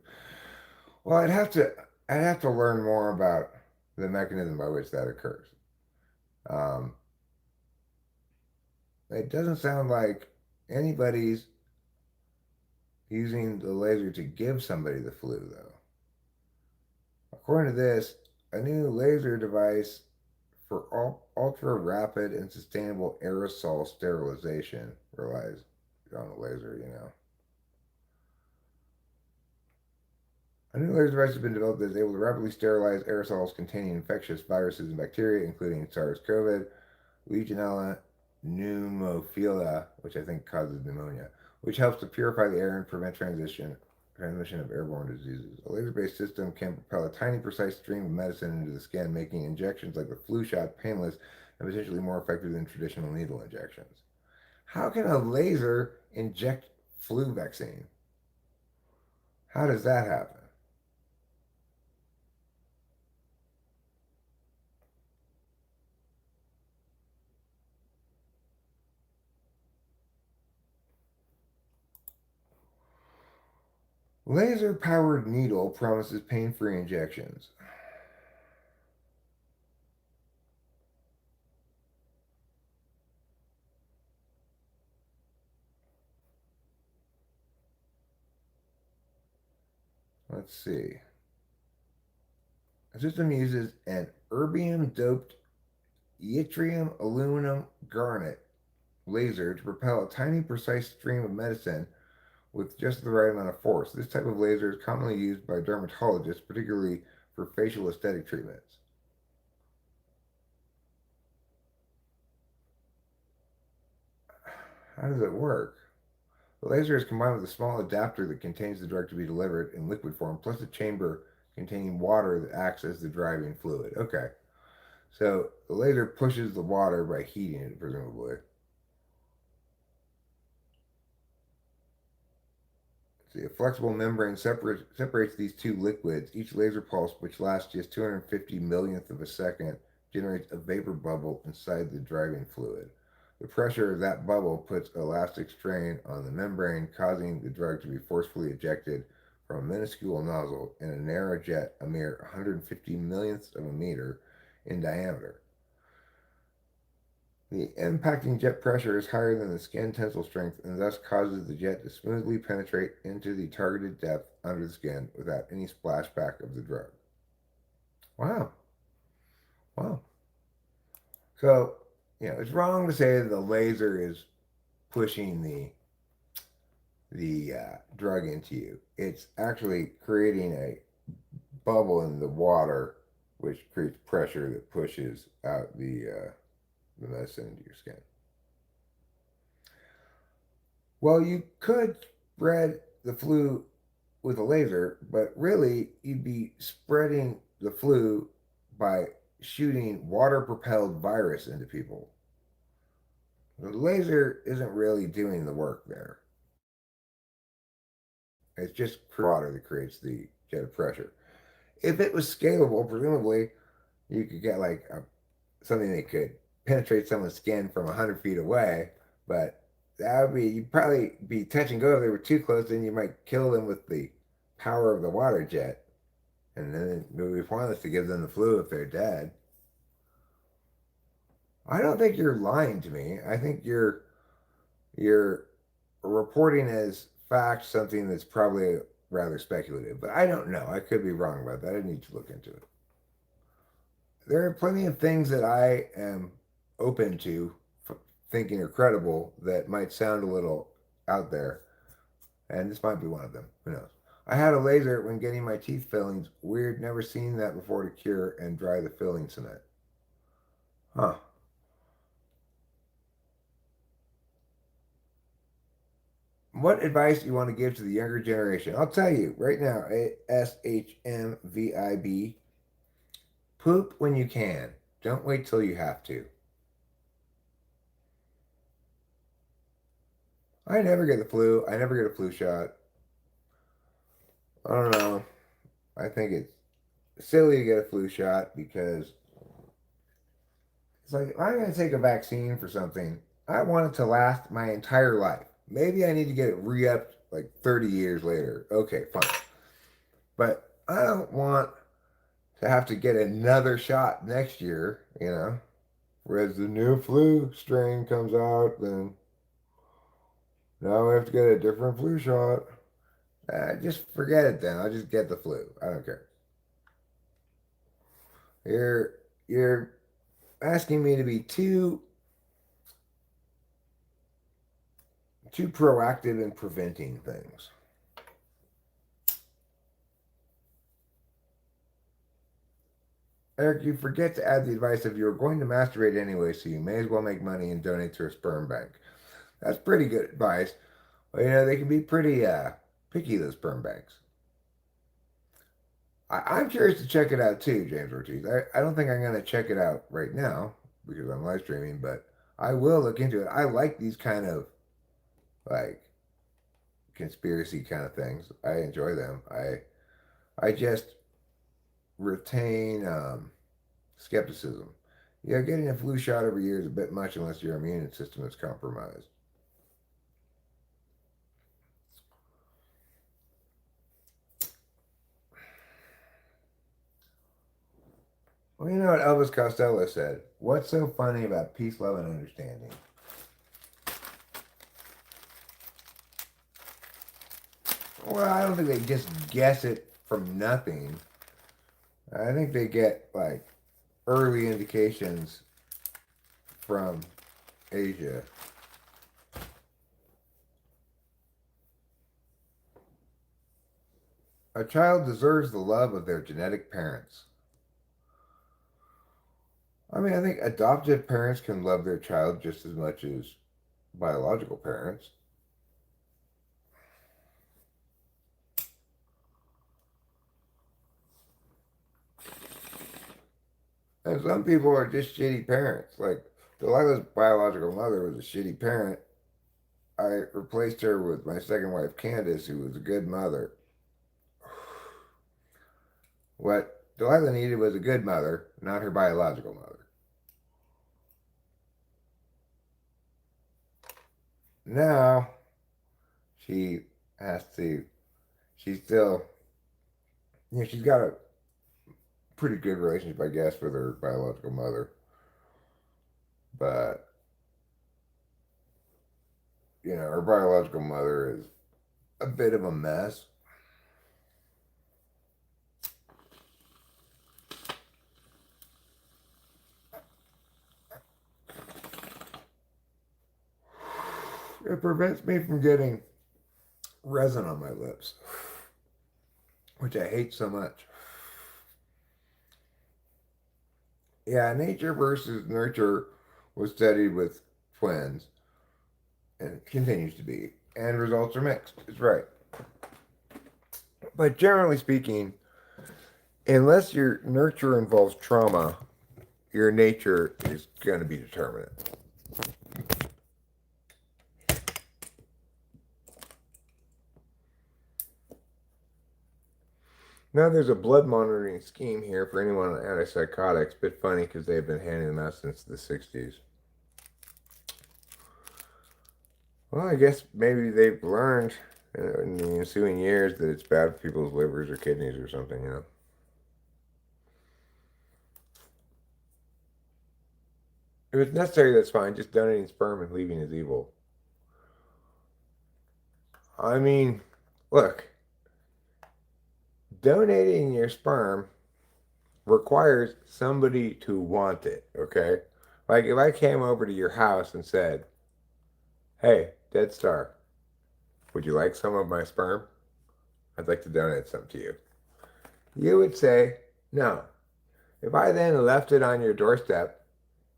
Well, I'd have to learn more about the mechanism by which that occurs. It doesn't sound like anybody's using the laser to give somebody the flu, though. According to this, a new laser device for ultra rapid and sustainable aerosol sterilization relies on a laser, A new laser device has been developed that is able to rapidly sterilize aerosols containing infectious viruses and bacteria, including SARS-CoV, Legionella pneumophila, which I think causes pneumonia, which helps to purify the air and prevent transmission of airborne diseases. A laser-based system can propel a tiny, precise stream of medicine into the skin, making injections like the flu shot painless and potentially more effective than traditional needle injections. How can a laser inject flu vaccine? How does that happen? Laser-powered needle promises pain-free injections. Let's see. The system uses an erbium-doped yttrium aluminum garnet laser to propel a tiny, precise stream of medicine with just the right amount of force. This type of laser is commonly used by dermatologists, particularly for facial aesthetic treatments. How does it work? The laser is combined with a small adapter that contains the drug to be delivered in liquid form, plus a chamber containing water that acts as the driving fluid. Okay. So the laser pushes the water by heating it, presumably. See, a flexible membrane separates these two liquids. Each laser pulse, which lasts just 250 millionth of a second, generates a vapor bubble inside the driving fluid. The pressure of that bubble puts elastic strain on the membrane, causing the drug to be forcefully ejected from a minuscule nozzle in a narrow jet a mere 150 millionths of a meter in diameter. The impacting jet pressure is higher than the skin tensile strength and thus causes the jet to smoothly penetrate into the targeted depth under the skin without any splashback of the drug. Wow. Wow. So, it's wrong to say that the laser is pushing the drug into you. It's actually creating a bubble in the water, which creates pressure that pushes out the medicine into your skin. Well, you could spread the flu with a laser, but really you'd be spreading the flu by shooting water-propelled virus into people. The laser isn't really doing the work there. It's just water that creates the jet of pressure. If it was scalable, presumably you could get like something that could penetrate someone's skin from 100 feet away, but you'd probably be touch and go if they were too close, then you might kill them with the power of the water jet. And then it would be pointless to give them the flu if they're dead. I don't think you're lying to me. I think you're reporting as fact something that's probably rather speculative, but I don't know. I could be wrong about that. I need to look into it. There are plenty of things that I am open to thinking are credible that might sound a little out there, and this might be one of them. Who knows? I had a laser when getting my teeth fillings. Weird, never seen that before to cure and dry the filling cement. Huh. What advice do you want to give to the younger generation? I'll tell you right now, SHMVIB. Poop when you can. Don't wait till you have to. I never get the flu. I never get a flu shot. I don't know. I think it's silly to get a flu shot because it's like, if I'm going to take a vaccine for something, I want it to last my entire life. Maybe I need to get it re-upped like 30 years later. Okay, fine. But I don't want to have to get another shot next year, Whereas the new flu strain comes out, then now we have to get a different flu shot. Just forget it then. I'll just get the flu. I don't care. You're asking me to be too proactive in preventing things. Eric, you forget to add the advice of you're going to masturbate anyway, so you may as well make money and donate to a sperm bank. That's pretty good advice. But, they can be pretty picky, those sperm banks. I'm curious to check it out too, James Ortiz. I don't think I'm going to check it out right now. because I'm live streaming, but I will look into it. I like these kind of like conspiracy kind of things. I enjoy them. I just retain skepticism. Yeah, getting a flu shot every year is a bit much unless your immune system is compromised. Well, you know what Elvis Costello said? What's so funny about peace, love, and understanding? Well, I don't think they just guess it from nothing. I think they get like early indications from Asia. A child deserves the love of their genetic parents. I mean, I think adoptive parents can love their child just as much as biological parents. And some people are just shitty parents. Like, Delilah's biological mother was a shitty parent. I replaced her with my second wife, Candace, who was a good mother. What Delilah needed was a good mother, not her biological mother. Now, she has to, she's still, she's got a pretty good relationship, I guess, with her biological mother. But, her biological mother is a bit of a mess. It prevents me from getting resin on my lips, which I hate so much. Yeah, nature versus nurture was studied with twins, and it continues to be, and results are mixed. It's right. But generally speaking, unless your nurture involves trauma, your nature is going to be determinate. Now there's a blood monitoring scheme here for anyone on antipsychotics. Bit funny because they've been handing them out since the 60s. Well, I guess maybe they've learned in the ensuing years that it's bad for people's livers or kidneys or something, If it's necessary, that's fine. Just donating sperm and leaving is evil. I mean, look, donating your sperm requires somebody to want it, okay? Like if I came over to your house and said, hey, Dead Star, would you like some of my sperm? I'd like to donate some to you. You would say, no. If I then left it on your doorstep,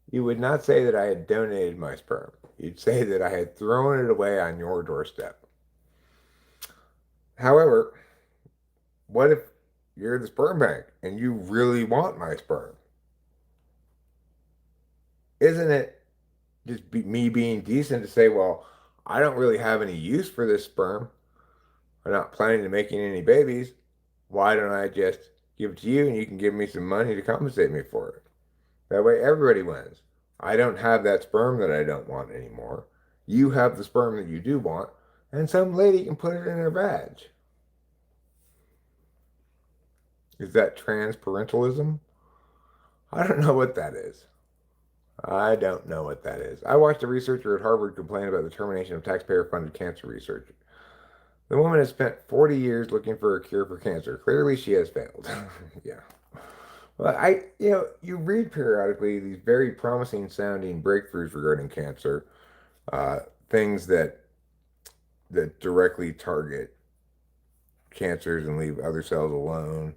you would not say that I had donated my sperm. You'd say that I had thrown it away on your doorstep. However, what if you're the sperm bank and you really want my sperm? Isn't it just me being decent to say, well, I don't really have any use for this sperm. I'm not planning to making any babies. Why don't I just give it to you and you can give me some money to compensate me for it? That way everybody wins. I don't have that sperm that I don't want anymore. You have the sperm that you do want, and some lady can put it in her vag. Is that transparentalism? I don't know what that is. I don't know what that is. I watched a researcher at Harvard complain about the termination of taxpayer-funded cancer research. The woman has spent 40 years looking for a cure for cancer. Clearly, she has failed. Yeah. Well, you read periodically these very promising sounding breakthroughs regarding cancer, things that directly target cancers and leave other cells alone,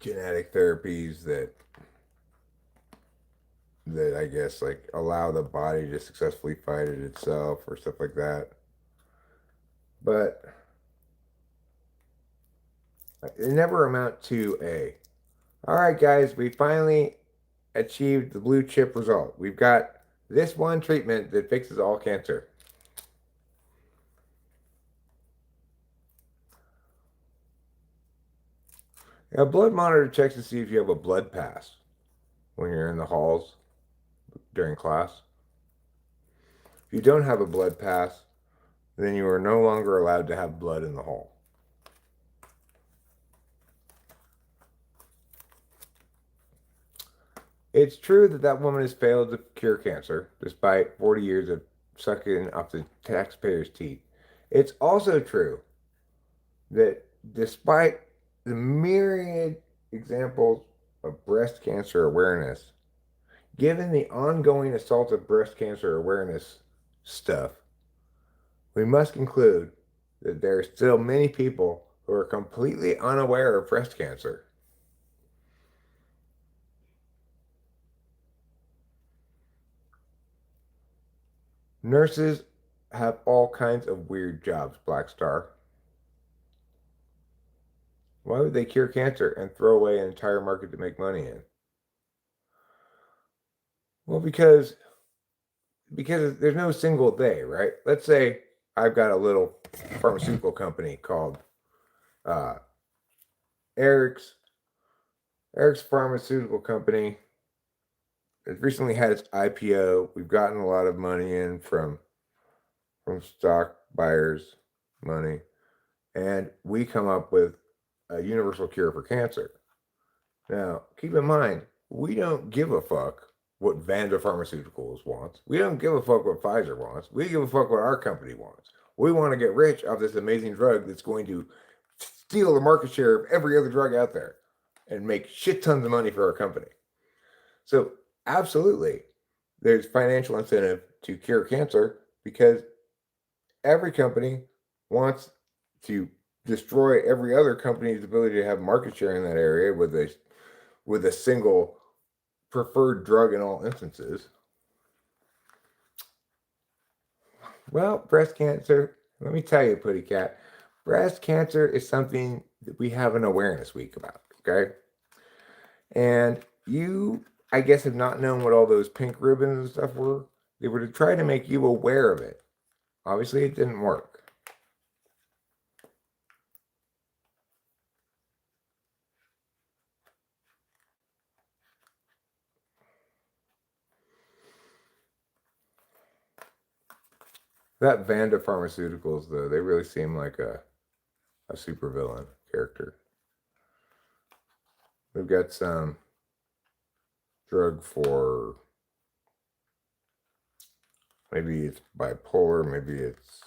genetic therapies that I guess like allow the body to successfully fight it itself or stuff like that. But they never amount to all right, guys, we finally achieved the blue chip result. We've got this one treatment that fixes all cancer. A blood monitor checks to see if you have a blood pass when you're in the halls during class. If you don't have a blood pass, then you are no longer allowed to have blood in the hall. It's true that that woman has failed to cure cancer, despite 40 years of sucking up the taxpayers' teeth. It's also true that despite the myriad examples of breast cancer awareness, given the ongoing assault of breast cancer awareness stuff, we must conclude that there are still many people who are completely unaware of breast cancer. Nurses have all kinds of weird jobs, Black Star. Why would they cure cancer and throw away an entire market to make money in? Well, because there's no single day, right? Let's say I've got a little pharmaceutical company called Eric's Pharmaceutical Company. It recently had its IPO. We've gotten a lot of money in from stock buyers' money, and we come up with a universal cure for cancer. Now, keep in mind, we don't give a fuck what Vanda Pharmaceuticals wants. We don't give a fuck what Pfizer wants. We give a fuck what our company wants. We want to get rich off this amazing drug that's going to steal the market share of every other drug out there and make shit tons of money for our company. So, absolutely, there's financial incentive to cure cancer because every company wants to destroy every other company's ability to have market share in that area with a single preferred drug in all instances. Well, breast cancer, let me tell you, Putty Cat, breast cancer is something that we have an awareness week about, okay? And you, I guess, have not known what all those pink ribbons and stuff were. They were to try to make you aware of it. Obviously, it didn't work. That Vanda Pharmaceuticals, though, they really seem like a supervillain character. We've got some drug for maybe it's bipolar, maybe it's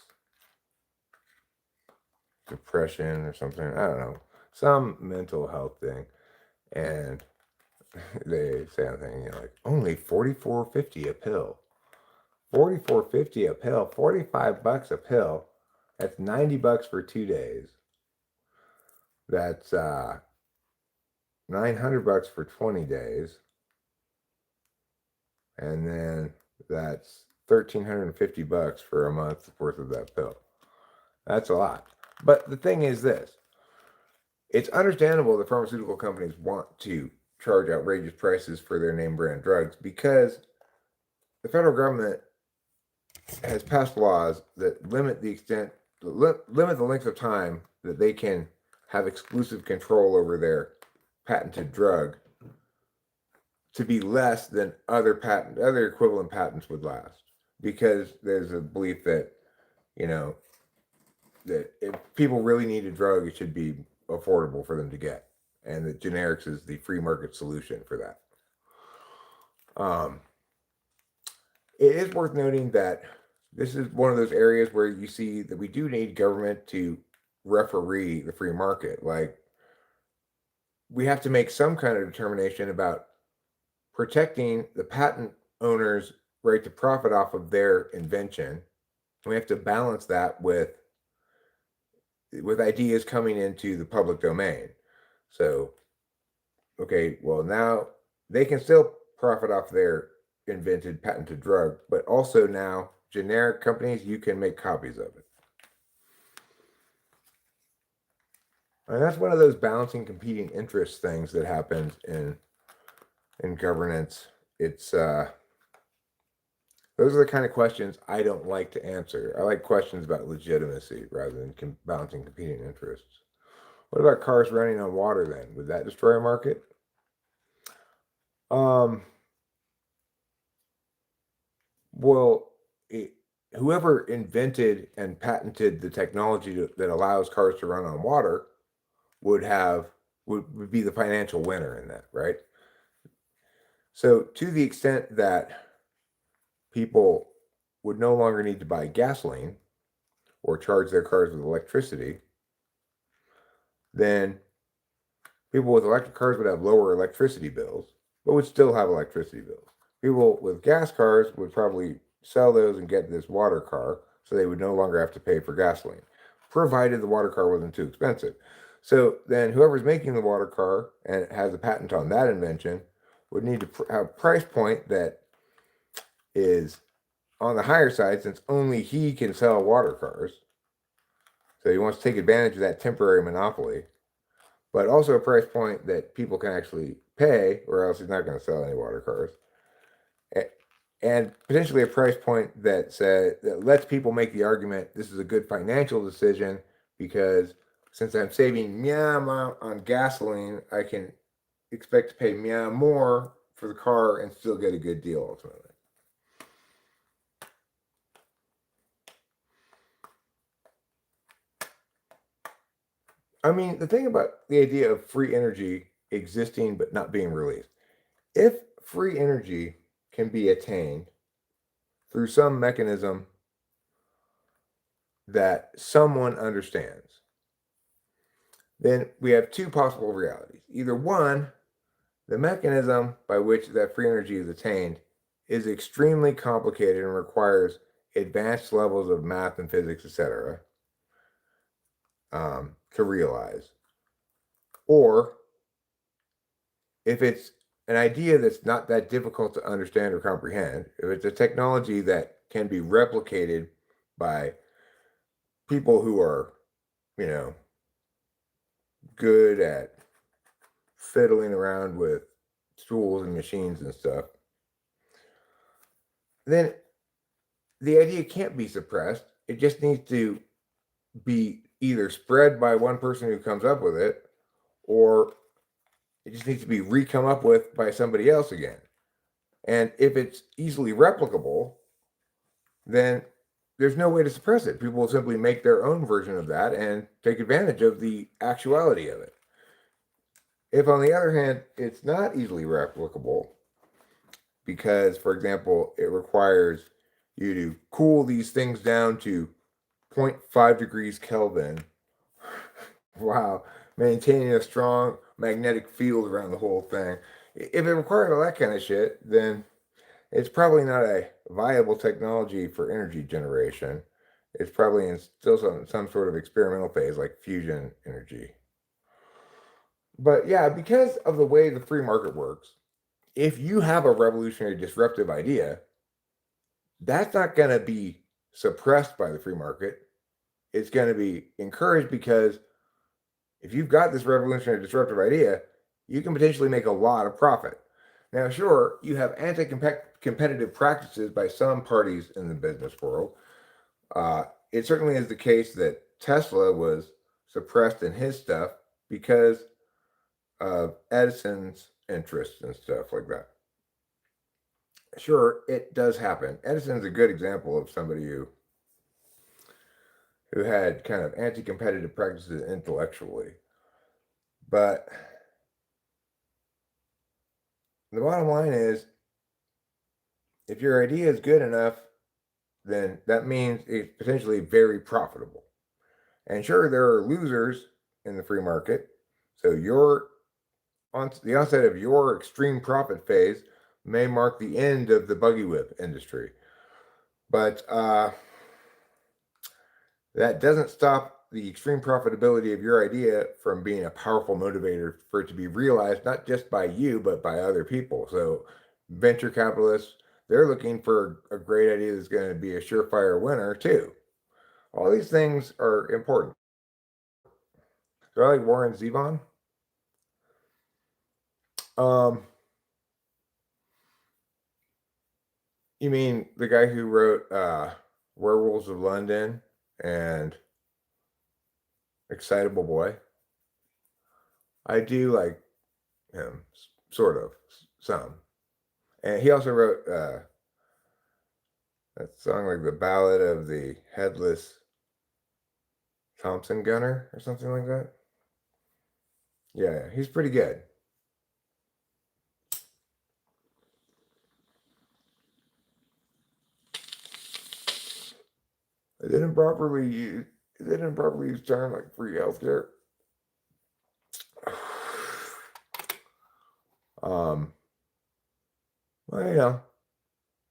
depression or something. I don't know. Some mental health thing. And they say something, like only $44.50 a pill. $44.50 a pill, $45 a pill. That's $90 for 2 days. That's $900 for 20 days. And then that's $1,350 for a month worth of that pill. That's a lot. But the thing is this. It's understandable that pharmaceutical companies want to charge outrageous prices for their name brand drugs because the federal government has passed laws that limit the length of time that they can have exclusive control over their patented drug to be less than other equivalent patents would last, because there's a belief that, that if people really need a drug, it should be affordable for them to get, and that generics is the free market solution for that. It is worth noting that this is one of those areas where you see that we do need government to referee the free market. Like, we have to make some kind of determination about protecting the patent owner's right to profit off of their invention. We have to balance that with ideas coming into the public domain. So, okay, well, now they can still profit off their invented patented drug, but also now generic companies, you can make copies of it. And that's one of those balancing competing interest things that happens in and governance. It's those are the kind of questions I don't like to answer. I like questions about legitimacy rather than balancing competing interests. What about cars running on water then? Would that destroy a market? Well, whoever invented and patented the technology that allows cars to run on water would be the financial winner in that, right? So to the extent that people would no longer need to buy gasoline or charge their cars with electricity, then people with electric cars would have lower electricity bills, but would still have electricity bills. People with gas cars would probably sell those and get this water car, so they would no longer have to pay for gasoline, provided the water car wasn't too expensive. So then whoever's making the water car and has a patent on that invention would need to have a price point that is on the higher side, since only he can sell water cars. So he wants to take advantage of that temporary monopoly, but also a price point that people can actually pay, or else he's not going to sell any water cars. And potentially a price point that lets people make the argument this is a good financial decision, because since I'm saving meow amount on gasoline, I can expect to pay meow more for the car and still get a good deal ultimately. I mean, the thing about the idea of free energy existing but not being released, if free energy can be attained through some mechanism that someone understands, then we have two possible realities. Either one, the mechanism by which that free energy is attained is extremely complicated and requires advanced levels of math and physics, etc., to realize. Or if it's an idea that's not that difficult to understand or comprehend, if it's a technology that can be replicated by people who are, good at fiddling around with tools and machines and stuff, then the idea can't be suppressed. It just needs to be either spread by one person who comes up with it, or it just needs to be re-come up with by somebody else again. And if it's easily replicable, then there's no way to suppress it. People will simply make their own version of that and take advantage of the actuality of it. If, on the other hand, it's not easily replicable, because, for example, it requires you to cool these things down to 0.5 degrees Kelvin, wow, maintaining a strong magnetic field around the whole thing. If it required all that kind of shit, then it's probably not a viable technology for energy generation. It's probably in still some sort of experimental phase, like fusion energy. But yeah, because of the way the free market works, if you have a revolutionary disruptive idea, that's not going to be suppressed by the free market. It's going to be encouraged, because if you've got this revolutionary disruptive idea, you can potentially make a lot of profit. Now, sure, you have anti-competitive practices by some parties in the business world. It certainly is the case that Tesla was suppressed in his stuff because of Edison's interests and stuff like that. Sure, it does happen. Edison's a good example of somebody who had kind of anti-competitive practices intellectually. But the bottom line is, if your idea is good enough, then that means it's potentially very profitable. And sure, there are losers in the free market. So the onset of your extreme profit phase may mark the end of the buggy whip industry. But that doesn't stop the extreme profitability of your idea from being a powerful motivator for it to be realized, not just by you, but by other people. So venture capitalists, they're looking for a great idea that's going to be a surefire winner too. All these things are important. So I like Warren Zevon. You mean the guy who wrote Werewolves of London and Excitable Boy? I do like him, sort of, some. And he also wrote that song like the Ballad of the Headless Thompson Gunner or something like that. Yeah, he's pretty good. They didn't properly use term like free healthcare. Well, you know,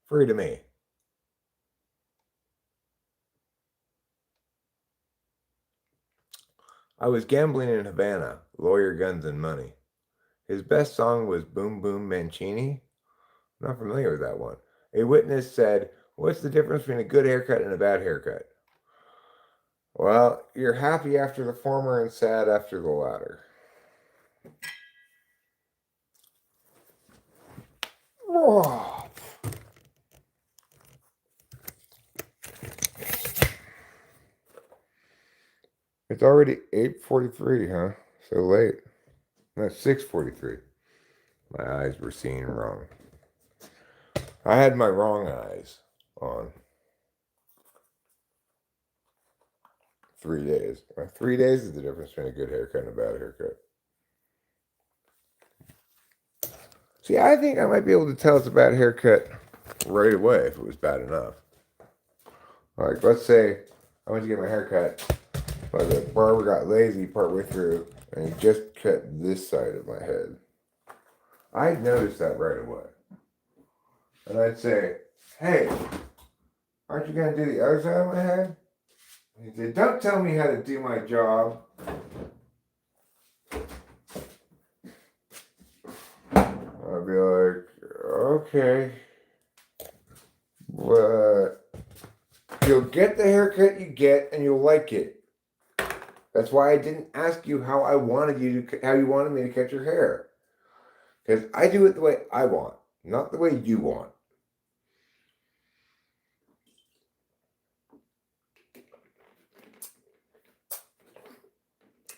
free to me. I was gambling in Havana, lawyer, guns, and money. His best song was Boom Boom Mancini. I'm not familiar with that one. A witness said, "What's the difference between a good haircut and a bad haircut?" Well, you're happy after the former and sad after the latter. Oh. It's already 8:43, huh? So late. No, 6:43. My eyes were seeing wrong. I had my wrong eyes on 3 days. 3 days is the difference between a good haircut and a bad haircut. See, I think I might be able to tell it's a bad haircut right away if it was bad enough. Like, let's say I went to get my haircut, but the barber got lazy partway through and he just cut this side of my head. I'd notice that right away. And I'd say, "Hey, aren't you going to do the other side of my head?" And he'd say, "Don't tell me how to do my job." I'd be like, "Okay, but you'll get the haircut you get and you'll like it. That's why I didn't ask you how you wanted me to cut your hair. Because I do it the way I want, not the way you want."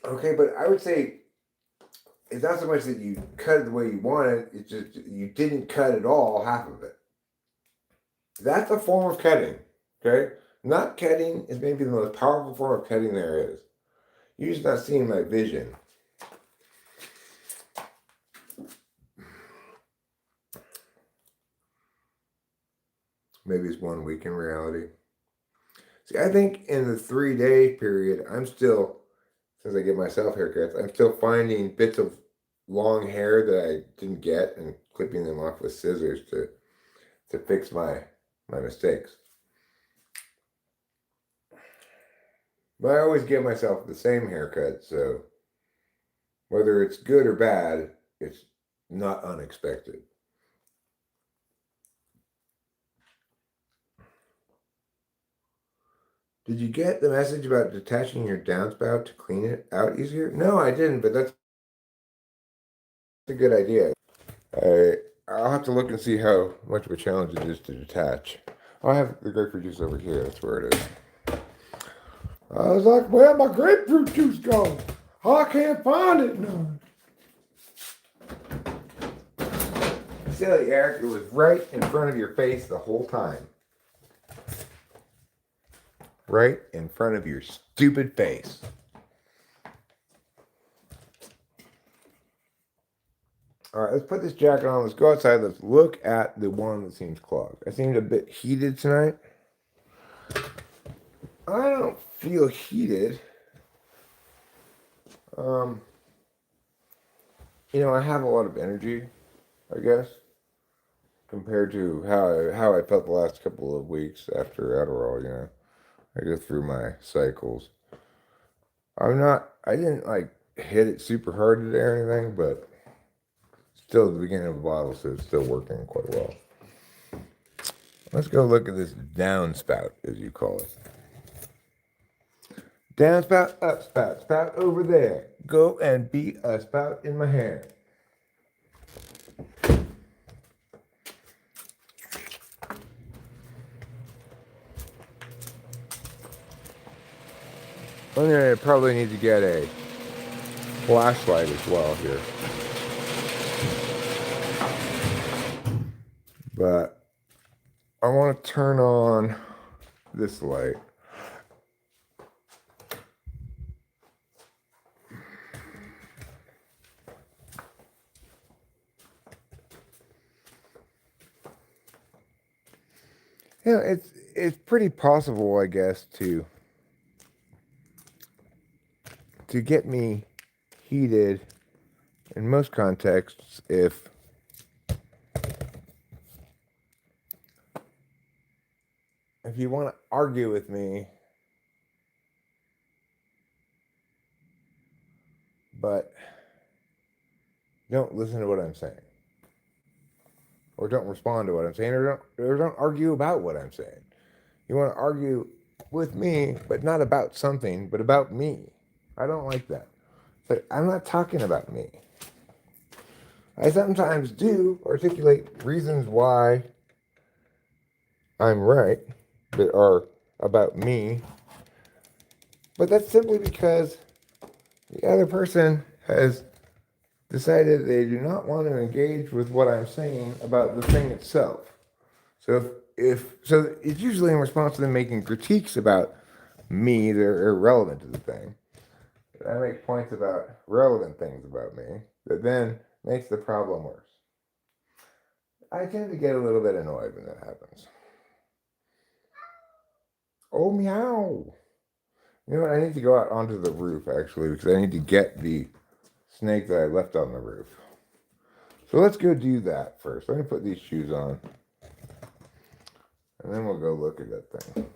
Okay, but I would say it's not so much that you cut it the way you wanted, it's just you didn't cut it all, half of it. That's a form of cutting, okay? Not cutting is maybe the most powerful form of cutting there is. You're just not seeing my vision. Maybe it's 1 week in reality. See, I think in the 3-day period, I'm still, since I get myself haircuts, I'm still finding bits of long hair that I didn't get and clipping them off with scissors to fix my mistakes. But I always give myself the same haircut, so whether it's good or bad, it's not unexpected. Did you get the message about detaching your downspout to clean it out easier? No, I didn't, but that's a good idea. I'll have to look and see how much of a challenge it is to detach. I have the grapefruit juice over here. That's where it is. I was like, "Where my grapefruit juice go? I can't find it now." Silly Eric, it was right in front of your face the whole time. Right in front of your stupid face. All right, let's put this jacket on. Let's go outside. Let's look at the one that seems clogged. I seemed a bit heated tonight. I don't feel heated. I have a lot of energy, I guess, compared to how I felt the last couple of weeks after Adderall. I go through my cycles. I didn't hit it super hard today or anything, but still at the beginning of the bottle, so it's still working quite well. Let's go look at this downspout, as you call it. Downspout, upspout, spout over there. Go and be a spout in my hair. I'm gonna probably need to get a flashlight as well here. But I want to turn on this light. You know, it's pretty possible, I guess, to get me heated in most contexts if you want to argue with me, but don't listen to what I'm saying, or don't respond to what I'm saying, or don't argue about what I'm saying. You want to argue with me, but not about something, but about me. I don't like that. But I'm not talking about me. I sometimes do articulate reasons why I'm right that are about me, but that's simply because the other person has decided they do not want to engage with what I'm saying about the thing itself. So so it's usually in response to them making critiques about me that are irrelevant to the thing. I make points about relevant things about me that then makes the problem worse. I tend to get a little bit annoyed when that happens. Oh, meow. You know what? I need to go out onto the roof, actually, because I need to get the snake that I left on the roof. So let's go do that first. Let me put these shoes on. And then we'll go look at that thing.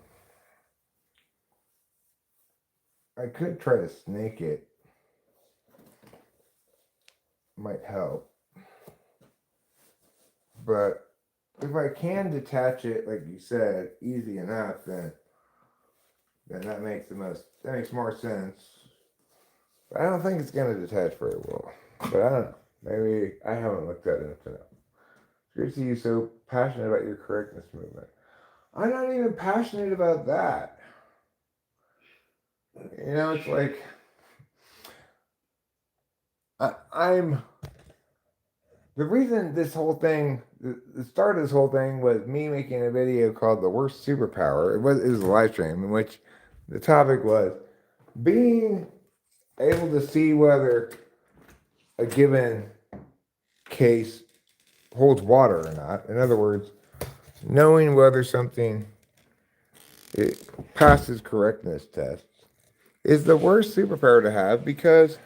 I could try to snake it. Might help. But if I can detach it, like you said, easy enough, then that makes more sense. But I don't think it's going to detach very well. But I don't know. Maybe I haven't looked at it enough to know. It's great to see you so passionate about your correctness movement. I'm not even passionate about that. You know, it's like I'm the reason this whole thing, the start of this whole thing was me making a video called "The Worst Superpower." It was a live stream in which the topic was being able to see whether a given case holds water or not. In other words, knowing whether something passes correctness tests is the worst superpower to have, because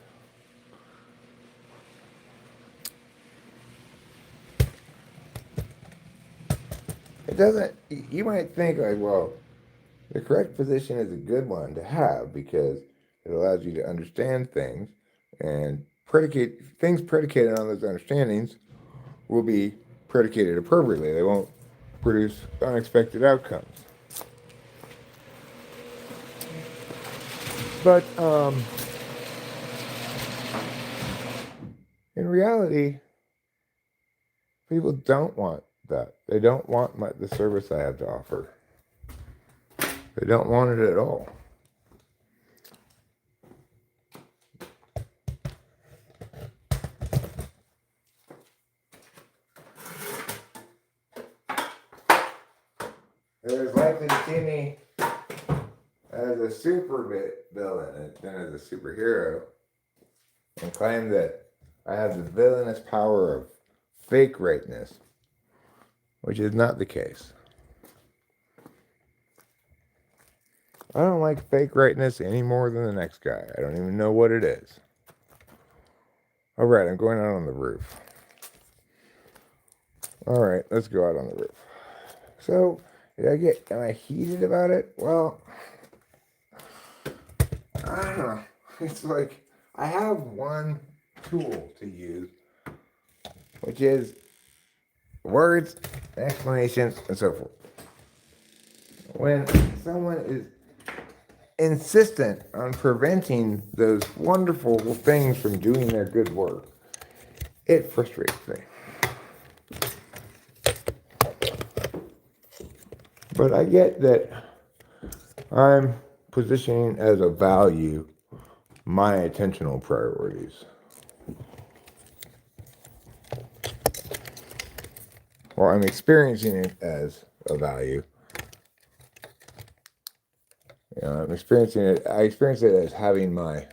it doesn't, you might think like, well, the correct position is a good one to have because it allows you to understand things, and things predicated on those understandings will be predicated appropriately. They won't produce unexpected outcomes. But in reality, people don't want that. They don't want the service I have to offer. They don't want it at all. They're likely to see me as a super villain than as a superhero, and claim that I have the villainous power of fake rightness, which is not the case. I don't like fake rightness any more than the next guy. I don't even know what it is. All right, I'm going out on the roof. All right, let's go out on the roof. So, am I heated about it? Well, I don't know. It's like I have one tool to use, which is words, explanations, and so forth. When someone is insistent on preventing those wonderful things from doing their good work, it frustrates me. But I get that I'm positioning as a value my attentional priorities. Or I'm experiencing it as a value. You know, I experience it as having my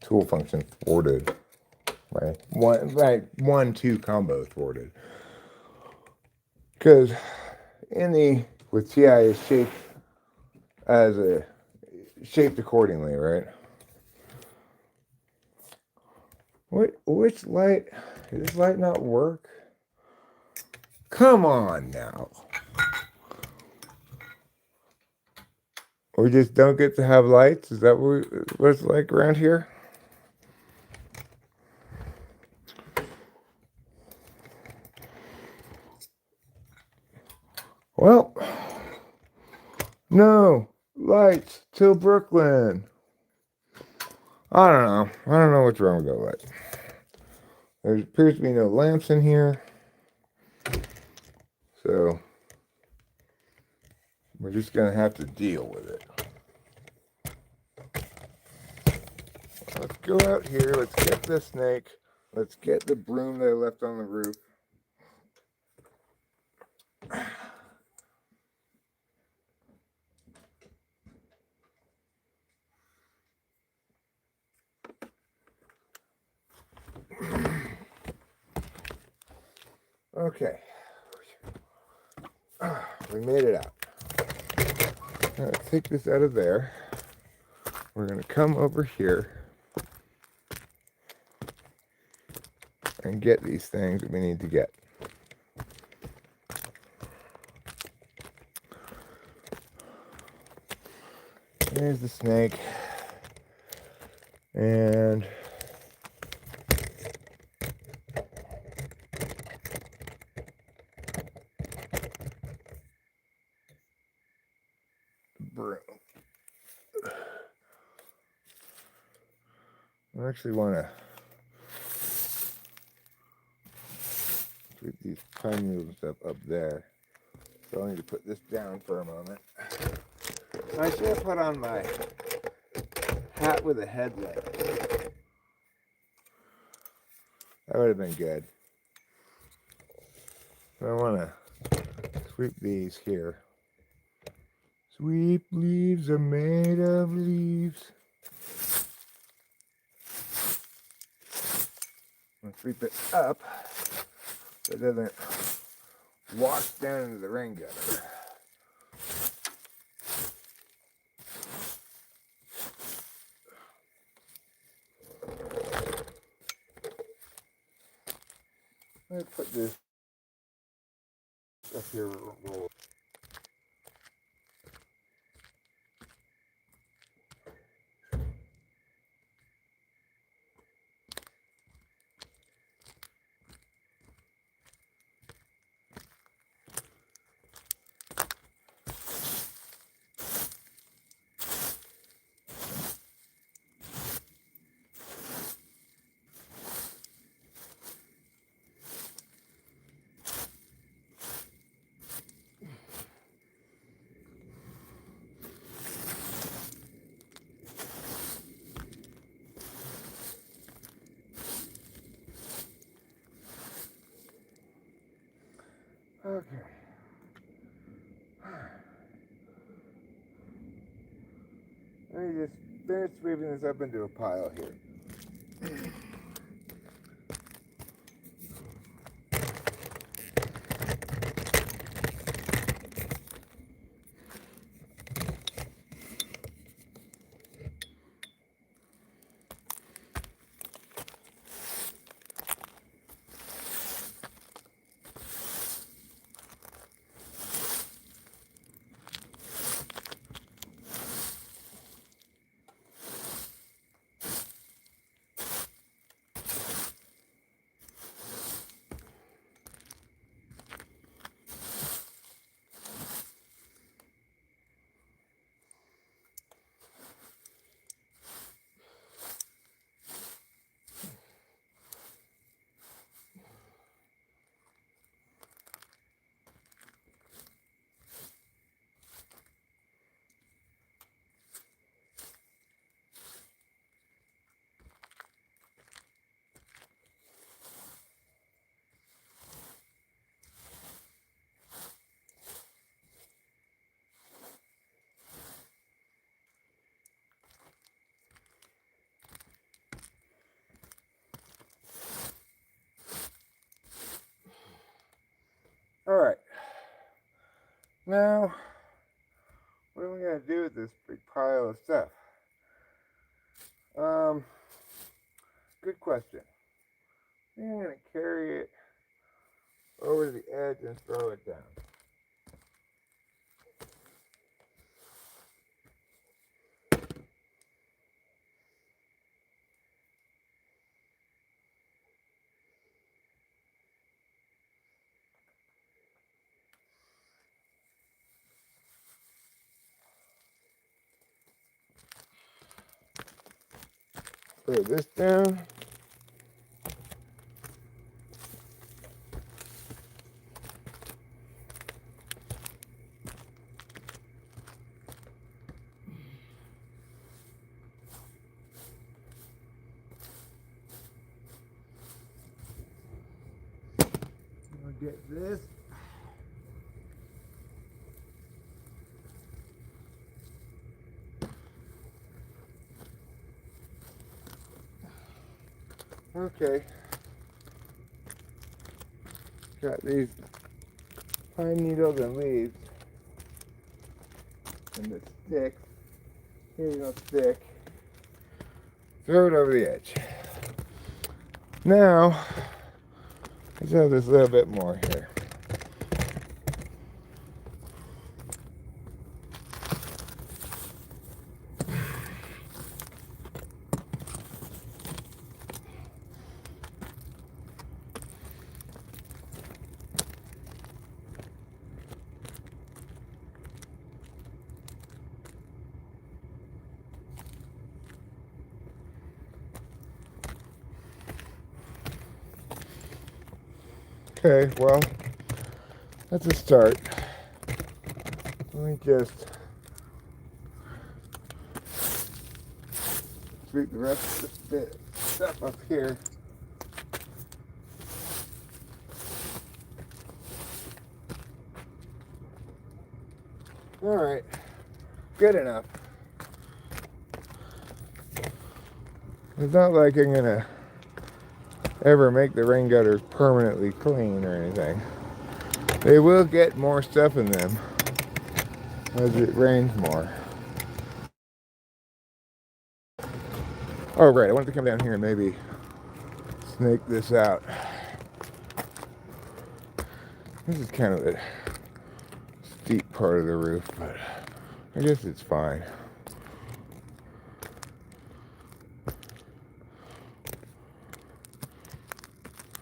tool function thwarted. Right? 1-2 combo thwarted. Because with TI is shaped accordingly, right? Which light? Does this light not work? Come on now. We just don't get to have lights? Is that what it's like around here? Well, no lights till Brooklyn. I don't know. I don't know what's wrong with that light. There appears to be no lamps in here. So we're just going to have to deal with it. Let's go out here. Let's get the snake. Let's get the broom that I left on the roof. Okay. We made it out. Let's take this out of there. We're going to come over here and get these things that we need to get. There's the snake. And broom. I actually want to put these pine needles and stuff up there. So I need to put this down for a moment. I should have put on my hat with a headlight. That would have been good. I want to sweep these here. Sweep leaves are made of leaves. And sweep it up so it doesn't wash down into the rain gutter. Let's put this up here. Okay. Let me just finish sweeping this up into a pile here. pile of stuff. Good question. I think I'm going to carry it over the edge and throw it down. Put this down. I'll get this. Okay. Got these pine needles and leaves. And the stick. Here you go, stick. Throw it over the edge. Now, let's have this little bit more here. Okay, well, that's a start. Let me just sweep the rest of the stuff up here. Alright, good enough. It's not like I'm gonna ever make the rain gutters permanently clean or anything. They will get more stuff in them as it rains more. Oh right, I wanted to come down here and maybe snake this out. This is kind of the steep part of the roof, but I guess it's fine.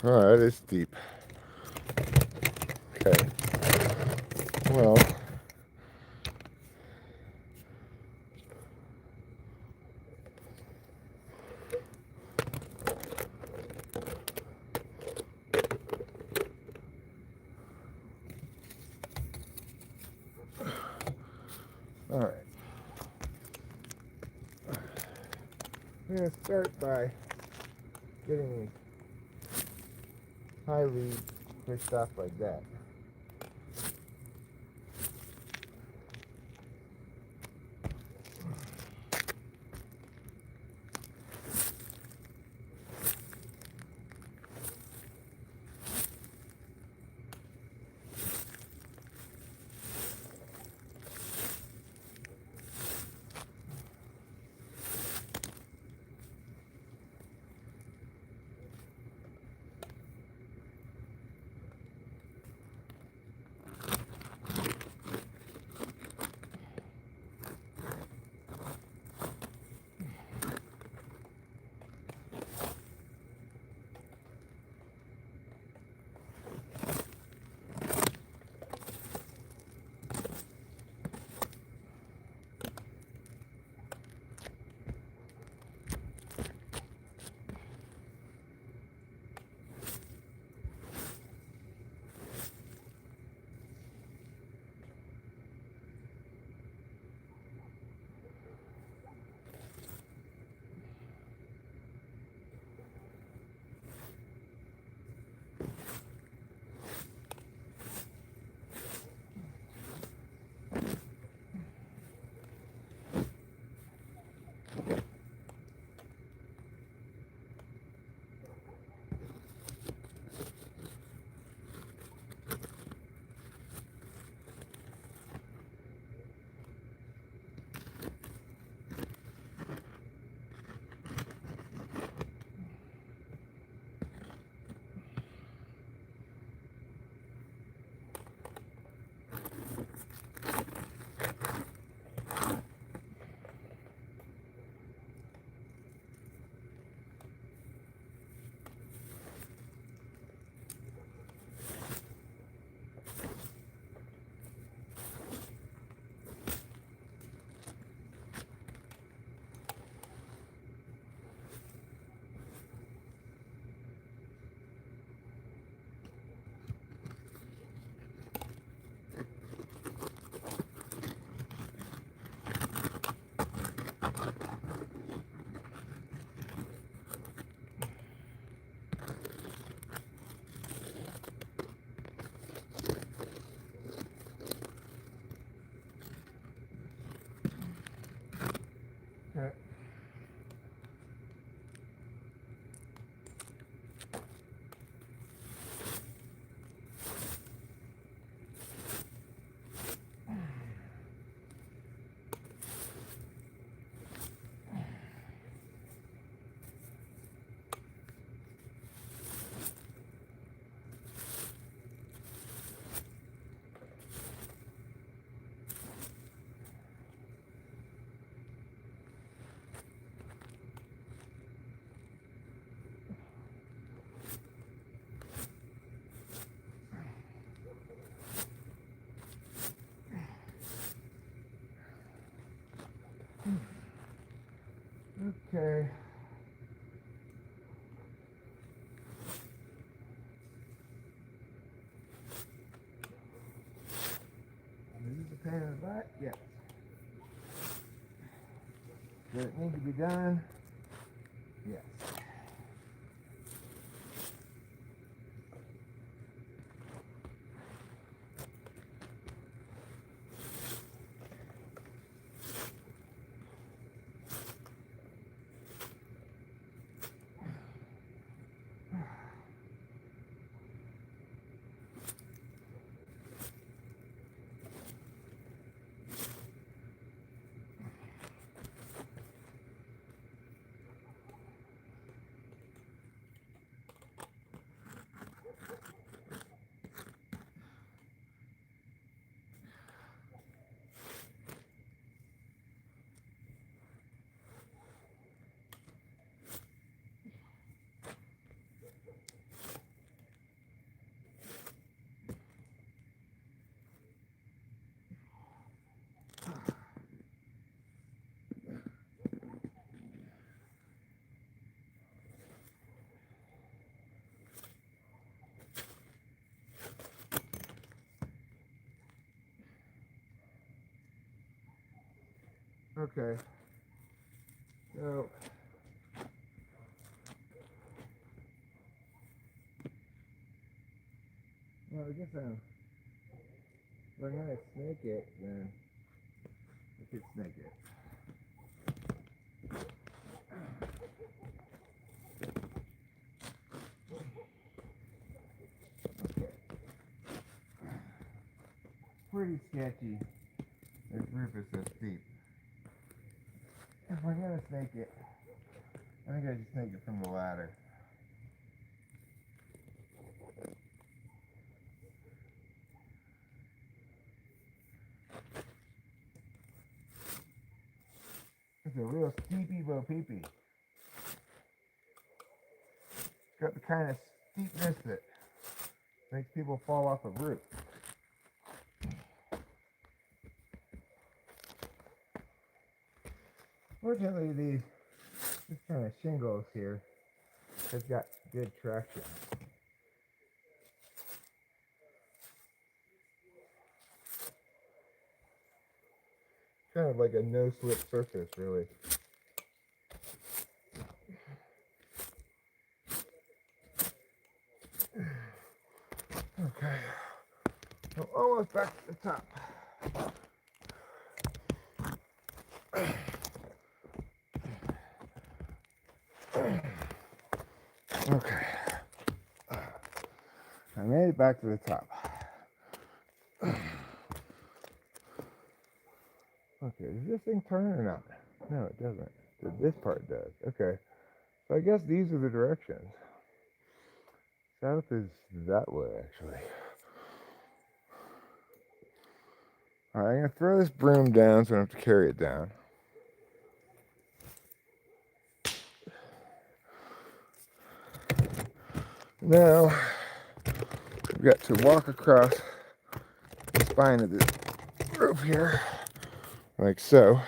Oh, that is steep. Okay. Well, all right. I'm going to start by getting these high leaves pushed off like that. Okay. Okay. Is this a pain in the butt? Yes. Does it need to be done? Yes. Okay. So well, I guess if I'm gonna snake it, then I could snake it. Okay. Pretty sketchy. This roof is so steep. If I'm gonna snake it, I think I just snake it from the ladder. It's a real steepy bo peepee. It's got the kind of steepness that makes people fall off a roof. Fortunately, this kind of shingles here has got good traction. Kind of like a no-slip surface, really. Okay, I'm almost back to the top. Okay, I made it back to the top. Okay, does this thing turn or not? No, it doesn't. This part does. Okay, so I guess these are the directions. South is that way, actually. Alright, I'm going to throw this broom down so I don't have to carry it down. Now, we've got to walk across the spine of this roof here, like so.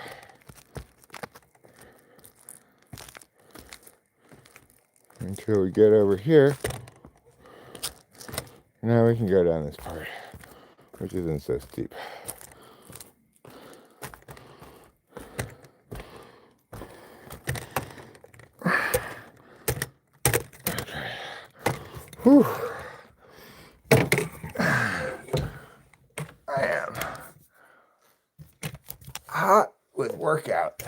Until we get over here. Now we can go down this part, which isn't so steep. Whew. I am hot with workout.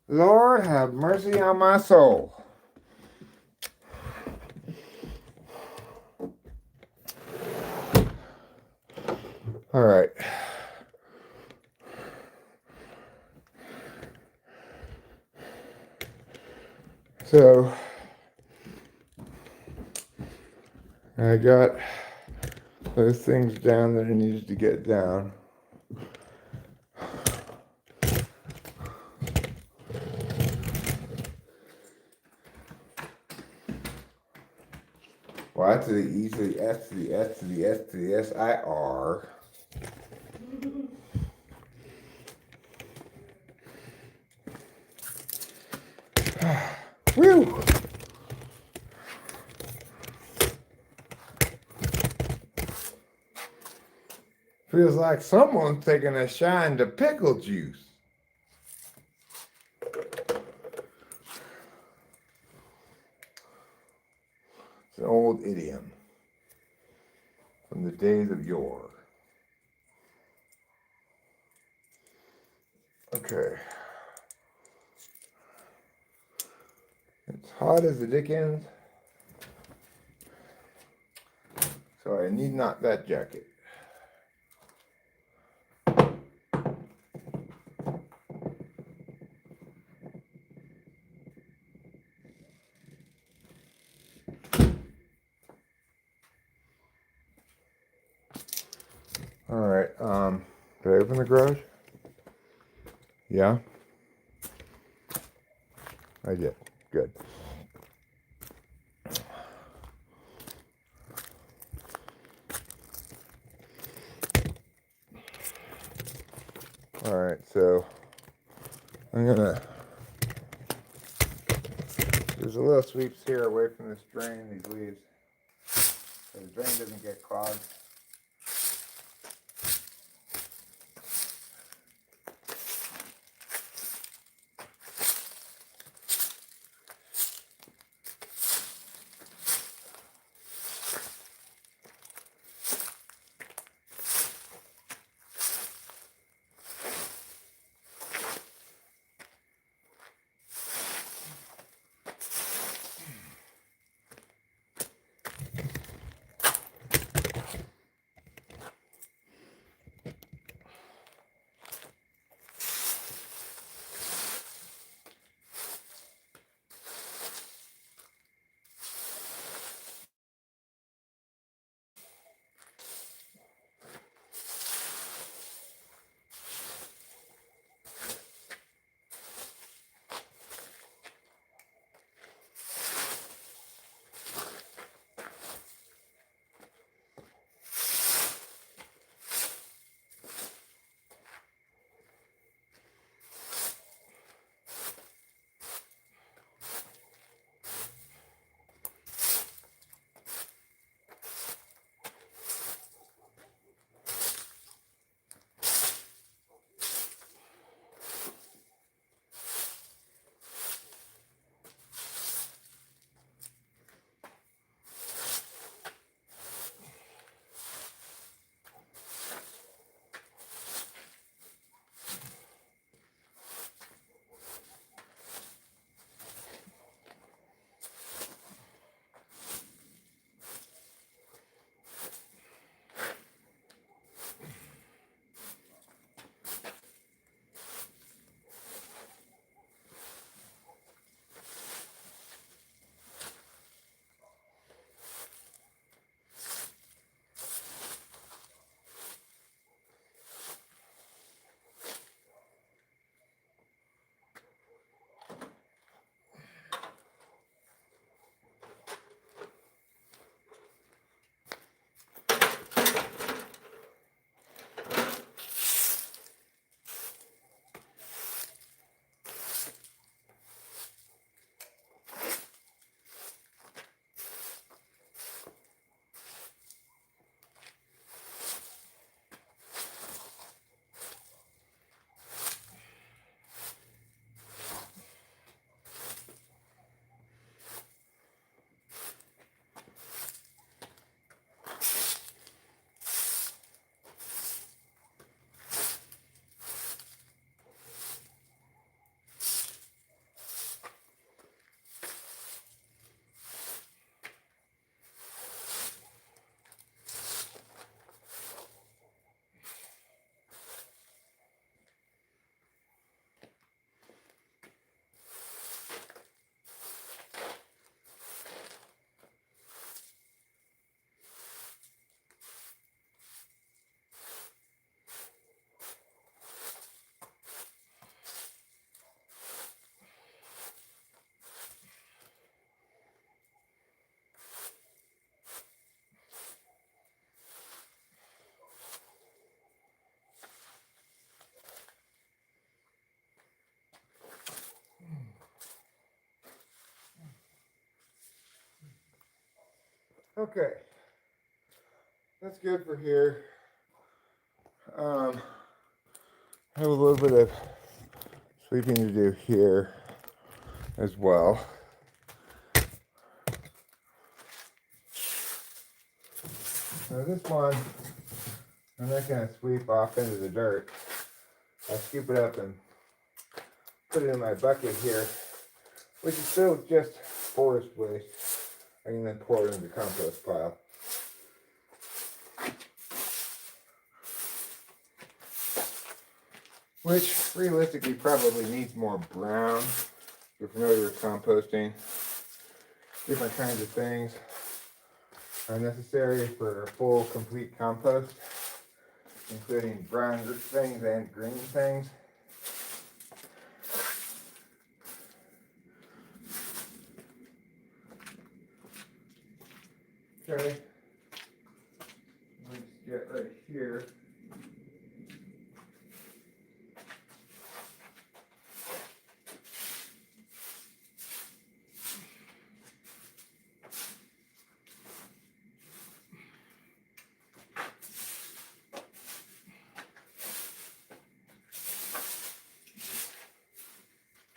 Lord have mercy on my soul. All right. So I got those things down that I needed to get down. Y to the E to the S to the S to the S to the SIR. Whew! Feels like someone's taking a shine to pickle juice. It's an old idiom from the days of yore. Okay. It's hot as the dickens, so I need not that jacket. All right, did I open the garage? Yeah? I did. Good. All right, so I'm gonna, there's a little sweeps here away from this drain, these leaves, so the drain doesn't get clogged. Okay, that's good for here. I have a little bit of sweeping to do here as well. Now this one, I'm not going to sweep off into the dirt. I'll scoop it up and put it in my bucket here, which is still just forest waste. I can then pour it in the compost pile. Which realistically probably needs more brown. If you're familiar with composting, different kinds of things are necessary for a full, complete compost, including brown things and green things. Okay, let's get right here.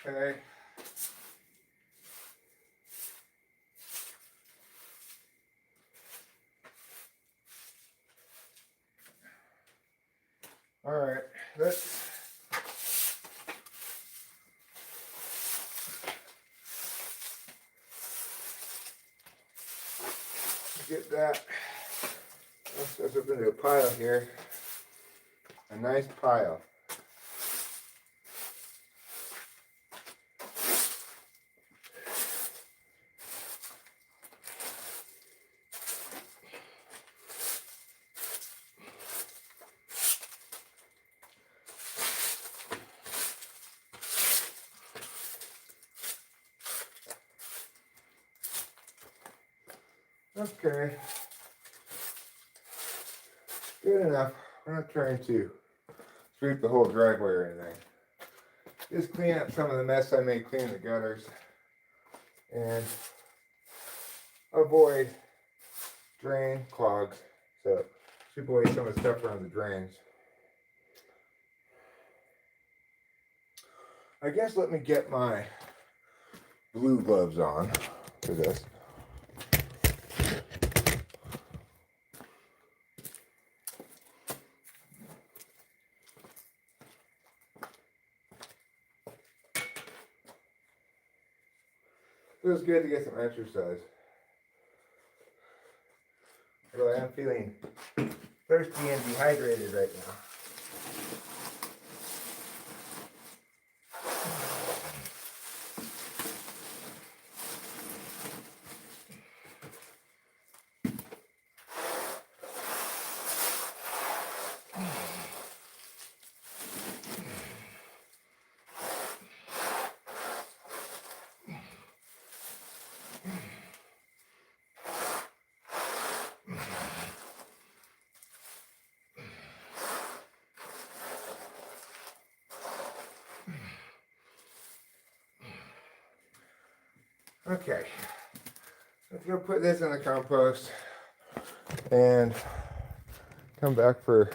Okay. All right, let's get that. Let's set up into a pile here. A nice pile. Okay. Good enough. We're not trying to sweep the whole driveway or anything. Just clean up some of the mess I made cleaning the gutters and avoid drain clogs. So sweep away some of the stuff around the drains. I guess let me get my blue gloves on for this. Feels good to get some exercise. Although I am feeling thirsty and dehydrated right now. Okay, let's go put this in the compost and come back for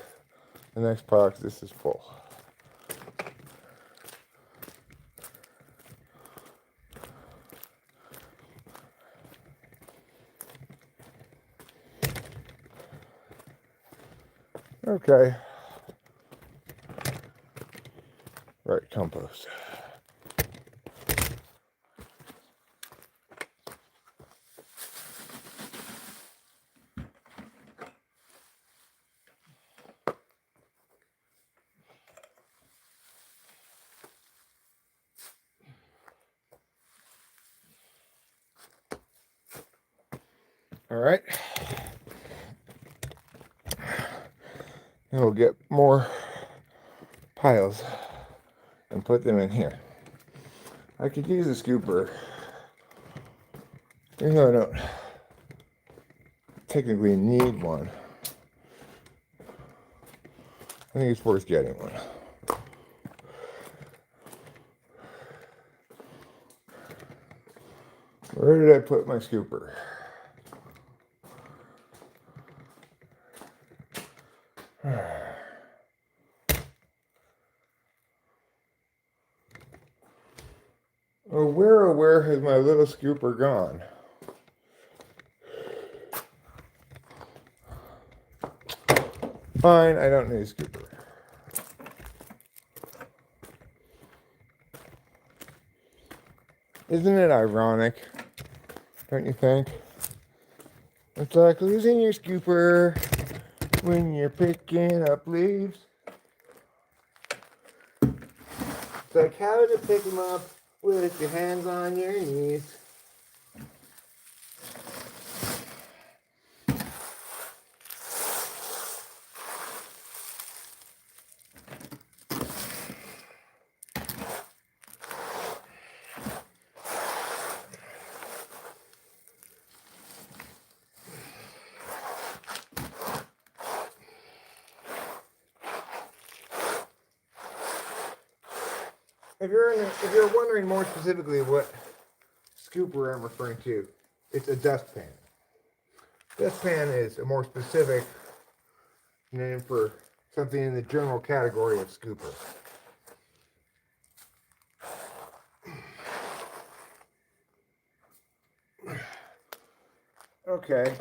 the next pile because this is full. Okay, right, compost. All right, and we'll get more piles and put them in here. I could use a scooper, even though I don't technically need one. I think it's worth getting one. Where did I put my scooper? Oh, where has my little scooper gone? Fine, I don't need a scooper. Isn't it ironic? Don't you think? It's like losing your scooper when you're picking up leaves. It's like having to pick them up with your hands on your knees. If you're wondering more specifically what scooper I'm referring to, it's a dustpan. Dustpan is a more specific name for something in the general category of scooper. Okay,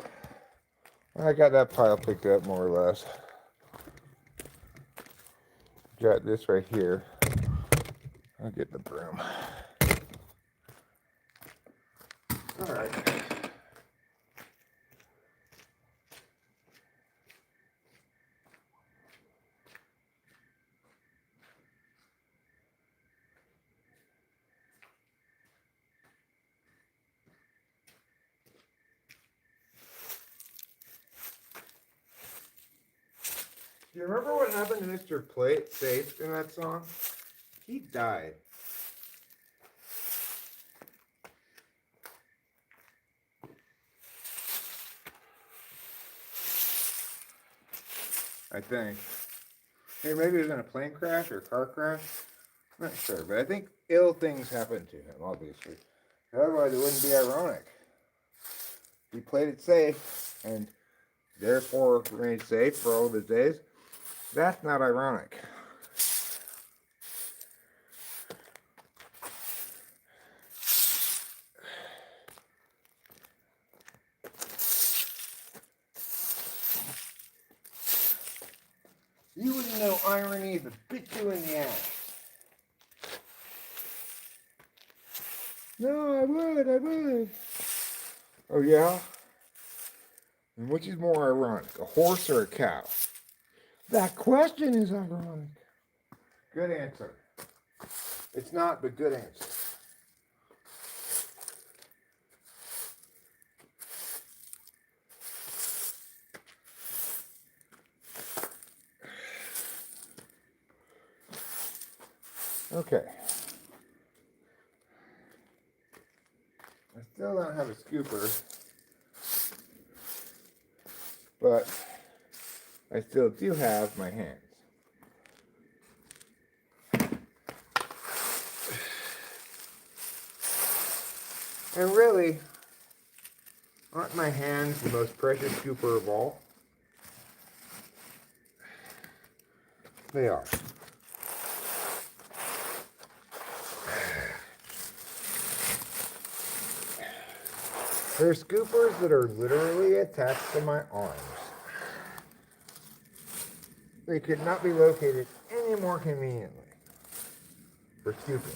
I got that pile picked up more or less. Got this right here. I'll get the broom. All right. Do you remember what happened to Mr. Plate Safe in that song? He died. I think. Hey, maybe it was in a plane crash or a car crash. I'm not sure, but I think ill things happened to him, obviously. Otherwise, it wouldn't be ironic. He played it safe and therefore remained safe for all of his days. That's not ironic. You wouldn't know irony if it bit you in the ass. No, I would. Oh, yeah? And which is more ironic, a horse or a cow? That question is ironic. Good answer. It's not, but good answer. Okay. I still don't have a scooper, but I still do have my hands. And really, aren't my hands the most precious scooper of all? They are. They're scoopers that are literally attached to my arms. They could not be located any more conveniently for scooping.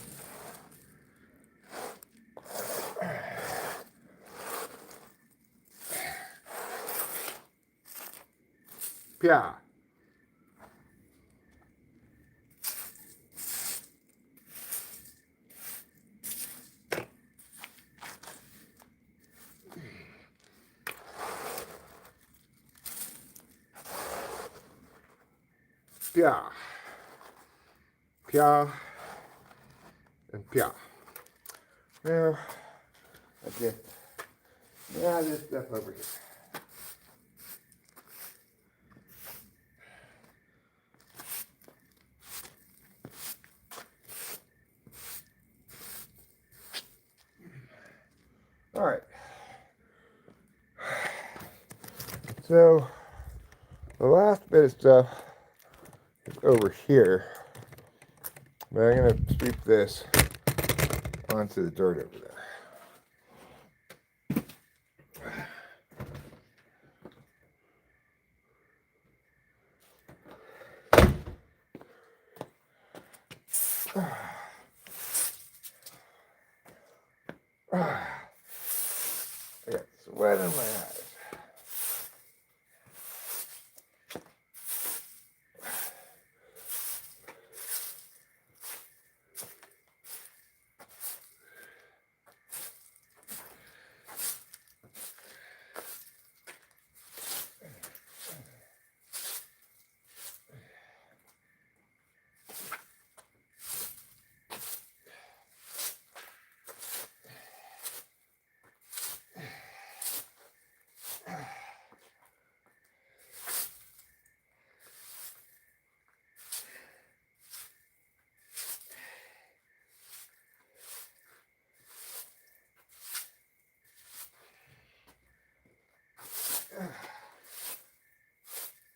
Pia. Pia. Pia. And pia. Now, I get this stuff over here. All right. So the last bit of stuff is over here, but I'm gonna sweep this onto the dirt over there. I got sweat in my eyes.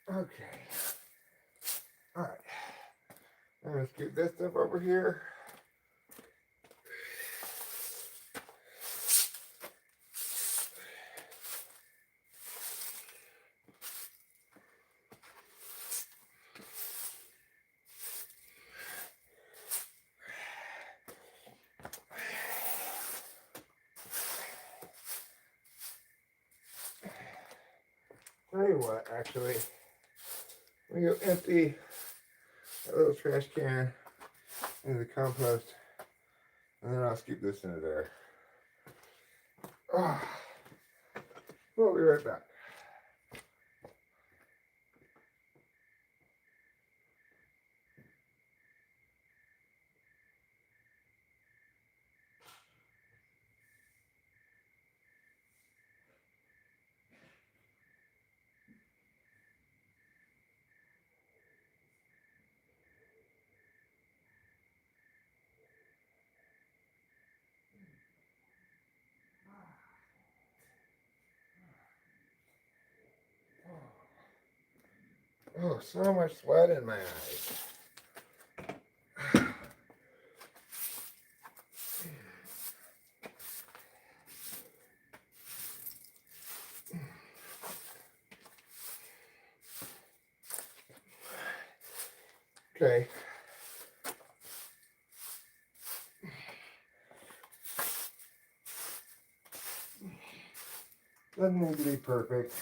Okay. All right. Let's get this stuff over here. Tell you what, actually, we go empty that little trash can into the compost, and then I'll scoop this into there. Oh, we'll be right back. Oh, so much sweat in my eyes. Okay. Doesn't need to be perfect,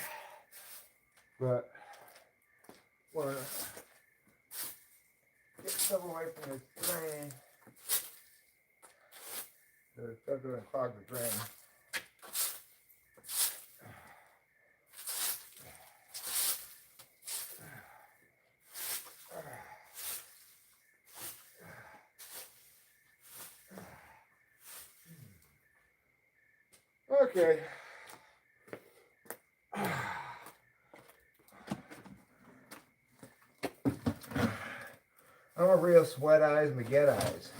but want to get stuff away from this drain. There's stuff going to clog the drain. Okay. I'm a real sweat eyes, McGet eyes.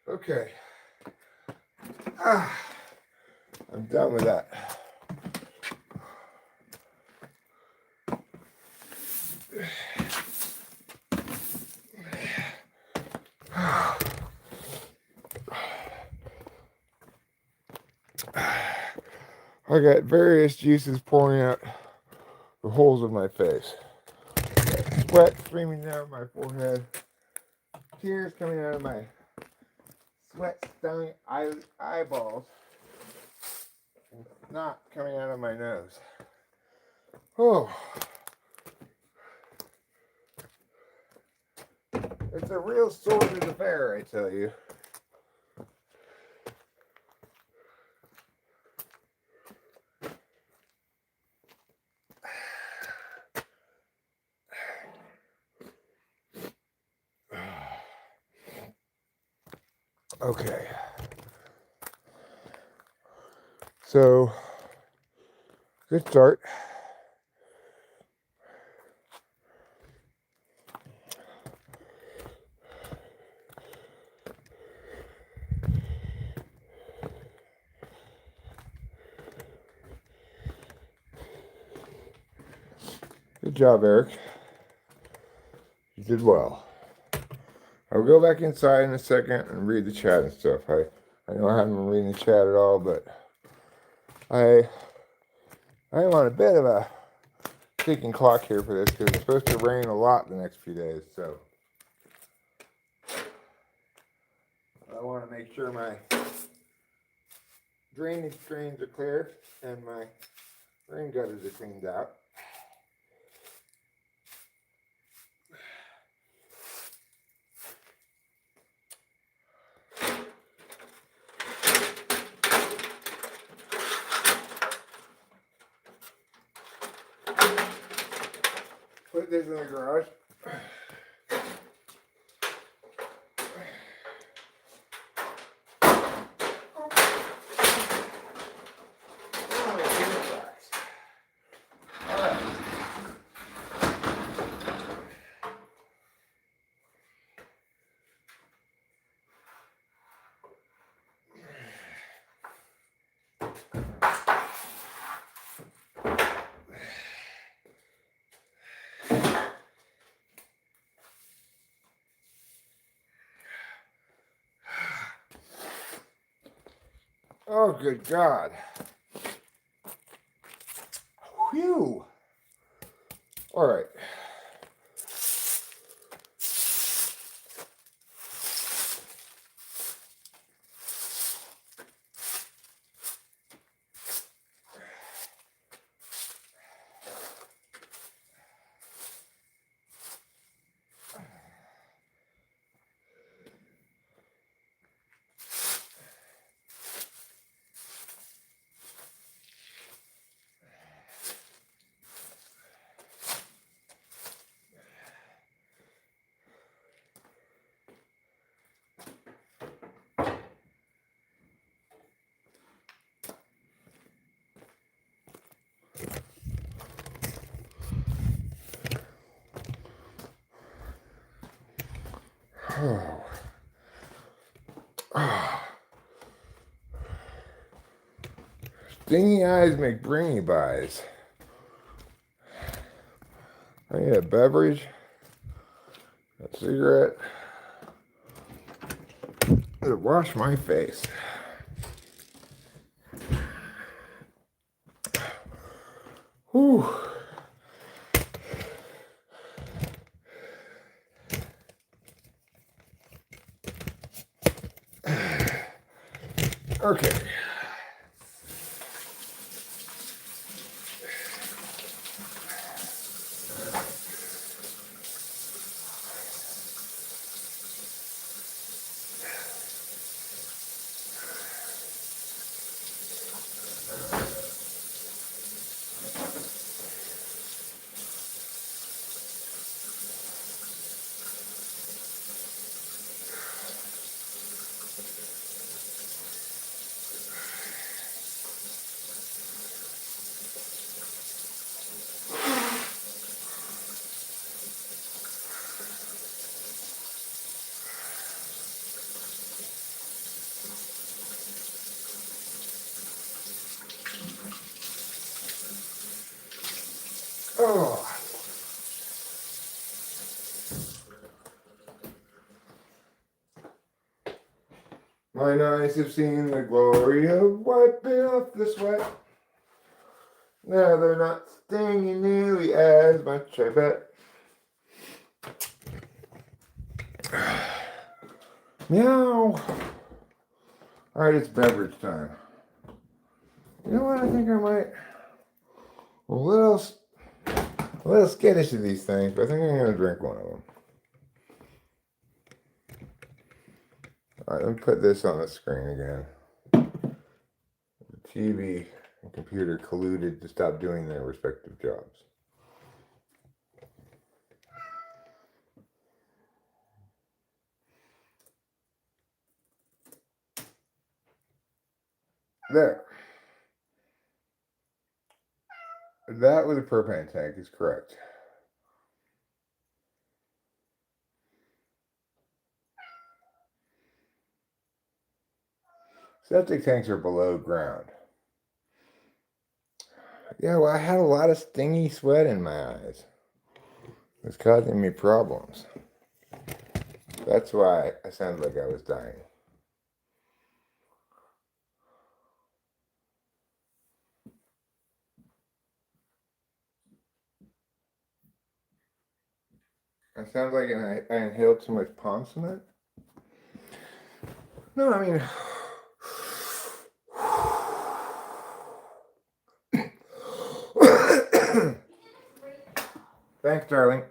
Okay. I'm done with that. I got various juices pouring out the holes of my face. Sweat streaming down my forehead. Tears coming out of my sweat-stung eyeballs. And snot coming out of my nose. Oh. It's a real sordid affair, I tell you. Okay. So, good start. Good job, Eric. You did well. I'll go back inside in a second and read the chat and stuff. I know I haven't been reading the chat at all, but I am on a bit of a ticking clock here for this because it's supposed to rain a lot the next few days. So I want to make sure my drainage drains are clear and my rain gutters are cleaned out. Put this in the garage. Oh, good God. Whew. All right. Oh. Stingy eyes make brainy buys. I need a beverage, a cigarette, to wash my face. Whew. Okay. Oh. Mine eyes have seen the glory of wiping off the sweat. Now they're not stinging nearly as much, I bet. Meow. All right, it's beverage time. You know what? I think I might. A little skittish of these things, but I think I'm gonna drink one of them. All right, let me put this on the screen again. The TV and computer colluded to stop doing their respective jobs. There. That with a propane tank is correct. Septic tanks are below ground. Yeah, well, I had a lot of stingy sweat in my eyes. It's causing me problems. That's why I sounded like I was dying. I sound like I inhaled too much palm cement? No, I mean... Thanks, darling.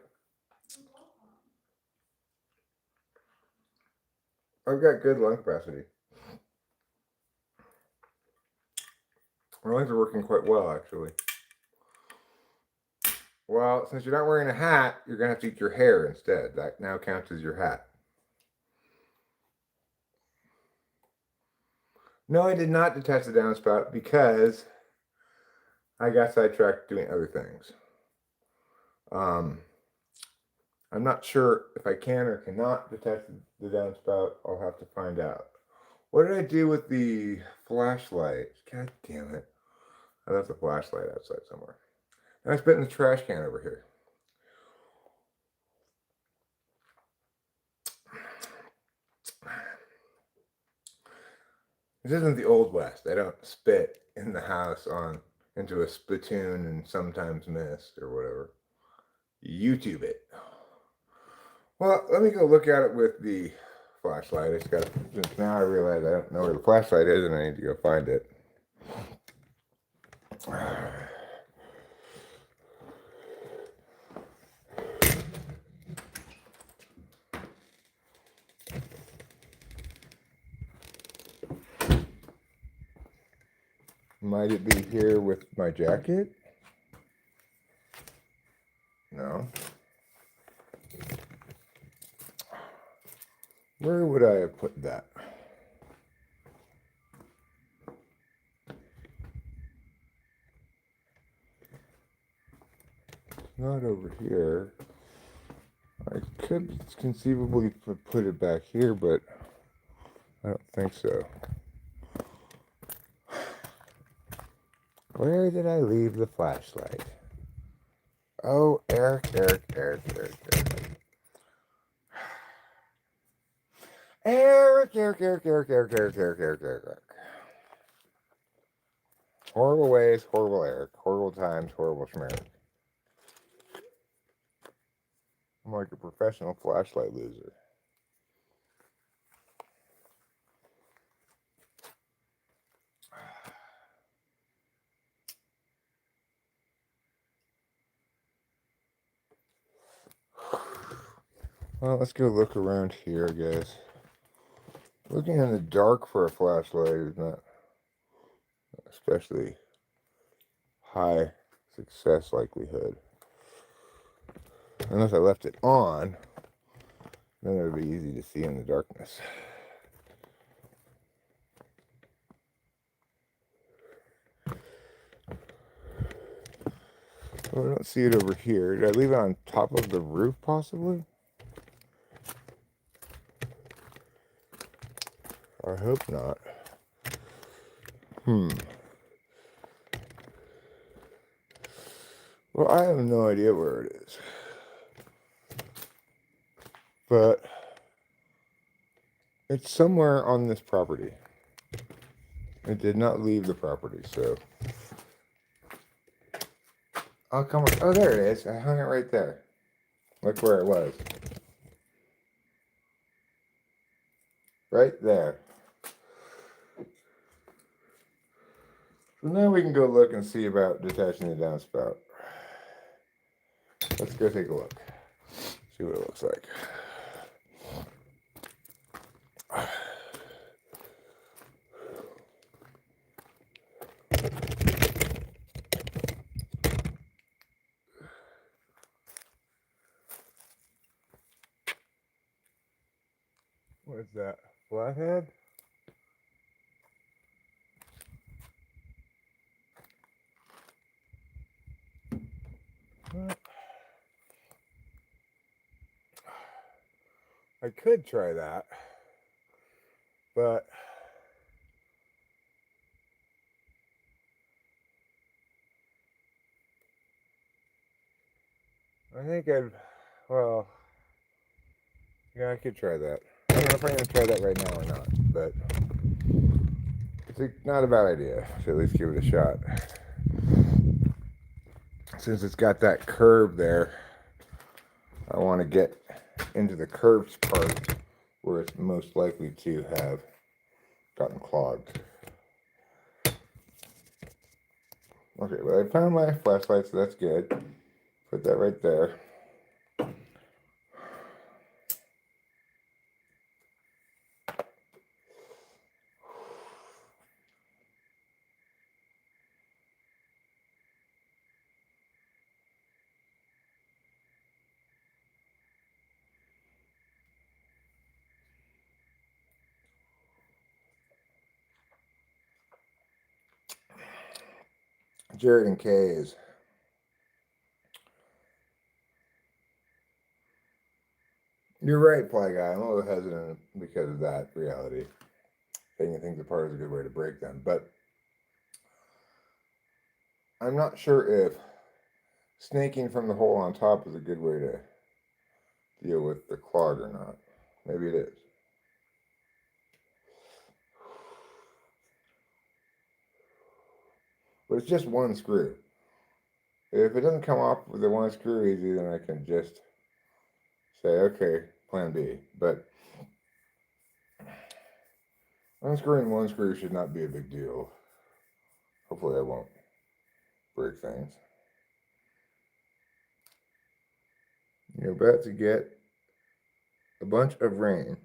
I've got good lung capacity. My lungs are working quite well, actually. Well, since you're not wearing a hat, you're going to have to eat your hair instead. That now counts as your hat. No, I did not detach the downspout because I got sidetracked doing other things. I'm not sure if I can or cannot detach the downspout. I'll have to find out. What did I do with the flashlight? God damn it. I left the flashlight outside somewhere. And I spit in the trash can over here. This isn't the Old West. I don't spit in the house into a spittoon and sometimes mist or whatever. YouTube it. Well, let me go look at it with the flashlight. Since now I realize I don't know where the flashlight is and I need to go find it. Might it be here with my jacket? No. Where would I have put that? Not over here. I could conceivably put it back here, but I don't think so. Where did I leave the flashlight? Oh, Eric. Eric. Horrible ways, horrible Eric. Horrible times, horrible schmeric. I'm like a professional flashlight loser. Well, let's go look around here, I guess. Looking in the dark for a flashlight is not especially high success likelihood. Unless I left it on, then it would be easy to see in the darkness. Oh, I don't see it over here. Did I leave it on top of the roof, possibly? I hope not. Well, I have no idea where it is. But it's somewhere on this property. It did not leave the property, so... I'll come... Oh, there it is. I hung it right there. Look where it was. Right there. So now we can go look and see about detaching the downspout. Let's go take a look. See what it looks like. What is that? Flathead? What? I could try that, but I think well, yeah, I could try that. I don't know if I'm going to try that right now or not, but it's not a bad idea to at least give it a shot. Since it's got that curve there, I want to get into the curves part where it's most likely to have gotten clogged. Okay, well, I found my flashlight, so that's good. Put that right there. Jared and Kay's. You're right, Ply Guy. I'm a little hesitant because of that reality. Taking things apart is a good way to break them. But I'm not sure if snaking from the hole on top is a good way to deal with the clog or not. Maybe it is. But it's just one screw. If it doesn't come off with the one screw easy, then I can just say, okay, plan B. But unscrewing one screw should not be a big deal. Hopefully I won't break things. You're about to get a bunch of rain.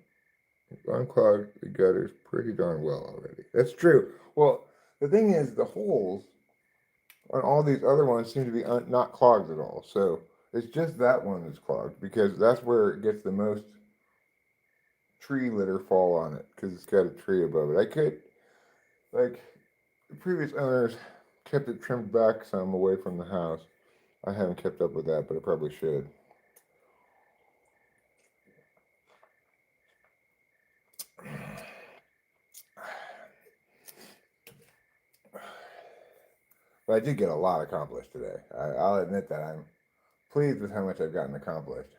You've unclogged the gutters pretty darn well already. That's true. Well, the thing is, the holes on all these other ones seem to be not clogged at all. So it's just that one that's clogged because that's where it gets the most tree litter fall on it because it's got a tree above it. I could, like, the previous owners kept it trimmed back some away from the house. I haven't kept up with that, but I probably should. But I did get a lot accomplished today. I'll admit that I'm pleased with how much I've gotten accomplished.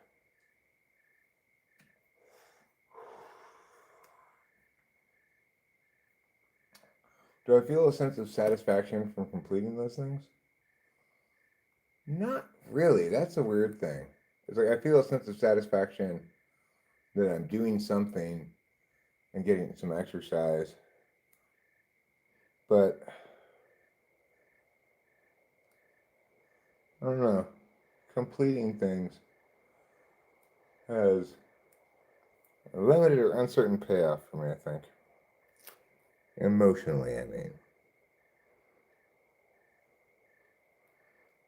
Do I feel a sense of satisfaction from completing those things? Not really. That's a weird thing. It's like I feel a sense of satisfaction that I'm doing something and getting some exercise. But I don't know. Completing things has a limited or uncertain payoff for me, I think. Emotionally, I mean.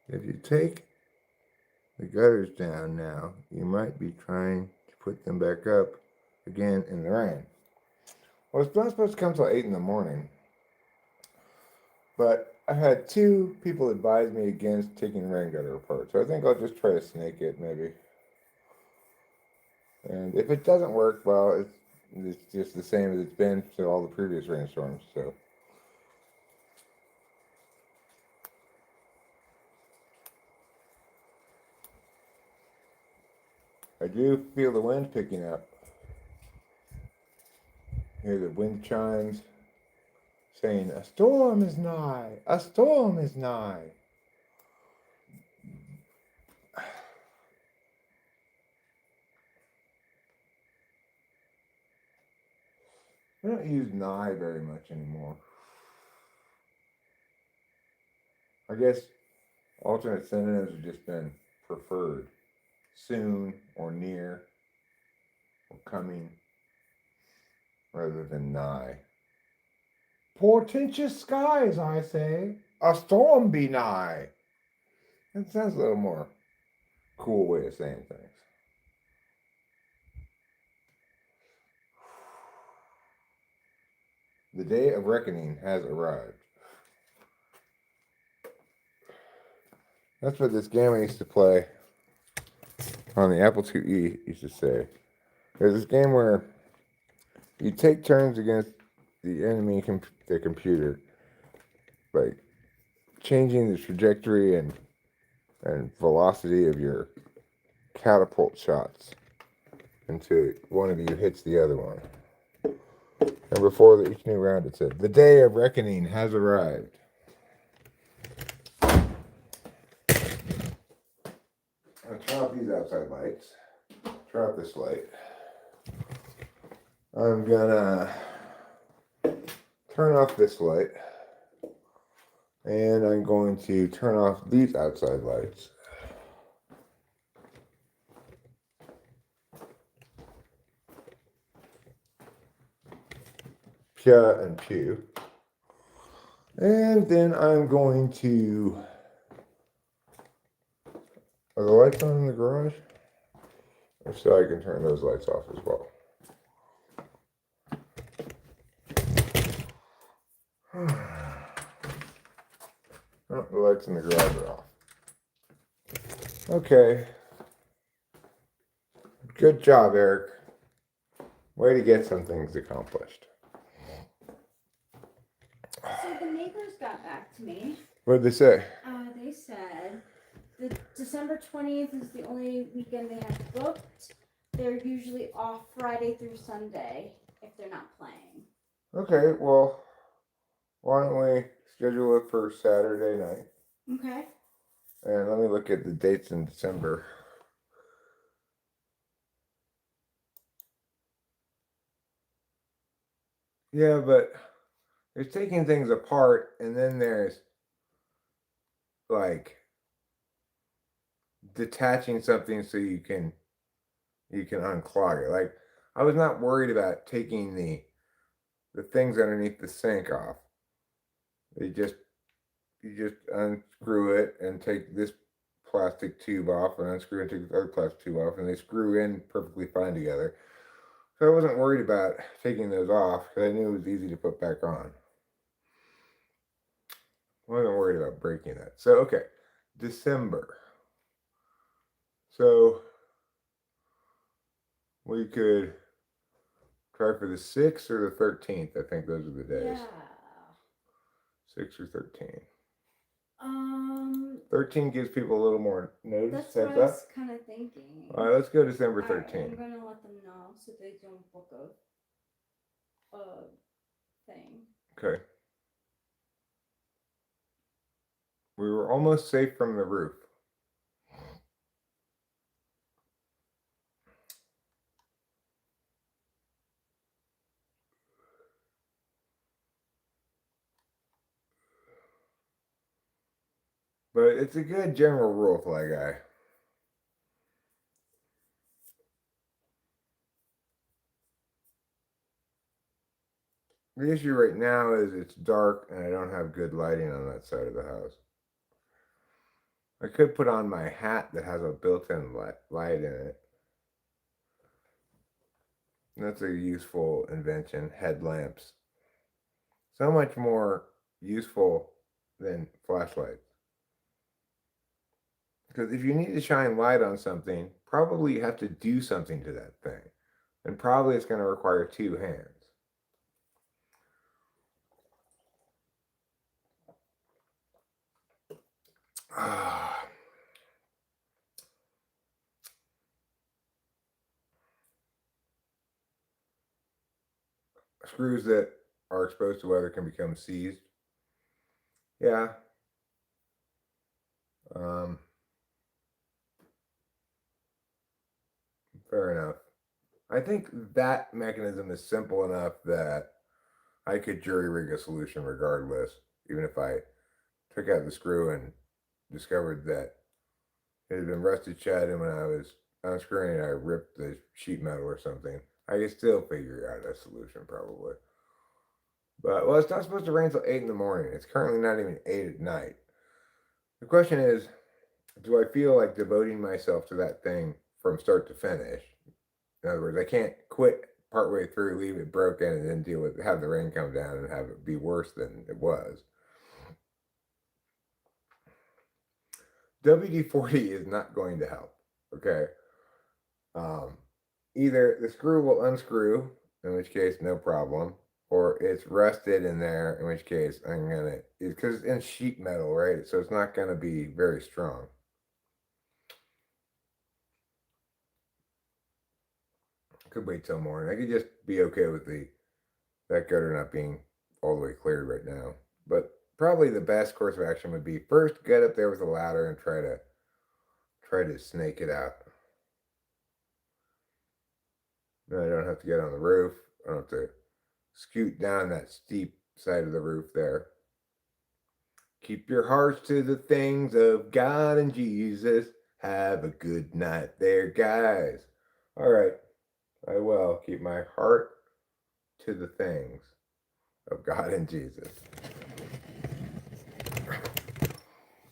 If you take the gutters down now, you might be trying to put them back up again in the rain. Well, it's not supposed to come till 8 in the morning. But I had 2 people advise me against taking the rain gutter apart. So I think I'll just try to snake it, maybe. And if it doesn't work, well, it's just the same as it's been to all the previous rainstorms. So I do feel the wind picking up. Hear the wind chimes saying, "A storm is nigh! A storm is nigh!" We don't use nigh very much anymore. I guess alternate synonyms have just been preferred. Soon or near or coming rather than nigh. Portentous skies, I say. A storm be nigh. That sounds a little more cool way of saying things. The day of reckoning has arrived. That's what this game I used to play on the Apple IIe used to say. There's this game where you take turns against the enemy, the computer, like changing the trajectory and velocity of your catapult shots until one of you hits the other one. And before each new round, it said, "The day of reckoning has arrived." I'll turn off these outside lights. Turn off this light. I'm gonna turn off this light. And I'm going to turn off these outside lights. Pia and Pew. And then I'm going to... Are the lights on in the garage? If so, I can turn those lights off as well. Oh, the lights in the garage are off. Okay. Good job, Eric. Way to get some things accomplished. So the neighbors got back to me. What did they say? They said the December 20th is the only weekend they have booked. They're usually off Friday through Sunday if they're not playing. Okay, well, why don't we schedule it for Saturday night? Okay. And let me look at the dates in December. Yeah, but there's taking things apart, and then there's like detaching something so you can unclog it. Like I was not worried about taking the things underneath the sink off. You just unscrew it and take this plastic tube off, and unscrew and take the other plastic tube off, and they screw in perfectly fine together. So I wasn't worried about taking those off because I knew it was easy to put back on. I wasn't worried about breaking that. So okay, December. So we could try for the 6th or the 13th. I think those are the days. Yeah. 6 or 13. 13 gives people a little more notice. That's what I was kind of thinking. All right, let's go December 13th. Right, I'm gonna let them know so they don't book a thing. Okay. We were almost safe from the roof. But it's a good general rule, Fly Guy. The issue right now is it's dark and I don't have good lighting on that side of the house. I could put on my hat that has a built-in light in it. That's a useful invention. Headlamps. So much more useful than flashlights. Because if you need to shine light on something, probably you have to do something to that thing. And probably it's going to require 2 hands. Screws that are exposed to weather can become seized. Yeah. Fair enough. I think that mechanism is simple enough that I could jury rig a solution regardless, even if I took out the screw and discovered that it had been rusted shut, and when I was unscrewing it, I ripped the sheet metal or something. I could still figure out a solution probably. But, well, it's not supposed to rain till 8 in the morning. It's currently not even 8 at night. The question is, do I feel like devoting myself to that thing from start to finish? In other words, I can't quit partway through, leave it broken, and then deal with have the rain come down and have it be worse than it was. WD-40 is not going to help. Okay. Either the screw will unscrew, in which case no problem, or it's rusted in there, in which case I'm gonna, because it's in sheet metal, right? So it's not gonna be very strong. Could wait till morning. I could just be okay with that gutter not being all the way cleared right now. But probably the best course of action would be first get up there with a ladder and try to snake it out. Then I don't have to get on the roof. I don't have to scoot down that steep side of the roof there. Keep your hearts to the things of God and Jesus. Have a good night there, guys. All right. I will keep my heart to the things of God and Jesus.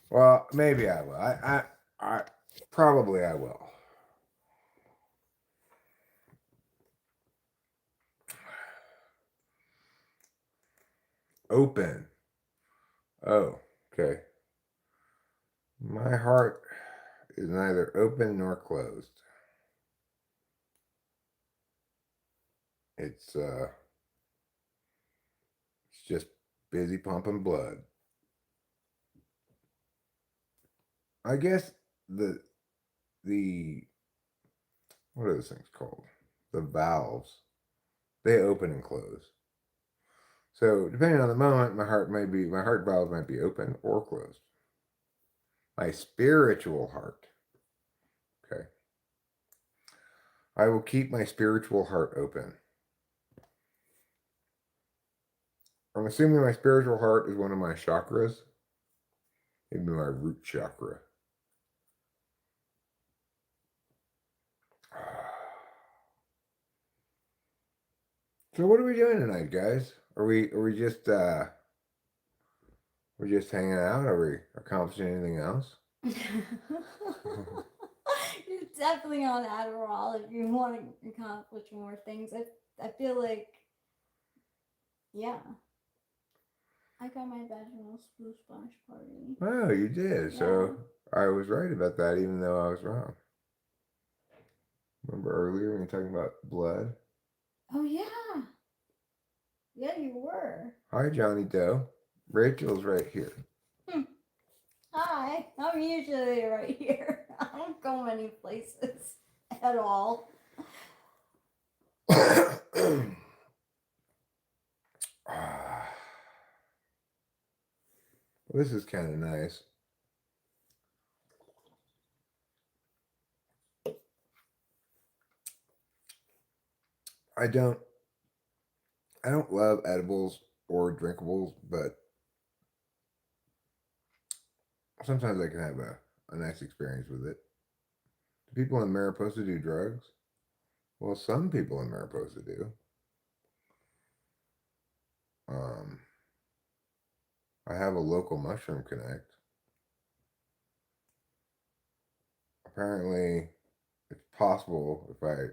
Well, maybe I will. I probably I will. Open. Oh, okay. My heart is neither open nor closed. It's just busy pumping blood. I guess the what are those things called? The valves. They open and close. So depending on the moment, my heart valve might be open or closed. My spiritual heart. Okay. I will keep my spiritual heart open. I'm assuming my spiritual heart is one of my chakras. Maybe my root chakra. So what are we doing tonight, guys? Are we just we're just hanging out? Are we accomplishing anything else? You're definitely on Adderall if you want to accomplish more things. I feel like, yeah. I got my vaginal splash party. Oh, you did. Yeah. So I was right about that, even though I was wrong. Remember earlier when you were talking about blood? Oh, yeah. Yeah, you were. Hi, Johnny Doe. Rachel's right here. Hi. I'm usually right here. I don't go many places at all. This is kind of nice. I don't love edibles or drinkables, but sometimes I can have a nice experience with it. Do people in Mariposa do drugs? Well, some people in Mariposa do. I have a local mushroom connect. Apparently, it's possible if I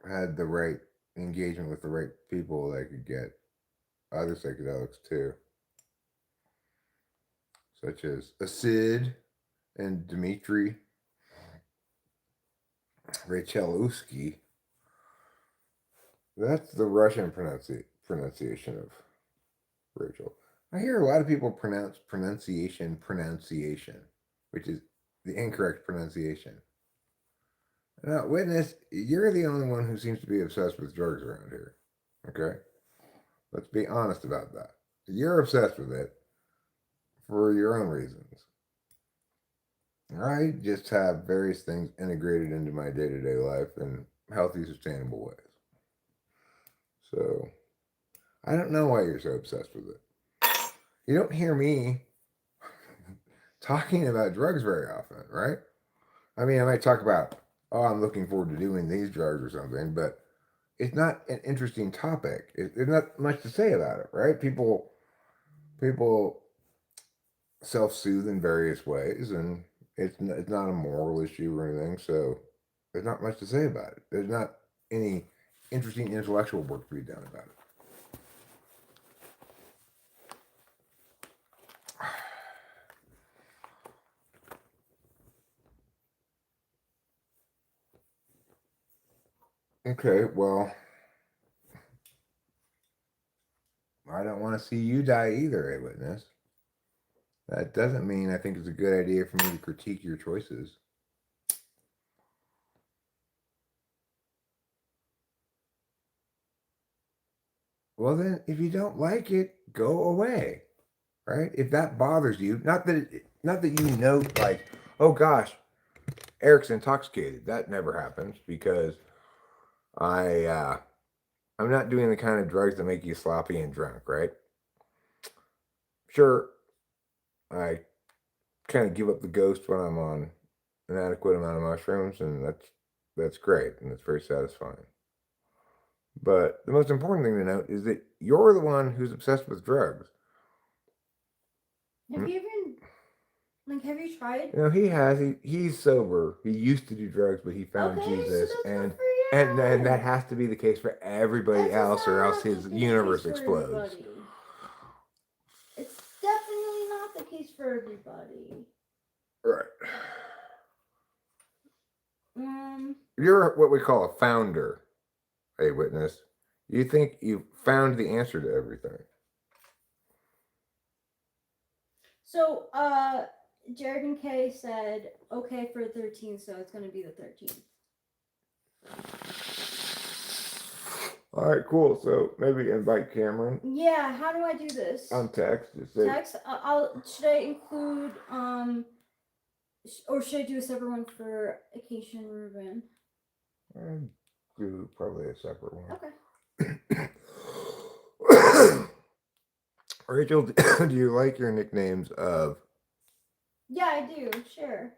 had the right engagement with the right people, I could get other psychedelics too, such as Acid and Dmitry Rachelowski. That's the Russian pronunciation of Rachel. I hear a lot of people pronounce pronunciation, which is the incorrect pronunciation. Now, witness, you're the only one who seems to be obsessed with drugs around here. Okay? Let's be honest about that. You're obsessed with it for your own reasons. I just have various things integrated into my day-to-day life in healthy, sustainable ways. So I don't know why you're so obsessed with it. You don't hear me talking about drugs very often, right? I mean, I might talk about, oh, I'm looking forward to doing these drugs or something, but it's not an interesting topic. There's not much to say about it, right? People self-soothe in various ways, and it's not a moral issue or anything. So there's not much to say about it. There's not any interesting intellectual work to be done about it. Okay, well, I don't want to see you die either, a witness. That doesn't mean I think it's a good idea for me to critique your choices. Well, then, if you don't like it, go away, right? If that bothers you, not that you know, like, oh gosh, Eric's intoxicated. That never happens because I'm not doing the kind of drugs that make you sloppy and drunk, right? Sure, I kind of give up the ghost when I'm on an adequate amount of mushrooms, and that's great and it's very satisfying. But the most important thing to note is that you're the one who's obsessed with drugs. Have you even, like, have you tried? You know, he has. He's sober. He used to do drugs, but he found Okay, so Jesus, that's and good for you. that has to be the case for everybody That else, does or not else have to his be the universe case for explodes. everybody. It's definitely not the case for everybody. Right. Um, You're what we call a founder, a witness. You think you found the answer to everything. So, Jared and Kay said, okay for 13, so it's going to be the 13th. All right, cool. So maybe invite Cameron Yeah, how do I do this? on text. Just say, Text? Should I include, or should I do a separate one for Acacia and Ruben? do probably a separate one. Okay. Rachel, do you like your nicknames of? Yeah, I do, sure.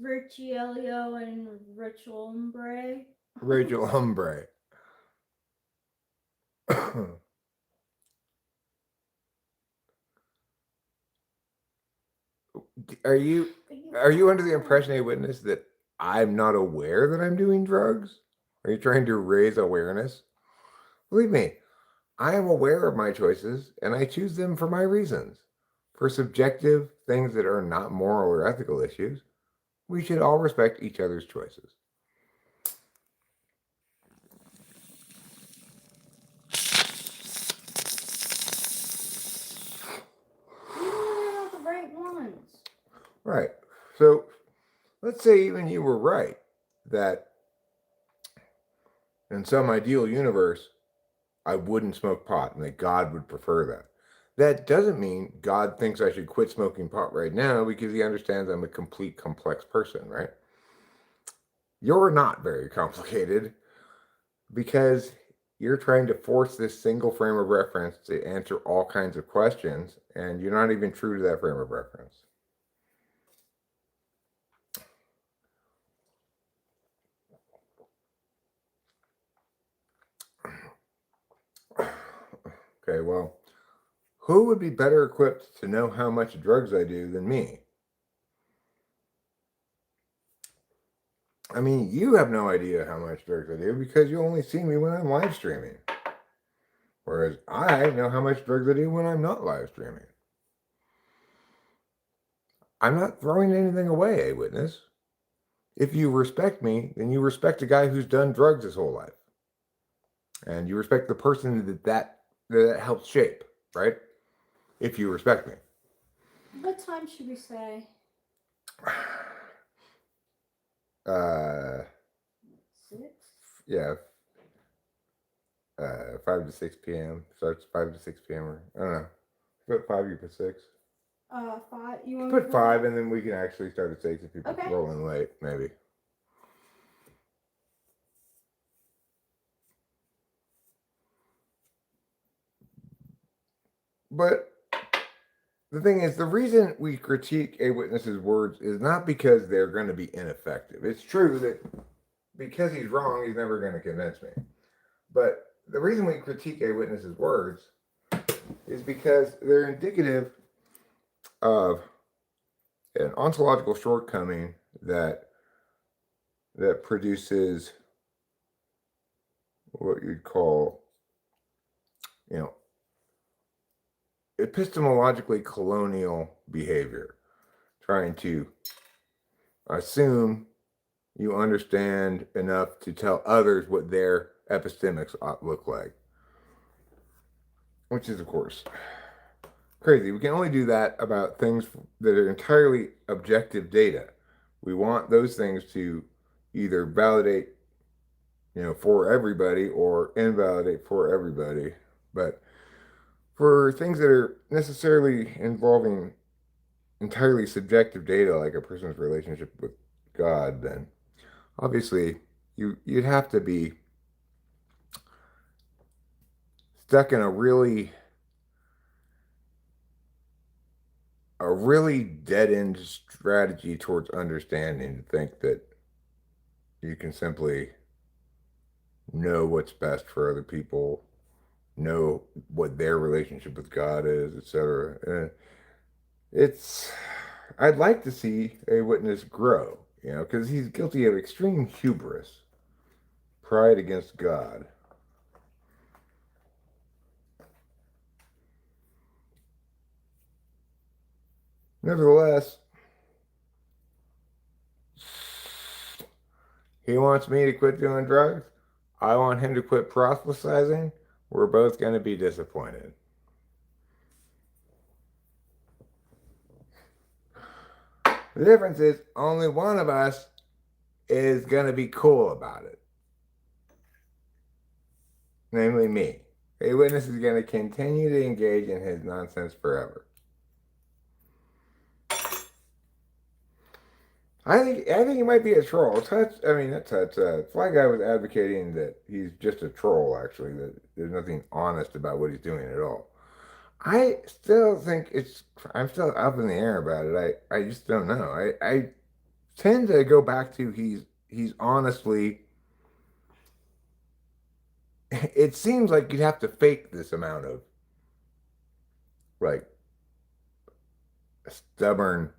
Virgilio and Rachel Umbre. Rachel Humbre. Are you under the impression, a witness, that I'm not aware that I'm doing drugs? Are you trying to raise awareness? Believe me, I am aware of my choices and I choose them for my reasons. For subjective things that are not moral or ethical issues, we should all respect each other's choices. Even when they're not the right ones. Right. So let's say even you were right that in some ideal universe, I wouldn't smoke pot and that God would prefer that. That doesn't mean God thinks I should quit smoking pot right now because he understands I'm a complete complex person, right? You're not very complicated because you're trying to force this single frame of reference to answer all kinds of questions, and you're not even true to that frame of reference. Okay, well, who would be better equipped to know how much drugs I do than me? I mean, you have no idea how much drugs I do because you only see me when I'm live streaming. Whereas I know how much drugs I do when I'm not live streaming. I'm not throwing anything away, a witness. If you respect me, then you respect a guy who's done drugs his whole life. And you respect the person that helps shape, right? If you respect me. What time should we say? 6? Yeah. 5 to 6 p.m. Starts 5 to 6 p.m. Or I don't know. If you put 5, you put 6. 5. You want me to Put 5, and then we can actually start at 6 if people Okay. rolling late, maybe. But the thing is, the reason we critique a witness's words is not because they're going to be ineffective. It's true that because he's wrong, he's never going to convince me. But the reason we critique a witness's words is because they're indicative of an ontological shortcoming that produces what you'd call, epistemologically colonial behavior, trying to assume you understand enough to tell others what their epistemics look like, which is, of course, crazy. We can only do that about things that are entirely objective data. We want those things to either validate, for everybody or invalidate for everybody. But for things that are necessarily involving entirely subjective data, like a person's relationship with God, then obviously you'd have to be stuck in a really dead-end strategy towards understanding to think that you can simply know what's best for other people, know what their relationship with God is, etc. I'd like to see a witness grow, because he's guilty of extreme hubris, pride against God. Nevertheless, he wants me to quit doing drugs. I want him to quit proselytizing. We're both going to be disappointed. The difference is only one of us is going to be cool about it. Namely me. A witness is going to continue to engage in his nonsense forever. I think he might be a troll. Fly Guy was advocating that he's just a troll, actually, that there's nothing honest about what he's doing at all. I still think I'm still up in the air about it. I just don't know. I tend to go back to he's honestly, it seems like you'd have to fake this amount of, like, stubbornness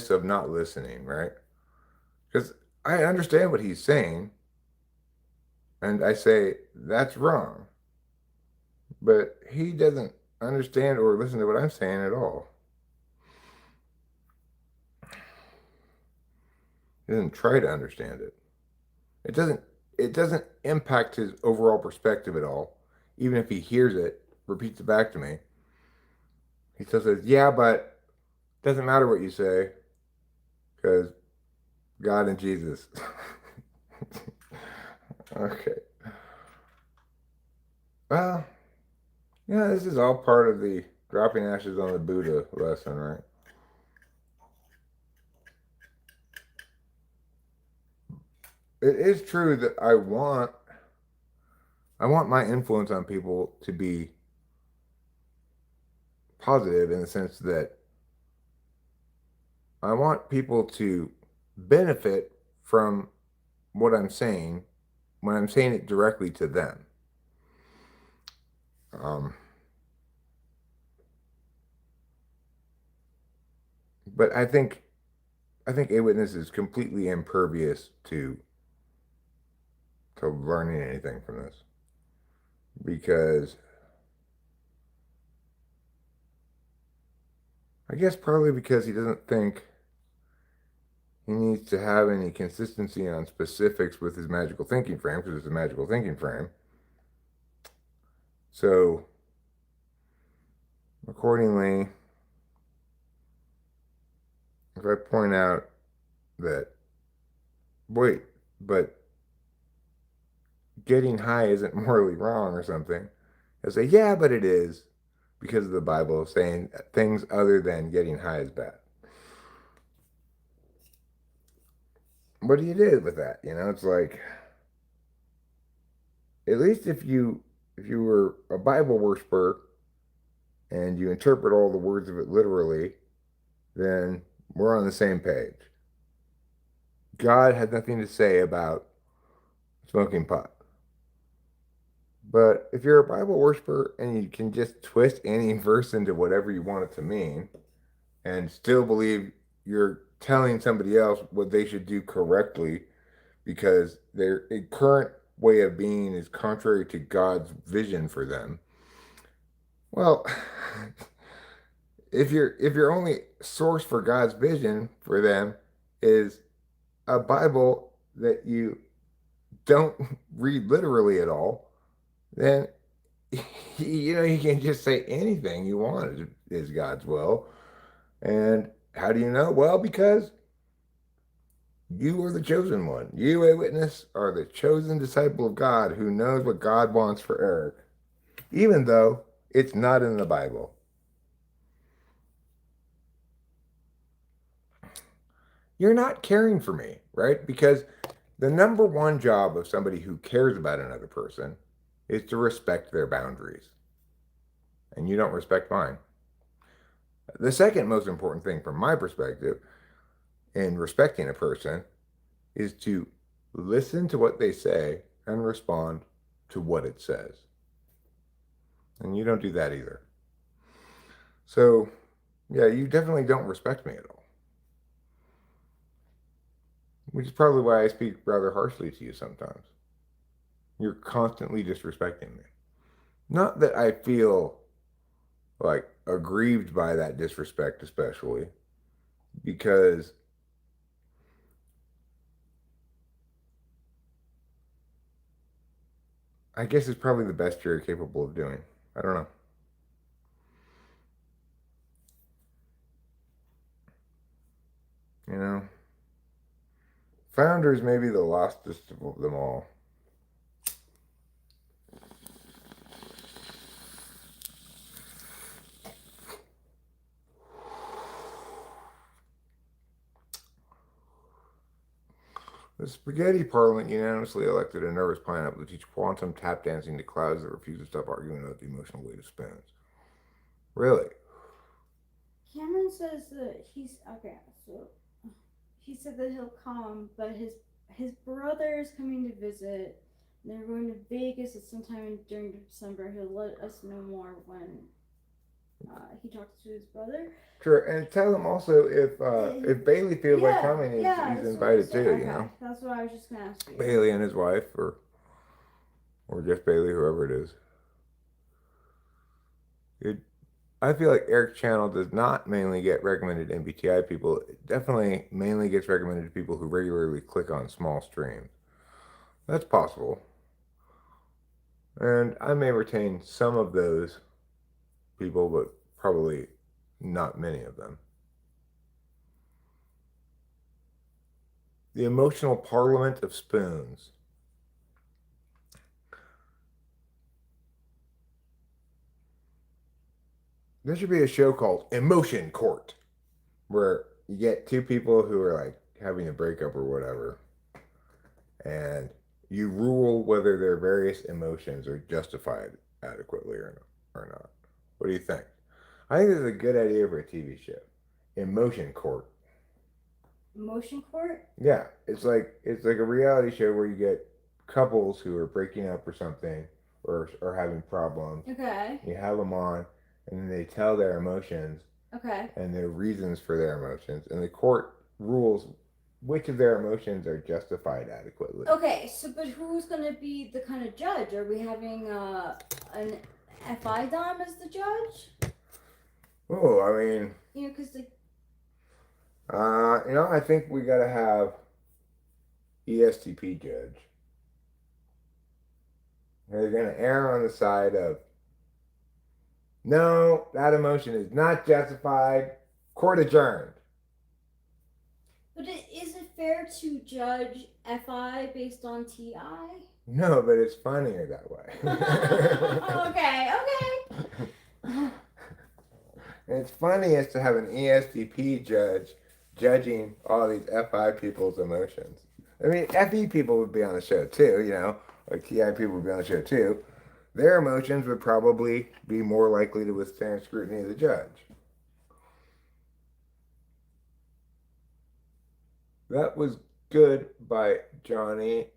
of not listening, right? Because I understand what he's saying, and I say, that's wrong. But he doesn't understand or listen to what I'm saying at all. He doesn't try to understand it. It doesn't impact his overall perspective at all. Even if he hears it, repeats it back to me. He still says, yeah, but it doesn't matter what you say, because God and Jesus. Okay. Well, this is all part of the dropping ashes on the Buddha lesson, right? It is true that I want my influence on people to be positive, in the sense that I want people to benefit from what I'm saying when I'm saying it directly to them. But I think a witness is completely impervious to learning anything from this, because I guess probably because he doesn't think he needs to have any consistency on specifics with his magical thinking frame, because it's a magical thinking frame. So accordingly, if I point out that, wait, but getting high isn't morally wrong or something, I say, yeah, but it is. because of the Bible saying things other than getting high is bad. What do you do with that? You know, it's like, at least if you were a Bible worshiper and you interpret all the words of it literally, then we're on the same page. God had nothing to say about smoking pot. But if you're a Bible worshiper and you can just twist any verse into whatever you want it to mean and still believe you're telling somebody else what they should do correctly because their current way of being is contrary to God's vision for them, well, if your only source for God's vision for them is a Bible that you don't read literally at all, then you can just say anything you want is God's will. And how do you know? Well, because you are the chosen one. You, a witness, are the chosen disciple of God who knows what God wants for Eric, even though it's not in the Bible. You're not caring for me, right? Because the number one job of somebody who cares about another person is to respect their boundaries. And you don't respect mine. The second most important thing from my perspective in respecting a person is to listen to what they say and respond to what it says. And you don't do that either. So, yeah, you definitely don't respect me at all. Which is probably why I speak rather harshly to you sometimes. You're constantly disrespecting me. Not that I feel like aggrieved by that disrespect, especially because I guess it's probably the best you're capable of doing. I don't know. You know, founders may be the lostest of them all. The Spaghetti Parliament unanimously elected a nervous pineapple to teach quantum tap dancing to clouds that refuse to stop arguing about the emotional weight of spoons. Really? Cameron says that he's okay. So he said that he'll come, but his brother is coming to visit. And they're going to Vegas at some time during December. He'll let us know more when he talks to his brother. Sure, and tell him also if Bailey feels like coming, he's invited too. Okay. You know, That's what I was just gonna ask you. Bailey and his wife, or Jeff Bailey, whoever it is. I feel like Eric's channel does not mainly get recommended to MBTI people. It definitely mainly gets recommended to people who regularly click on small streams. That's possible. And I may retain some of those people, but probably not many of them. The emotional parliament of spoons. There should be a show called Emotion Court, where you get two people who are like having a breakup or whatever, and you rule whether their various emotions are justified adequately or not. What do you think? I think this is a good idea for a TV show. Emotion Court. Emotion court? Yeah, it's like a reality show where you get couples who are breaking up or something, or having problems. Okay. You have them on, and then they tell their emotions. Okay. And their reasons for their emotions, and the court rules which of their emotions are justified adequately. Okay, so but who's gonna be the kind of judge? Are we having an FI Dom as the judge? Oh, I mean, Because the I think we gotta have ESTP judge. They're gonna err on the side of no, that emotion is not justified. Court adjourned. But is it fair to judge FI based on TI? No, but it's funnier that way. Okay. And it's funny as to have an ESTP judge judging all these FI people's emotions. I mean, FE people would be on the show too, you know, like TI people would be on the show too. Their emotions would probably be more likely to withstand scrutiny of the judge. That was good by Johnny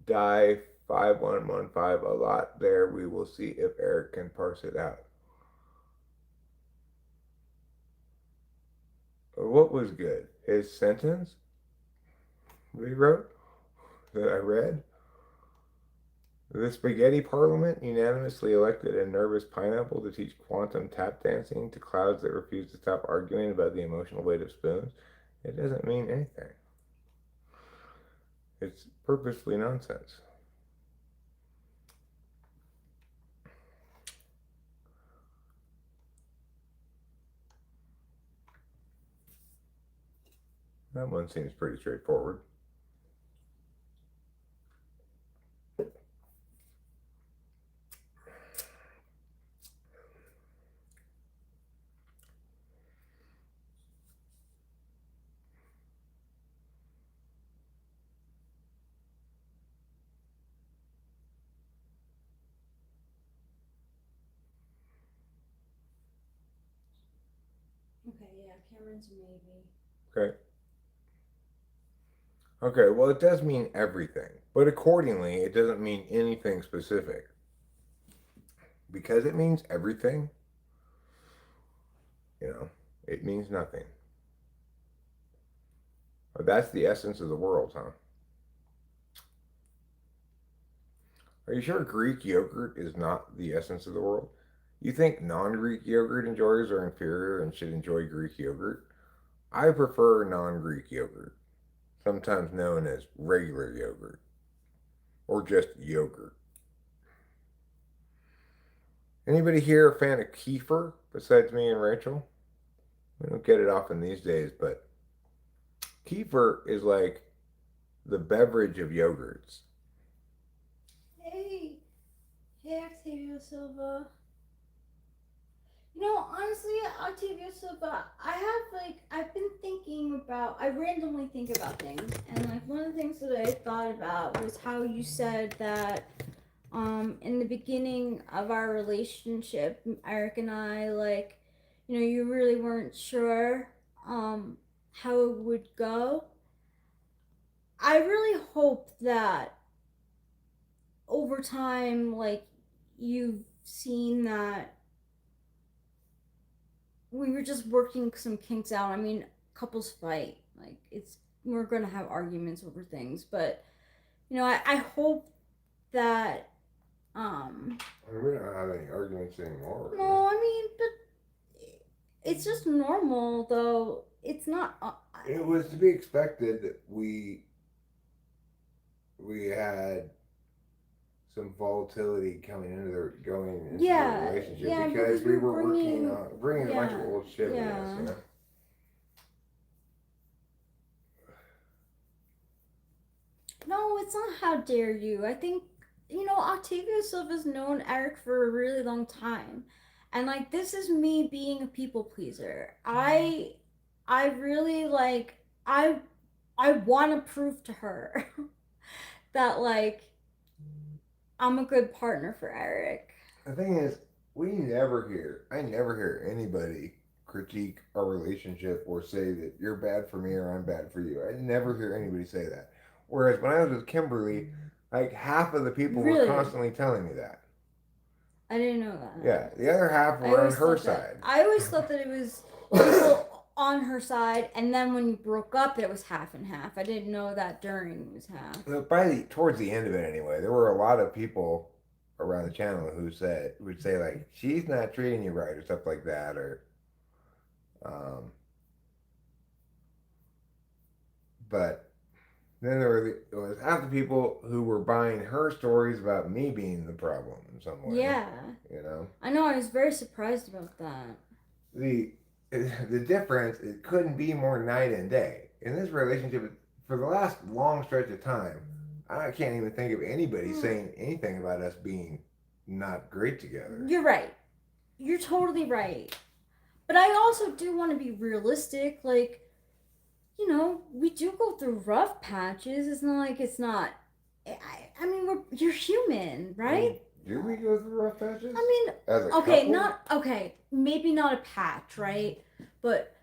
Die 5115. A lot there. We will see if Eric can parse it out. What was good? His sentence that he wrote that I read? The Spaghetti Parliament unanimously elected a nervous pineapple to teach quantum tap dancing to clouds that refuse to stop arguing about the emotional weight of spoons. It doesn't mean anything. It's purposely nonsense. That one seems pretty straightforward. Okay, yeah, Cameron's a maybe. Okay. Okay, well, it does mean everything, but accordingly, it doesn't mean anything specific. Because it means everything, you know, it means nothing. But that's the essence of the world, huh? Are you sure Greek yogurt is not the essence of the world? You think non-Greek yogurt enjoyers are inferior and should enjoy Greek yogurt? I prefer non-Greek yogurt, sometimes known as regular yogurt, or just yogurt. Anybody here a fan of kefir besides me and Rachel? We don't get it often these days, but kefir is like the beverage of yogurts. Hey, Octavio Silva. You know, honestly, Octavio Silva, I've been thinking about, I randomly think about things, and like one of the things that I thought about was how you said that in the beginning of our relationship, Eric and I, like, you know, you really weren't sure how it would go. I really hope that over time, like, you've seen that we were just working some kinks out. I mean, couples fight. Like, we're gonna have arguments over things, but you know, I hope that We don't have any arguments anymore. no, I mean, but it's just normal though. It's not It was to be expected that we had some volatility going into the relationship because we were bringing a bunch of old shit with us, you know? No, it's not how dare you. I think, you know, Octavio Silva's known Eric for a really long time. And like this is me being a people pleaser. I really like I want to prove to her that like I'm a good partner for Eric. The thing is, I never hear anybody critique our relationship or say that you're bad for me or I'm bad for you. I never hear anybody say that. Whereas when I was with Kimberly, like half of the people were constantly telling me that. I didn't know that. Yeah, the other half were on her side. I always thought that it was people on her side, and then when you broke up, that it was half and half. I didn't know that during it was half. Towards the end of it anyway, there were a lot of people around the channel who would say like she's not treating you right or stuff like that, or but then there was half the people who were buying her stories about me being the problem in some way. Yeah. You know? I know, I was very surprised about that. The difference, it couldn't be more night and day. In this relationship, for the last long stretch of time, I can't even think of anybody saying anything about us being not great together. You're right. you're totally right. But I also do want to be realistic. Like, we do go through rough patches. It's not like it's not. I mean, you're human, right? Do we go through rough patches? I mean, as a okay, couple? maybe not a patch, right? But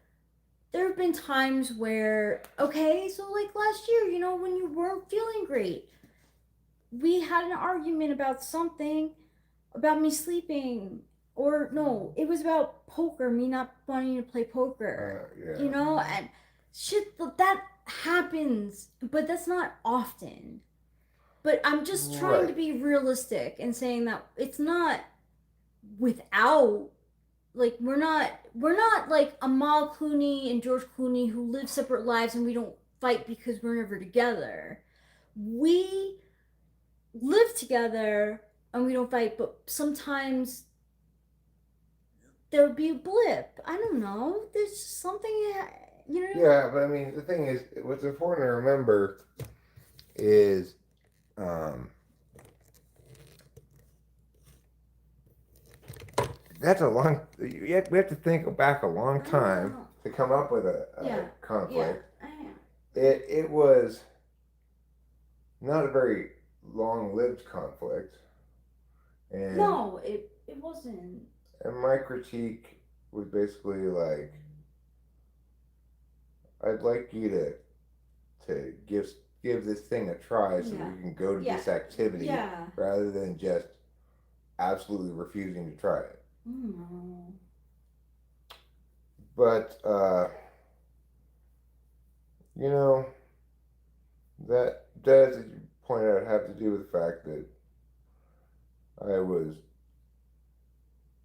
there have been times where, okay, so like last year, when you weren't feeling great, we had an argument about something, about me sleeping, or no, it was about poker, me not wanting to play poker. Yeah. And shit, that happens, but that's not often. But I'm just trying to be realistic and saying that it's not without, like, we're not like Amal Clooney and George Clooney who live separate lives and we don't fight because we're never together. We live together and we don't fight, but sometimes there would be a blip. I don't know. There's just something, Yeah, but I mean, the thing is, what's important to remember is, that's a long. We have to think back a long time to come up with a conflict. It was not a very long-lived conflict, and No, it wasn't. And my critique was basically like, I'd like you to give this thing a try so we can go to this activity rather than just absolutely refusing to try it. Mm. But that does, as you point out, have to do with the fact that I was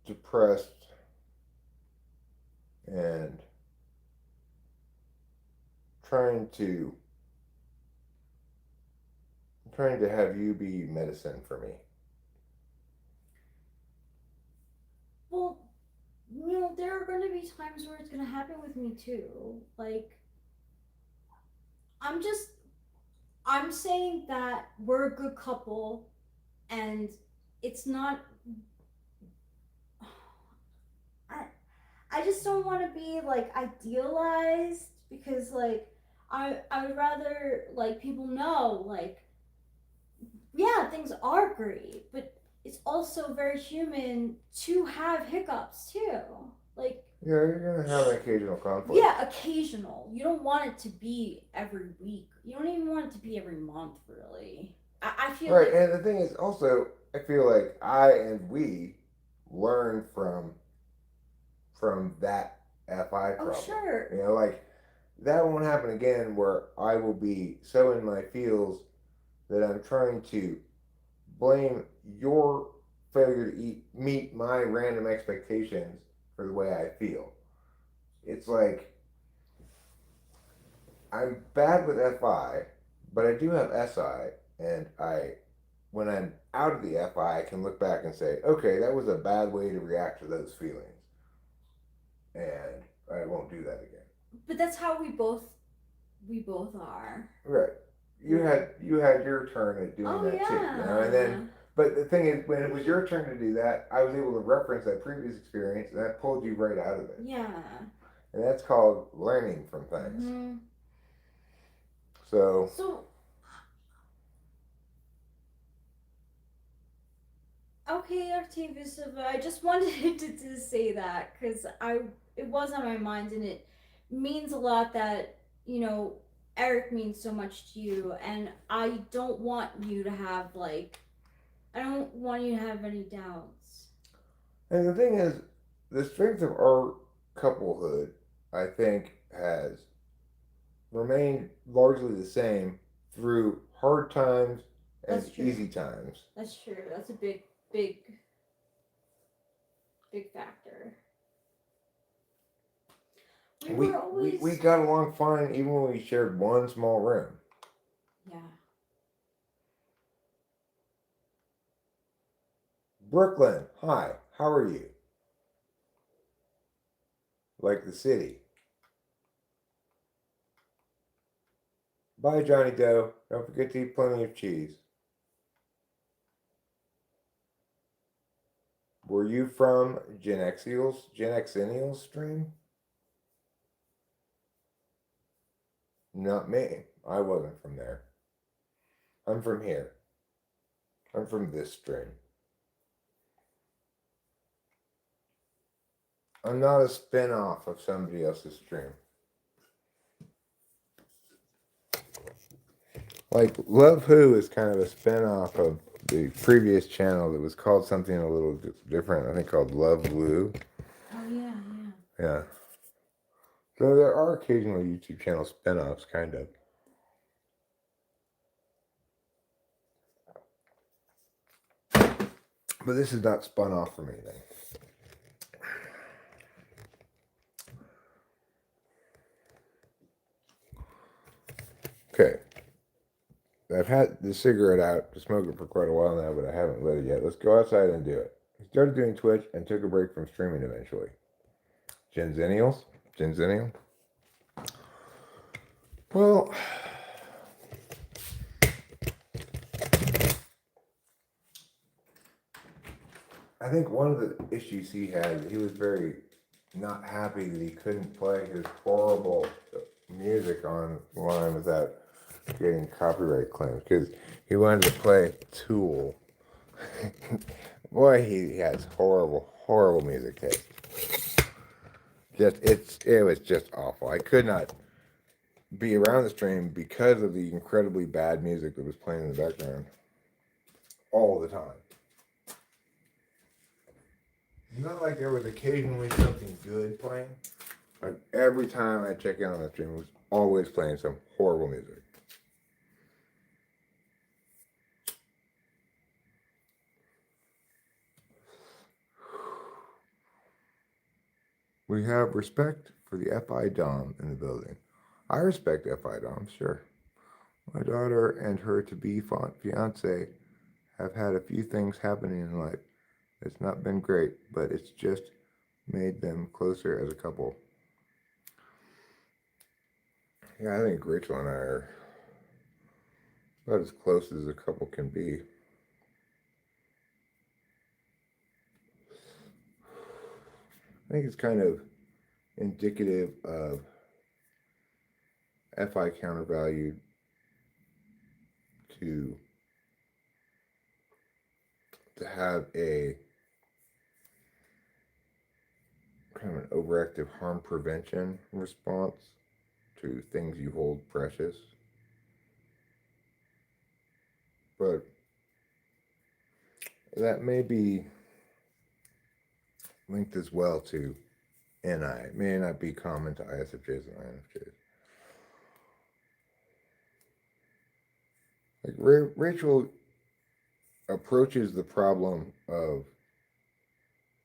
depressed and trying to have you be medicine for me. Well, there are going to be times where it's going to happen with me too. Like, I'm saying that we're a good couple and it's not. I just don't want to be like idealized because like I would rather like people know like yeah, things are great, but it's also very human to have hiccups too. Like, yeah, you're gonna have an occasional conflict. Yeah, occasional. You don't want it to be every week. You don't even want it to be every month, really. I feel right, like, and the thing is also, I feel like I and we learn from that FI problem. oh sure. Like that won't happen again where I will be so in my feels that I'm trying to blame your failure to meet my random expectations for the way I feel. It's like I'm bad with FI, but I do have SI, and when I'm out of the FI, I can look back and say, okay, that was a bad way to react to those feelings, and I won't do that again. But that's how we both are. Right. You had your turn at doing that too, and then. But the thing is, when it was your turn to do that, I was able to reference that previous experience, and that pulled you right out of it. Yeah. And that's called learning from things. Mm-hmm. So. Okay, Octavius, I just wanted to say that because it was on my mind and it means a lot that Eric means so much to you, and I don't want you to have I don't want you to have any doubts. And the thing is, the strength of our couplehood, I think, has remained largely the same through hard times and easy times. That's true. That's a big factor. We got along fine even when we shared one small room. Yeah. Brooklyn, hi, how are you? Like the city. Bye, Johnny Doe. Don't forget to eat plenty of cheese. We're Were you from Gen Xennials stream? Not me. I wasn't from there. I'm from here. I'm from this stream. I'm not a spin-off of somebody else's stream. Like, Love Who is kind of a spin-off of the previous channel that was called something a little different. I think called Love Woo. Oh yeah, yeah. Yeah. So there are occasional YouTube channel spin-offs, kind of. But this is not spun off from anything. Okay. I've had the cigarette out to smoke it for quite a while now, but I haven't lit it yet. Let's go outside and do it. I started doing Twitch and took a break from streaming eventually. Gen Zennial? Well, I think one of the issues he had, he was very not happy that he couldn't play his horrible music online without getting copyright claims, because he wanted to play Tool. Boy, he has horrible music taste. It was just awful. I could not be around the stream because of the incredibly bad music that was playing in the background all the time. Not like there was occasionally something good playing. Like every time I check in on the stream, it was always playing some horrible music. We have respect for the FI Dom in the building. I respect FI Dom, sure. My daughter and her to-be fiance have had a few things happening in life. It's not been great, but it's just made them closer as a couple. Yeah, I think Rachel and I are about as close as a couple can be. I think it's kind of indicative of FI countervalued to have a kind of an overactive harm prevention response to things you hold precious. But that may be linked as well to NI. It may not be common to ISFJs and INFJs. Like Rachel approaches the problem of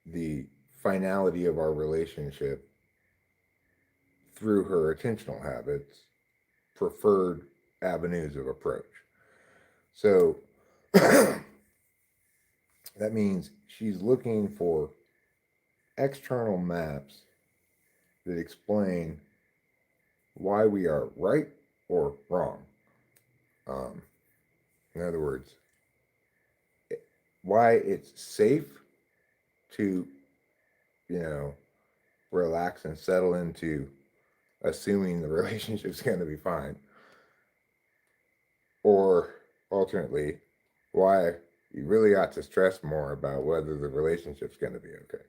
the finality of our relationship through her attentional habits, preferred avenues of approach. So that means she's looking for external maps that explain why we are right or wrong. In other words, why it's safe to, relax and settle into assuming the relationship's going to be fine. Or alternately, why you really ought to stress more about whether the relationship's going to be okay.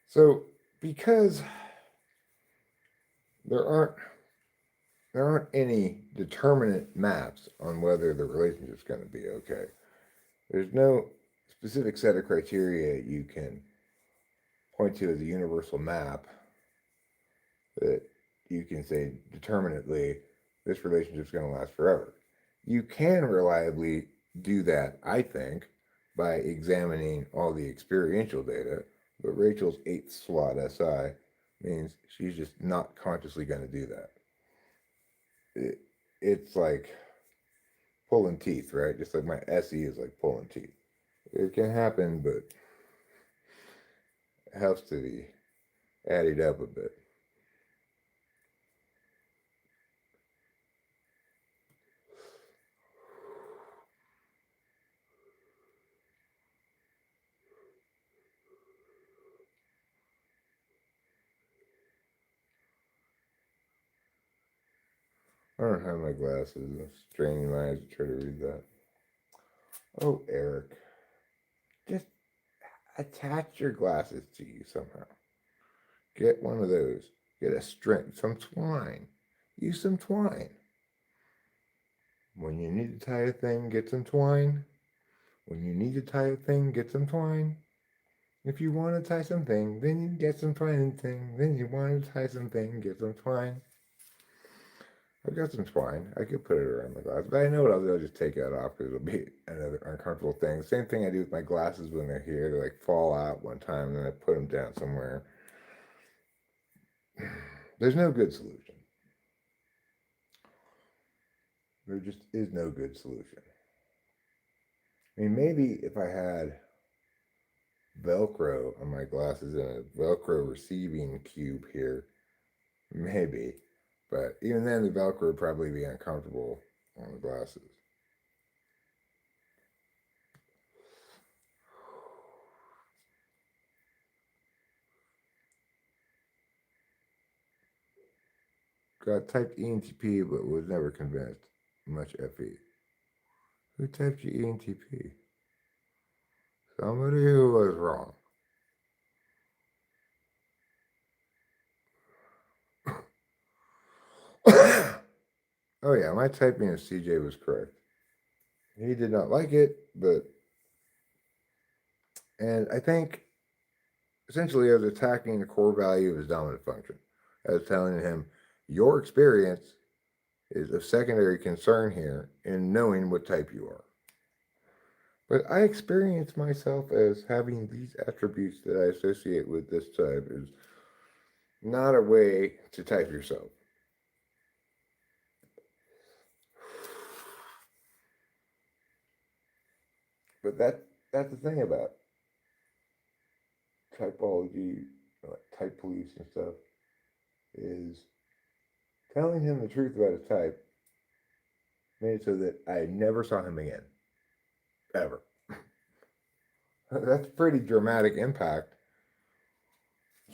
So, because there aren't any determinate maps on whether the relationship's going to be okay. There's no specific set of criteria you can point to as a universal map that you can say determinately this relationship's going to last forever. You can reliably do that, I think, by examining all the experiential data, but Rachel's 8th slot SI means she's just not consciously going to do that. It's like pulling teeth, right? Just like my SE is like pulling teeth. It can happen, but it helps to be added up a bit. don't have my glasses. I'm straining my eyes to try to read that. Oh, Eric. Just attach your glasses to you somehow. Get one of those. Get a string, some twine. Use some twine. When you need to tie a thing, get some twine. When you need to tie a thing, get some twine. If you want to tie something, then you get some twine thing. Then you want to tie something, get some twine. I've got some twine. I could put it around my glass, but I know what I'll do. I'll just take that off because it'll be another uncomfortable thing. Same thing I do with my glasses when they're here. They like fall out one time, and then I put them down somewhere. There's no good solution. There just is no good solution. I mean, maybe if I had Velcro on my glasses and a Velcro receiving cube here, maybe. But even then, the Velcro would probably be uncomfortable on the glasses. Got typed ENTP, but was never convinced. Much FE. Who typed you ENTP? Somebody who was wrong. Oh yeah, my typing of CJ was correct. He did not like it, and I think essentially I was attacking the core value of his dominant function. I was telling him, your experience is of secondary concern here in knowing what type you are. But I experience myself as having these attributes that I associate with this type is not a way to type yourself. But that's the thing about typology, like type police and stuff, is telling him the truth about his type made it so that I never saw him again. Ever. That's a pretty dramatic impact.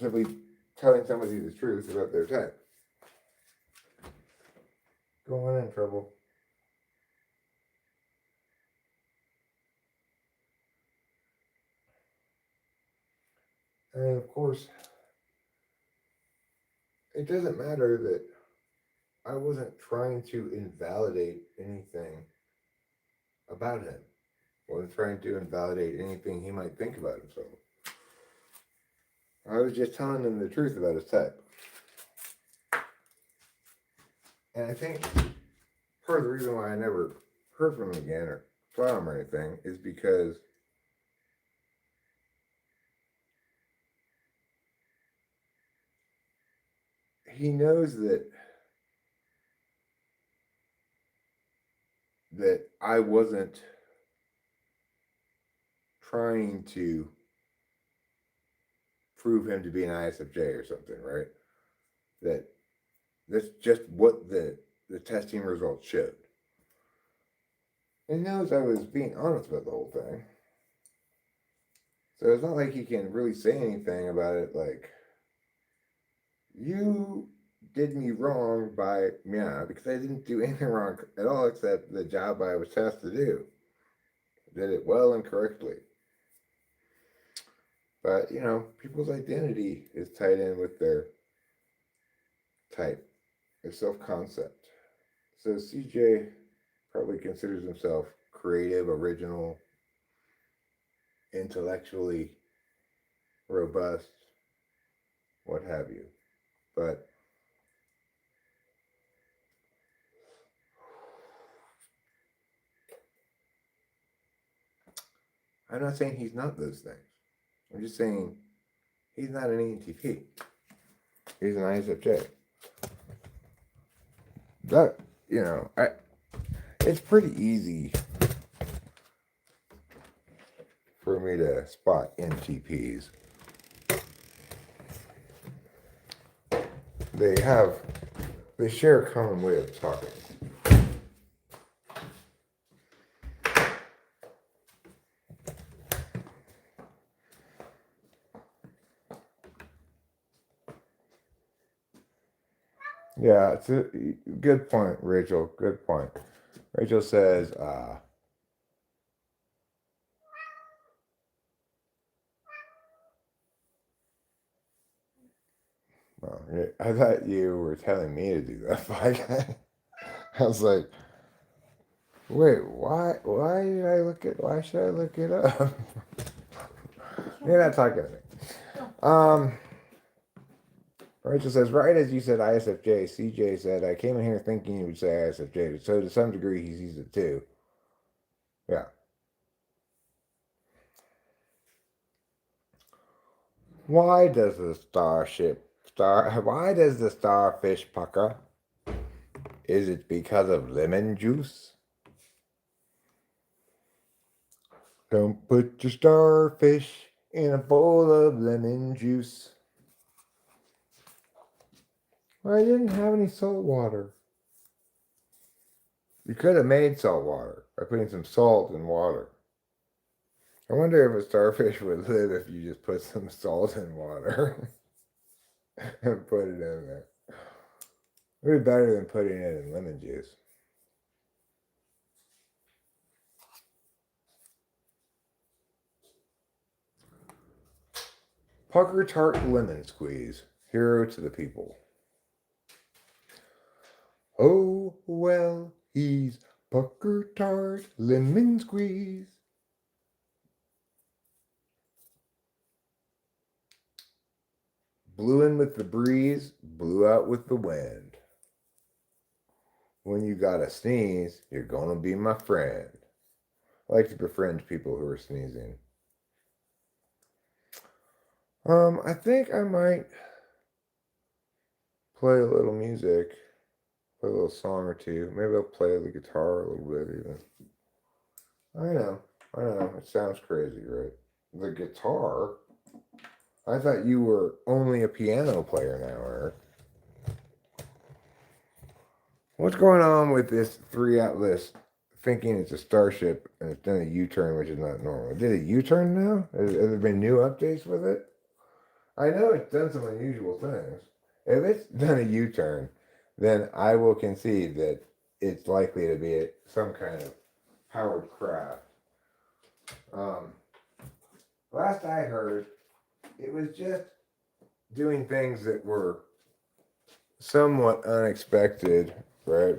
Simply telling somebody the truth about their type. Going in trouble. And of course, it doesn't matter that I wasn't trying to invalidate anything about him. I wasn't trying to invalidate anything he might think about himself. I was just telling him the truth about his type. And I think part of the reason why I never heard from him again or saw him or anything is because he knows that I wasn't trying to prove him to be an ISFJ or something, right? That's just what the testing results showed. He knows I was being honest about the whole thing. So it's not like he can really say anything about it like, you did me wrong by, because I didn't do anything wrong at all except the job I was tasked to do. I did it well and correctly. But, people's identity is tied in with their type, their self-concept. So CJ probably considers himself creative, original, intellectually robust, what have you. But I'm not saying he's not those things. I'm just saying he's not an ENTP. He's an ISFJ. That, it's pretty easy for me to spot NTPs. They share a common way of talking. Yeah, it's a good point, Rachel. Good point. Rachel says, well, yeah, I thought you were telling me to do that. I was like, wait, why did I look it? Why should I look it up? You're not talking to me. Rachel says, right as you said ISFJ, CJ said, I came in here thinking you would say ISFJ, so to some degree he sees it too. Yeah. Why does the why does the starfish pucker? Is it because of lemon juice? Don't put your starfish in a bowl of lemon juice. Well, I didn't have any salt water. You could have made salt water by putting some salt in water. I wonder if a starfish would live if you just put some salt in water and put it in there. It would be better than putting it in lemon juice. Pucker Tart Lemon Squeeze. Hero to the people. Oh, well, he's Pucker Tart Lemon Squeeze. Blew in with the breeze, blew out with the wind. When you gotta sneeze, you're gonna be my friend. I like to befriend people who are sneezing. I think I might play a little music, play a little song or two. Maybe I'll play the guitar a little bit even. I know. It sounds crazy, right? The guitar? I thought you were only a piano player now, Eric. What's going on with this 3-atlas thinking it's a starship and it's done a U-turn, which is not normal? Did it U-turn now? Has there been new updates with it? I know it's done some unusual things. If it's done a U-turn, then I will concede that it's likely to be some kind of powered craft. Last I heard, it was just doing things that were somewhat unexpected, right?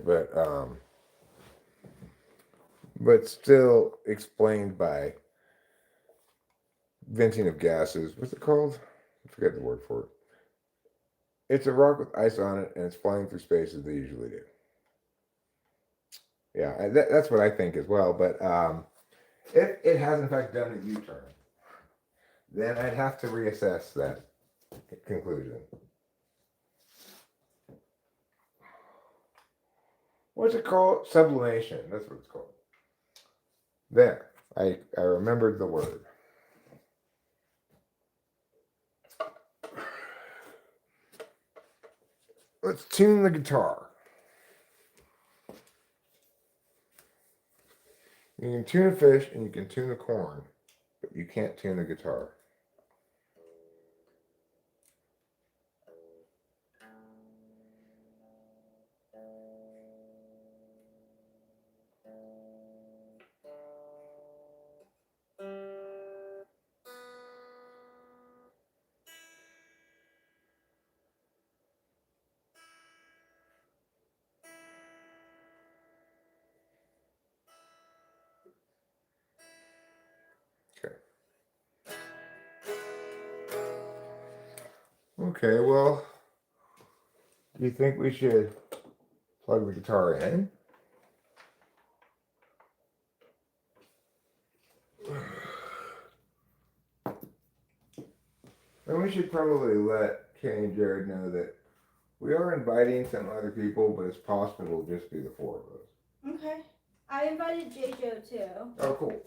But still explained by venting of gases. What's it called? I forget the word for it. It's a rock with ice on it, and it's flying through space as they usually do. Yeah, that's what I think as well. But if it has in fact done a U-turn, then I'd have to reassess that conclusion. What's it called? Sublimation. That's what it's called. There. I remembered the word. Let's tune the guitar. You can tune a fish and you can tune a corn, but you can't tune a guitar. Okay. Okay, well, do you think we should plug the guitar in? And we should probably let Kenny and Jared know that we are inviting some other people, but it's possible it'll just be the 4 of us. Okay. I invited JoJo too. Oh, cool.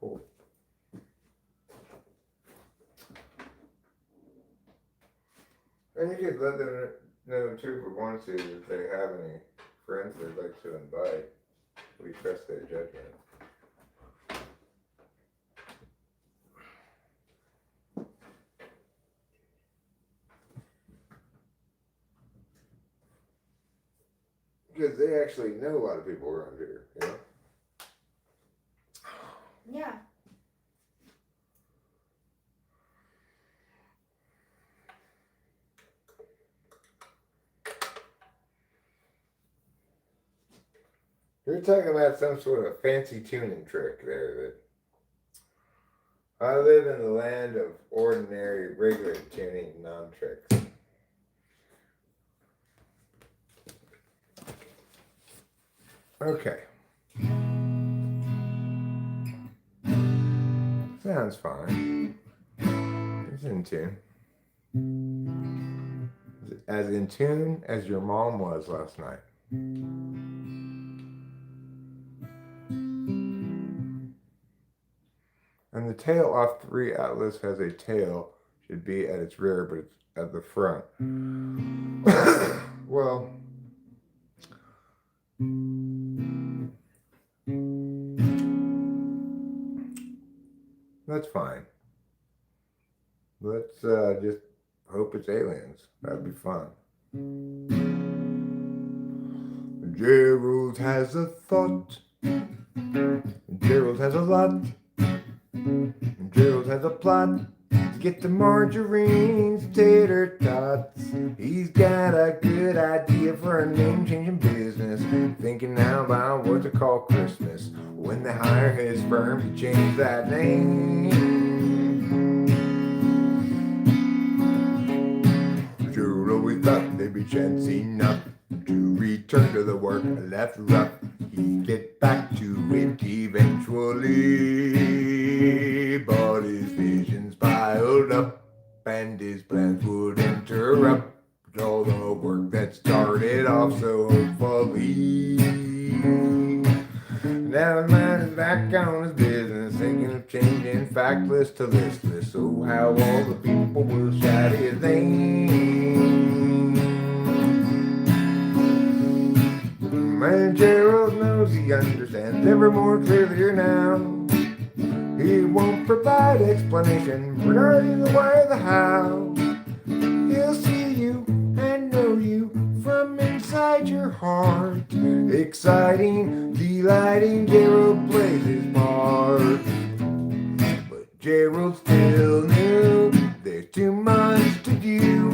Cool. And you could let them know too, if we want to, if they have any friends they'd like to invite. We trust their judgment. because they actually know a lot of people around here, you know? Yeah. You're talking about some sort of fancy tuning trick there that I live in the land of ordinary, regular tuning non-tricks. Okay. Sounds fine. It's in tune. As in tune as your mom was last night. And the tail off 3 Atlas has a tail. Should be at its rear, but it's at the front. Well, that's fine. Let's just hope it's aliens. That'd be fun. Gerald has a thought. Gerald has a lot. Gerald has a plot to get the margarine's tater tots. He's got a good idea for a name-changing business. Thinking now about what to call Christmas when they hire his firm to change that name. Gerald always thought they'd be chance enough to return to the work left rough. He'd get back to it eventually, but his visions piled up and his plans would interrupt all the work that started off so hopefully. Now his mind is back on his business, thinking of changing factless to listless. So how all the people will shout his name. Man, Gerald knows he understands ever more clearly now. He won't provide explanation regarding the why or the how. He'll see you and know you from inside your heart. Exciting, delighting, Gerald plays his part. But Gerald still knew there's too much to do,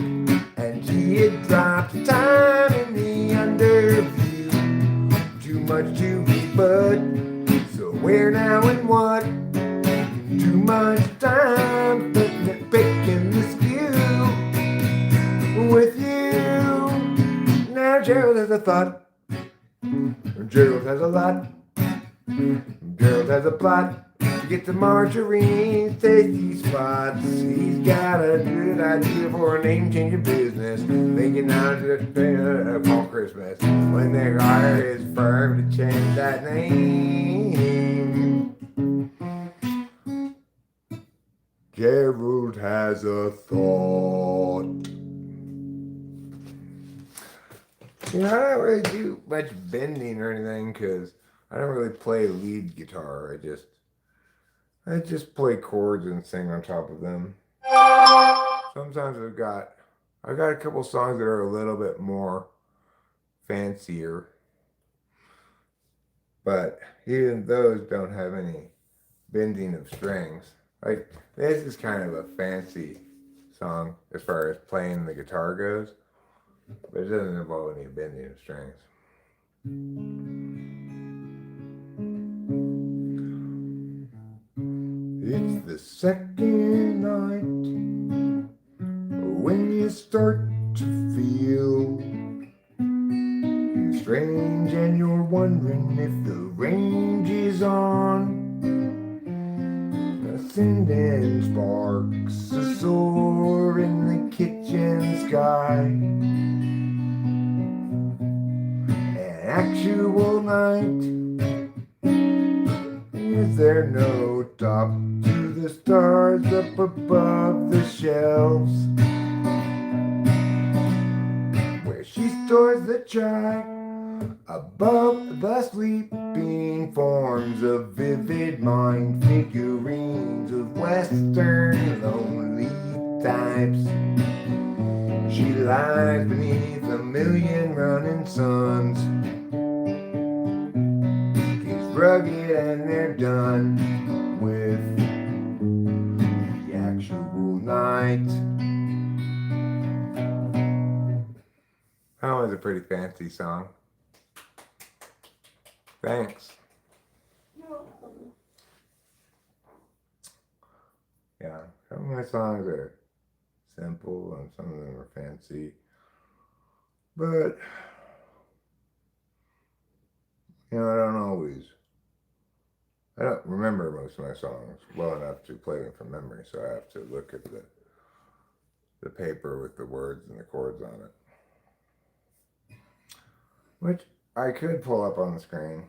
and he had dropped time in the underview. Too much to be but, so where now and what? Too much time picking the skew with you. Now Gerald has a thought. Gerald has a lot. Gerald has a plot to get the margarine tasty spots. He's got a good idea for a name-changing business. Thinking now to call Christmas when they hire his firm to change that name. Gerald has a thought. You know, I don't really do much bending or anything because I don't really play lead guitar. I just play chords and sing on top of them. Sometimes I've got a couple songs that are a little bit more fancier, but even those don't have any bending of strings. Like this is kind of a fancy song as far as playing the guitar goes, but it doesn't involve any bending of strings. It's the second night when you start to feel strange and you're wondering if the range is on. Sending sparks soar in the kitchen sky. An actual night. Is there no top to the stars up above the shelves where she stores the chai above the sleeping forms of vivid mind figurines of Western lonely types? She lies beneath the million running suns. He's rugged and they're done with the actual night. That was a pretty fancy song. Thanks. Yeah, some of my songs are simple and some of them are fancy. But, you know, I don't remember most of my songs well enough to play them from memory, so I have to look at the paper with the words and the chords on it. Which I could pull up on the screen.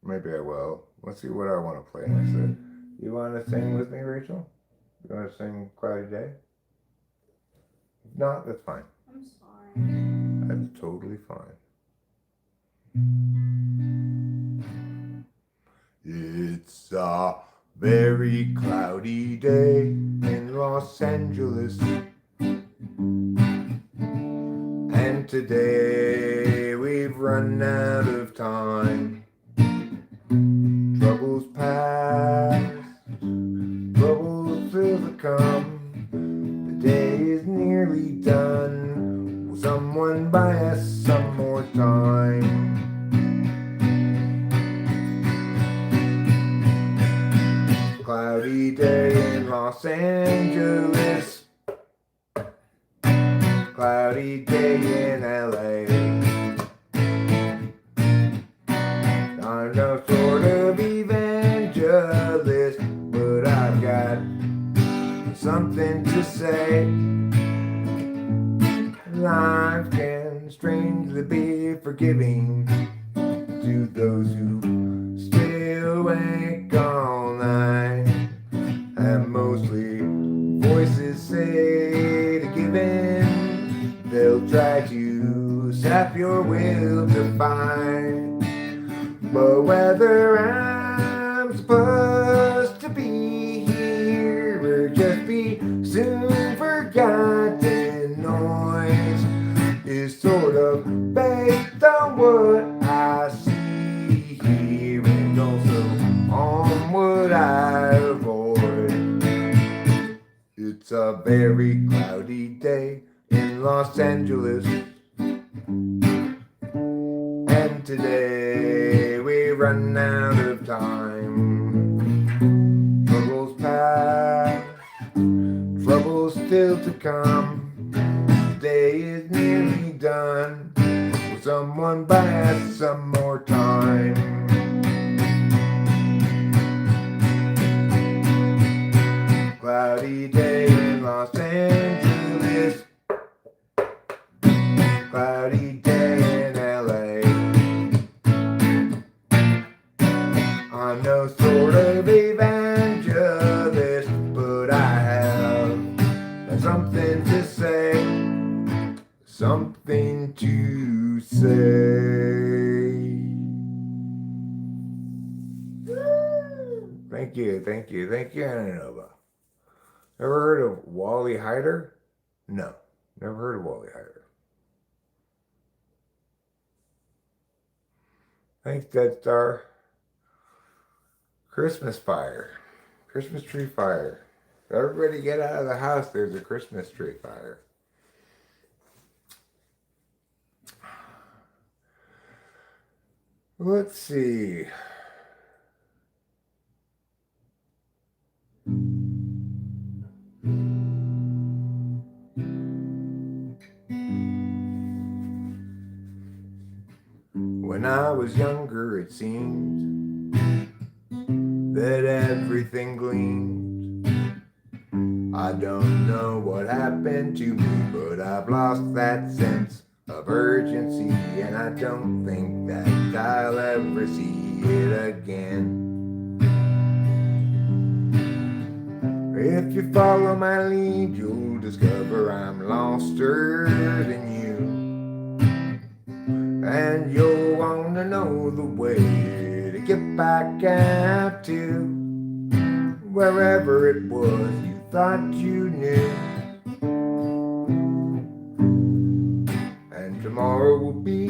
Maybe I will. Let's see what I want to play next. You want to sing with me, Rachel? You want to sing Cloudy Day? If not, that's fine. I'm sorry. That's totally fine. It's a very cloudy day in Los Angeles. And today we've run out of time. Troubles past, troubles still to come. The day is nearly done. Will someone buy us some more time? Cloudy day in Los Angeles. Cloudy day in LA. I'm no sort of evangelist, but I've got something to say. Life can strangely be forgiving to those who stay awake all night. And mostly voices say to give in. They'll try to sap your will to find. But whether I'm supposed to be here or just be soon forgotten noise is sort of based on what I see here and also on what I avoid. It's a very cloudy day in Los Angeles. And today we run out of time. Troubles past, troubles still to come. The day is nearly done. Will someone buy us some more time? Cloudy day in Los Angeles. Cloudy day in LA. I'm no sort of evangelist, but I have something to say. Something to say. Thank you, Ananova. Ever heard of Wally Hyder? No, never heard of Wally Hyder. Thanks, Dead Star. Christmas fire. Christmas tree fire. Everybody get out of the house. There's a Christmas tree fire. Let's see. When I was younger, it seemed that everything gleamed. I don't know what happened to me, but I've lost that sense of urgency, and I don't think that I'll ever see it again. If you follow my lead, you'll discover I'm loster than you. And you'll want to know the way to get back out to wherever it was you thought you knew. And tomorrow will be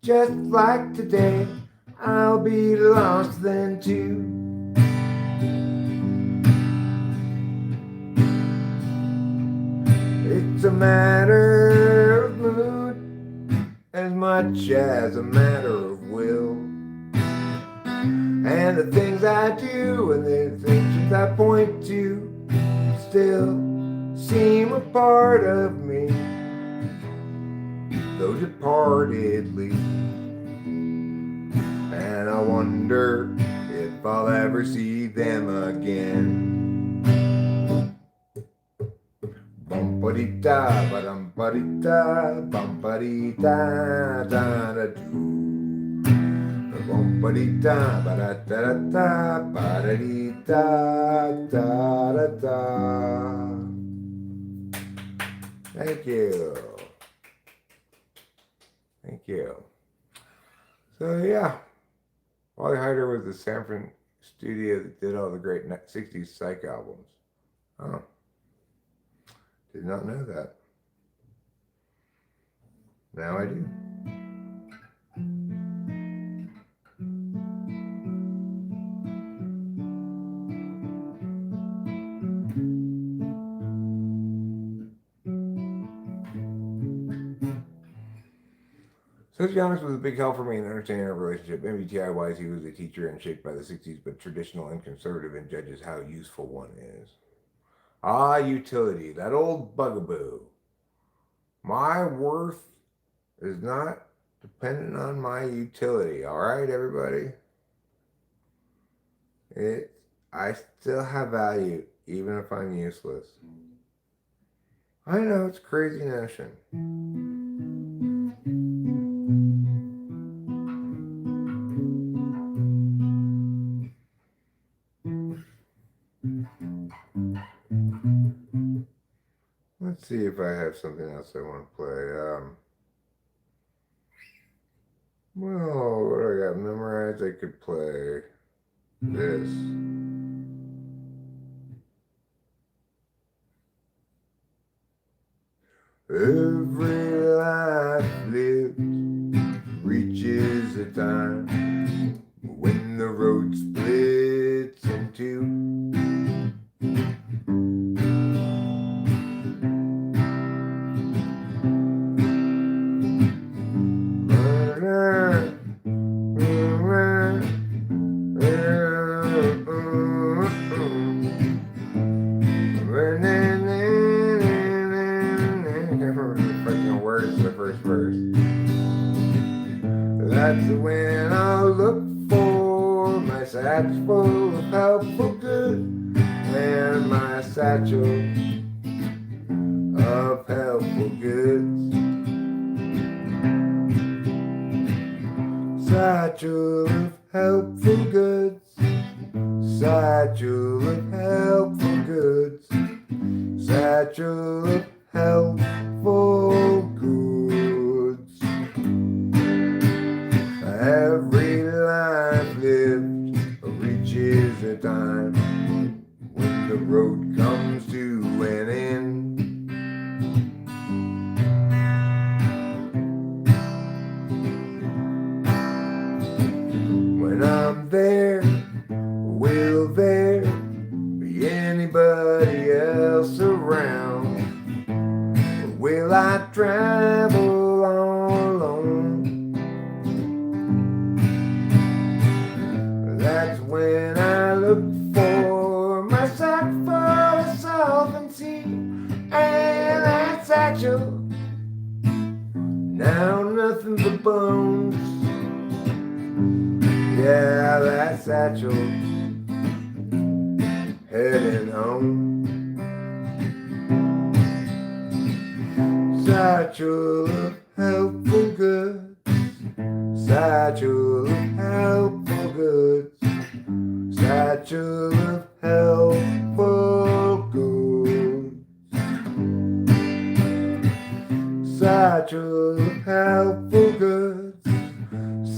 just like today. I'll be lost then too. It's a matter of mood as much as a matter of will. And the things I do and the things I point to still seem a part of me, though departedly. And I wonder if I'll ever see them again. Bum-ba-dee-da, ba-dum-ba-dee-da, bum-ba-dee-da, da-da-doo. Bum-ba-dee-da, ba-da-da-da-da, ba-da-dee-da, da-da-da. Thank you. Thank you. So yeah, Wally Heider was the San Fran studio that did all the great 60s psych albums. Oh. Did not know that. Now I do. Socionomics was a big help for me in understanding our relationship. MBTI-wise, he was a teacher and shaped by the 60s, but traditional and conservative and judges how useful one is. Ah, utility, that old bugaboo. My worth is not dependent on my utility, all right, everybody? I still have value, even if I'm useless. I know, it's a crazy notion. Let's see if I have something else I want to play. Well, what do I got memorized? I could play this. Every life lived reaches a time when the road splits in two. That's when I'll look for my satchel full of helpful goods, and my satchel of helpful goods. Satchel of helpful goods. Satchel of helpful goods. Satchel of helpful goods. Every life lived reaches a time when the road comes to an end. When I'm there, will there be anybody else around? Or will I travel all alone? That's when I look for my sack full of solvency, and that satchel, now nothing but bones. Yeah, that satchel, heading home. Satchel of helpful goods. Satchel of helpful goods. Satchel of helpful goods. Satchel of helpful goods.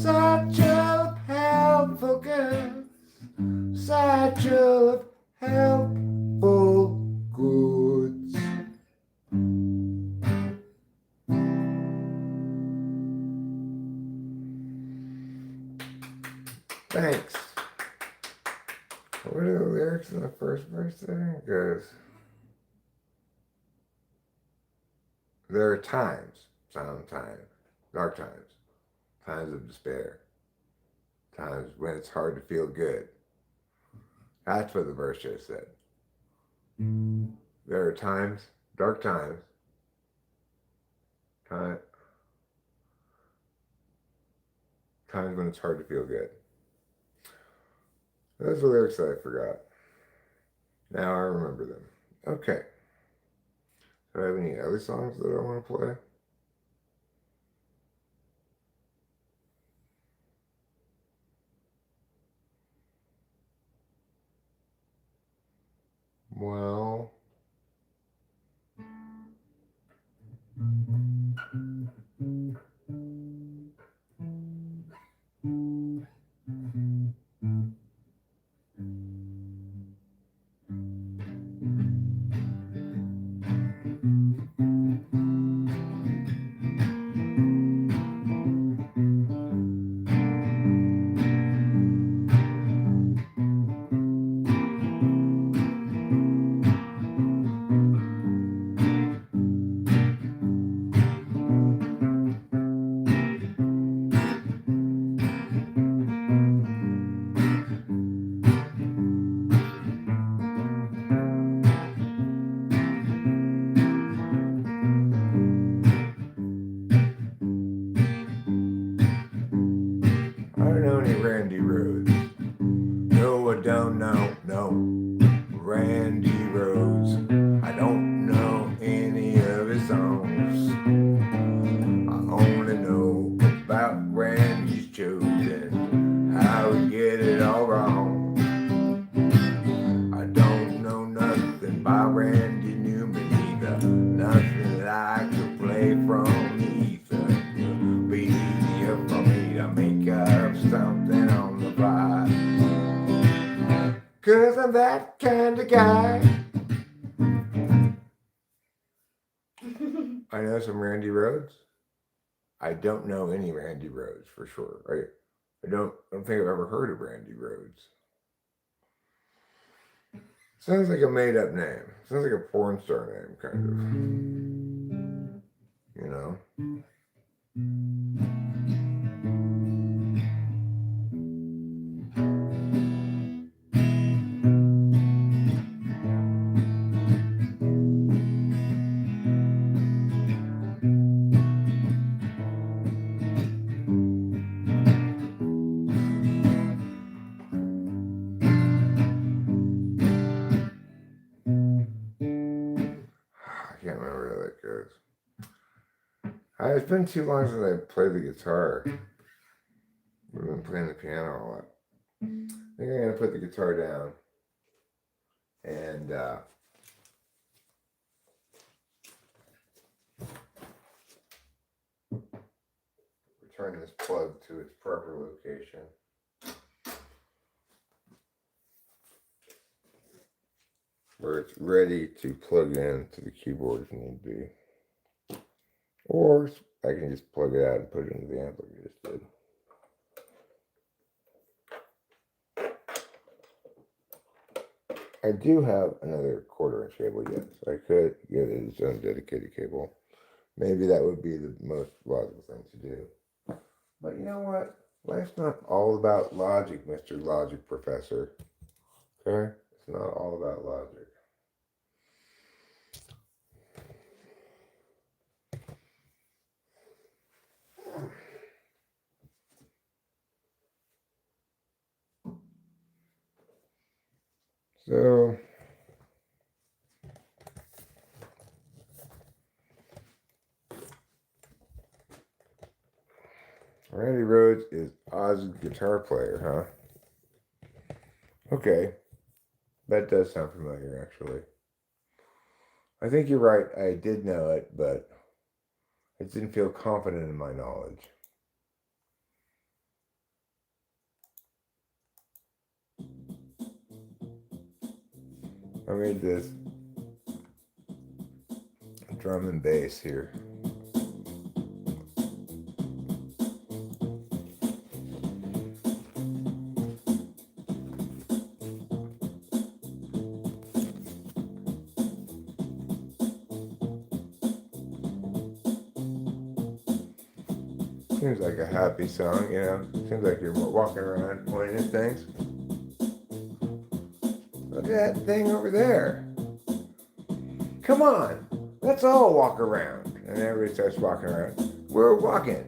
Satchel of helpful goods. Satchel of helpful goods. Thanks. What are the lyrics in the first verse there? It goes, there are times, silent times, dark times, times of despair, times when it's hard to feel good. That's what the verse just said. There are times, dark times, times when it's hard to feel good. Those are the lyrics that I forgot. Now I remember them. Okay. Do I have any other songs that I want to play? Well, I don't know any Randy Rhodes. No, I don't know, no. Randy Rhodes. I don't know any of his songs. I only know about Randy's chosen, how he get it all wrong. I don't know nothing by Randy Newman either. Nothing that I could play from the ether. Be easier for me to make up something on the fly. 'Cause I'm that kind of guy. I know some Randy Rhodes. I don't know any Randy Rhodes for sure. I don't think I've ever heard of Randy Rhodes. Sounds like a made up name. Sounds like a porn star name, kind of. You know? I can't remember how that goes. It's been too long since I played the guitar. We've been playing the piano a lot. I think I'm gonna put the guitar down and return this plug to its proper location. Where it's ready to plug in to the keyboard if need be. Or I can just plug it out and put it into the amp like I just did. I do have another 1/4" cable yet, so I could get its own dedicated cable. Maybe that would be the most logical thing to do. But you know what? Life's not all about logic, Mr. Logic Professor. Okay? It's not all about logic. So, Randy Rhodes is Oz's guitar player, huh? Okay. That does sound familiar, actually. I think you're right. I did know it, but I didn't feel confident in my knowledge. I made this drum and bass here. Seems like a happy song, you know. Seems like you're walking around pointing at things. Look at that thing over there. Come on, let's all walk around. And everybody starts walking around. We're walking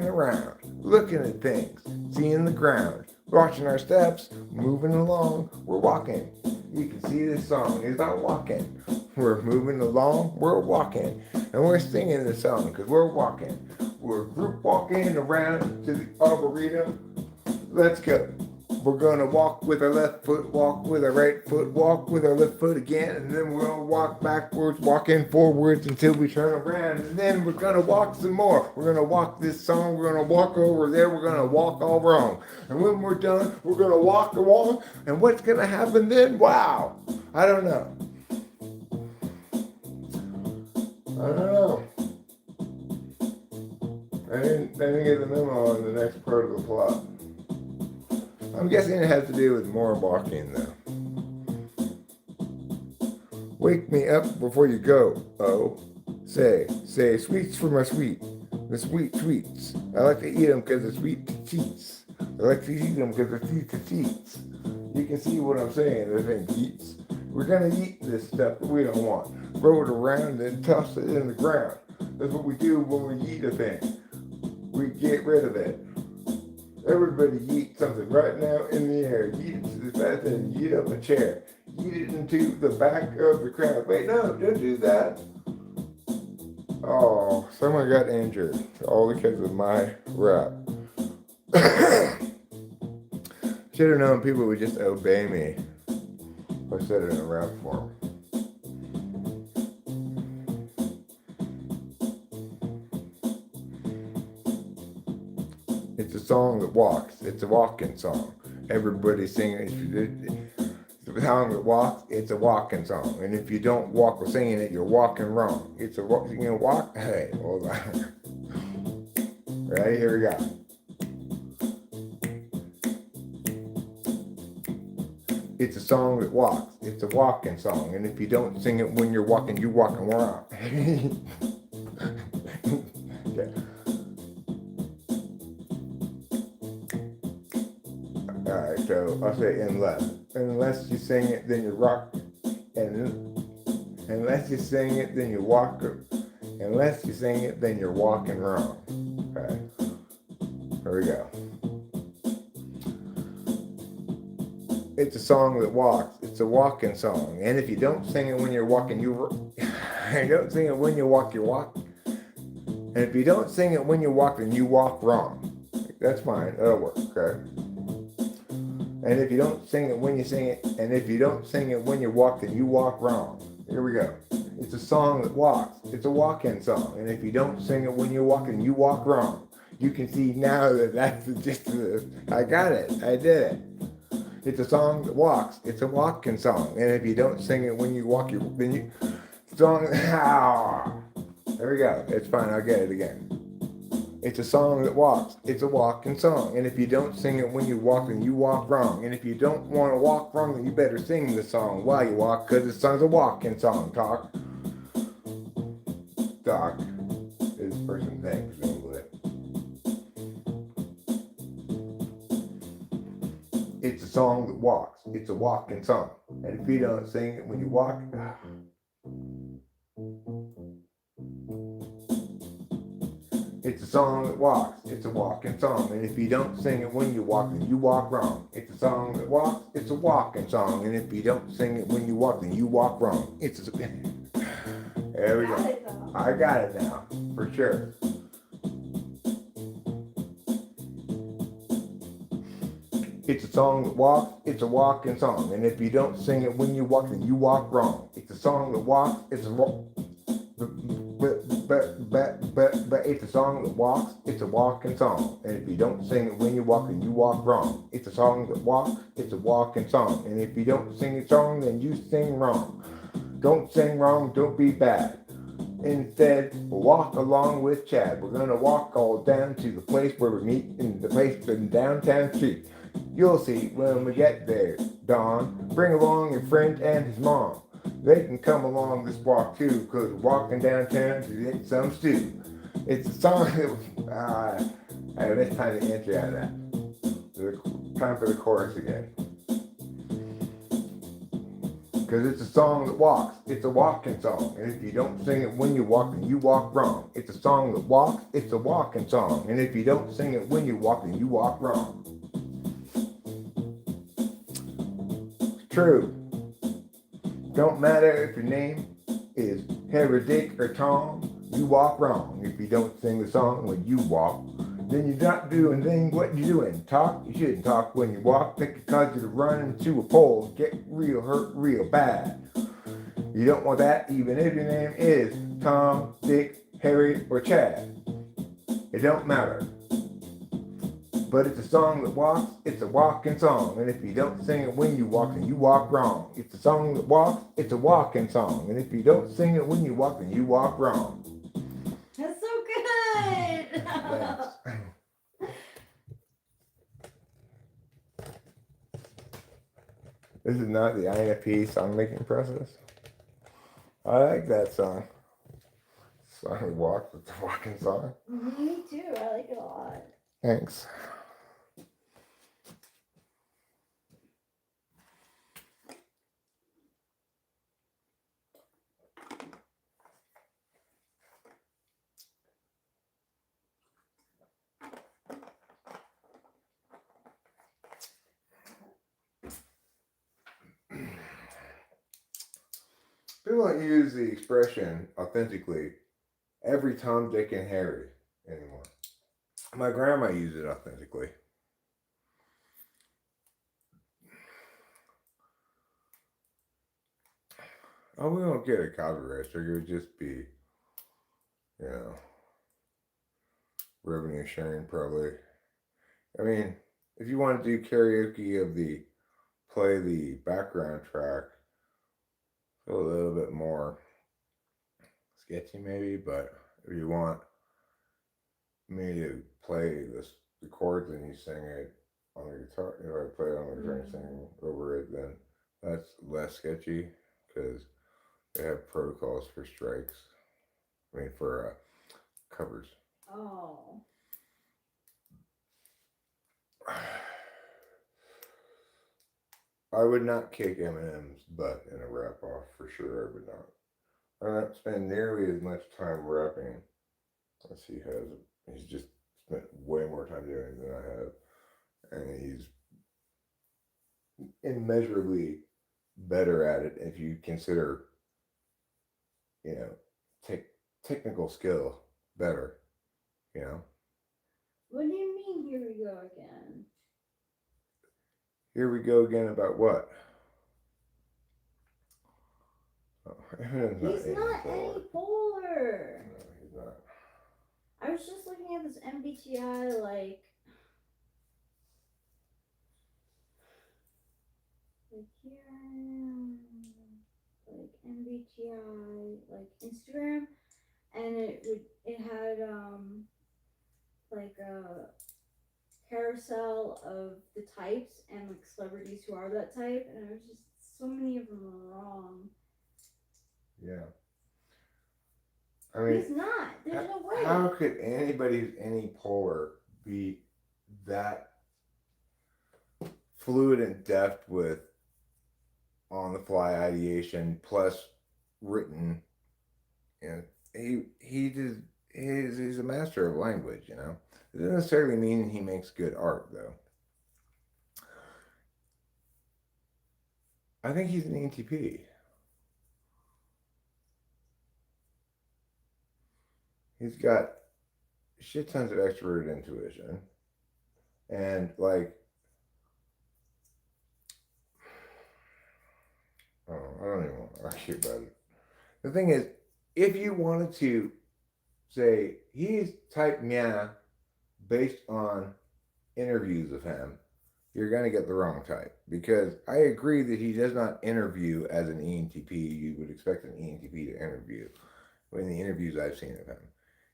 around, looking at things, seeing the ground, watching our steps, moving along. We're walking. You can see this song is about walking. We're moving along, we're walking. And we're singing the song because we're walking. We're group walking around to the Arboretum. Let's go. We're gonna walk with our left foot, walk with our right foot, walk with our left foot again, and then we're gonna walk backwards, walking forwards until we turn around, and then we're gonna walk some more. We're gonna walk this song, we're gonna walk over there, we're gonna walk all wrong. And when we're done, we're gonna walk along, and what's gonna happen then? Wow! I don't know. I didn't get the memo on the next part of the plot. I'm guessing it has to do with more walking, though. Wake me up before you go, oh. Say, sweets for my sweet, the sweet sweets. I like to eat them because they're sweet to teats. I like to eat them because they're sweet to teats. You can see what I'm saying, I think, teats. We're gonna eat this stuff that we don't want. Throw it around and toss it in the ground. That's what we do when we eat a thing. We get rid of it. Everybody eat something right now in the air. Eat it to the bathroom. Eat up a chair. Eat it into the back of the crowd. Wait, no, don't do that. Oh, someone got injured. All because of my rap. Should have known people would just obey me if I said it in a rap form. It's a song that walks. It's a walking song. Everybody singing. The song that walks. It's a walking song. And if you don't walk or singing it, you're walking wrong. It's a walk. You know, walk. Hey, hold on. Right, here we go. It's a song that walks. It's a walking song. And if you don't sing it when you're walking, you're walking wrong. Okay. Alright, so I'll say unless you sing it, then you rock. And unless you sing it, then you walk. Unless you sing it, then you're walking wrong. Okay. Here we go. It's a song that walks. It's a walking song. And if you don't sing it when you're walking, you don't sing it when you walk, you walk. And if you don't sing it when you walk, then you walk wrong. That's fine. That'll work. Okay. And if you don't sing it when you sing it, and if you don't sing it when you walk, then you walk wrong. Here we go. It's a song that walks. It's a walk-in song. And if you don't sing it when you're walking, you walk wrong. You can see now that that's the gist of this. I got it. I did it. It's a song that walks. It's a walking song. And if you don't sing it when you walk, then you song. There we go. It's fine. I'll get it again. It's a song that walks. It's a walking song. And if you don't sing it when you walk, then you walk wrong. And if you don't want to walk wrong, then you better sing the song while you walk, because the song's a walking song. Talk. This person thinks. It's a song that walks. It's a walking song. And if you don't sing it when you walk, it's a song that walks. It's a walking song. And if you don't sing it when you walk, then you walk wrong. It's a song that walks. It's a walking song. And if you don't sing it when you walk, then you walk wrong. It's a... There we go. I got it now, for sure. It's a song that walks, it's a walking song. And if you don't sing it when you walk, then you walk wrong. It's a song that walks, it's a but it's a song that walks, it's a walking song. And if you don't sing it when you walk, then you walk wrong. It's a song that walks, it's a walking song. And if you don't sing a song, then you sing wrong. Don't sing wrong, don't be bad. Instead, we'll walk along with Chad. We're gonna walk all down to the place where we meet in the place in downtown street. You'll see when we get there, Don. Bring along your friend and his mom. They can come along this walk too, cause we're walking downtown to get some stew. It's a song that I missed time to answer on that. Time for the chorus again. Because it's a song that walks. It's a walking song. And if you don't sing it when you walk, then you walk wrong. It's a song that walks. It's a walking song. And if you don't sing it when you walk, then you walk wrong. It's true. Don't matter if your name is Harry, Dick, or Tom. You walk wrong if you don't sing the song when you walk. Then you're not doing things what you're doing. Talk, you shouldn't talk when you walk. Think it cause you to run into a pole, get real hurt real bad. You don't want that even if your name is Tom, Dick, Harry, or Chad. It don't matter. But it's a song that walks, it's a walking song. And if you don't sing it when you walk, then you walk wrong. It's a song that walks, it's a walking song. And if you don't sing it when you walk, then you walk wrong. That's so good. This is not the INFP song making process. I like that song. Song that walks, it's a walking song. Me too. I like it a lot. Thanks. People don't use the expression authentically every Tom, Dick, and Harry anymore. My grandma used it authentically. Oh, we won't get a copyright strike. It would just be, revenue sharing probably. I mean, if you want to do karaoke of play the background track, a little bit more sketchy maybe, but if you want me to play the chords and you sing it on the guitar, I play it on the guitar and sing over it, then that's less sketchy because they have protocols for strikes. I mean, for covers. Oh. I would not kick Eminem's butt in a rap off for sure. I would not. I don't spend nearly as much time rapping as he has. He's just spent way more time doing it than I have, and he's immeasurably better at it if you consider, technical skill better. What do you mean? Here we go again. Here we go again about what? Oh, He's not any polar. No, he's not. I was just looking at this MBTI, like here I am, like MBTI, like Instagram, and it had like a carousel of the types and like celebrities who are that type, and it was just so many of them are wrong. Yeah. I mean, he's not. There's no way. How could anybody who's any polar be that fluid and deft with on the fly ideation plus written? He's a master of language. It doesn't necessarily mean he makes good art, though. I think he's an ENTP. He's got shit tons of extroverted intuition. And I don't even want to argue about it. The thing is, if you wanted to say he's type meh based on interviews of him, you're going to get the wrong type. Because I agree that he does not interview as an ENTP. You would expect an ENTP to interview in the interviews I've seen of him.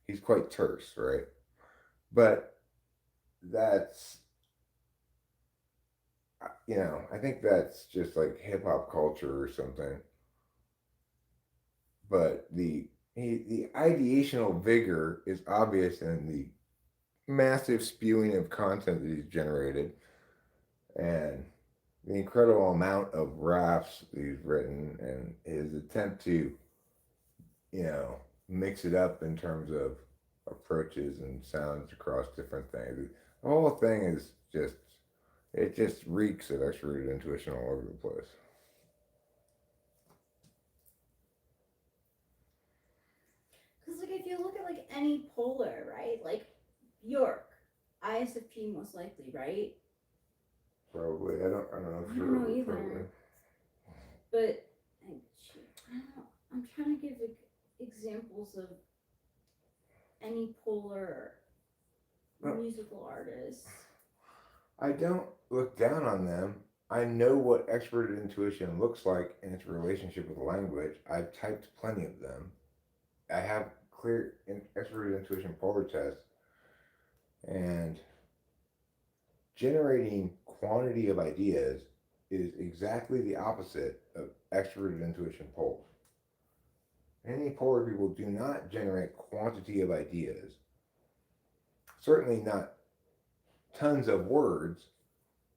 He's quite terse, right? But that's, I think that's just like hip hop culture or something. But the ideational vigor is obvious in the massive spewing of content that he's generated, and the incredible amount of raps he's written, and his attempt to, mix it up in terms of approaches and sounds across different things. The whole thing is just, it just reeks of extroverted intuition all over the place. Because like if you look at like any polar, right? Like Bjork, ISFP most likely, right? Probably. I don't know. I don't know either. Probably. But I'm trying to give examples of any polar musical artists. I don't look down on them. I know what extroverted intuition looks like in its relationship with language. I've typed plenty of them. I have clear extroverted intuition polar tests, and generating quantity of ideas is exactly the opposite of extroverted intuition poles. Any polar people do not generate quantity of ideas. Certainly not tons of words.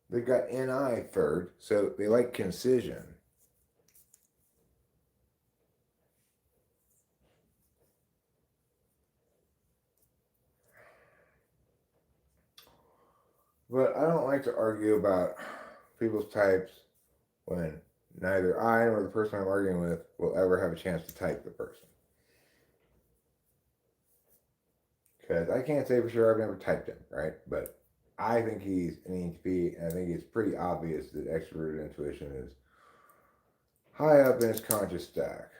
They've got NI third, so they like concision. But I don't like to argue about people's types when neither I nor the person I'm arguing with will ever have a chance to type the person. Because I can't say for sure, I've never typed him, right? But I think he's an ENTP, and I think it's pretty obvious that extroverted intuition is high up in his conscious stack.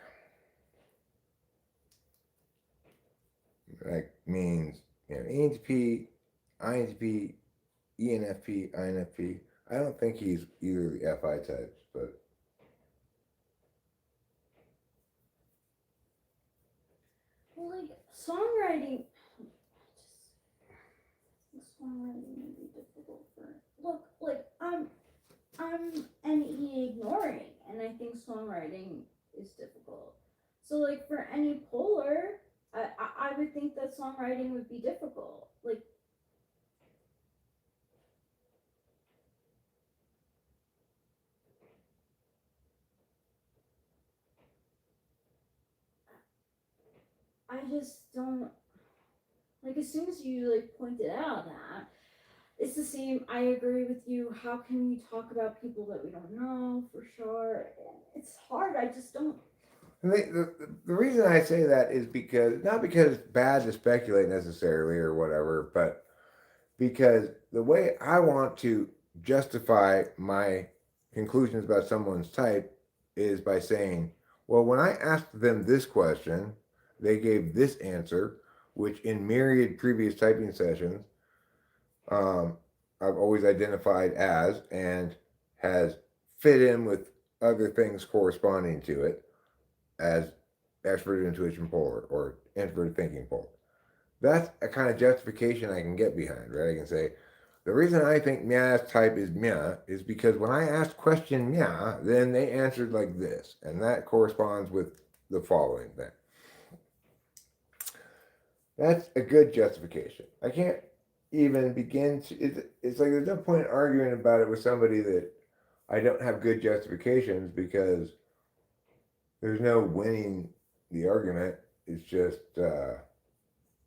That means, ENTP, INTP, ENFP, INFP. I don't think he's either of the FI types, but well, like songwriting would be difficult for. Look, like I'm an E ignoring, and I think songwriting is difficult. So like for any polar, I would think that songwriting would be difficult. Like I just don't like as soon as you like pointed out that it's the same. I agree with you. How can we talk about people that we don't know for sure? It's hard. I just don't. the reason I say that is because, not because it's bad to speculate necessarily or whatever, but because the way I want to justify my conclusions about someone's type is by saying, well, when I asked them this question, they gave this answer, which in myriad previous typing sessions, I've always identified as and has fit in with other things corresponding to it as extroverted intuition polar or introverted thinking polar. That's a kind of justification I can get behind, right? I can say, the reason I think Mia's type is Mia is because when I asked question Mia, then they answered like this, and that corresponds with the following thing. That's a good justification. I can't even begin to, it's like there's no point arguing about it with somebody that I don't have good justifications, because there's no winning the argument. It's just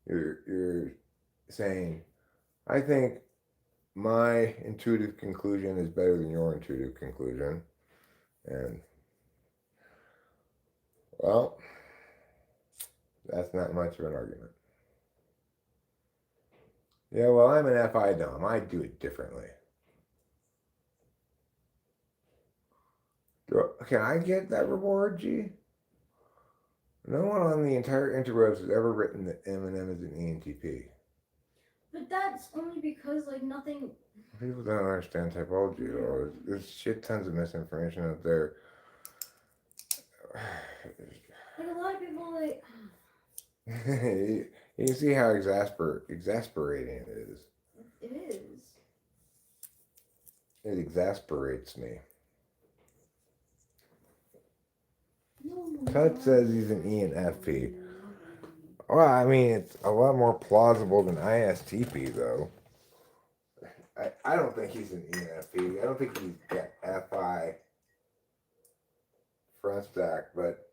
you're saying, I think my intuitive conclusion is better than your intuitive conclusion, and well, that's not much of an argument. Yeah, well, I'm an FI Dom. I do it differently. Can I get that reward, G? No one on the entire interwebs has ever written that Eminem is an ENTP. But that's only because like nothing. People don't understand typology at all. There's shit tons of misinformation out there. Like a lot of people like. You can see how exasperating it is. It is. It exasperates me. Tut says he's an ENFP. Well, I mean, it's a lot more plausible than ISTP, though. I don't think he's an ENFP. I don't think he's got FI front stack, but,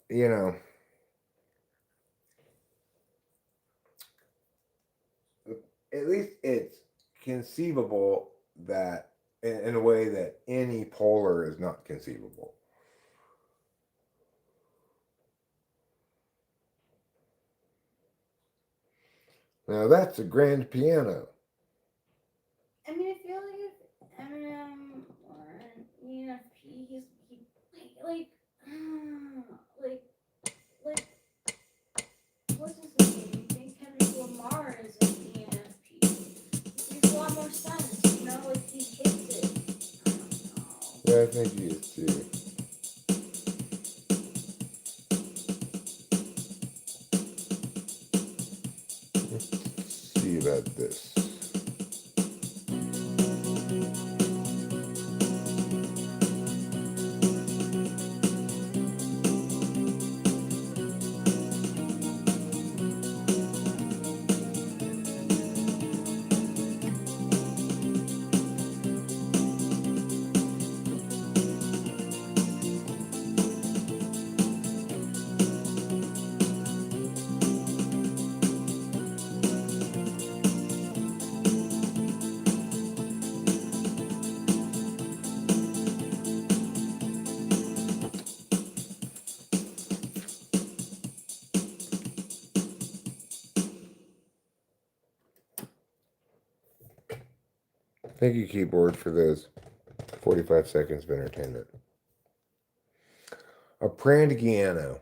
you know, at least it's conceivable that, in a way that any polar is not conceivable. Now that's a grand piano. I mean, I feel like if Eminem or an ENFP, he like what's his name? I think Kendrick Lamar is an ENFP. It makes a lot more sense, you know, like he hits it. I don't know. Yeah, I think he is too. Let's see about this. Thank you, keyboard, for those 45 seconds of entertainment. A Prandigiano.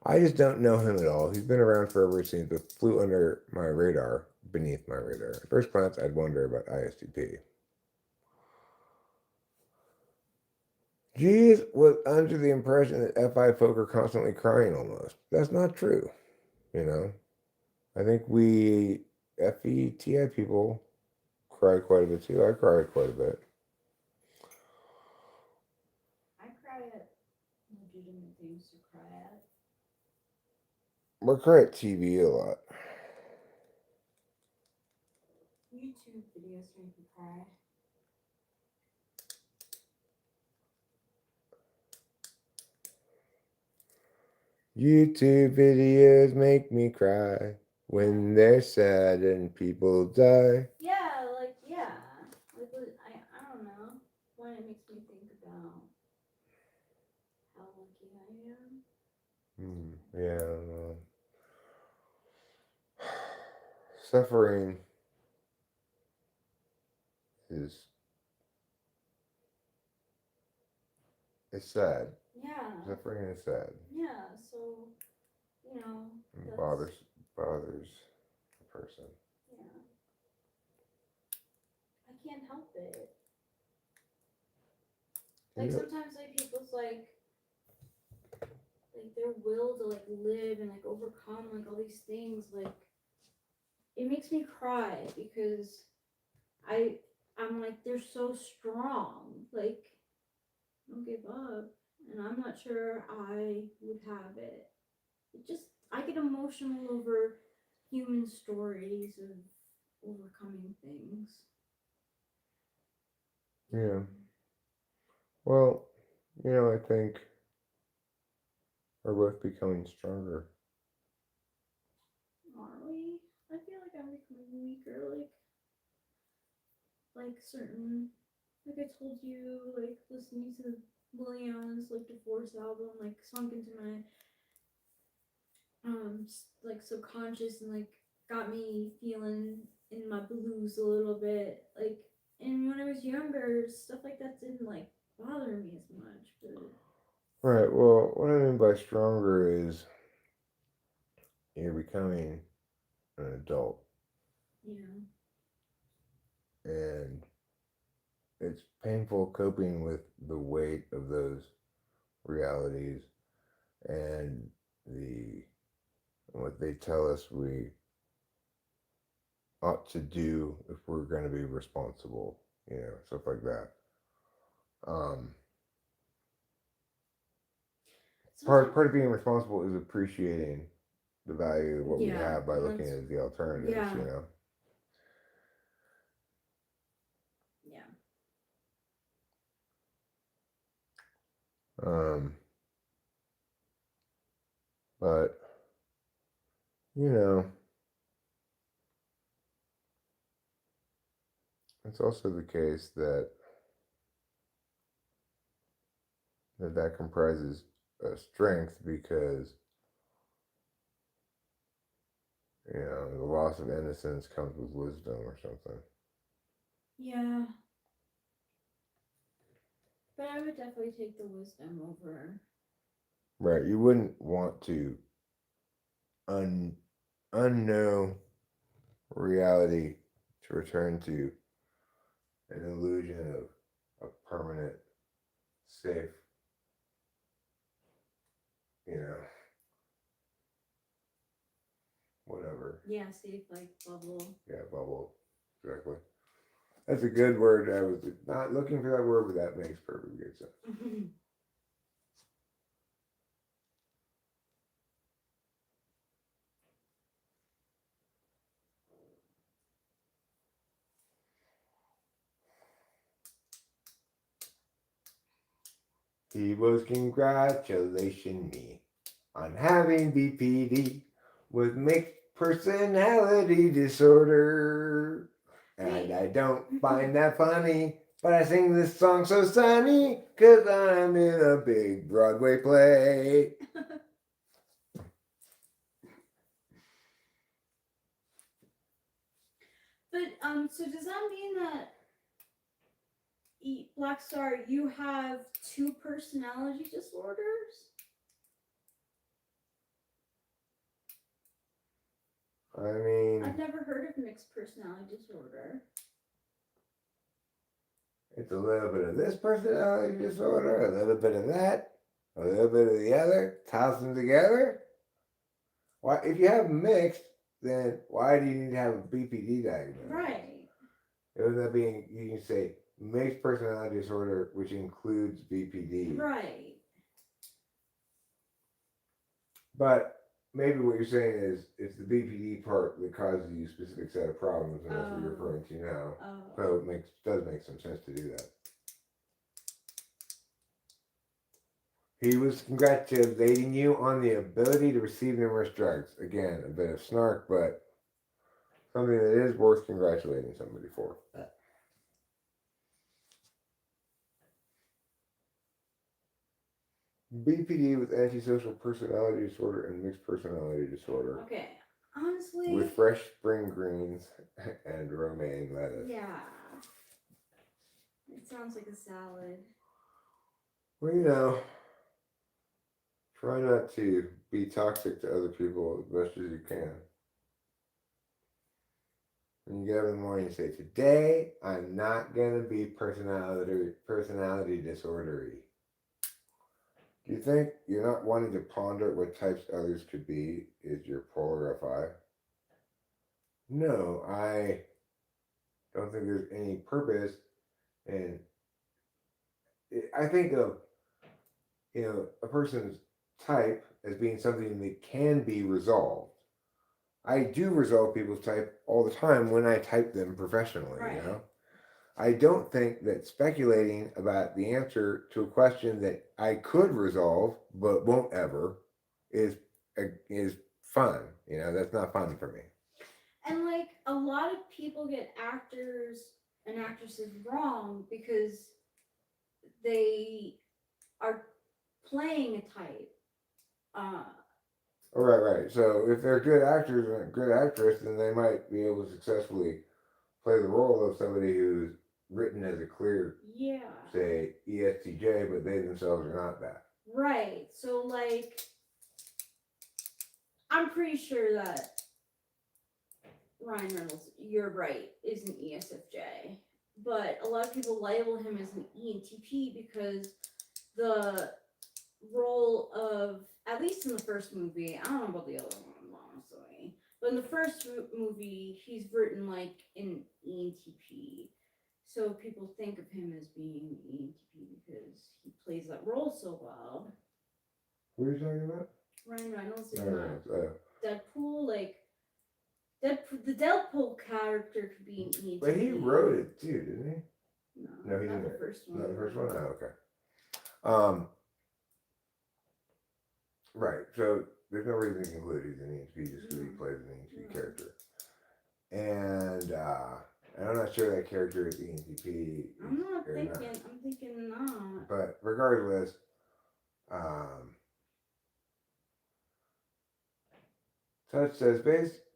I just don't know him at all. He's been around forever, it seems, but flew under my radar, beneath my radar. At first glance, I'd wonder about ISTP. Jeez was under the impression that FI folk are constantly crying almost. That's not true, you know. I think we FETI people cry quite a bit too. I cry quite a bit. I cry at legitimate things to cry at. I cry at TV a lot. YouTube videos make me cry. YouTube videos make me cry when they're sad and people die. Yeah, like I don't know why it makes me think about how lucky I am. Yeah, I don't know. Suffering is it's sad. Yeah. Suffering is sad. Yeah, so you know. It bothers the person. Yeah. I can't help it. Like sometimes like people's like their will to like live and like overcome like all these things, like it makes me cry because I'm like they're so strong. Like don't give up. And I'm not sure I would have it. It just I get emotional over human stories of overcoming things. Yeah. Well, I think we're both becoming stronger. Are we? I feel like I'm becoming weaker, like certain, like I told you, like listening to Lil Yachty's like Divorce album, like sunk into my like subconscious and like got me feeling in my blues a little bit, like. And when I was younger, stuff like that didn't like bother me as much, but. Right. Well, what I mean by stronger is you're becoming an adult. Yeah. And it's painful coping with the weight of those realities and what they tell us we ought to do if we're going to be responsible, stuff like that. part of being responsible is appreciating the value of what we Yeah, have by and looking that's- at the alternatives. yeah. You know. Yeah. But you know, it's also the case that that comprises a strength because you know the loss of innocence comes with wisdom or something. Yeah. But I would definitely take the wisdom over. Right. You wouldn't want to unknow reality to return to an illusion of a permanent, safe, you know, whatever. Yeah, safe like bubble. Yeah, bubble. Exactly. That's a good word. I was not looking for that word, but that makes perfect good sense. He was congratulating me on having BPD with mixed personality disorder. And I don't find that funny, but I sing this song so sunny, 'cause I'm in a big Broadway play. But so does that mean that Black Star, you have two personality disorders? I mean, I've never heard of mixed personality disorder. it's a little bit of this personality disorder, a little bit of that, a little bit of the other, toss them together. Why, if you have mixed, then why do you need to have a BPD diagnosis? Right. It would end up being, you can say, mixed personality disorder, which includes BPD. Right. But maybe what you're saying is it's the BPD part that causes you a specific set of problems, and that's what you're referring to now. So it does make some sense to do that. He was congratulating you on the ability to receive numerous drugs. Again, a bit of snark, but something that is worth congratulating somebody for. BPD with antisocial personality disorder and mixed personality disorder. Okay. Honestly. With fresh spring greens and romaine lettuce. Yeah. It sounds like a salad. Well, you know, try not to be toxic to other people as best as you can. When you get up in the morning, you say, "Today, I'm not going to be personality disordery." Do you think you're not wanting to ponder what types others could be is your polar FI? No, I don't think there's any purpose. And I think of, you know, a person's type as being something that can be resolved. I do resolve people's type all the time when I type them professionally, Right. you know? I don't think that speculating about the answer to a question that I could resolve but won't ever is fun. You know, that's not fun for me. And like a lot of people get actors and actresses wrong because they are playing a type. Oh, right. So if they're good actors and a good actress, then they might be able to successfully play the role of somebody who's written as a clear, say, ESTJ, but they themselves are not that. Right. So, like, I'm pretty sure that Ryan Reynolds, you're right, is an ESFJ. But a lot of people label him as an ENTP because the role of, at least in the first movie, I don't know about the other one, honestly, but in the first movie, he's written like an ENTP. So people think of him as being ENTP because he plays that role so well. What are you talking about? Ryan Reynolds in Ryan Reynolds, Deadpool, like the Deadpool character could be needs. But he wrote it too, didn't he? No, he not didn't. the first one. Not the first one? Oh, okay. Right. So there's no reason to conclude he's an ENTP just because he plays an ENTP character. And I'm not sure that character is ENTP. I'm thinking not. But regardless, Touch says,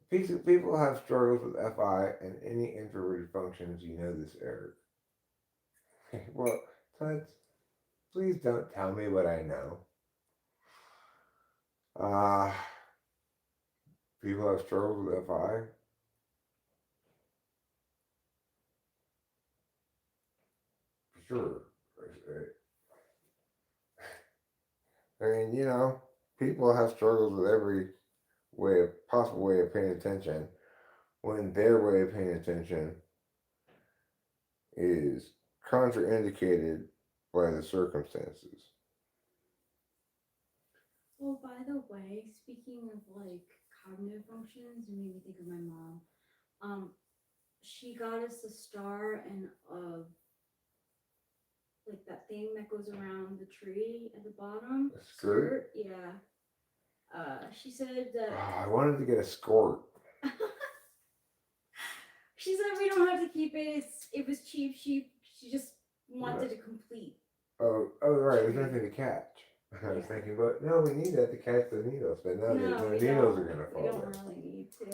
people have struggles with FI and any introverted functions. You know this, Eric. Well, Touch, please don't tell me what I know. People have struggles with FI. Sure. I mean, people have struggles with every possible way of paying attention when their way of paying attention is contraindicated by the circumstances. Well, by the way, speaking of like cognitive functions, it made me think of my mom. She got us a star and like that thing that goes around the tree at the bottom. A skirt? Yeah. She said that. I wanted to get a skirt. She said we don't have to keep it. It was cheap. She just wanted to complete. Oh, right. There's nothing to catch. I was thinking, but no, we need that to catch the needles. But no, the needles are gonna fall. We don't really need to.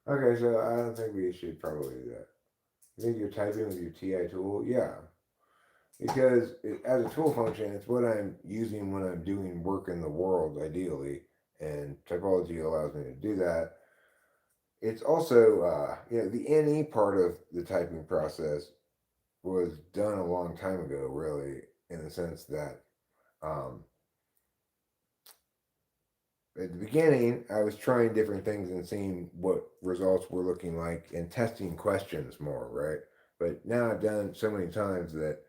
Okay, so I don't think we should probably do that. You think you're typing with your TI tool? Yeah. Because as a tool function, it's what I'm using when I'm doing work in the world, ideally. And Typology allows me to do that. It's also, the NE part of the typing process was done a long time ago, really, in the sense that at the beginning, I was trying different things and seeing what results were looking like and testing questions more, right? But now I've done so many times that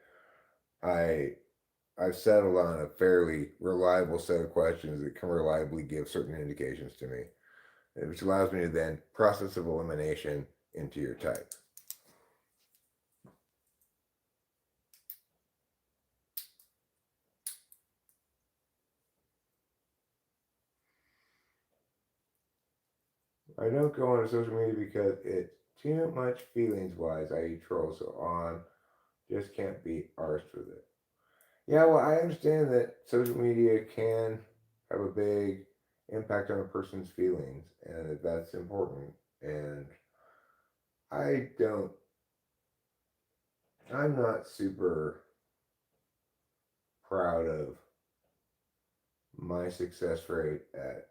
I've settled on a fairly reliable set of questions that can reliably give certain indications to me, which allows me to then process of elimination into your type. I don't go on social media because it's too much feelings-wise, i.e. troll, so on. Just can't be arsed with it. Yeah, well, I understand that social media can have a big impact on a person's feelings, and that's important. And I'm not super proud of my success rate at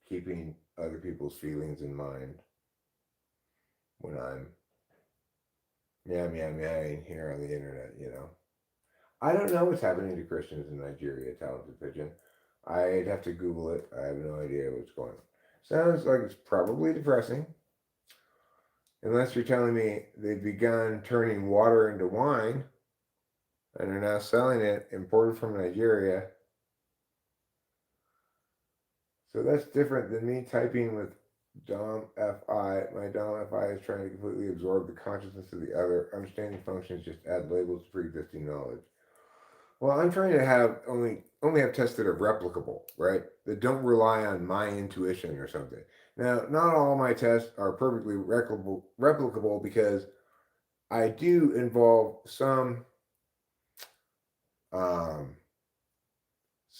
keeping other people's feelings in mind when I'm meowing here on the internet, I don't know what's happening to Christians in Nigeria, Talented Pigeon. I'd have to Google it. I have no idea what's going on. Sounds like it's probably depressing. Unless you're telling me they've begun turning water into wine and are now selling it imported from Nigeria. So that's different than me typing with Dom FI. My Dom FI is trying to completely absorb the consciousness of the other. Understanding functions just add labels to pre-existing knowledge. Well, I'm trying to have only have tests that are replicable, right? That don't rely on my intuition or something. Now, not all my tests are perfectly replicable because I do involve some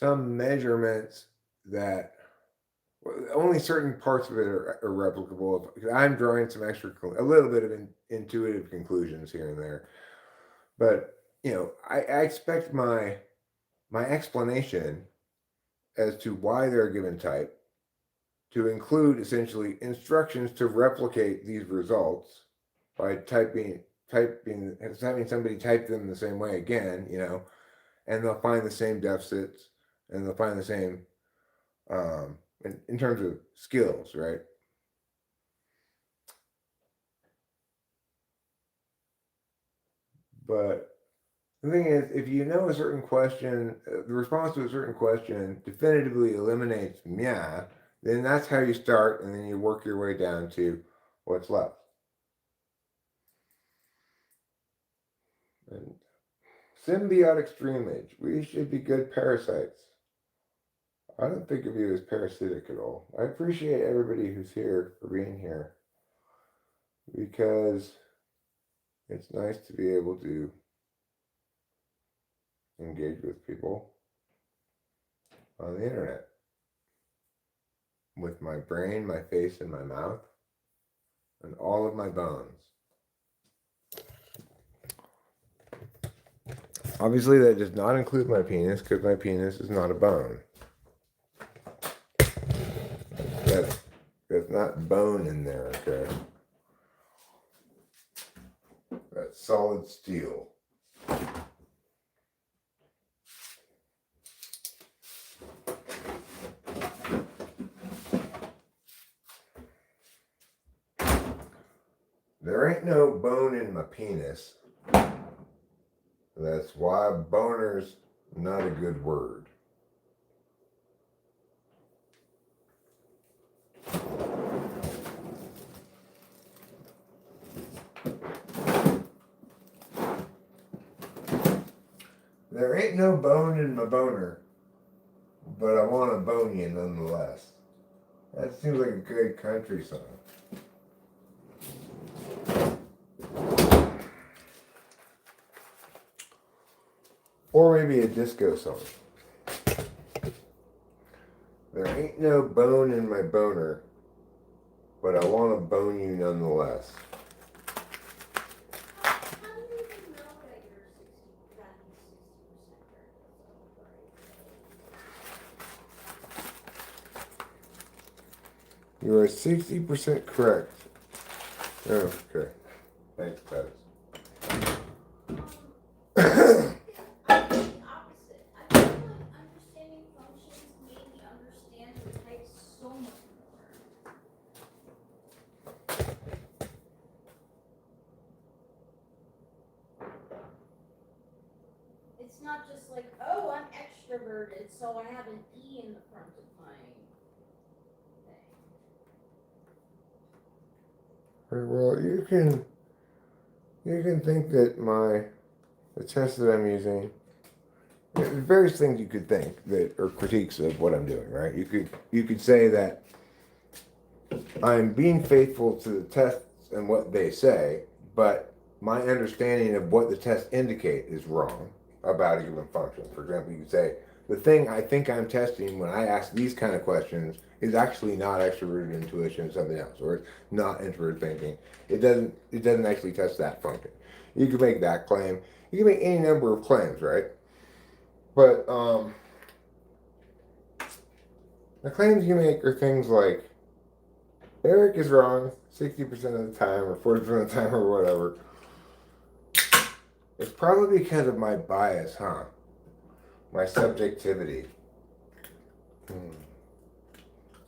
measurements that only certain parts of it are replicable. I'm drawing some a little bit of intuitive conclusions here and there, but I expect my explanation as to why they're a given type to include essentially instructions to replicate these results by having somebody type them the same way again, and they'll find the same deficits and they'll find the same in terms of skills, right? But The thing is, if you know a certain question, the response to a certain question definitively eliminates yeah, then that's how you start, and then you work your way down to what's left. And symbiotic streamage. We should be good parasites. I don't think of you as parasitic at all. I appreciate everybody who's here for being here, because it's nice to be able to engage with people on the internet with my brain, my face, and my mouth, and all of my bones. Obviously, that does not include my penis, because my penis is not a bone. There's not bone in there, okay? That's solid steel. There ain't no bone in my penis. That's why boner's not a good word. There ain't no bone in my boner, but I want to bone you nonetheless. That seems like a good country song. Or maybe a disco song. There ain't no bone in my boner, but I want to bone you nonetheless. You are 60% correct. Oh, okay. Thanks, Pattis. I think the opposite. I feel like understanding functions made me understand the types so much more. It's not just like, oh, I'm extroverted, so I have an E in the front of my thing. Well, you can think that the test that I'm using, there's various things you could think that are critiques of what I'm doing, right? You could say that I'm being faithful to the tests and what they say, but my understanding of what the tests indicate is wrong about a given function. For example, you could say the thing I think I'm testing when I ask these kind of questions is actually not extroverted intuition, something else, or it's not introverted thinking. It doesn't actually test that function. You can make that claim. You can make any number of claims, right? But the claims you make are things like Eric is wrong 60% of the time, or 40% of the time, or whatever. It's probably because of my bias, huh? My subjectivity.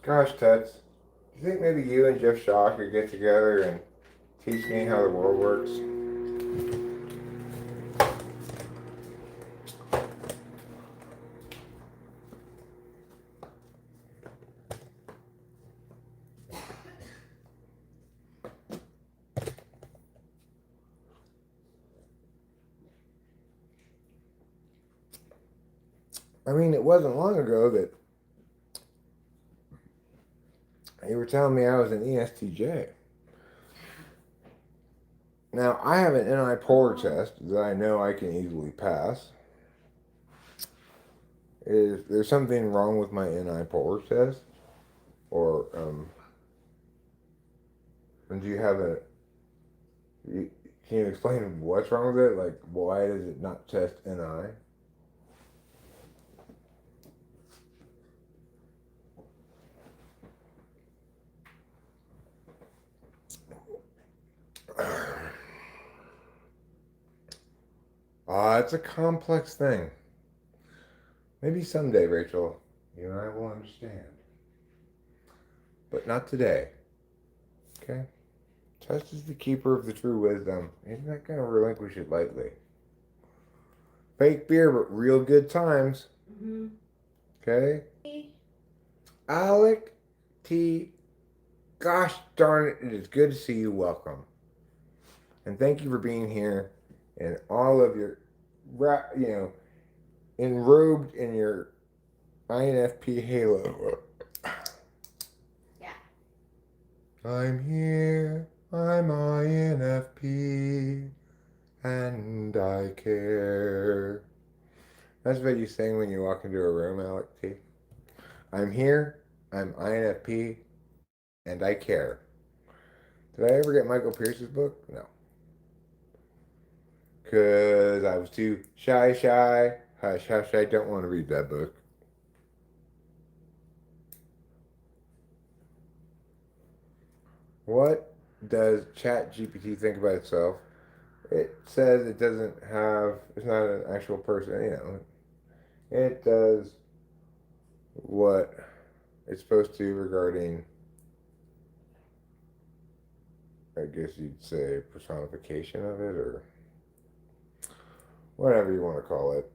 Gosh, Tuts, do you think maybe you and Jeff Shaw could get together and teach me how the world works? I mean, it wasn't long ago that you were telling me I was an ESTJ. Now, I have an NI polar test that I know I can easily pass. Is there something wrong with my NI polar test? Or, and do you have can you explain what's wrong with it? Like, why does it not test NI? It's a complex thing. Maybe someday, Rachel, you and I will understand. But not today. Okay? Test is the keeper of the true wisdom. He's not going to relinquish it lightly. Fake beer, but real good times. Mm-hmm. Okay? Alec T. Gosh darn it is good to see you. Welcome. And thank you for being here and all of your, enrobed in your INFP halo. Yeah. I'm here, I'm INFP, and I care. That's what you sing when you walk into a room, Alec T. I'm here, I'm INFP, and I care. Did I ever get Michael Pierce's book? No. Because I was too shy. Hush, hush, I don't want to read that book. What does ChatGPT think about itself? It says it doesn't have, it's not an actual person, It does what it's supposed to regarding, I guess you'd say, personification of it, or whatever you want to call it,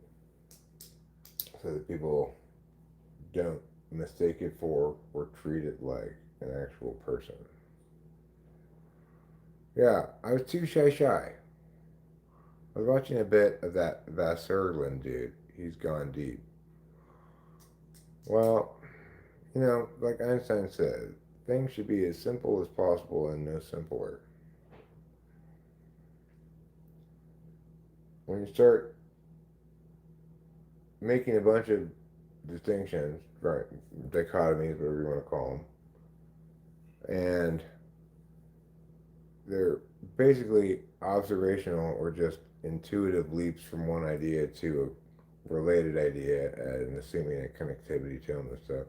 so that people don't mistake it for or treat it like an actual person. Yeah, I was too shy. I was watching a bit of that Vasserlin dude. He's gone deep. Well, like Einstein said, things should be as simple as possible and no simpler. When you start making a bunch of distinctions, right, dichotomies, whatever you want to call them, and they're basically observational or just intuitive leaps from one idea to a related idea and assuming a connectivity to them and stuff.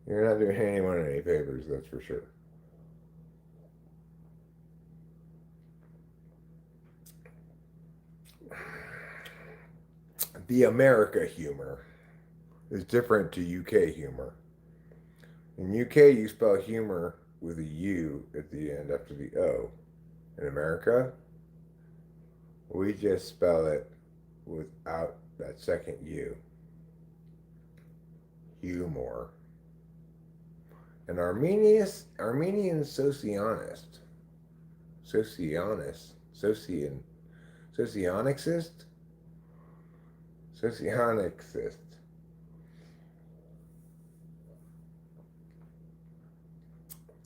You're not doing anyone any favors, that's for sure. The America humor is different to UK humor. In UK, you spell humor with a U at the end after the O. In America, we just spell it without that second U. Humor. An Armenian socionicist,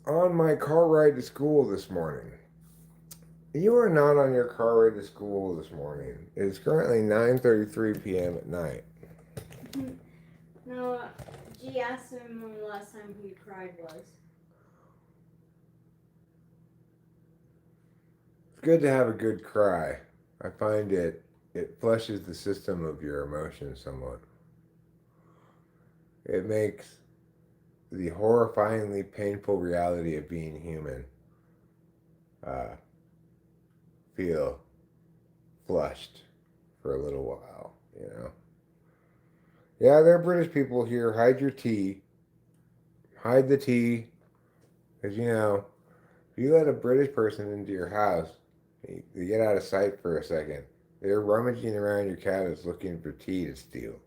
on my car ride to school this morning. You are not on your car ride to school this morning. It is currently 9:33 p.m. at night. No, G asked him when the last time he cried was. It's good to have a good cry. I find it flushes the system of your emotions somewhat. It makes the horrifyingly painful reality of being human feel flushed for a little while. Yeah, there are British people here. Hide your tea. Hide the tea. Because, if you let a British person into your house, you get out of sight for a second. They're rummaging around your cabinets looking for tea to steal.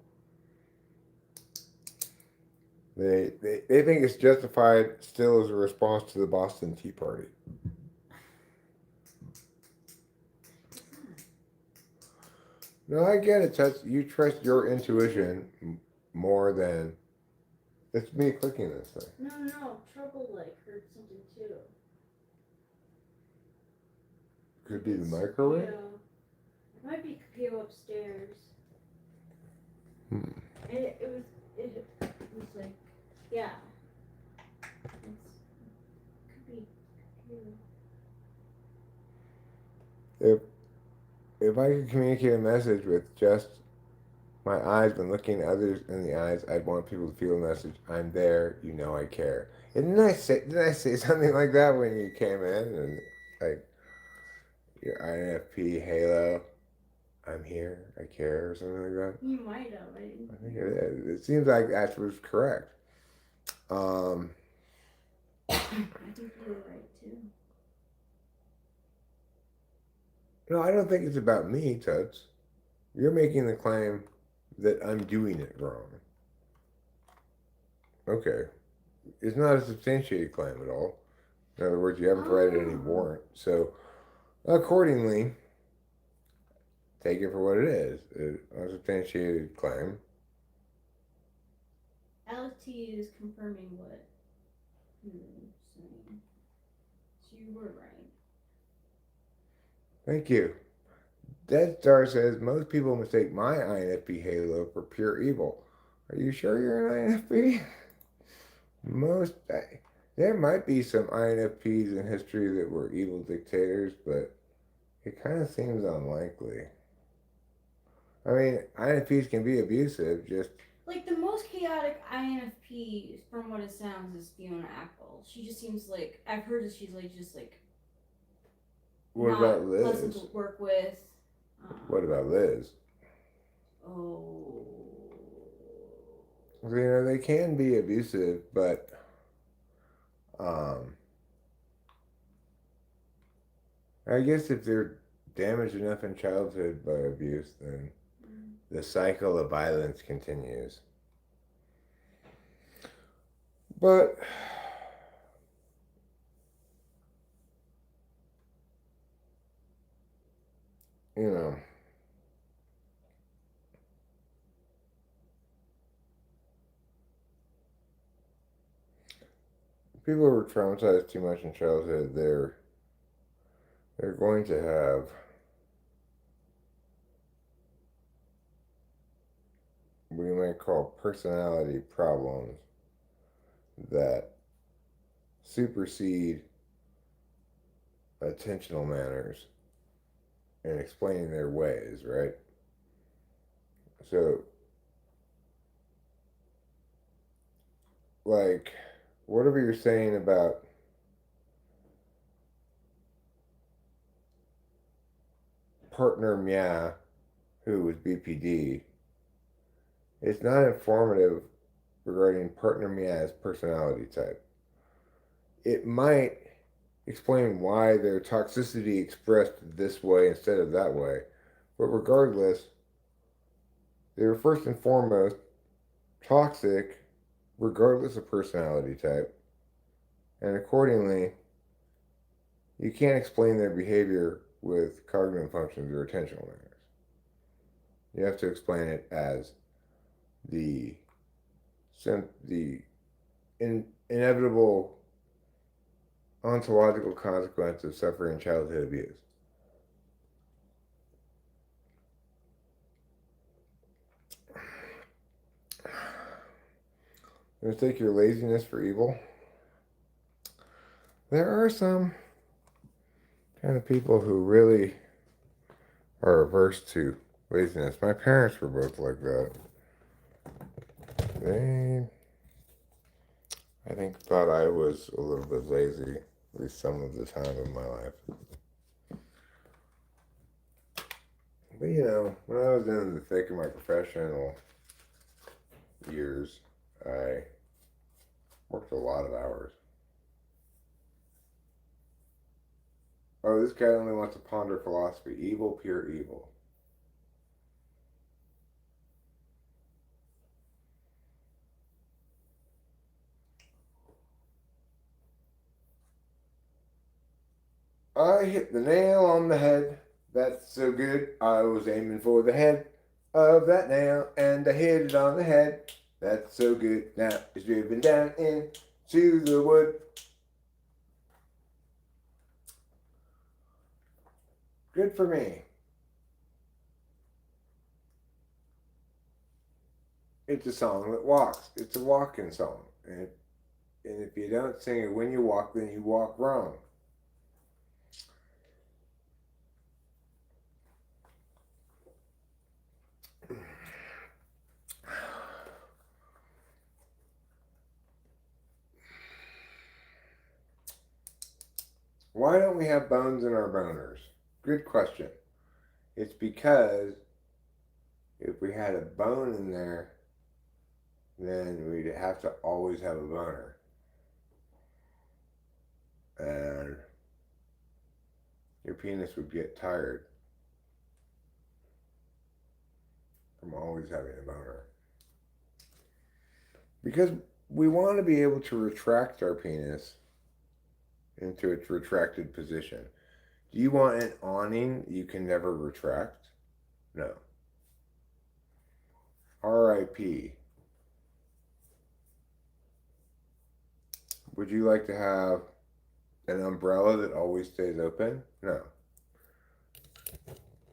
They think it's justified still as a response to the Boston Tea Party. No, I get it. You trust your intuition more than it's me clicking this thing. No, Trouble heard something too. Could be the microwave. Yeah. It might be Capio upstairs. Hmm. It was like, yeah. Could be Capio. If I could communicate a message with just my eyes when looking others in the eyes, I'd want people to feel the message. I'm there. I care. And didn't I say something like that when you came in and like your INFP halo? I'm here. I care, or something like that. You might have. I think it is. It seems like that was correct. I think you were right too. No, I don't think it's about me, Toots. You're making the claim that I'm doing it wrong. Okay. It's not a substantiated claim at all. In other words, you haven't provided any warrant. So, accordingly, take it for what it is. An unsubstantiated claim. LT is confirming what you're saying. So you were right. Thank you. Dead Star says, most people mistake my INFP halo for pure evil. Are you sure you're an INFP? There might be some INFPs in history that were evil dictators, but it kind of seems unlikely. I mean, INFPs can be abusive, just... Like, the most chaotic INFP, from what it sounds, is Fiona Apple. She just seems like, I've heard that she's like, just like, What not about Liz? pleasant to work with. What about Liz? Oh. You know, they can be abusive, but I guess if they're damaged enough in childhood by abuse, then the cycle of violence continues. But you know, people who were traumatized too much in childhood, they're going to have what you might call personality problems that supersede attentional manners and explaining their ways, right? So, like, whatever you're saying about partner Mia, who was BPD, it's not informative regarding partner Mia's personality type. It might explain why their toxicity expressed this way instead of that way, but regardless, they were first and foremost toxic regardless of personality type, and accordingly, you can't explain their behavior with cognitive functions or attentional manners. You have to explain it as the inevitable ontological consequence of suffering childhood abuse. Mistake your laziness for evil. There are some kind of people who really are averse to laziness. My parents were both like that. They, I think, thought I was a little bit lazy, at least some of the time in my life. But you know, when I was in the thick of my professional years, I worked a lot of hours. Oh, this guy only wants to ponder philosophy. Evil, pure evil. I hit the nail on the head. That's so good. I was aiming for the head of that nail, and I hit it on the head. That's so good. Now it's driven down into the wood. Good for me. It's a song that walks. It's a walking song. And if you don't sing it when you walk, then you walk wrong. Why don't we have bones in our boners? Good question. It's because if we had a bone in there, then we'd have to always have a boner. And your penis would get tired. from always having a boner. Because we want to be able to retract our penis into its retracted position. Do you want an awning you can never retract? No. RIP. Would you like to have an umbrella that always stays open? No.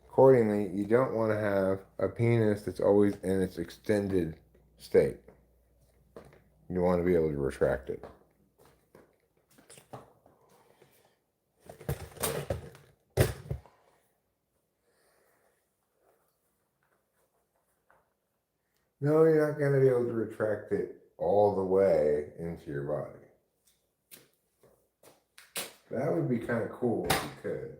Accordingly, you don't want to have a penis that's always in its extended state. You want to be able to retract it. No, you're not going to be able to retract it all the way into your body. That would be kind of cool if you could.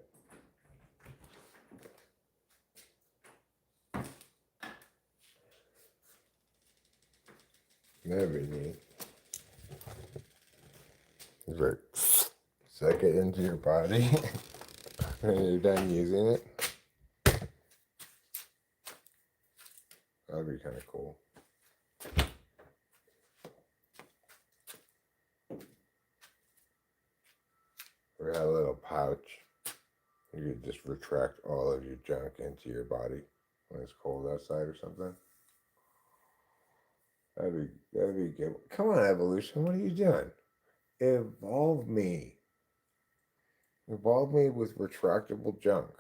That'd be neat. It's like, suck it into your body when you're done using it. That'd be kind of cool. Or have a little pouch. You could just retract all of your junk into your body when it's cold outside or something. That'd be good. Come on, evolution, what are you doing? Evolve me. Evolve me with retractable junk.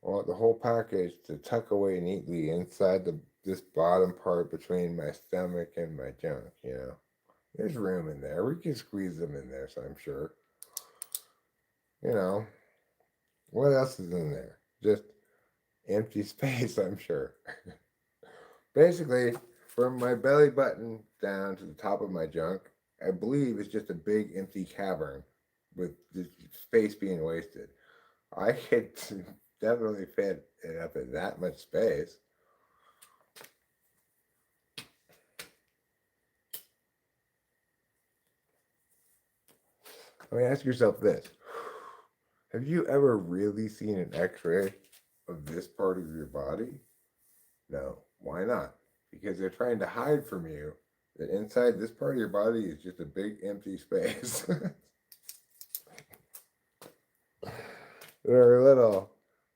I want the whole package to tuck away neatly inside this bottom part between my stomach and my junk, you know. There's room in there. We can squeeze them in there, so I'm sure. You know. What else is in there? Just empty space, I'm sure. Basically, from my belly button down to the top of my junk, I believe it's just a big empty cavern with the space being wasted. I could definitely fit it up in that much space. I mean, ask yourself this. Have you ever really seen an x-ray of this part of your body? No. Why not? Because they're trying to hide from you that inside this part of your body is just a big empty space. There are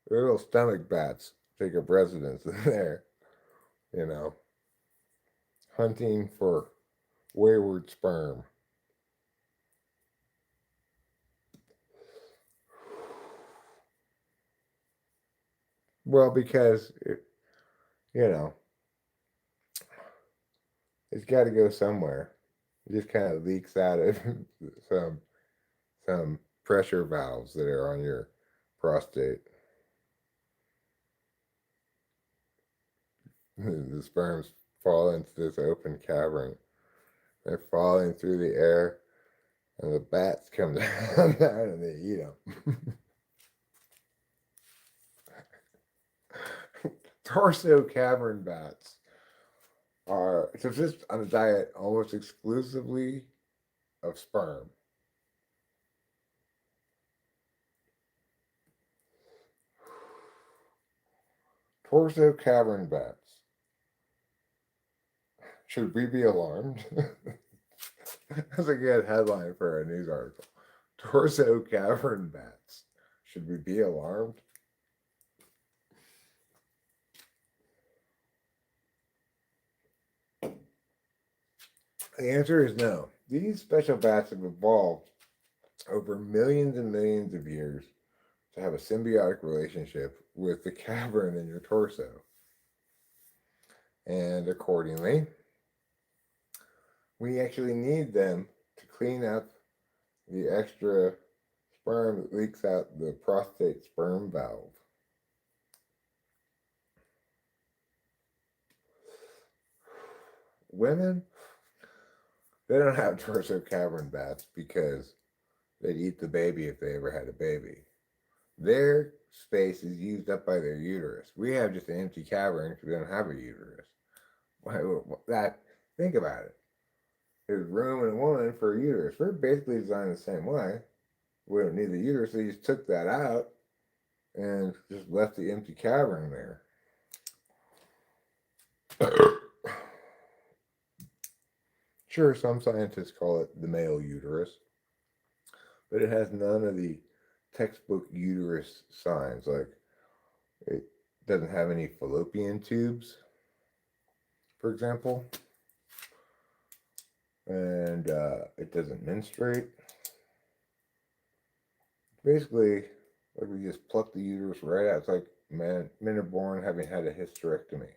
little stomach bats take up residence in there, you know, hunting for wayward sperm. Well, because you know, it's got to go somewhere. It just kind of leaks out of some pressure valves that are on your prostate. The sperms fall into this open cavern. They're falling through the air, and the bats come down and they eat them. Torso cavern bats are subsist on a diet almost exclusively of sperm. Torso cavern bats. Should we be alarmed? That's a good headline for a news article. Torso cavern bats. Should we be alarmed? The answer is no. These special bats have evolved over millions and millions of years to have a symbiotic relationship with the cavern in your torso. And accordingly, we actually need them to clean up the extra sperm that leaks out the prostate sperm valve. Women, they don't have torso cavern bats because they'd eat the baby if they ever had a baby. Their space is used up by their uterus. We have just an empty cavern because we don't have a uterus. Think about it. There's room in a woman for a uterus. We're basically designed the same way. We don't need the uterus. They just took that out and just left the empty cavern there. Sure, some scientists call it the male uterus, but it has none of the textbook uterus signs. Like, it doesn't have any fallopian tubes, for example, and it doesn't menstruate. Basically, like we just pluck the uterus right out. It's like men are born having had a hysterectomy.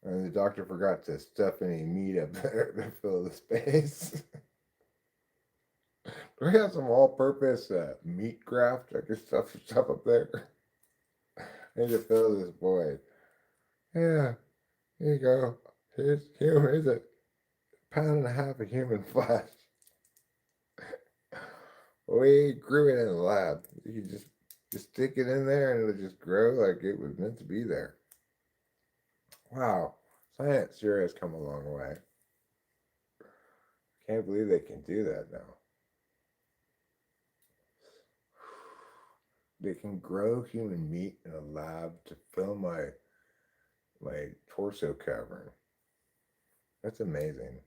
And the doctor forgot to stuff any meat up there to fill the space. Do we have some all-purpose meat graft I can stuff up there? I need to fill this void. Yeah, here you go. Here's a pound and a half of human flesh. We grew it in the lab. You just stick it in there and it'll just grow like it was meant to be there. Wow, science sure has come a long way. Can't believe they can do that now. They can grow human meat in a lab to fill my torso cavern. That's amazing.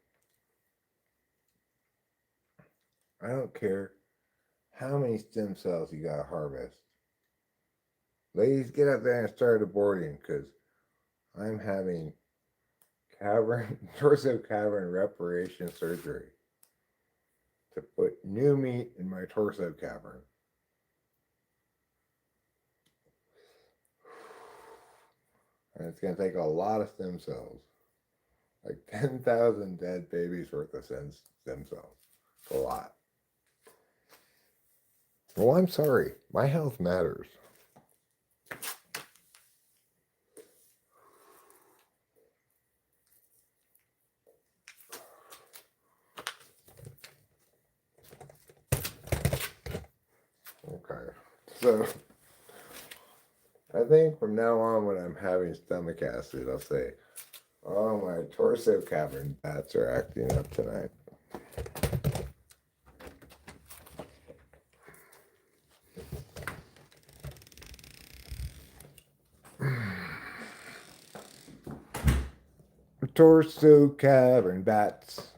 I don't care how many stem cells you gotta harvest. Ladies, get out there and start aborting, because I'm having torso cavern reparation surgery to put new meat in my torso cavern. And it's going to take a lot of stem cells. Like 10,000 dead babies worth of stem cells. It's a lot. Well, I'm sorry. My health matters. Okay. So, I think from now on when I'm having stomach acid, I'll say, oh, my torso cavern bats are acting up tonight. Torso cavern bats.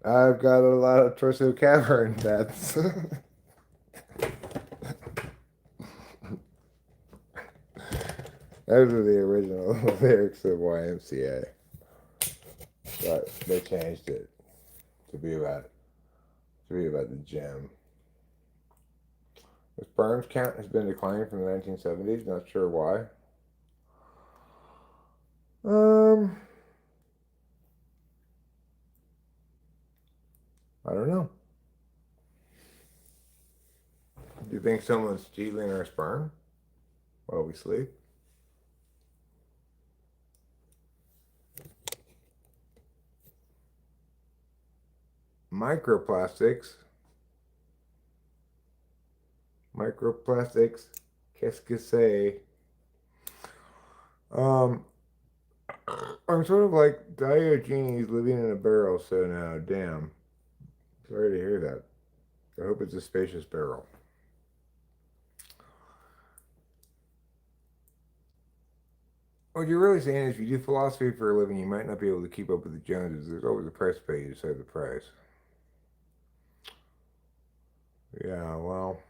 I've got a lot of torso cavern bats. Those are the original lyrics of YMCA. But they changed it to be about the gym. The sperm count has been declining from the 1970s. Not sure why. I don't know. Do you think someone's stealing our sperm while we sleep? Microplastics. Qu'est-ce que c'est? I'm sort of like Diogenes living in a barrel, so now, damn. Sorry to hear that. I hope it's a spacious barrel. What you're really saying is if you do philosophy for a living, you might not be able to keep up with the Joneses. There's always a price to pay. You decide the price. Yeah, well.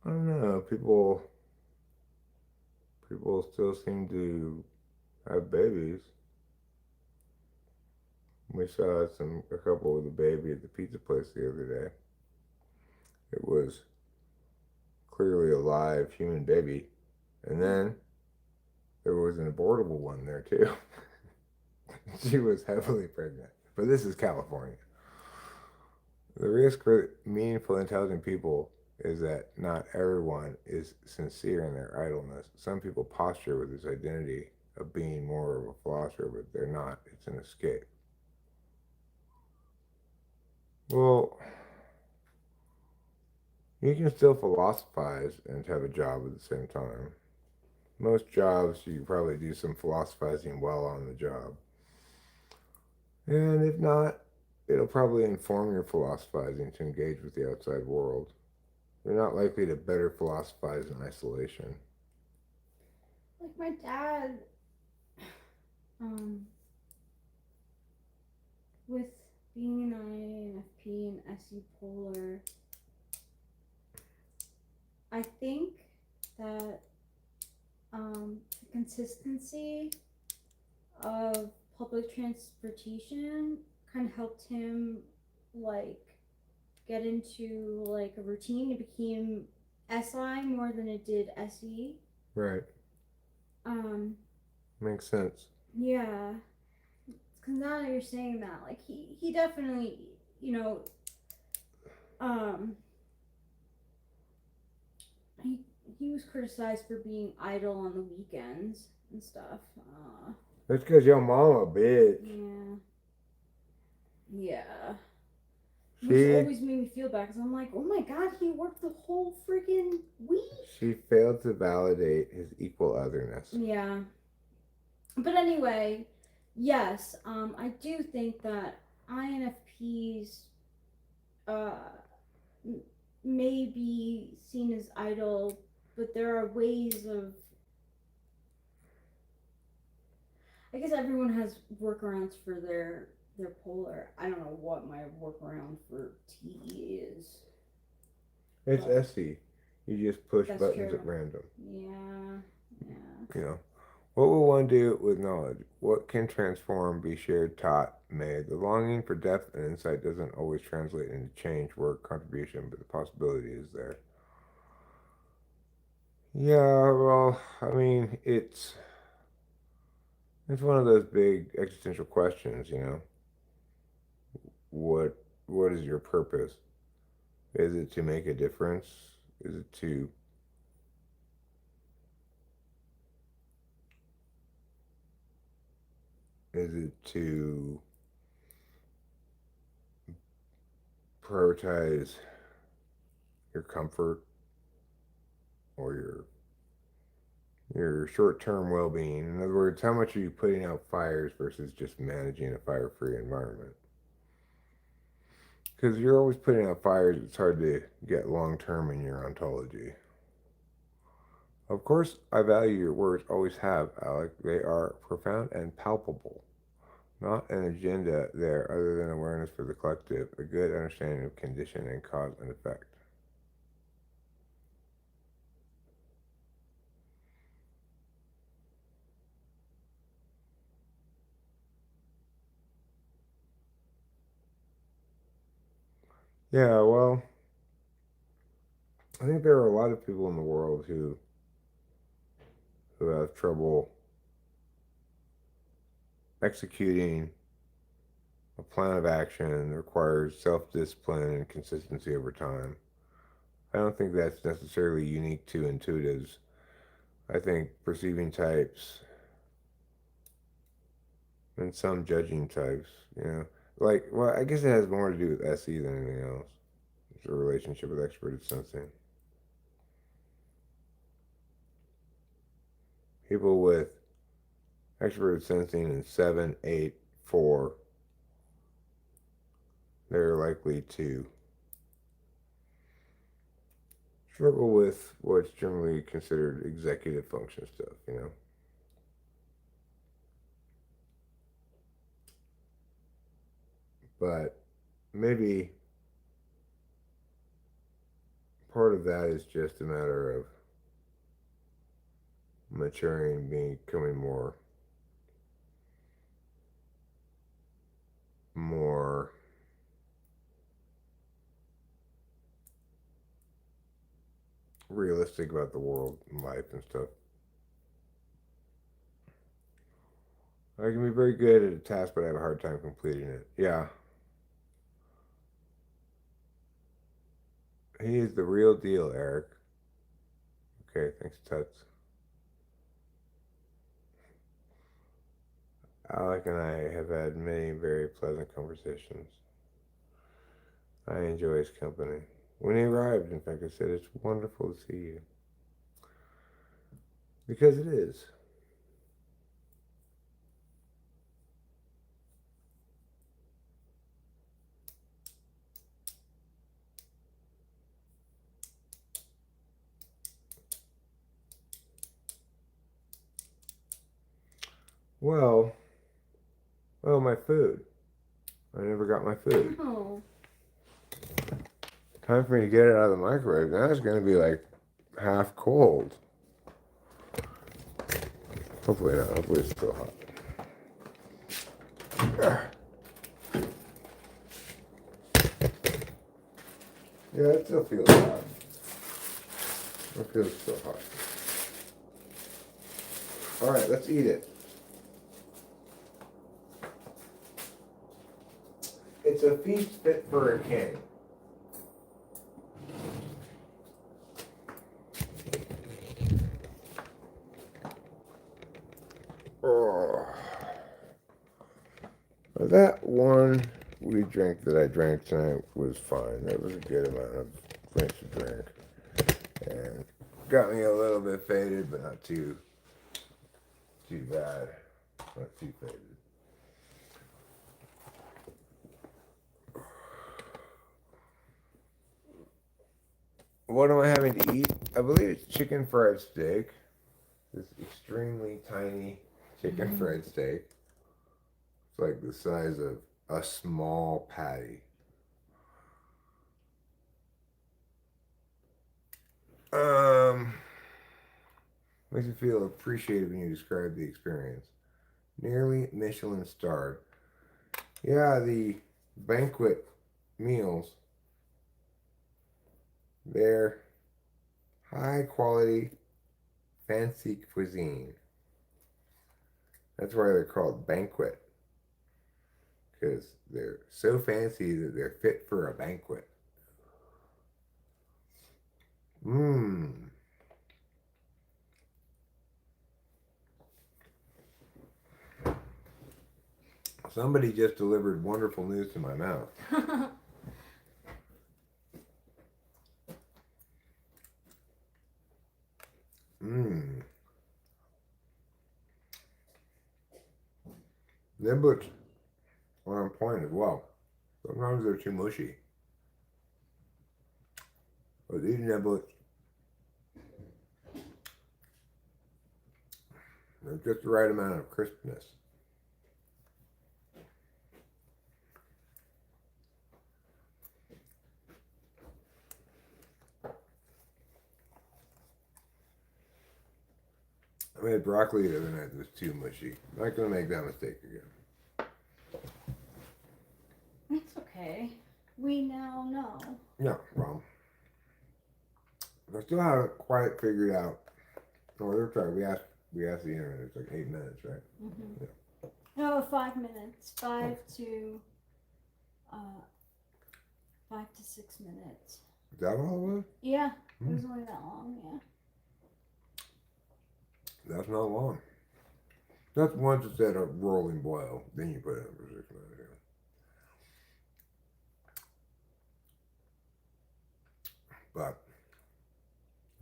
I don't know. People still seem to have babies. We saw a couple with a baby at the pizza place the other day. It was clearly a live human baby. And then there was an abortable one there too. She was heavily pregnant. But this is California. The risk for meaningful, intelligent people is that not everyone is sincere in their idleness. Some people posture with this identity of being more of a philosopher, but they're not. It's an escape. Well, you can still philosophize and have a job at the same time. Most jobs, you probably do some philosophizing while on the job. And if not, it'll probably inform your philosophizing to engage with the outside world. You're not likely to better philosophize in isolation. Like my dad, um, with being an INFP and SE polar, I think that the consistency of public transportation kind of helped him like get into like a routine. It became SI more than it did SE. Right. Makes sense. Yeah. Because now that you're saying that, like he definitely, you know, he he was criticized for being idle on the weekends and stuff. That's because your mama, bitch. Yeah. Yeah. Which She always made me feel bad because I'm like, oh my god, he worked the whole freaking week. she failed to validate his equal otherness. Yeah. But anyway, yes, I do think that INFPs may be seen as idle, but there are ways of. I guess everyone has workarounds for their polar. I don't know what my workaround for T is. It's But SE. You just push that's buttons true. at random. Yeah. You know. What will one do with knowledge? What can transform, be shared, taught, made? The longing for depth and insight doesn't always translate into change, work, contribution, but the possibility is there. Yeah, well, I mean, it's one of those big existential questions, you know. What what is your purpose? Is it to make a difference? Is it to is it to prioritize your comfort or your short-term well-being? In other words, how much are you putting out fires versus just managing a fire-free environment? Because you're always putting out fires, it's hard to get long-term in your ontology. Of course, I value your words, always have, Alec. They are profound and palpable. Not an agenda there other than awareness for the collective, a good understanding of condition and cause and effect. Yeah, well, I think there are a lot of people in the world who have trouble executing a plan of action that requires self-discipline and consistency over time. I don't think that's necessarily unique to intuitives. I think perceiving types and some judging types, you know, like, well, I guess it has more to do with SE than anything else. It's a relationship with experted sensing. People with extroverted sensing in 7, 8, 4, they're likely to struggle with what's generally considered executive function stuff, you know. But maybe part of that is just a matter of maturing, becoming more realistic about the world and life and stuff. I can be very good at a task, but I have a hard time completing it. Yeah. He is the real deal, Eric. Okay, thanks, Tuts. Alec and I have had many very pleasant conversations. I enjoy his company. When he arrived, in fact, I said, it's wonderful to see you. Because it is. Well, my food. I never got my food. Oh. Time for me to get it out of the microwave. Now it's gonna be like half cold. Hopefully not. Hopefully it's still hot. Yeah, it still feels hot. It feels still hot. All right, let's eat it. It's a feast fit for a king. Oh. That one we drank that I drank tonight was fine. That was a good amount of drinks to drink. And got me a little bit faded, but not too bad. Not too faded. What am I having to eat? I believe it's chicken fried steak. This extremely tiny chicken fried steak. It's like the size of a small patty. Makes you feel appreciated when you describe the experience. Nearly Michelin starred. Yeah, the banquet meals, they're high quality, fancy cuisine. That's why they're called banquet. Because they're so fancy that they're fit for a banquet. Mmm. Somebody just delivered wonderful news to my mouth. Mmm. Niblets are on point as well. Sometimes they're too mushy. But these niblets, they're just the right amount of crispness. I made broccoli the other night that was too mushy. I'm not going to make that mistake again. It's okay. We now know. Yeah, well, I still haven't quite figured out. Oh, they're trying. We asked the internet. It's like 8 minutes, right? Mm-hmm. Yeah. No, 5 minutes. 5 to 6 minutes. Is that all it was? Yeah, it was only that long. Yeah. That's not long. That's once it's at a rolling boil. Then you put it in for 6 minutes. Yeah. But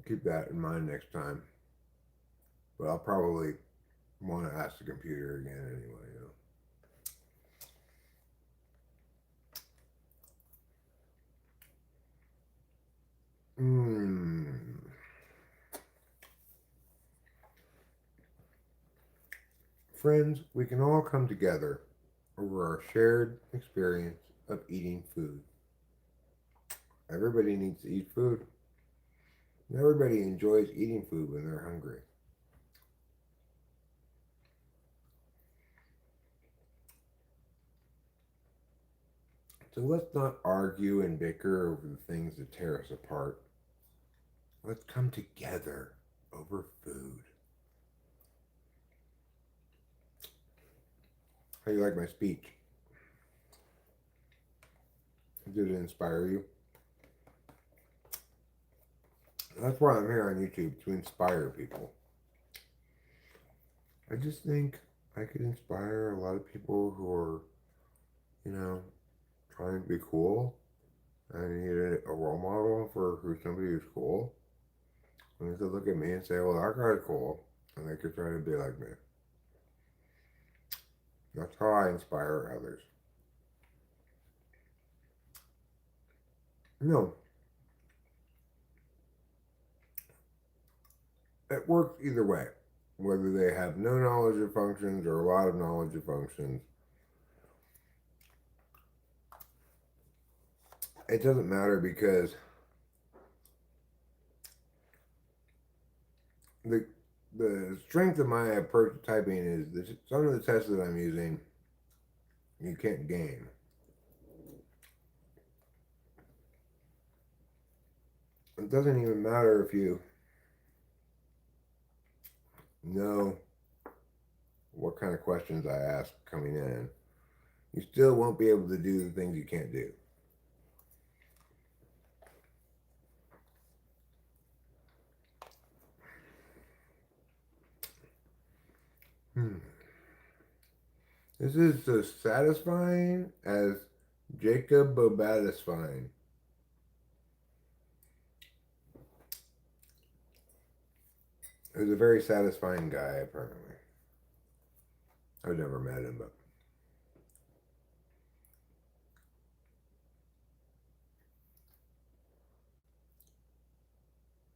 keep that in mind next time. But I'll probably want to ask the computer again anyway, you know. Friends, we can all come together over our shared experience of eating food. Everybody needs to eat food. Everybody enjoys eating food when they're hungry. So let's not argue and bicker over the things that tear us apart. Let's come together over food. How do you like my speech? Did it inspire you? That's why I'm here on YouTube, to inspire people. I just think I could inspire a lot of people who are, trying to be cool and need a role model for somebody who's cool. And they could look at me and say, well, that guy's cool. And they could try to be like me. That's how I inspire others. No. It works either way. whether they have no knowledge of functions or a lot of knowledge of functions. It doesn't matter because the strength of my approach to typing is that some of the tests that I'm using, you can't game. It doesn't even matter if you know what kind of questions I ask coming in. You still won't be able to do the things you can't do. This is as satisfying as Jacob Bobatisfine. He was a very satisfying guy, apparently. I've never met him, but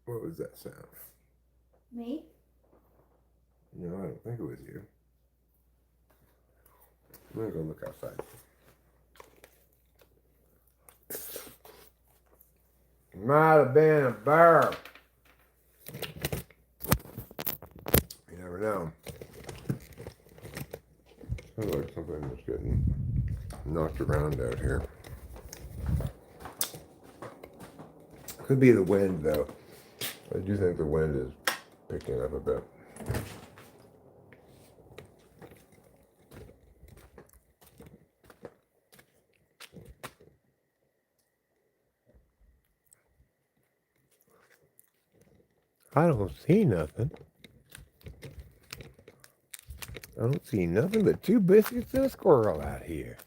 what was that sound? Me? No, I don't think it was you. I'm gonna go look outside. Might have been a bear. You never know. Sounds like something was getting knocked around out here. Could be the wind, though. I do think the wind is picking up a bit. I don't see nothing. I don't see nothing but 2 biscuits and a squirrel out here.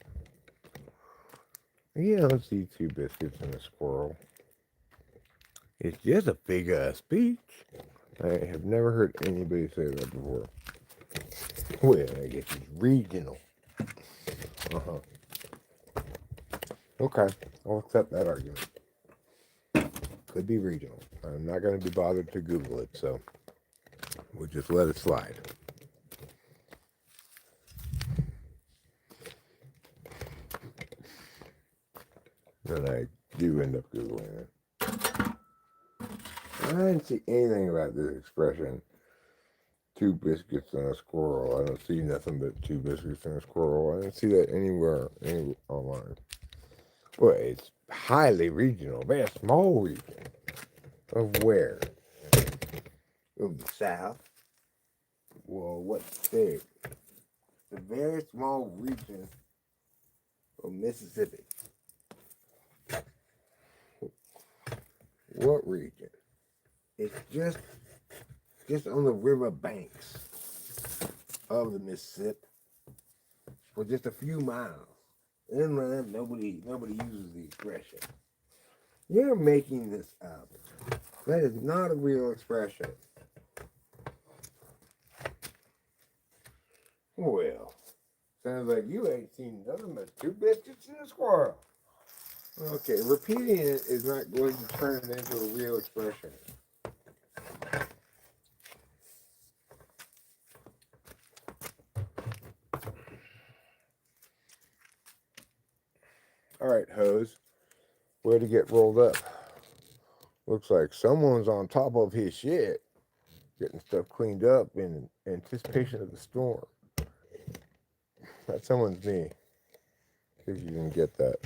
You don't see 2 biscuits and a squirrel. It's just a figure of speech. I have never heard anybody say that before. Well, I guess it's regional. Okay, I'll accept that argument. Could be regional. I'm not going to be bothered to Google it, so we'll just let it slide. And I do end up Googling it. I didn't see anything about this expression, 2 biscuits and a squirrel. I don't see nothing but 2 biscuits and a squirrel. I didn't see that anywhere online. Well, it's highly regional, very small region. Of where? Of the South? Well, what state? It's a very small region of Mississippi. What region? It's just on the river banks of the Mississippi for just a few miles. Inland, nobody uses the expression. You're making this up. That is not a real expression. Well, sounds like you ain't seen nothing but 2 biscuits and a squirrel. Okay, repeating it is not going to turn it into a real expression. Alright, hose. Way to get rolled up. Looks like someone's on top of his shit, getting stuff cleaned up in anticipation of the storm. That someone's me. If you didn't get that.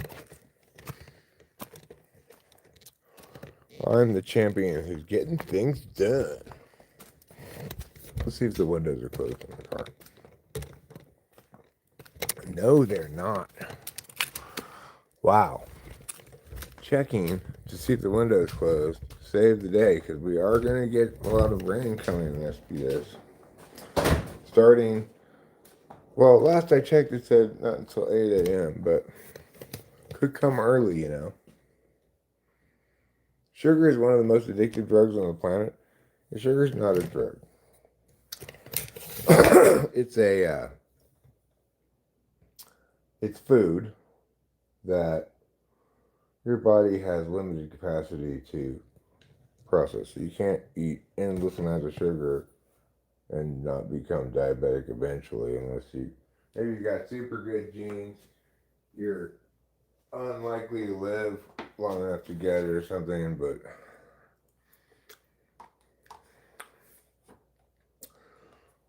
I'm the champion who's getting things done. Let's see if the windows are closed in the car. No, they're not. Wow. Checking to see if the window is closed. Save the day, because we are going to get a lot of rain coming in the next few days. Starting, well, last I checked it said not until 8 a.m., but could come early, you know. Sugar is one of the most addictive drugs on the planet. And sugar is not a drug. It's food that your body has limited capacity to process. So you can't eat endless amounts of sugar and not become diabetic eventually unless maybe you got super good genes. You're unlikely to live long enough to get it or something, but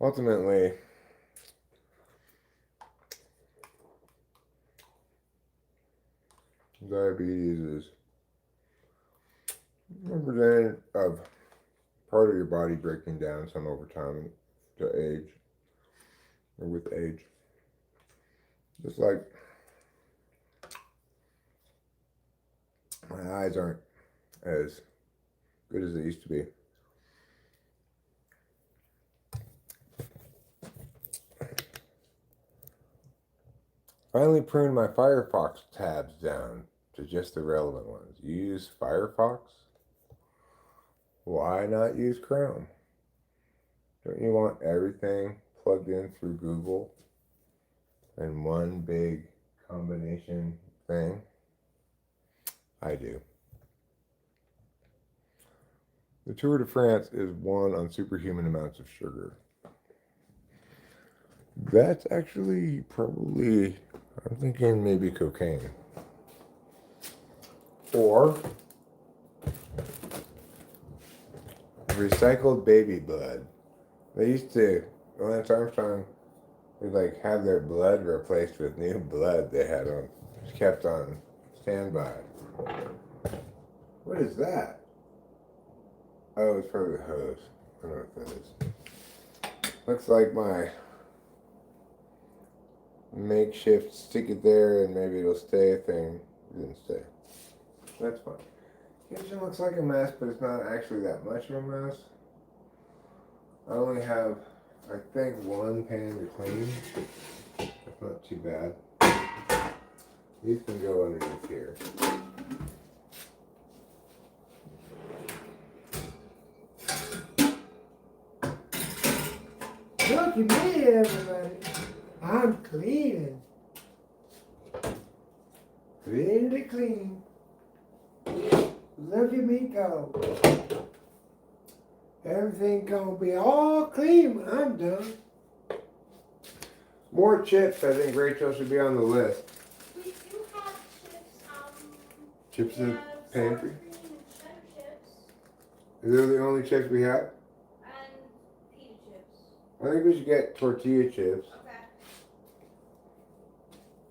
ultimately, diabetes is representative of part of your body breaking down some over time to age or with age. Just like my eyes aren't as good as they used to be. Finally pruned my Firefox tabs down to just the relevant ones. You use Firefox? Why not use Chrome? Don't you want everything plugged in through Google in one big combination thing? I do. The Tour de France is won on superhuman amounts of sugar. That's actually probably, I'm thinking maybe cocaine. Or recycled baby blood. They used to, Lance Armstrong would like have their blood replaced with new blood they had kept on standby. What is that? Oh, it's probably the hose. I don't know what that is. Looks like my makeshift stick it there and maybe it'll stay thing. It didn't stay. That's fine. Kitchen looks like a mess, but it's not actually that much of a mess. I only have, I think, one pan to clean. That's not too bad. These can go underneath here. Look at me, everybody. I'm cleaning. Really clean. Look at me go. Everything gonna be all clean when I'm done. More chips, I think Rachel should be on the list. We do have chips. Chips in the we have pantry? sour cream and cheddar chips Is those the only chips we have? and pita chips. I think we should get tortilla chips. Okay.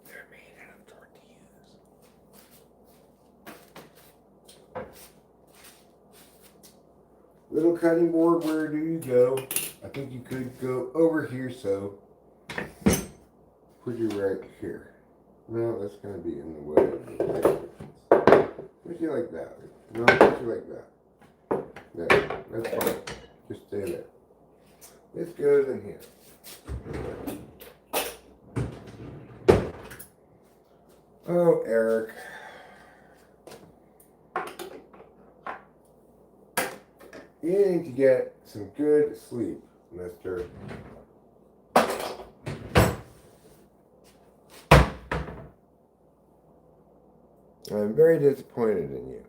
They're made out of tortillas. Little cutting board, where do you go? I think you could go over here, so put you right here. No, that's going to be in the way of the decorations. Put you like that. No, put you like that. There, that's fine. Just stay there. This goes in here. Oh, Eric. You need to get some good sleep, mister. I'm very disappointed in you.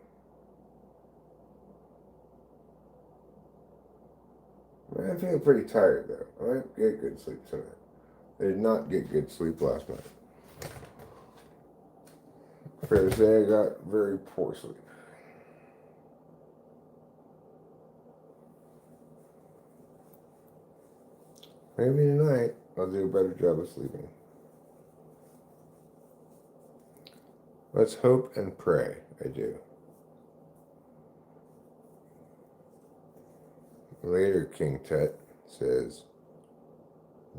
I'm feeling pretty tired, though. I might get good sleep tonight. I did not get good sleep last night. Fair to say I got very poor sleep. Maybe tonight I'll do a better job of sleeping. Let's hope and pray I do. Later, King Tut, says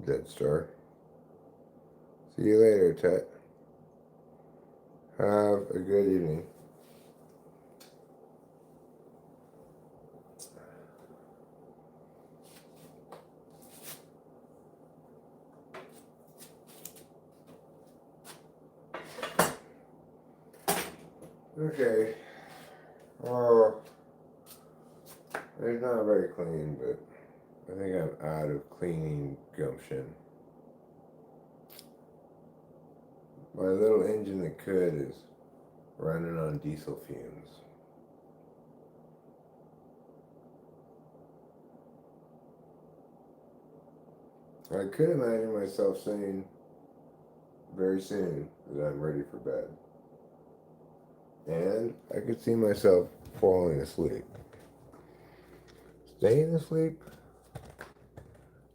Dead Star. See you later, Tut. Have a good evening. Okay. Well, it's not very clean, but I think I'm out of cleaning gumption. My little engine that could is running on diesel fumes. I could imagine myself saying very soon that I'm ready for bed. And I could see myself falling asleep. Staying asleep?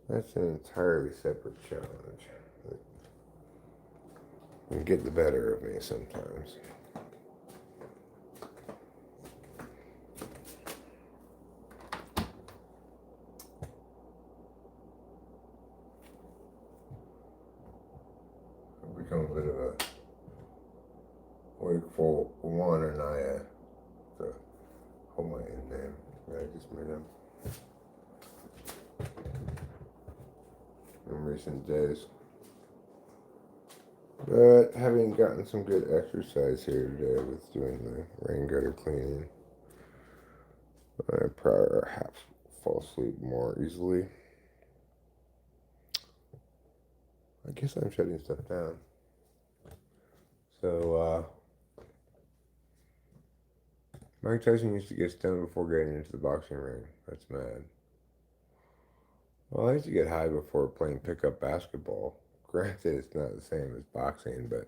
That's an entirely separate challenge. It can get the better of me sometimes. I've become a bit of a wakeful one, and I to hold my end name. Yeah, I just made him in recent days. But having gotten some good exercise here today with doing the rain gutter cleaning, I perhaps fall asleep more easily. I guess I'm shutting stuff down. So, Mike Tyson used to get stoned before getting into the boxing ring. That's mad. Well, I used to get high before playing pickup basketball. Granted, it's not the same as boxing, but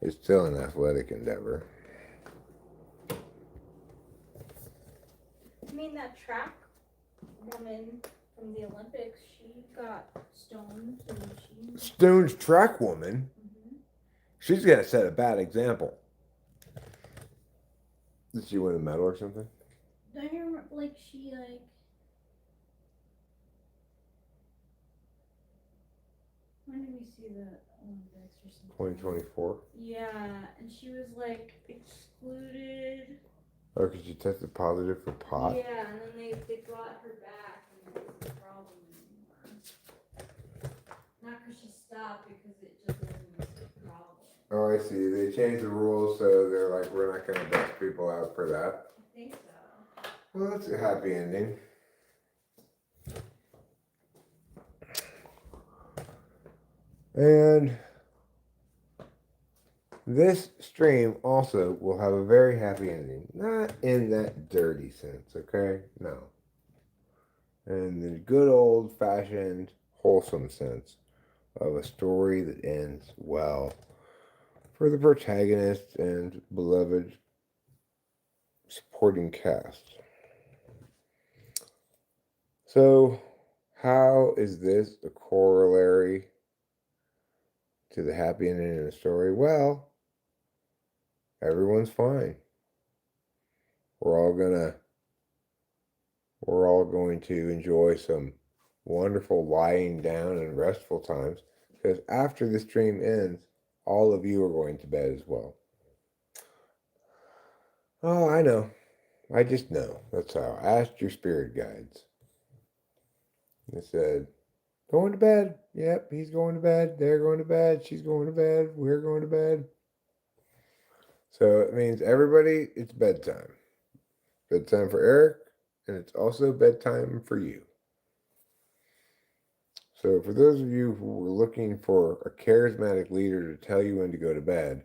it's still an athletic endeavor. I mean, that track woman from the Olympics, she got stoned, and she. Stoned track woman? She's gonna set a bad example. Did she win a medal or something? Don't you remember, like, she, like. When did we see the Olympics or something? 2024. Yeah, and she was, like, excluded. Oh, because she tested positive for pot? Yeah, and then they brought her back, and it wasn't a problem anymore. Not because she stopped, because it just wasn't a problem. Oh, I see. They changed the rules, so they're like, we're not going to bust people out for that. I think so. Well, that's a happy ending. And this stream also will have a very happy ending. Not in that dirty sense, okay? No. In the good old-fashioned, wholesome sense of a story that ends well for the protagonist and beloved supporting cast. So, how is this a corollary to the happy ending in the story? Well, everyone's fine. We're all going to enjoy some wonderful lying down and restful times, because after the stream ends, all of you are going to bed as well. Oh, I know. I just know. That's how. Ask your spirit guides. They said, going to bed. Yep, he's going to bed. They're going to bed. She's going to bed. We're going to bed. So it means everybody, it's bedtime. Bedtime for Eric, and it's also bedtime for you. So for those of you who were looking for a charismatic leader to tell you when to go to bed,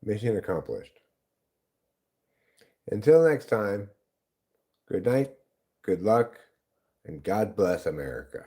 mission accomplished. Until next time, good night, good luck, and God bless America.